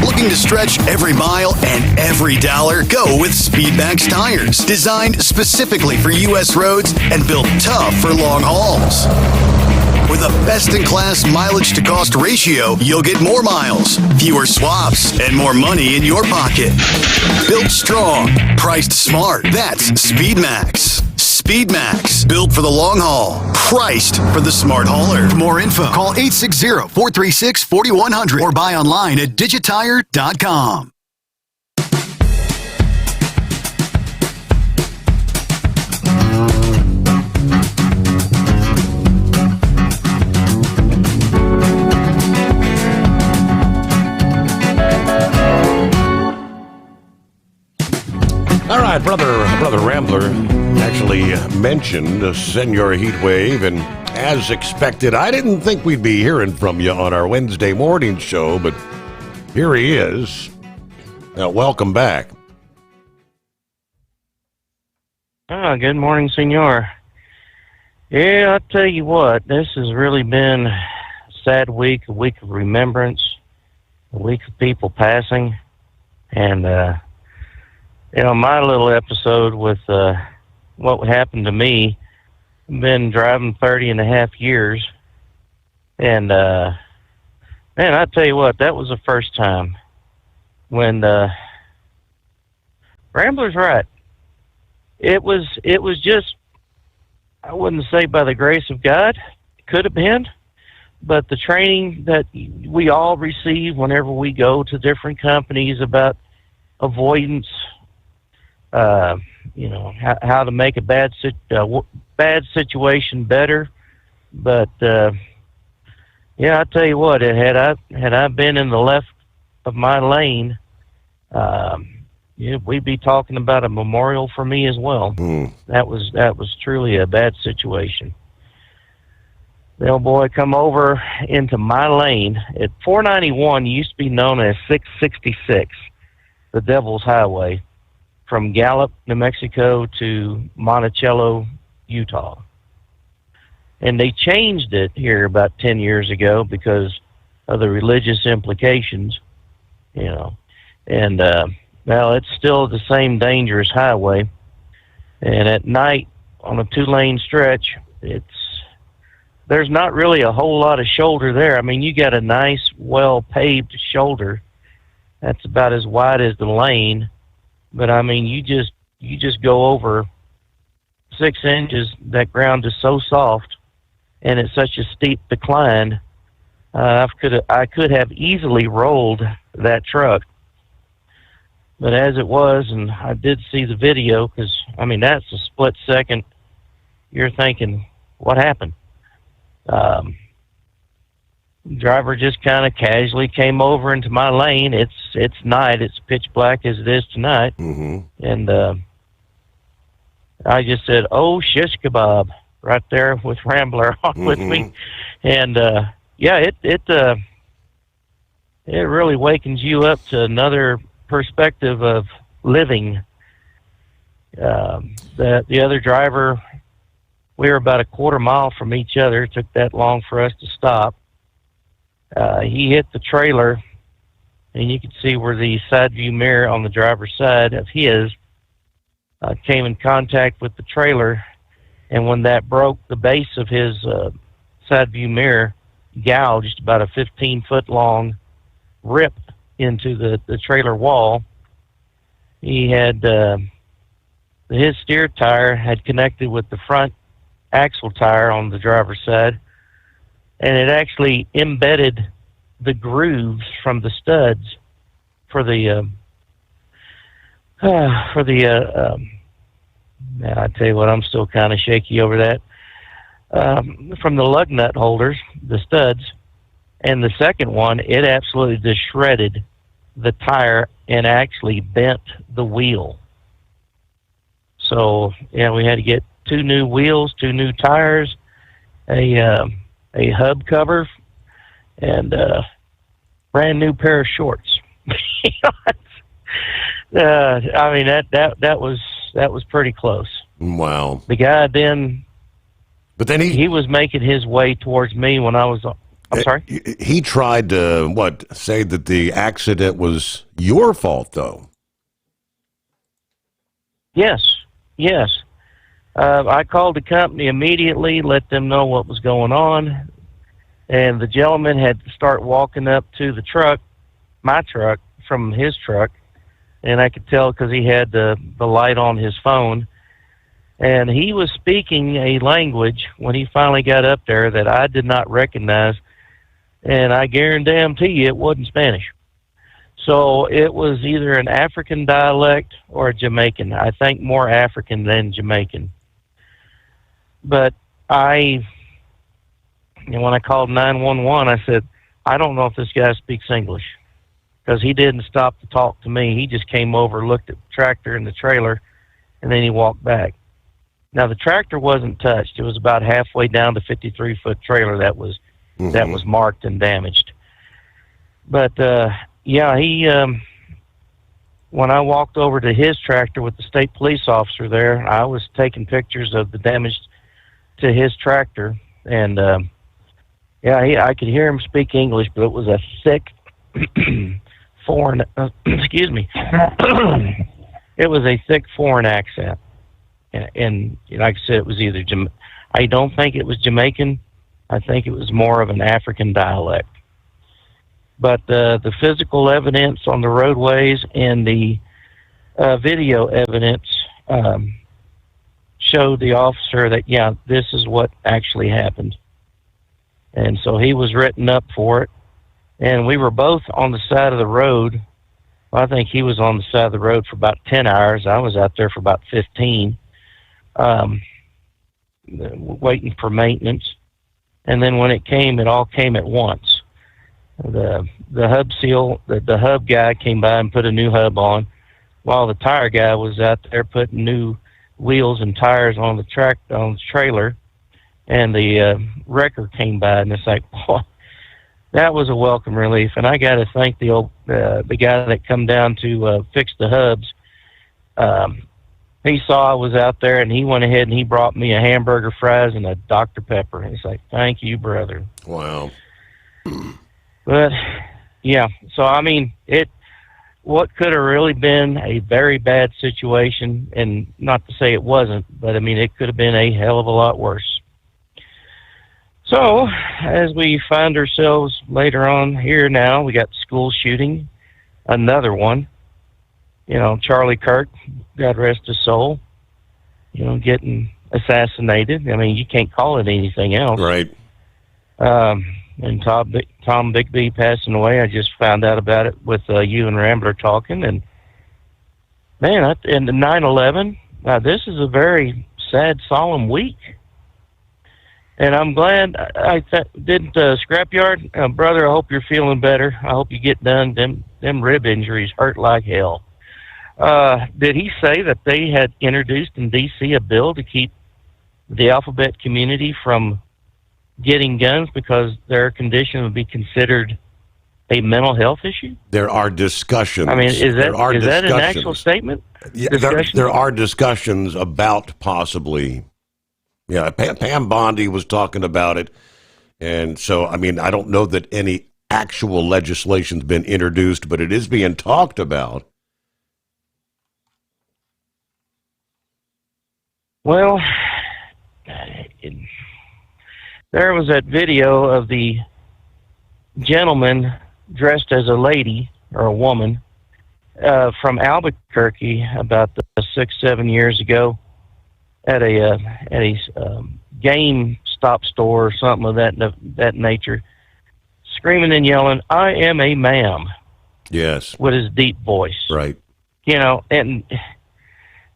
Looking to stretch every mile and every dollar? Go with Speedmax tires, designed specifically for U.S. roads and built tough for long hauls. With a best-in-class mileage-to-cost ratio, you'll get more miles, fewer swaps, and more money in your pocket. Built strong, priced smart. That's Speedmax. Speedmax, built for the long haul, priced for the smart hauler. For more info, call 860-436-4100 or buy online at digitire.com. All right, Brother Rambler actually mentioned a Senor Heatwave, and as expected, I didn't think we'd be hearing from you on our Wednesday morning show, but here he is. Welcome back. Good morning, Senor. Yeah, I'll tell you what, this has really been a sad week, a week of remembrance, a week of people passing, and, my little episode with what happened to me, I've been driving 30 and a half years, and, man, I tell you what, that was the first time when Rambler's right. It was just, I wouldn't say by the grace of God, it could have been, but the training that we all receive whenever we go to different companies about avoidance, how to make a bad situation better. But I tell you what, had I been in the left of my lane, we'd be talking about a memorial for me as well. That was truly a bad situation. The old boy come over into my lane at 491, used to be known as 666, the Devil's Highway, from Gallup, New Mexico to Monticello, Utah. And they changed it here about 10 years ago because of the religious implications, and well, it's still the same dangerous highway. And at night on a 2-lane stretch, there's not really a whole lot of shoulder there. I mean, you got a nice, well-paved shoulder that's about as wide as the lane. But I mean, you just go over 6 inches. That ground is so soft, and it's such a steep decline. I could have easily rolled that truck, but as it was, and I did see the video, because I mean that's a split second. You're thinking, what happened? Driver just kind of casually came over into my lane. It's night. It's pitch black as it is tonight. And I just said, "Oh, shish kebab," right there with Rambler on with me. And it really wakens you up to another perspective of living. The other driver, we were about a quarter mile from each other. It took that long for us to stop. He hit the trailer, and you could see where the side view mirror on the driver's side of his came in contact with the trailer, and when that broke, the base of his side view mirror gouged about a 15-foot long rip into the trailer wall. He had his steer tire had connected with the front axle tire on the driver's side, and it actually embedded the grooves from the studs for the man, I tell you what, I'm still kind of shaky over that. From the lug nut holders, the studs, and the second one, it absolutely just shredded the tire and actually bent the wheel. So yeah, we had to get 2 new wheels, 2 new tires, a hub cover, and a brand new pair of shorts. I mean that was pretty close. Wow. The guy then, but then he was making his way towards me when I was. I'm sorry. He tried to say that the accident was your fault, though. Yes. I called the company immediately, let them know what was going on, and the gentleman had to start walking up to the truck, my truck, from his truck, and I could tell because he had the light on his phone, and he was speaking a language when he finally got up there that I did not recognize, and I guarantee you it wasn't Spanish. So it was either an African dialect or a Jamaican. I think more African than Jamaican. But when I called 911, I said, I don't know if this guy speaks English, because he didn't stop to talk to me. He just came over, looked at the tractor and the trailer, and then he walked back. Now, the tractor wasn't touched. It was about halfway down the 53-foot trailer that was marked and damaged. But yeah, he when I walked over to his tractor with the state police officer there, I was taking pictures of the damage to his tractor, and yeah, I could hear him speak English, but it was a thick foreign excuse me it was a thick foreign accent, and like I said, it was either I don't think it was Jamaican. I think it was more of an African dialect. But the physical evidence on the roadways and the video evidence showed the officer that, yeah, this is what actually happened. And so he was written up for it. And we were both on the side of the road. Well, I think he was on the side of the road for about 10 hours. I was out there for about 15, waiting for maintenance. And then when it all came at once. The hub seal, the hub guy came by and put a new hub on, while the tire guy was out there putting new wheels and tires on the trailer, and the wrecker came by, and it's like, boy, that was a welcome relief. And I got to thank the guy that come down to fix the hubs. He saw I was out there, and he went ahead and he brought me a hamburger, fries, and a Dr. Pepper. And he's like, thank you, brother. Wow. But yeah, so I mean, what could have really been a very bad situation, and not to say it wasn't, but I mean, it could have been a hell of a lot worse. So as we find ourselves later on here now, we got school shooting, another one. Charlie Kirk, God rest his soul, getting assassinated. I mean, you can't call it anything else. Right. And Tom Bigby passing away. I just found out about it with you and Rambler talking. And man, and the 9/11. This is a very sad, solemn week. And I'm glad I didn't Scrapyard, brother. I hope you're feeling better. I hope you get done. Them rib injuries hurt like hell. Did he say that they had introduced in D.C. a bill to keep the alphabet community from getting guns because their condition would be considered a mental health issue? There are discussions. I mean, is that an actual statement? Yeah, there are discussions about possibly. Yeah, Pam Bondi was talking about it. And so, I mean, I don't know that any actual legislation's been introduced, but it is being talked about. Well, there was that video of the gentleman dressed as a lady or a woman from Albuquerque about 6-7 years ago at a GameStop store or something of that nature, screaming and yelling, "I am a ma'am." Yes. With his deep voice. Right. You know, and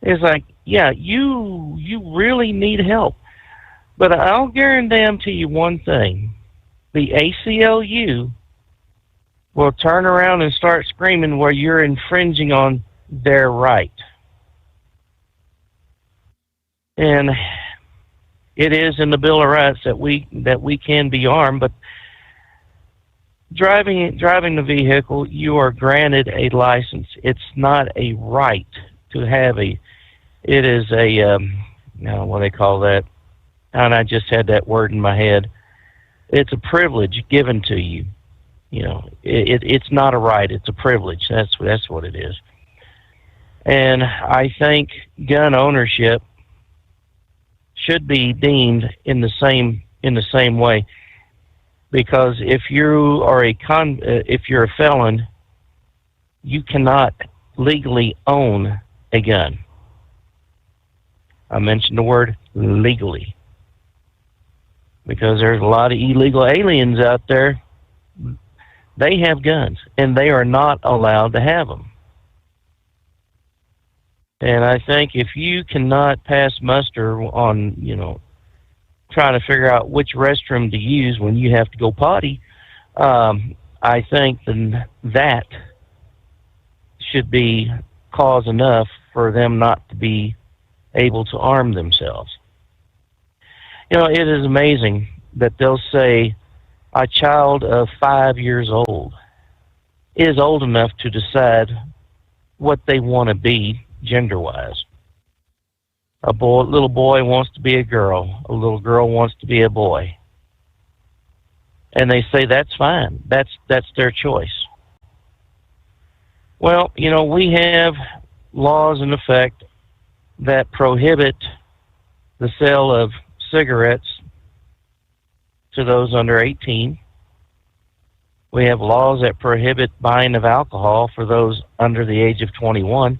it's like, yeah, you really need help. But I'll guarantee you one thing. The ACLU will turn around and start screaming where you're infringing on their right. And it is in the Bill of Rights that we can be armed, but driving the vehicle, you are granted a license. It's not a right to have it is a, what do they call that? And I just had that word in my head. It's a privilege given to you. You know, it's not a right, it's a privilege. That's what it is. And I think gun ownership should be deemed in the same way, because if you are if you're a felon, you cannot legally own a gun. I mentioned the word legally, because there's a lot of illegal aliens out there. They have guns, and they are not allowed to have them. And I think if you cannot pass muster on, trying to figure out which restroom to use when you have to go potty, I think then that should be cause enough for them not to be able to arm themselves. It is amazing that they'll say a child of 5 years old is old enough to decide what they want to be gender-wise. A little boy wants to be a girl. A little girl wants to be a boy. And they say that's fine. That's their choice. Well, we have laws in effect that prohibit the sale of cigarettes to those under 18. We have laws that prohibit buying of alcohol for those under the age of 21.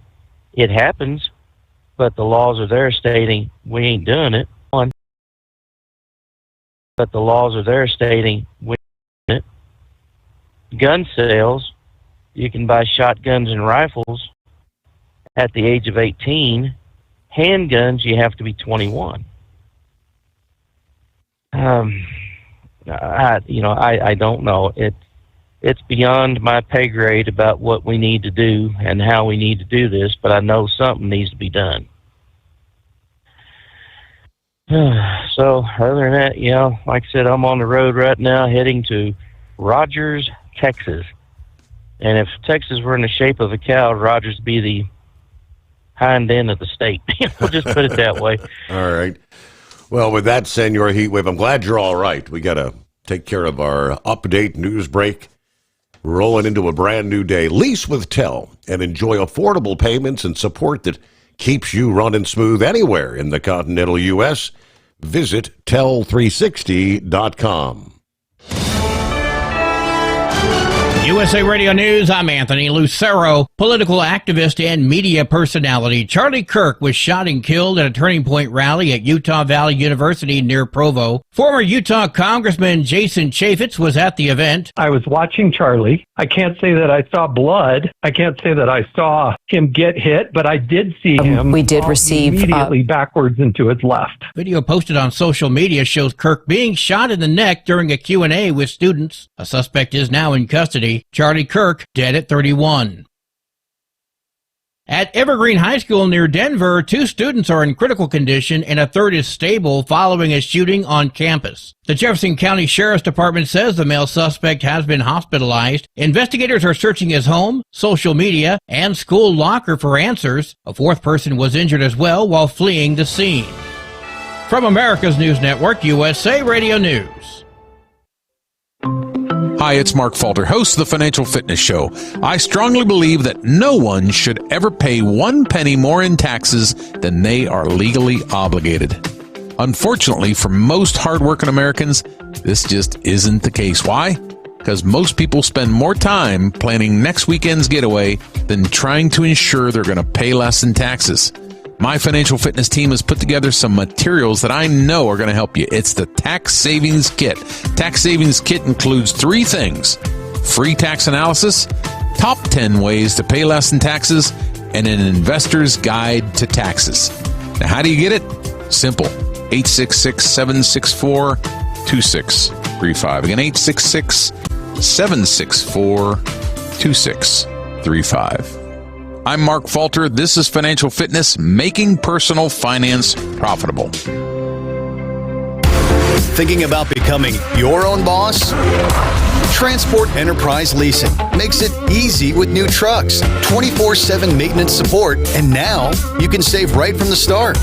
It happens, but the laws are there stating we ain't doing it. But the laws are there stating we ain't doing it. Gun sales, you can buy shotguns and rifles at the age of 18. Handguns, you have to be 21. I don't know. It's beyond my pay grade about what we need to do and how we need to do this, but I know something needs to be done. So, other than that, like I said, I'm on the road right now heading to Rogers, Texas. And if Texas were in the shape of a cow, Rogers would be the hind end of the state. We'll just put it that way. All right. Well, with that, Senor Heatwave, I'm glad you're all right. We got to take care of our update news break. Rolling into a brand new day. Lease with Tel and enjoy affordable payments and support that keeps you running smooth anywhere in the continental U.S. Visit tel360.com. USA Radio News, I'm Anthony Lucero. Political activist and media personality Charlie Kirk was shot and killed at a Turning Point rally at Utah Valley University near Provo. Former Utah Congressman Jason Chaffetz was at the event. I was watching Charlie. I can't say that I saw blood. I can't say that I saw him get hit, but I did see him. We did receive immediately backwards and to his left. Video posted on social media shows Kirk being shot in the neck during a Q&A with students. A suspect is now in custody. Charlie Kirk, dead at 31. At Evergreen High School near Denver, 2 students are in critical condition and a third is stable following a shooting on campus. The Jefferson County Sheriff's Department says the male suspect has been hospitalized. Investigators are searching his home, social media, and school locker for answers. A 4th person was injured as well while fleeing the scene. From America's News Network, USA Radio News. Hi, it's Mark Falter, host of the Financial Fitness Show. I strongly believe that no one should ever pay 1 penny more in taxes than they are legally obligated. Unfortunately, for most hardworking Americans, this just isn't the case. Why? because most people spend more time planning next weekend's getaway than trying to ensure they're going to pay less in taxes. My financial fitness team has put together some materials that I know are going to help you. It's the Tax Savings Kit. Tax Savings Kit includes 3 things: free tax analysis, top 10 ways to pay less in taxes, and an investor's guide to taxes. Now, how do you get it? Simple. 866-764-2635. Again, 866-764-2635. I'm Mark Falter. This is Financial Fitness, making personal finance profitable. Thinking about becoming your own boss? Transport Enterprise Leasing makes it easy with new trucks, 24/7 maintenance support, and now you can save right from the start.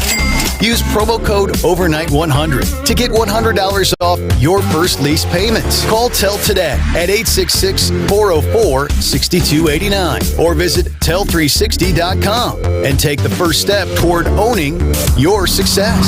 Use promo code OVERNIGHT100 to get $100 off your first lease payments. Call TEL today at 866-404-6289 or visit tel360.com and take the first step toward owning your success.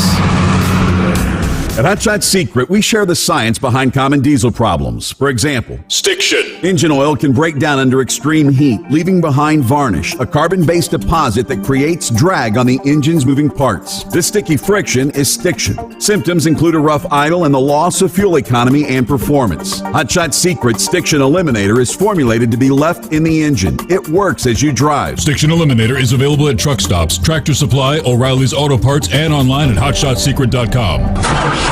At Hotshot Secret, we share the science behind common diesel problems. For example, stiction. Engine oil can break down under extreme heat, leaving behind varnish, a carbon-based deposit that creates drag on the engine's moving parts. This sticky friction is stiction. Symptoms include a rough idle and the loss of fuel economy and performance. Hotshot Secret Stiction Eliminator is formulated to be left in the engine. It works as you drive. Stiction Eliminator is available at truck stops, Tractor Supply, O'Reilly's Auto Parts, and online at hotshotsecret.com.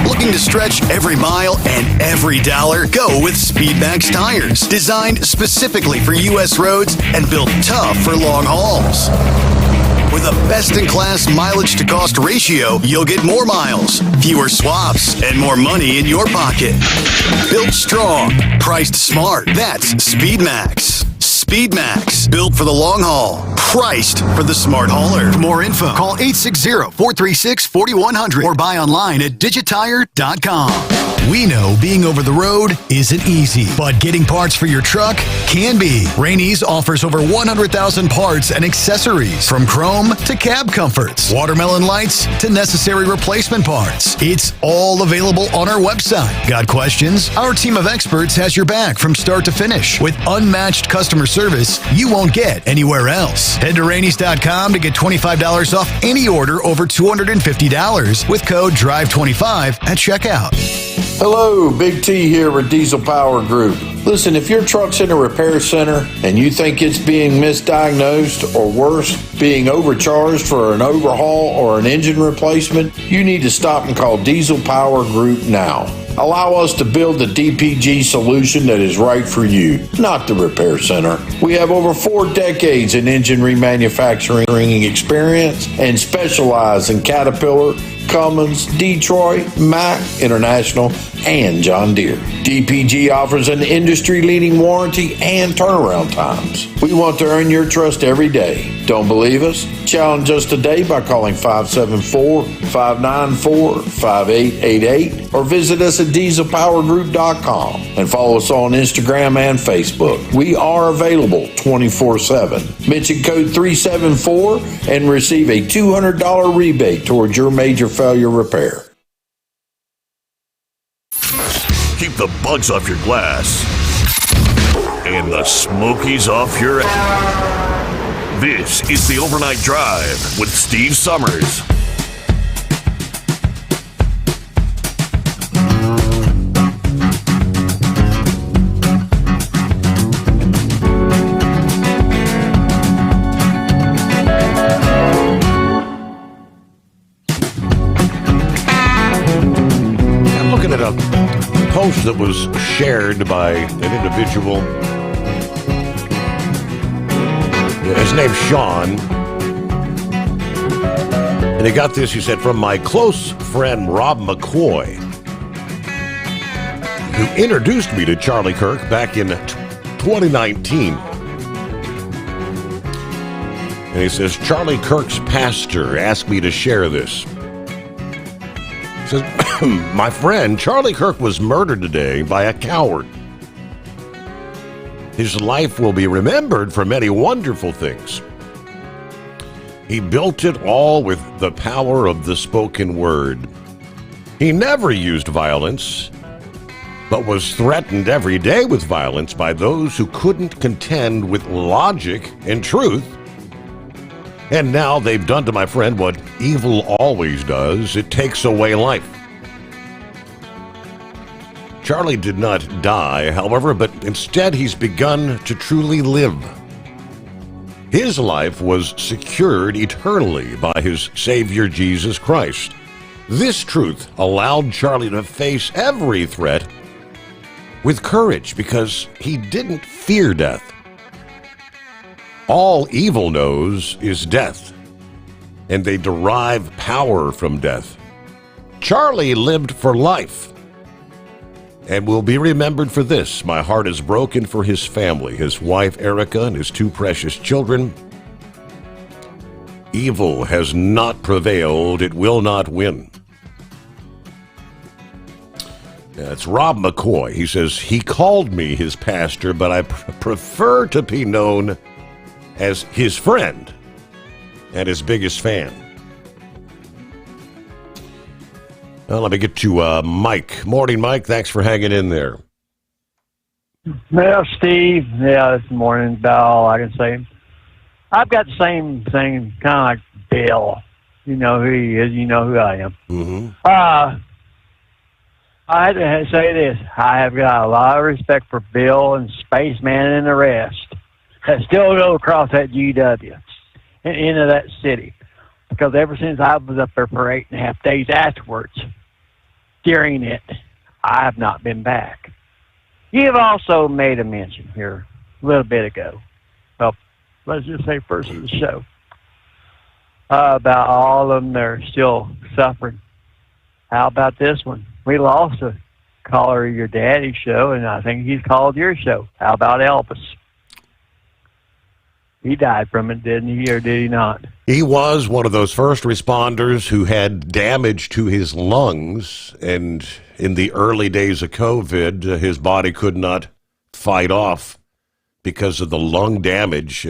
Looking to stretch every mile and every dollar? Go with Speedmax tires, designed specifically for U.S. roads and built tough for long hauls. With a best-in-class mileage-to-cost ratio, you'll get more miles, fewer swaps, and more money in your pocket. Built strong, priced smart. That's Speedmax. Speedmax, built for the long haul, priced for the smart hauler. For more info, call 860-436-4100 or buy online at digitire.com. We know being over the road isn't easy, but getting parts for your truck can be. Rainey's offers over 100,000 parts and accessories, from chrome to cab comforts, watermelon lights to necessary replacement parts. It's all available on our website. Got questions? Our team of experts has your back from start to finish with unmatched customer service you won't get anywhere else. Head to Rainey's.com to get $25 off any order over $250 with code DRIVE25 at checkout. Hello, Big T here with Diesel Power Group. Listen, if your truck's in a repair center and you think it's being misdiagnosed or worse, being overcharged for an overhaul or an engine replacement, you need to stop and call Diesel Power Group now. Allow us to build the DPG solution that is right for you, not the repair center. We have over 4 decades in engine remanufacturing experience and specialize in Caterpillar, Cummins, Detroit, Mack, International, and John Deere. DPG offers an industry-leading warranty and turnaround times. We want to earn your trust every day. Don't believe us? Challenge us today by calling 574-594-5888 or visit us at dieselpowergroup.com and follow us on Instagram and Facebook. We are available 24/7. Mention code 374 and receive a $200 rebate towards your major failure repair. Keep the bugs off your glass and the smokies off your ass. This is the Overnight Drive with Steve Summers. I'm looking at a post that was shared by an individual. His name's Sean. And he got this, he said, from my close friend Rob McCoy, who introduced me to Charlie Kirk back in 2019. And he says, Charlie Kirk's pastor asked me to share this. He says, my friend, Charlie Kirk was murdered today by a coward. His life will be remembered for many wonderful things. He built it all with the power of the spoken word. He never used violence. but was threatened every day with violence by those who couldn't contend with logic and truth. And now they've done to my friend what evil always does: it takes away life. Charlie did not die, however, but instead he's begun to truly live. His life was secured eternally by his Savior Jesus Christ. This truth allowed Charlie to face every threat with courage because he didn't fear death. All evil knows is death, and they derive power from death. Charlie lived for life and will be remembered for this. My heart is broken for his family, his wife Erica, and his two precious children. Evil has not prevailed. It will not win. It's Rob McCoy. He says, he called me his pastor, but I prefer to be known as his friend and his biggest fan. Well, let me get to Mike. Morning, Mike. Thanks for hanging in there. Well, Steve, this morning, about all I can say. I've got the same thing, kind of like Bill. You know who he is. You know who I am. Mm-hmm. I had to say this. I have got a lot of respect for Bill and Spaceman and the rest that still go across that GW and into that city. Because ever since I was up there for 8.5 days afterwards, during it, I have not been back. You have also made a mention here a little bit ago. Well, let's just say first of the show. About all of them that are still suffering. How about this one? We lost a caller of your daddy's show, and I think he's called your show. How about Elvis? He died from it, didn't he, or did he not? He was one of those first responders who had damage to his lungs, and in the early days of COVID, his body could not fight off because of the lung damage.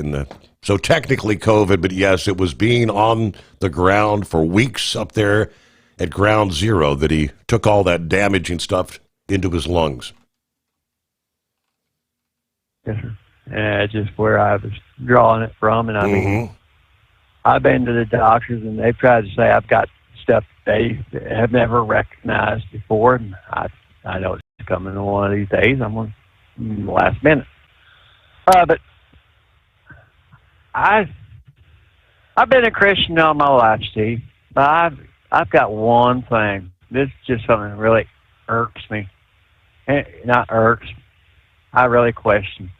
So technically COVID, but yes, it was being on the ground for weeks up there at ground zero that he took all that damage and stuff into his lungs. Yes, sir. Just where I was drawing it from. And I mean, I've been to the doctors and they've tried to say I've got stuff they have never recognized before. And I know it's coming one of these days. I'm on the last minute. But I've been a Christian all my life, Steve. But I've got one thing. This is just something that really irks me. Not irks. I really question.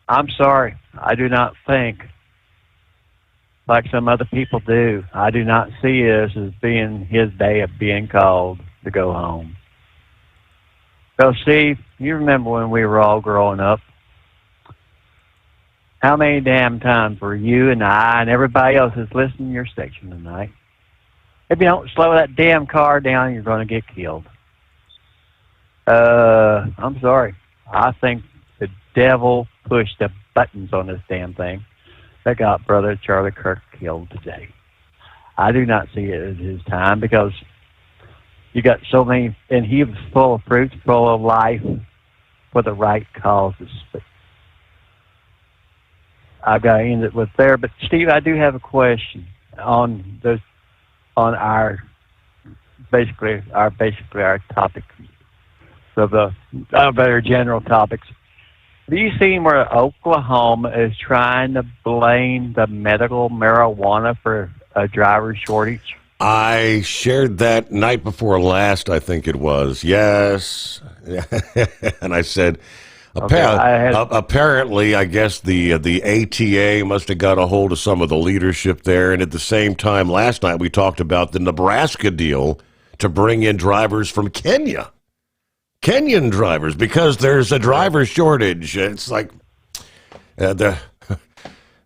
I'm sorry. I do not think like some other people do. I do not see this as being his day of being called to go home. So, Steve, you remember when we were all growing up? How many damn times were you and I and everybody else that's listening to your station tonight? If you don't slow that damn car down, you're going to get killed. I'm sorry. I think the devil pushed the buttons on this damn thing that got Brother Charlie Kirk killed today. I do not see it as his time because you got so many, and he was full of fruits, full of life for the right causes. But I've got to end it with there. But Steve, I do have a question on our topic of the better general topics. Have you seen where Oklahoma is trying to blame the medical marijuana for a driver shortage? I shared that night before last, I think it was. Yes. And I said, apparently, I guess the ATA must have got a hold of some of the leadership there. And at the same time, last night we talked about the Nebraska deal to bring in drivers from Kenya. Kenyan drivers, because there's a driver shortage. It's like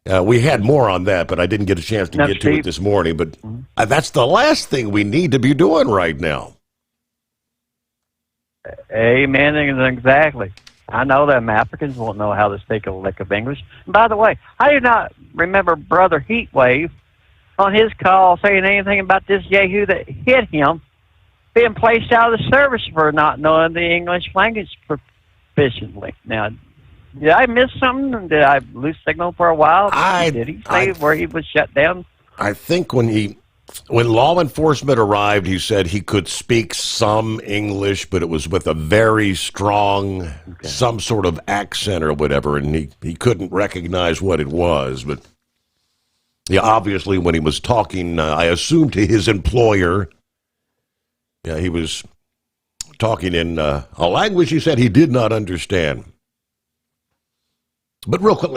we had more on that, but I didn't get a chance to get to it this morning. But that's the last thing we need to be doing right now. Amen, exactly. I know them Africans won't know how to speak a lick of English. And by the way, I do not remember Brother Heatwave on his call saying anything about this yahoo that hit him being placed out of the service for not knowing the English language proficiently. Now, did I miss something? Did I lose signal for a while? Did he say where he was shut down? I think when law enforcement arrived, he said he could speak some English, but it was with a very strong, some sort of accent or whatever, and he couldn't recognize what it was. But yeah, obviously when he was talking, I assume to his employer, yeah, he was talking in a language he said he did not understand. But real quick,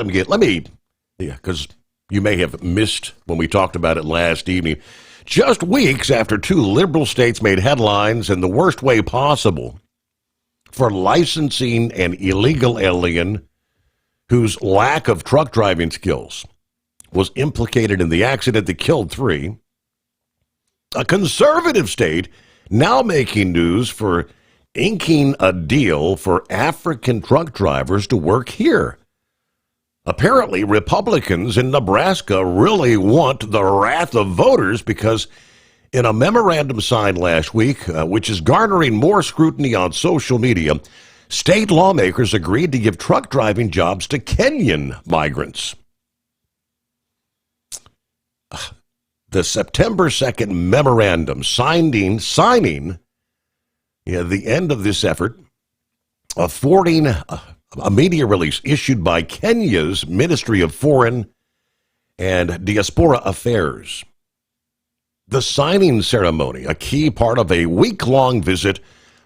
because you may have missed when we talked about it last evening. Just weeks after 2 liberal states made headlines in the worst way possible for licensing an illegal alien whose lack of truck driving skills was implicated in the accident that killed 3, a conservative state now making news for inking a deal for African truck drivers to work here. Apparently, Republicans in Nebraska really want the wrath of voters because in a memorandum signed last week, which is garnering more scrutiny on social media, state lawmakers agreed to give truck driving jobs to Kenyan migrants. The September 2nd memorandum signing the end of this effort, affording a media release issued by Kenya's Ministry of Foreign and Diaspora Affairs. The signing ceremony, a key part of a week-long visit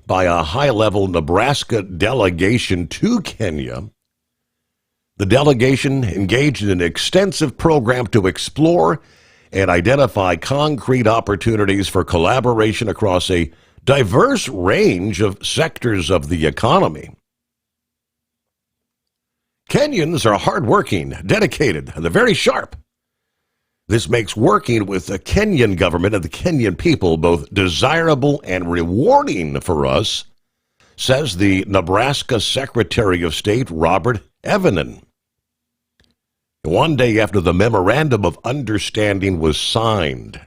by a high-level Nebraska delegation to Kenya. The delegation engaged in an extensive program to explore and identify concrete opportunities for collaboration across a diverse range of sectors of the economy. Kenyans are hardworking, dedicated, and they're very sharp. This makes working with the Kenyan government and the Kenyan people both desirable and rewarding for us, says the Nebraska Secretary of State, Robert Evenen. One day after the Memorandum of Understanding was signed,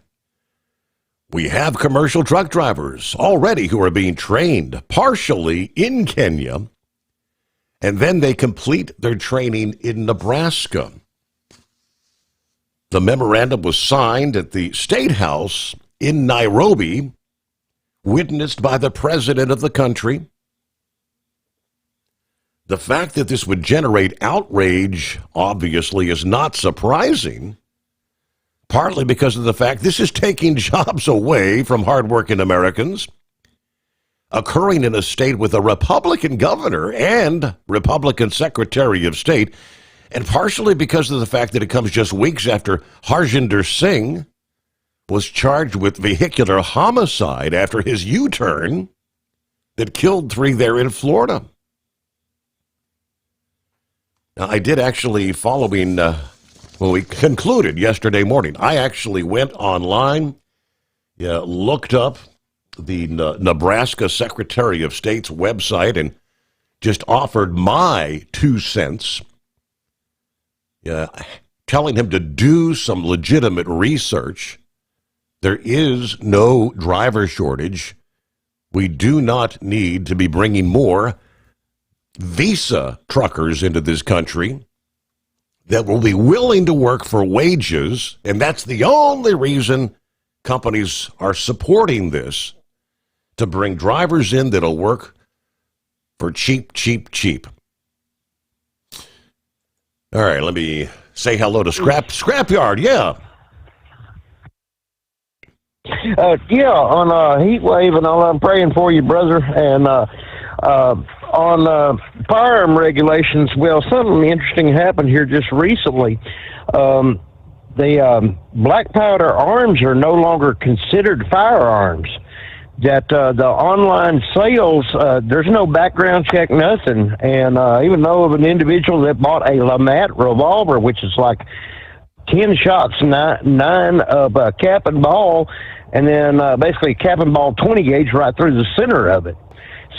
we have commercial truck drivers already who are being trained partially in Kenya, and then they complete their training in Nebraska. The memorandum was signed at the State House in Nairobi, witnessed by the president of the country. The fact that this would generate outrage, obviously, is not surprising, partly because of the fact this is taking jobs away from hardworking Americans, occurring in a state with a Republican governor and Republican Secretary of State, and partially because of the fact that it comes just weeks after Harjinder Singh was charged with vehicular homicide after his U-turn that killed 3 there in Florida. Now, I did actually, following when we concluded yesterday morning, I actually went online, looked up the Nebraska Secretary of State's website and just offered my 2 cents, telling him to do some legitimate research. There is no driver shortage. We do not need to be bringing more visa truckers into this country that will be willing to work for wages, and that's the only reason companies are supporting this, to bring drivers in that'll work for cheap. All right, let me say hello to Scrapyard. Yeah. On heat wave and all, I'm praying for you, brother. And on firearm regulations, well, something interesting happened here just recently. The black powder arms are no longer considered firearms. That the online sales, there's no background check, nothing. And even though of an individual that bought a LeMat revolver, which is like 10 shots, nine of cap and ball, and then basically cap and ball 20 gauge right through the center of it.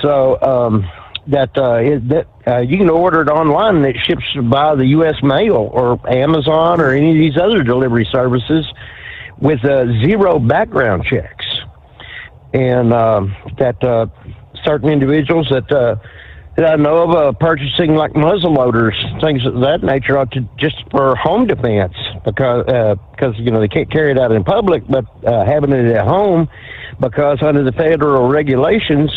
So you can order it online and it ships by the U.S. mail or Amazon or any of these other delivery services with 0 background checks. and that certain individuals that I know of purchasing like muzzle loaders, things of that nature, just for home defense, because they can't carry it out in public, but having it at home, because under the federal regulations,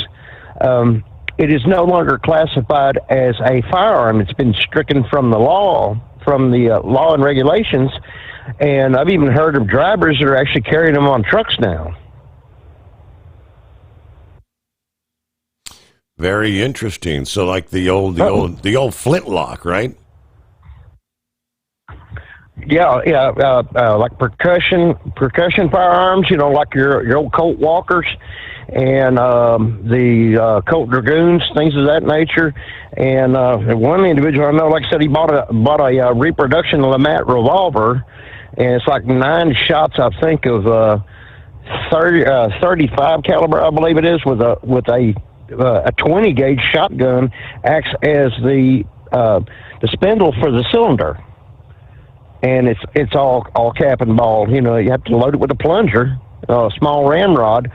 it is no longer classified as a firearm. It's been stricken from the law, law and regulations, and I've even heard of drivers that are actually carrying them on trucks now. Very interesting. So, like the old flintlock, right? Yeah, like percussion firearms. Like your old Colt Walkers and the Colt Dragoons, things of that nature. And one individual I know, like I said, he bought a reproduction Lamat revolver, and it's like 9 shots, I think, of 35 caliber, I believe it is, with a 20 gauge shotgun, acts as the spindle for the cylinder, and it's all cap and ball. You have to load it with a plunger, a small ramrod,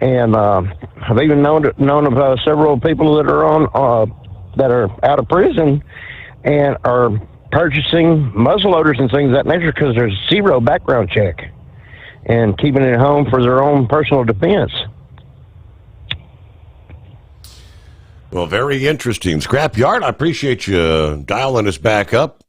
and I've even known of several people that are out of prison and are purchasing muzzleloaders and things of that nature because there's zero background check, and keeping it at home for their own personal defense. Well, very interesting. Scrapyard, I appreciate you dialing us back up.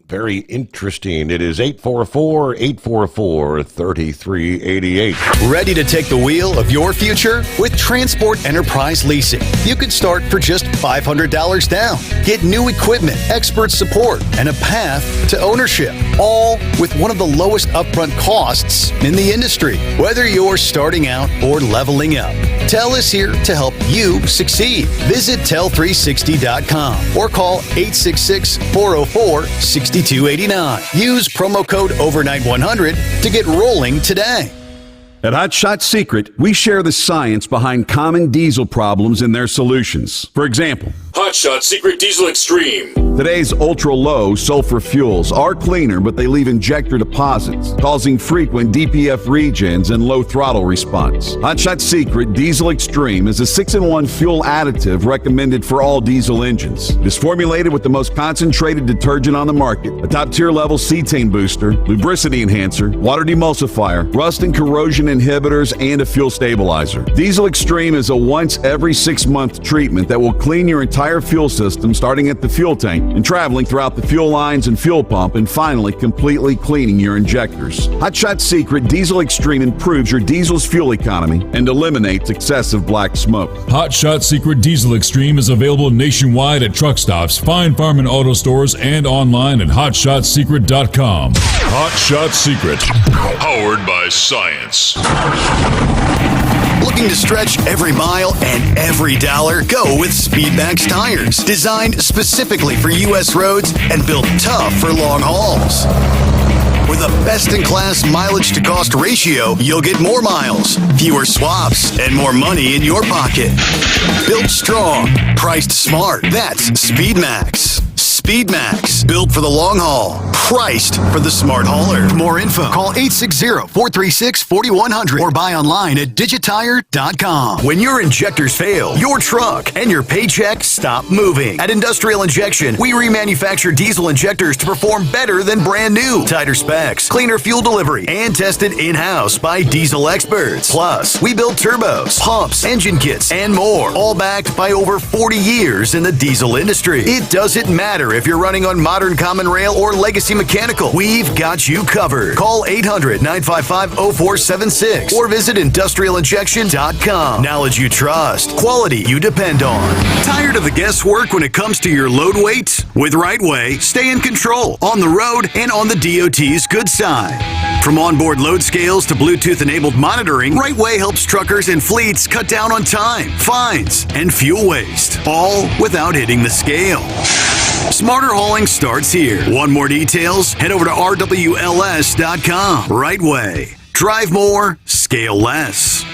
Very interesting. It is 844-844-3388. Ready to take the wheel of your future? With Transport Enterprise Leasing, you could start for just $500 down. Get new equipment, expert support, and a path to ownership, all with one of the lowest upfront costs in the industry. Whether you're starting out or leveling up, TEL is here to help you succeed. Visit tel360.com or call 866-404-6289. Use promo code OVERNIGHT100 to get rolling today. At Hot Shot Secret, we share the science behind common diesel problems and their solutions. For example, Hot Shot Secret Diesel Extreme. Today's ultra-low sulfur fuels are cleaner, but they leave injector deposits, causing frequent DPF regens and low throttle response. Hot Shot Secret Diesel Extreme is a 6-in-1 fuel additive recommended for all diesel engines. It is formulated with the most concentrated detergent on the market, a top-tier level cetane booster, lubricity enhancer, water demulsifier, rust and corrosion inhibitors, and a fuel stabilizer. Diesel Extreme is a once every 6-month treatment that will clean your entire fuel system, starting at the fuel tank and traveling throughout the fuel lines and fuel pump, and finally completely cleaning your injectors. Hot Shot Secret Diesel Extreme improves your diesel's fuel economy and eliminates excessive black smoke. Hot Shot Secret Diesel Extreme is available nationwide at truck stops, fine farm and auto stores, and online at hotshotsecret.com. Hot Shot Secret, powered by science. Looking to stretch every mile and every dollar? Go with Speedmax tires, designed specifically for U.S. roads and built tough for long hauls. With a best-in-class mileage-to-cost ratio, you'll get more miles, fewer swaps, and more money in your pocket. Built strong, priced smart. That's Speedmax. Speedmax, built for the long haul, priced for the smart hauler. For more info, call 860-436-4100 or buy online at digitire.com. When your injectors fail, your truck and your paycheck stop moving. At Industrial Injection, we remanufacture diesel injectors to perform better than brand new. Tighter specs, cleaner fuel delivery, and tested in-house by diesel experts. Plus, we build turbos, pumps, engine kits, and more, all backed by over 40 years in the diesel industry. It doesn't matter if you're running on modern common rail or legacy mechanical, we've got you covered. Call 800-955-0476 or visit industrialinjection.com. Knowledge you trust, quality you depend on. Tired of the guesswork when it comes to your load weight? With Right Way, stay in control on the road and on the DOT's good side. From onboard load scales to Bluetooth-enabled monitoring, Right Way helps truckers and fleets cut down on time, fines, and fuel waste, all without hitting the scale. Smarter hauling starts here. Want more details? Head over to rwls.com. Right Way. Drive more, scale less.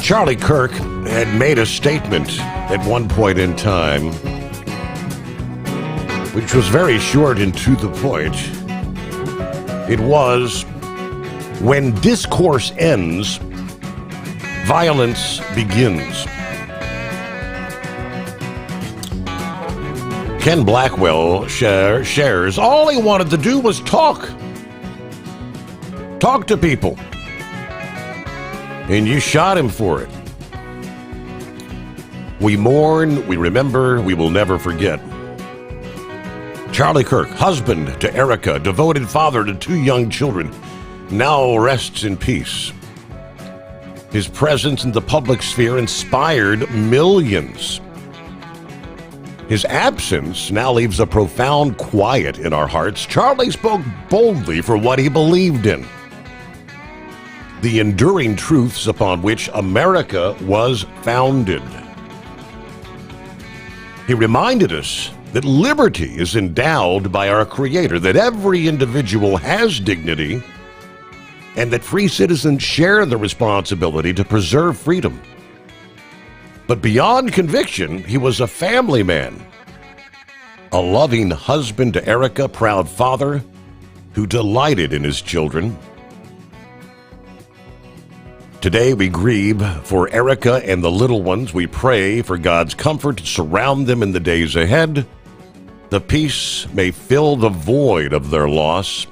Charlie Kirk had made a statement at one point in time, which was very short and to the point. It was, when discourse ends, violence begins. Ken Blackwell shares, all he wanted to do was talk. Talk to people. And you shot him for it. We mourn, we remember, we will never forget. Charlie Kirk, husband to Erica, devoted father to 2 young children, now rests in peace. His presence in the public sphere inspired millions. His absence now leaves a profound quiet in our hearts. Charlie spoke boldly for what he believed in, the enduring truths upon which America was founded. He reminded us that liberty is endowed by our Creator, that every individual has dignity, and that free citizens share the responsibility to preserve freedom. But beyond conviction, he was a family man, a loving husband to Erica, proud father who delighted in his children. Today we grieve for Erica and the little ones. We pray for God's comfort to surround them in the days ahead. The peace may fill the void of their loss.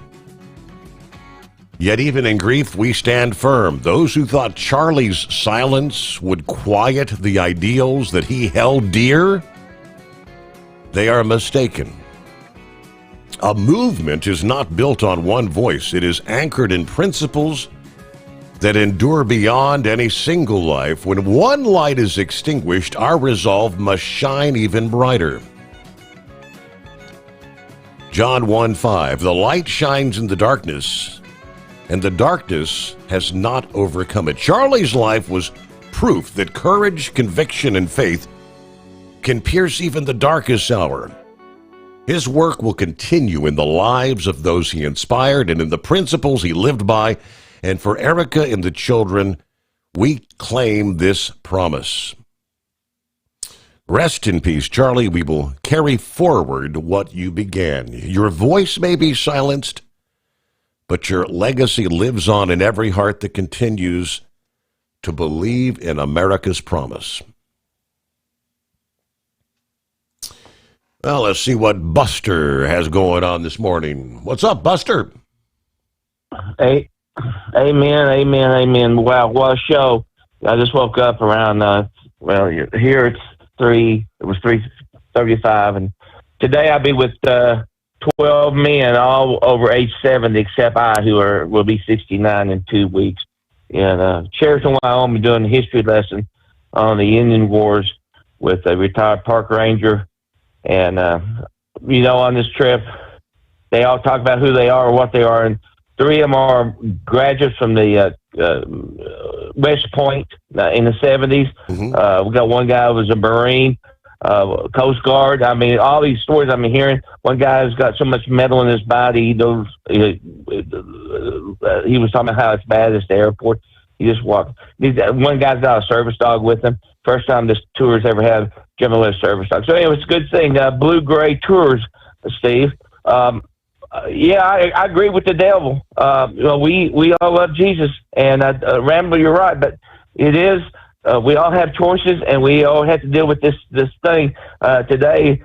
Yet even in grief, we stand firm. Those who thought Charlie's silence would quiet the ideals that he held dear, they are mistaken. A movement is not built on one voice. It is anchored in principles that endure beyond any single life. When one light is extinguished, our resolve must shine even brighter. John 1:5, the light shines in the darkness, and the darkness has not overcome it. Charlie's life was proof that courage, conviction, and faith can pierce even the darkest hour. His work will continue in the lives of those he inspired and in the principles he lived by. And for Erica and the children, we claim this promise. Rest in peace, Charlie. We will carry forward what you began. Your voice may be silenced, but your legacy lives on in every heart that continues to believe in America's promise. Well, let's see what Buster has going on this morning. What's up, Buster? Hey, amen. Wow, what a show. I just woke up around, here it was 3:35, and today I'll be with 12 men, all over age 70, except I, who will be 69 in 2 weeks. In Cheriton, Wyoming, doing a history lesson on the Indian Wars with a retired park ranger. And, on this trip, they all talk about who they are or what they are, and 3 of them are graduates from the West Point in the 70s. Mm-hmm. We got one guy who was a Marine, Coast Guard. I mean, all these stories I'm hearing. One guy's got so much metal in his body, he was talking about how it's bad at the airport. He just walked. One guy's got a service dog with him. First time this tour's ever had a service dog. So anyway, it's a good thing. Blue Gray Tours, Steve. I agree with the devil. We all love Jesus, and Rambo, you're right, but it is we all have choices, and we all have to deal with this thing. Today,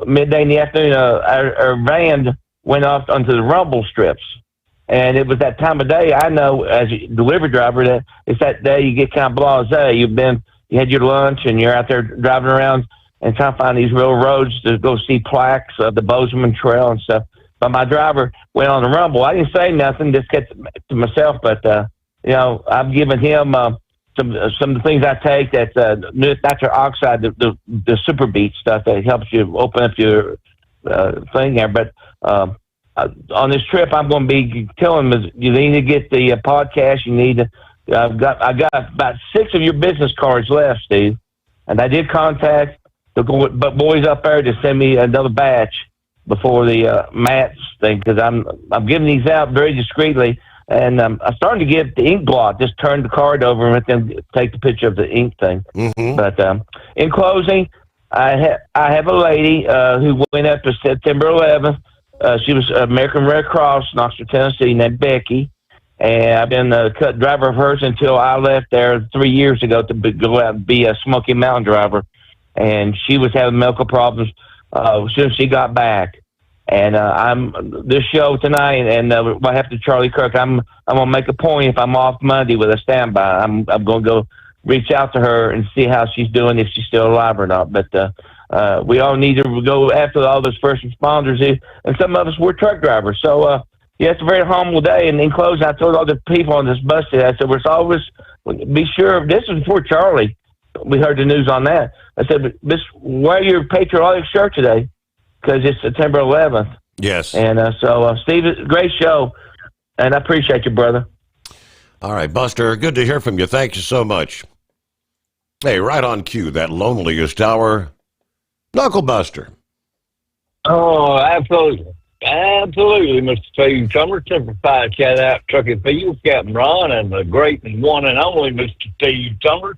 midday in the afternoon, our van went off onto the rumble strips, and it was that time of day. I know as a delivery driver that it's that day you get kind of blasé. You had your lunch, and you're out there driving around and trying to find these real roads to go see plaques of the Bozeman Trail and stuff. But my driver went on the rumble. I didn't say nothing, just kept to myself. But I'm giving him some of the things I take. That's nitric oxide, the super beat stuff that helps you open up your thing there. But on this trip, I'm going to be telling them you need to get the podcast. You need to. I got about 6 of your business cards left, Steve, and I did contact the boys up there to send me another batch before the Matt's thing, because I'm giving these out very discreetly. And I started to get the ink blot. Just turn the card over and then take the picture of the ink thing. Mm-hmm. But in closing, I have a lady who went up to September 11th. She was American Red Cross, Knoxville, Tennessee, named Becky. And I've been a driver of hers until I left there 3 years ago to go out and be a Smoky Mountain driver. And she was having medical problems as soon as she got back. And I'm this show tonight, and I have to Charlie Kirk. I'm gonna make a point if I'm off Monday with a standby. I'm gonna go reach out to her and see how she's doing, if she's still alive or not. But we all need to go after all those first responders, and some of us were truck drivers. So yeah, it's a very humble day. And in closing, I told all the people on this bus today, I said, we're always be sure. This was before Charlie. We heard the news on that. I said, wear your patriotic shirt today, because it's September 11th. Yes. And so, Steve, great show, and I appreciate you, brother. All right, Buster, good to hear from you. Thank you so much. Hey, right on cue, that loneliest hour, Knuckle Buster. Oh, absolutely. Absolutely, Mr. Steve Summers. Simplified shout out Trucking Field, Captain Ron, and the great and one and only Mr. Steve Summers.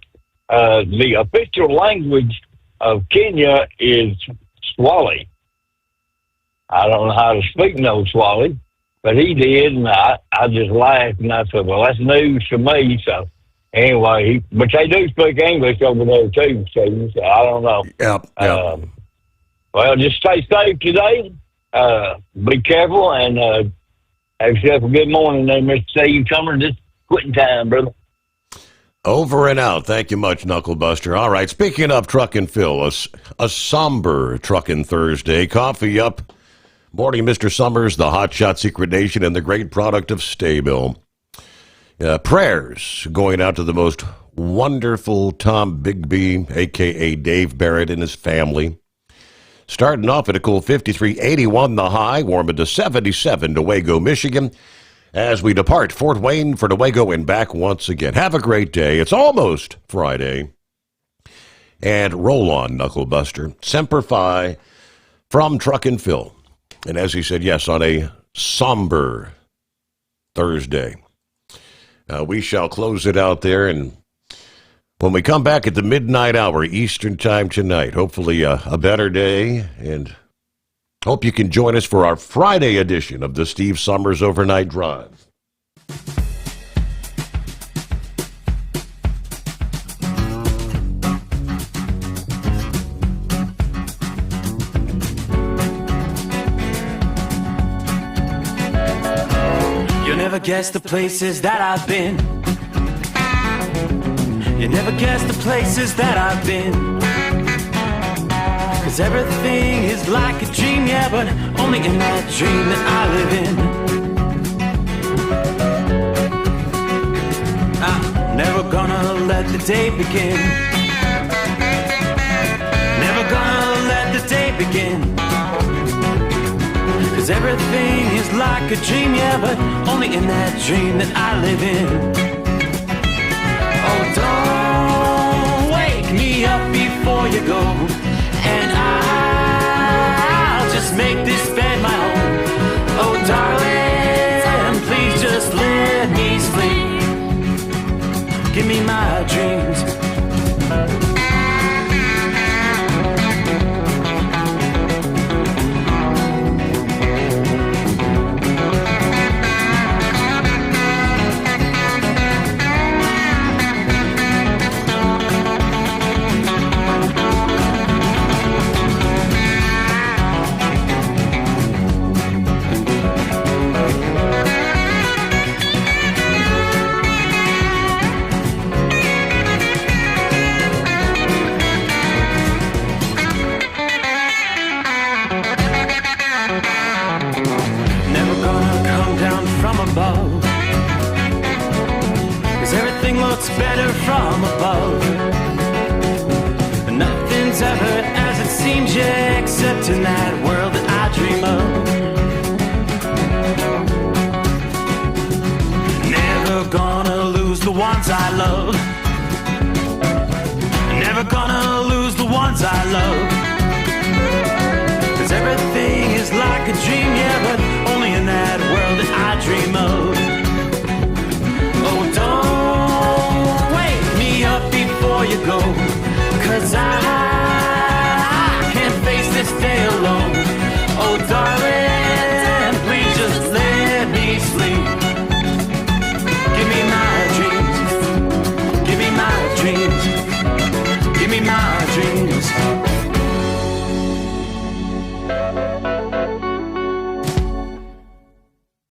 The official language of Kenya is Swahili. I don't know how to speak no Swahili, but he did, and I just laughed, and I said, well, that's news to me. So anyway, but they do speak English over there too, Steve, so I don't know. Yep. Well, just stay safe today. Be careful, and have yourself a good morning there, Mr. Steve Summers. It's quitting time, brother. Over and out. Thank you much, Knuckle Buster. All right, speaking of Truck and Phil, a somber Truckin' Thursday. Coffee up. Morning, Mr. Summers, the Hotshot Secret Nation, and the great product of Staybill. Prayers going out to the most wonderful Tom Bigby, a.k.a. Dave Barrett, and his family. Starting off at a cool 53.81 the high, warming to 77 to Waco, Michigan, as we depart Fort Wayne for Waco and back once again. Have a great day. It's almost Friday. And roll on, Knuckle Buster. Semper Fi from Truck and Phil. And as he said, yes, on a somber Thursday. We shall close it out there, and when we come back at the midnight hour Eastern time tonight, hopefully a better day, and hope you can join us for our Friday edition of the Steve Summers Overnight Drive. You'll never guess the places that I've been. You never guess the places that I've been. 'Cause everything is like a dream, yeah, but only in that dream that I live in. I'm never gonna let the day begin. Never gonna let the day begin. 'Cause everything is like a dream, yeah, but only in that dream that I live in. Oh, don't wake me up before you go, and I'll just make this bed my own. Oh, darling, please just let me sleep. Give me my dreams. Above, 'cause everything looks better from above. Nothing's ever as it seems, yeah, except in that world that I dream of. Never gonna lose the ones I love. Never gonna lose the ones I love. 'Cause everything is like a dream, yeah, but only in that world that I dream of. you go. 'Cause I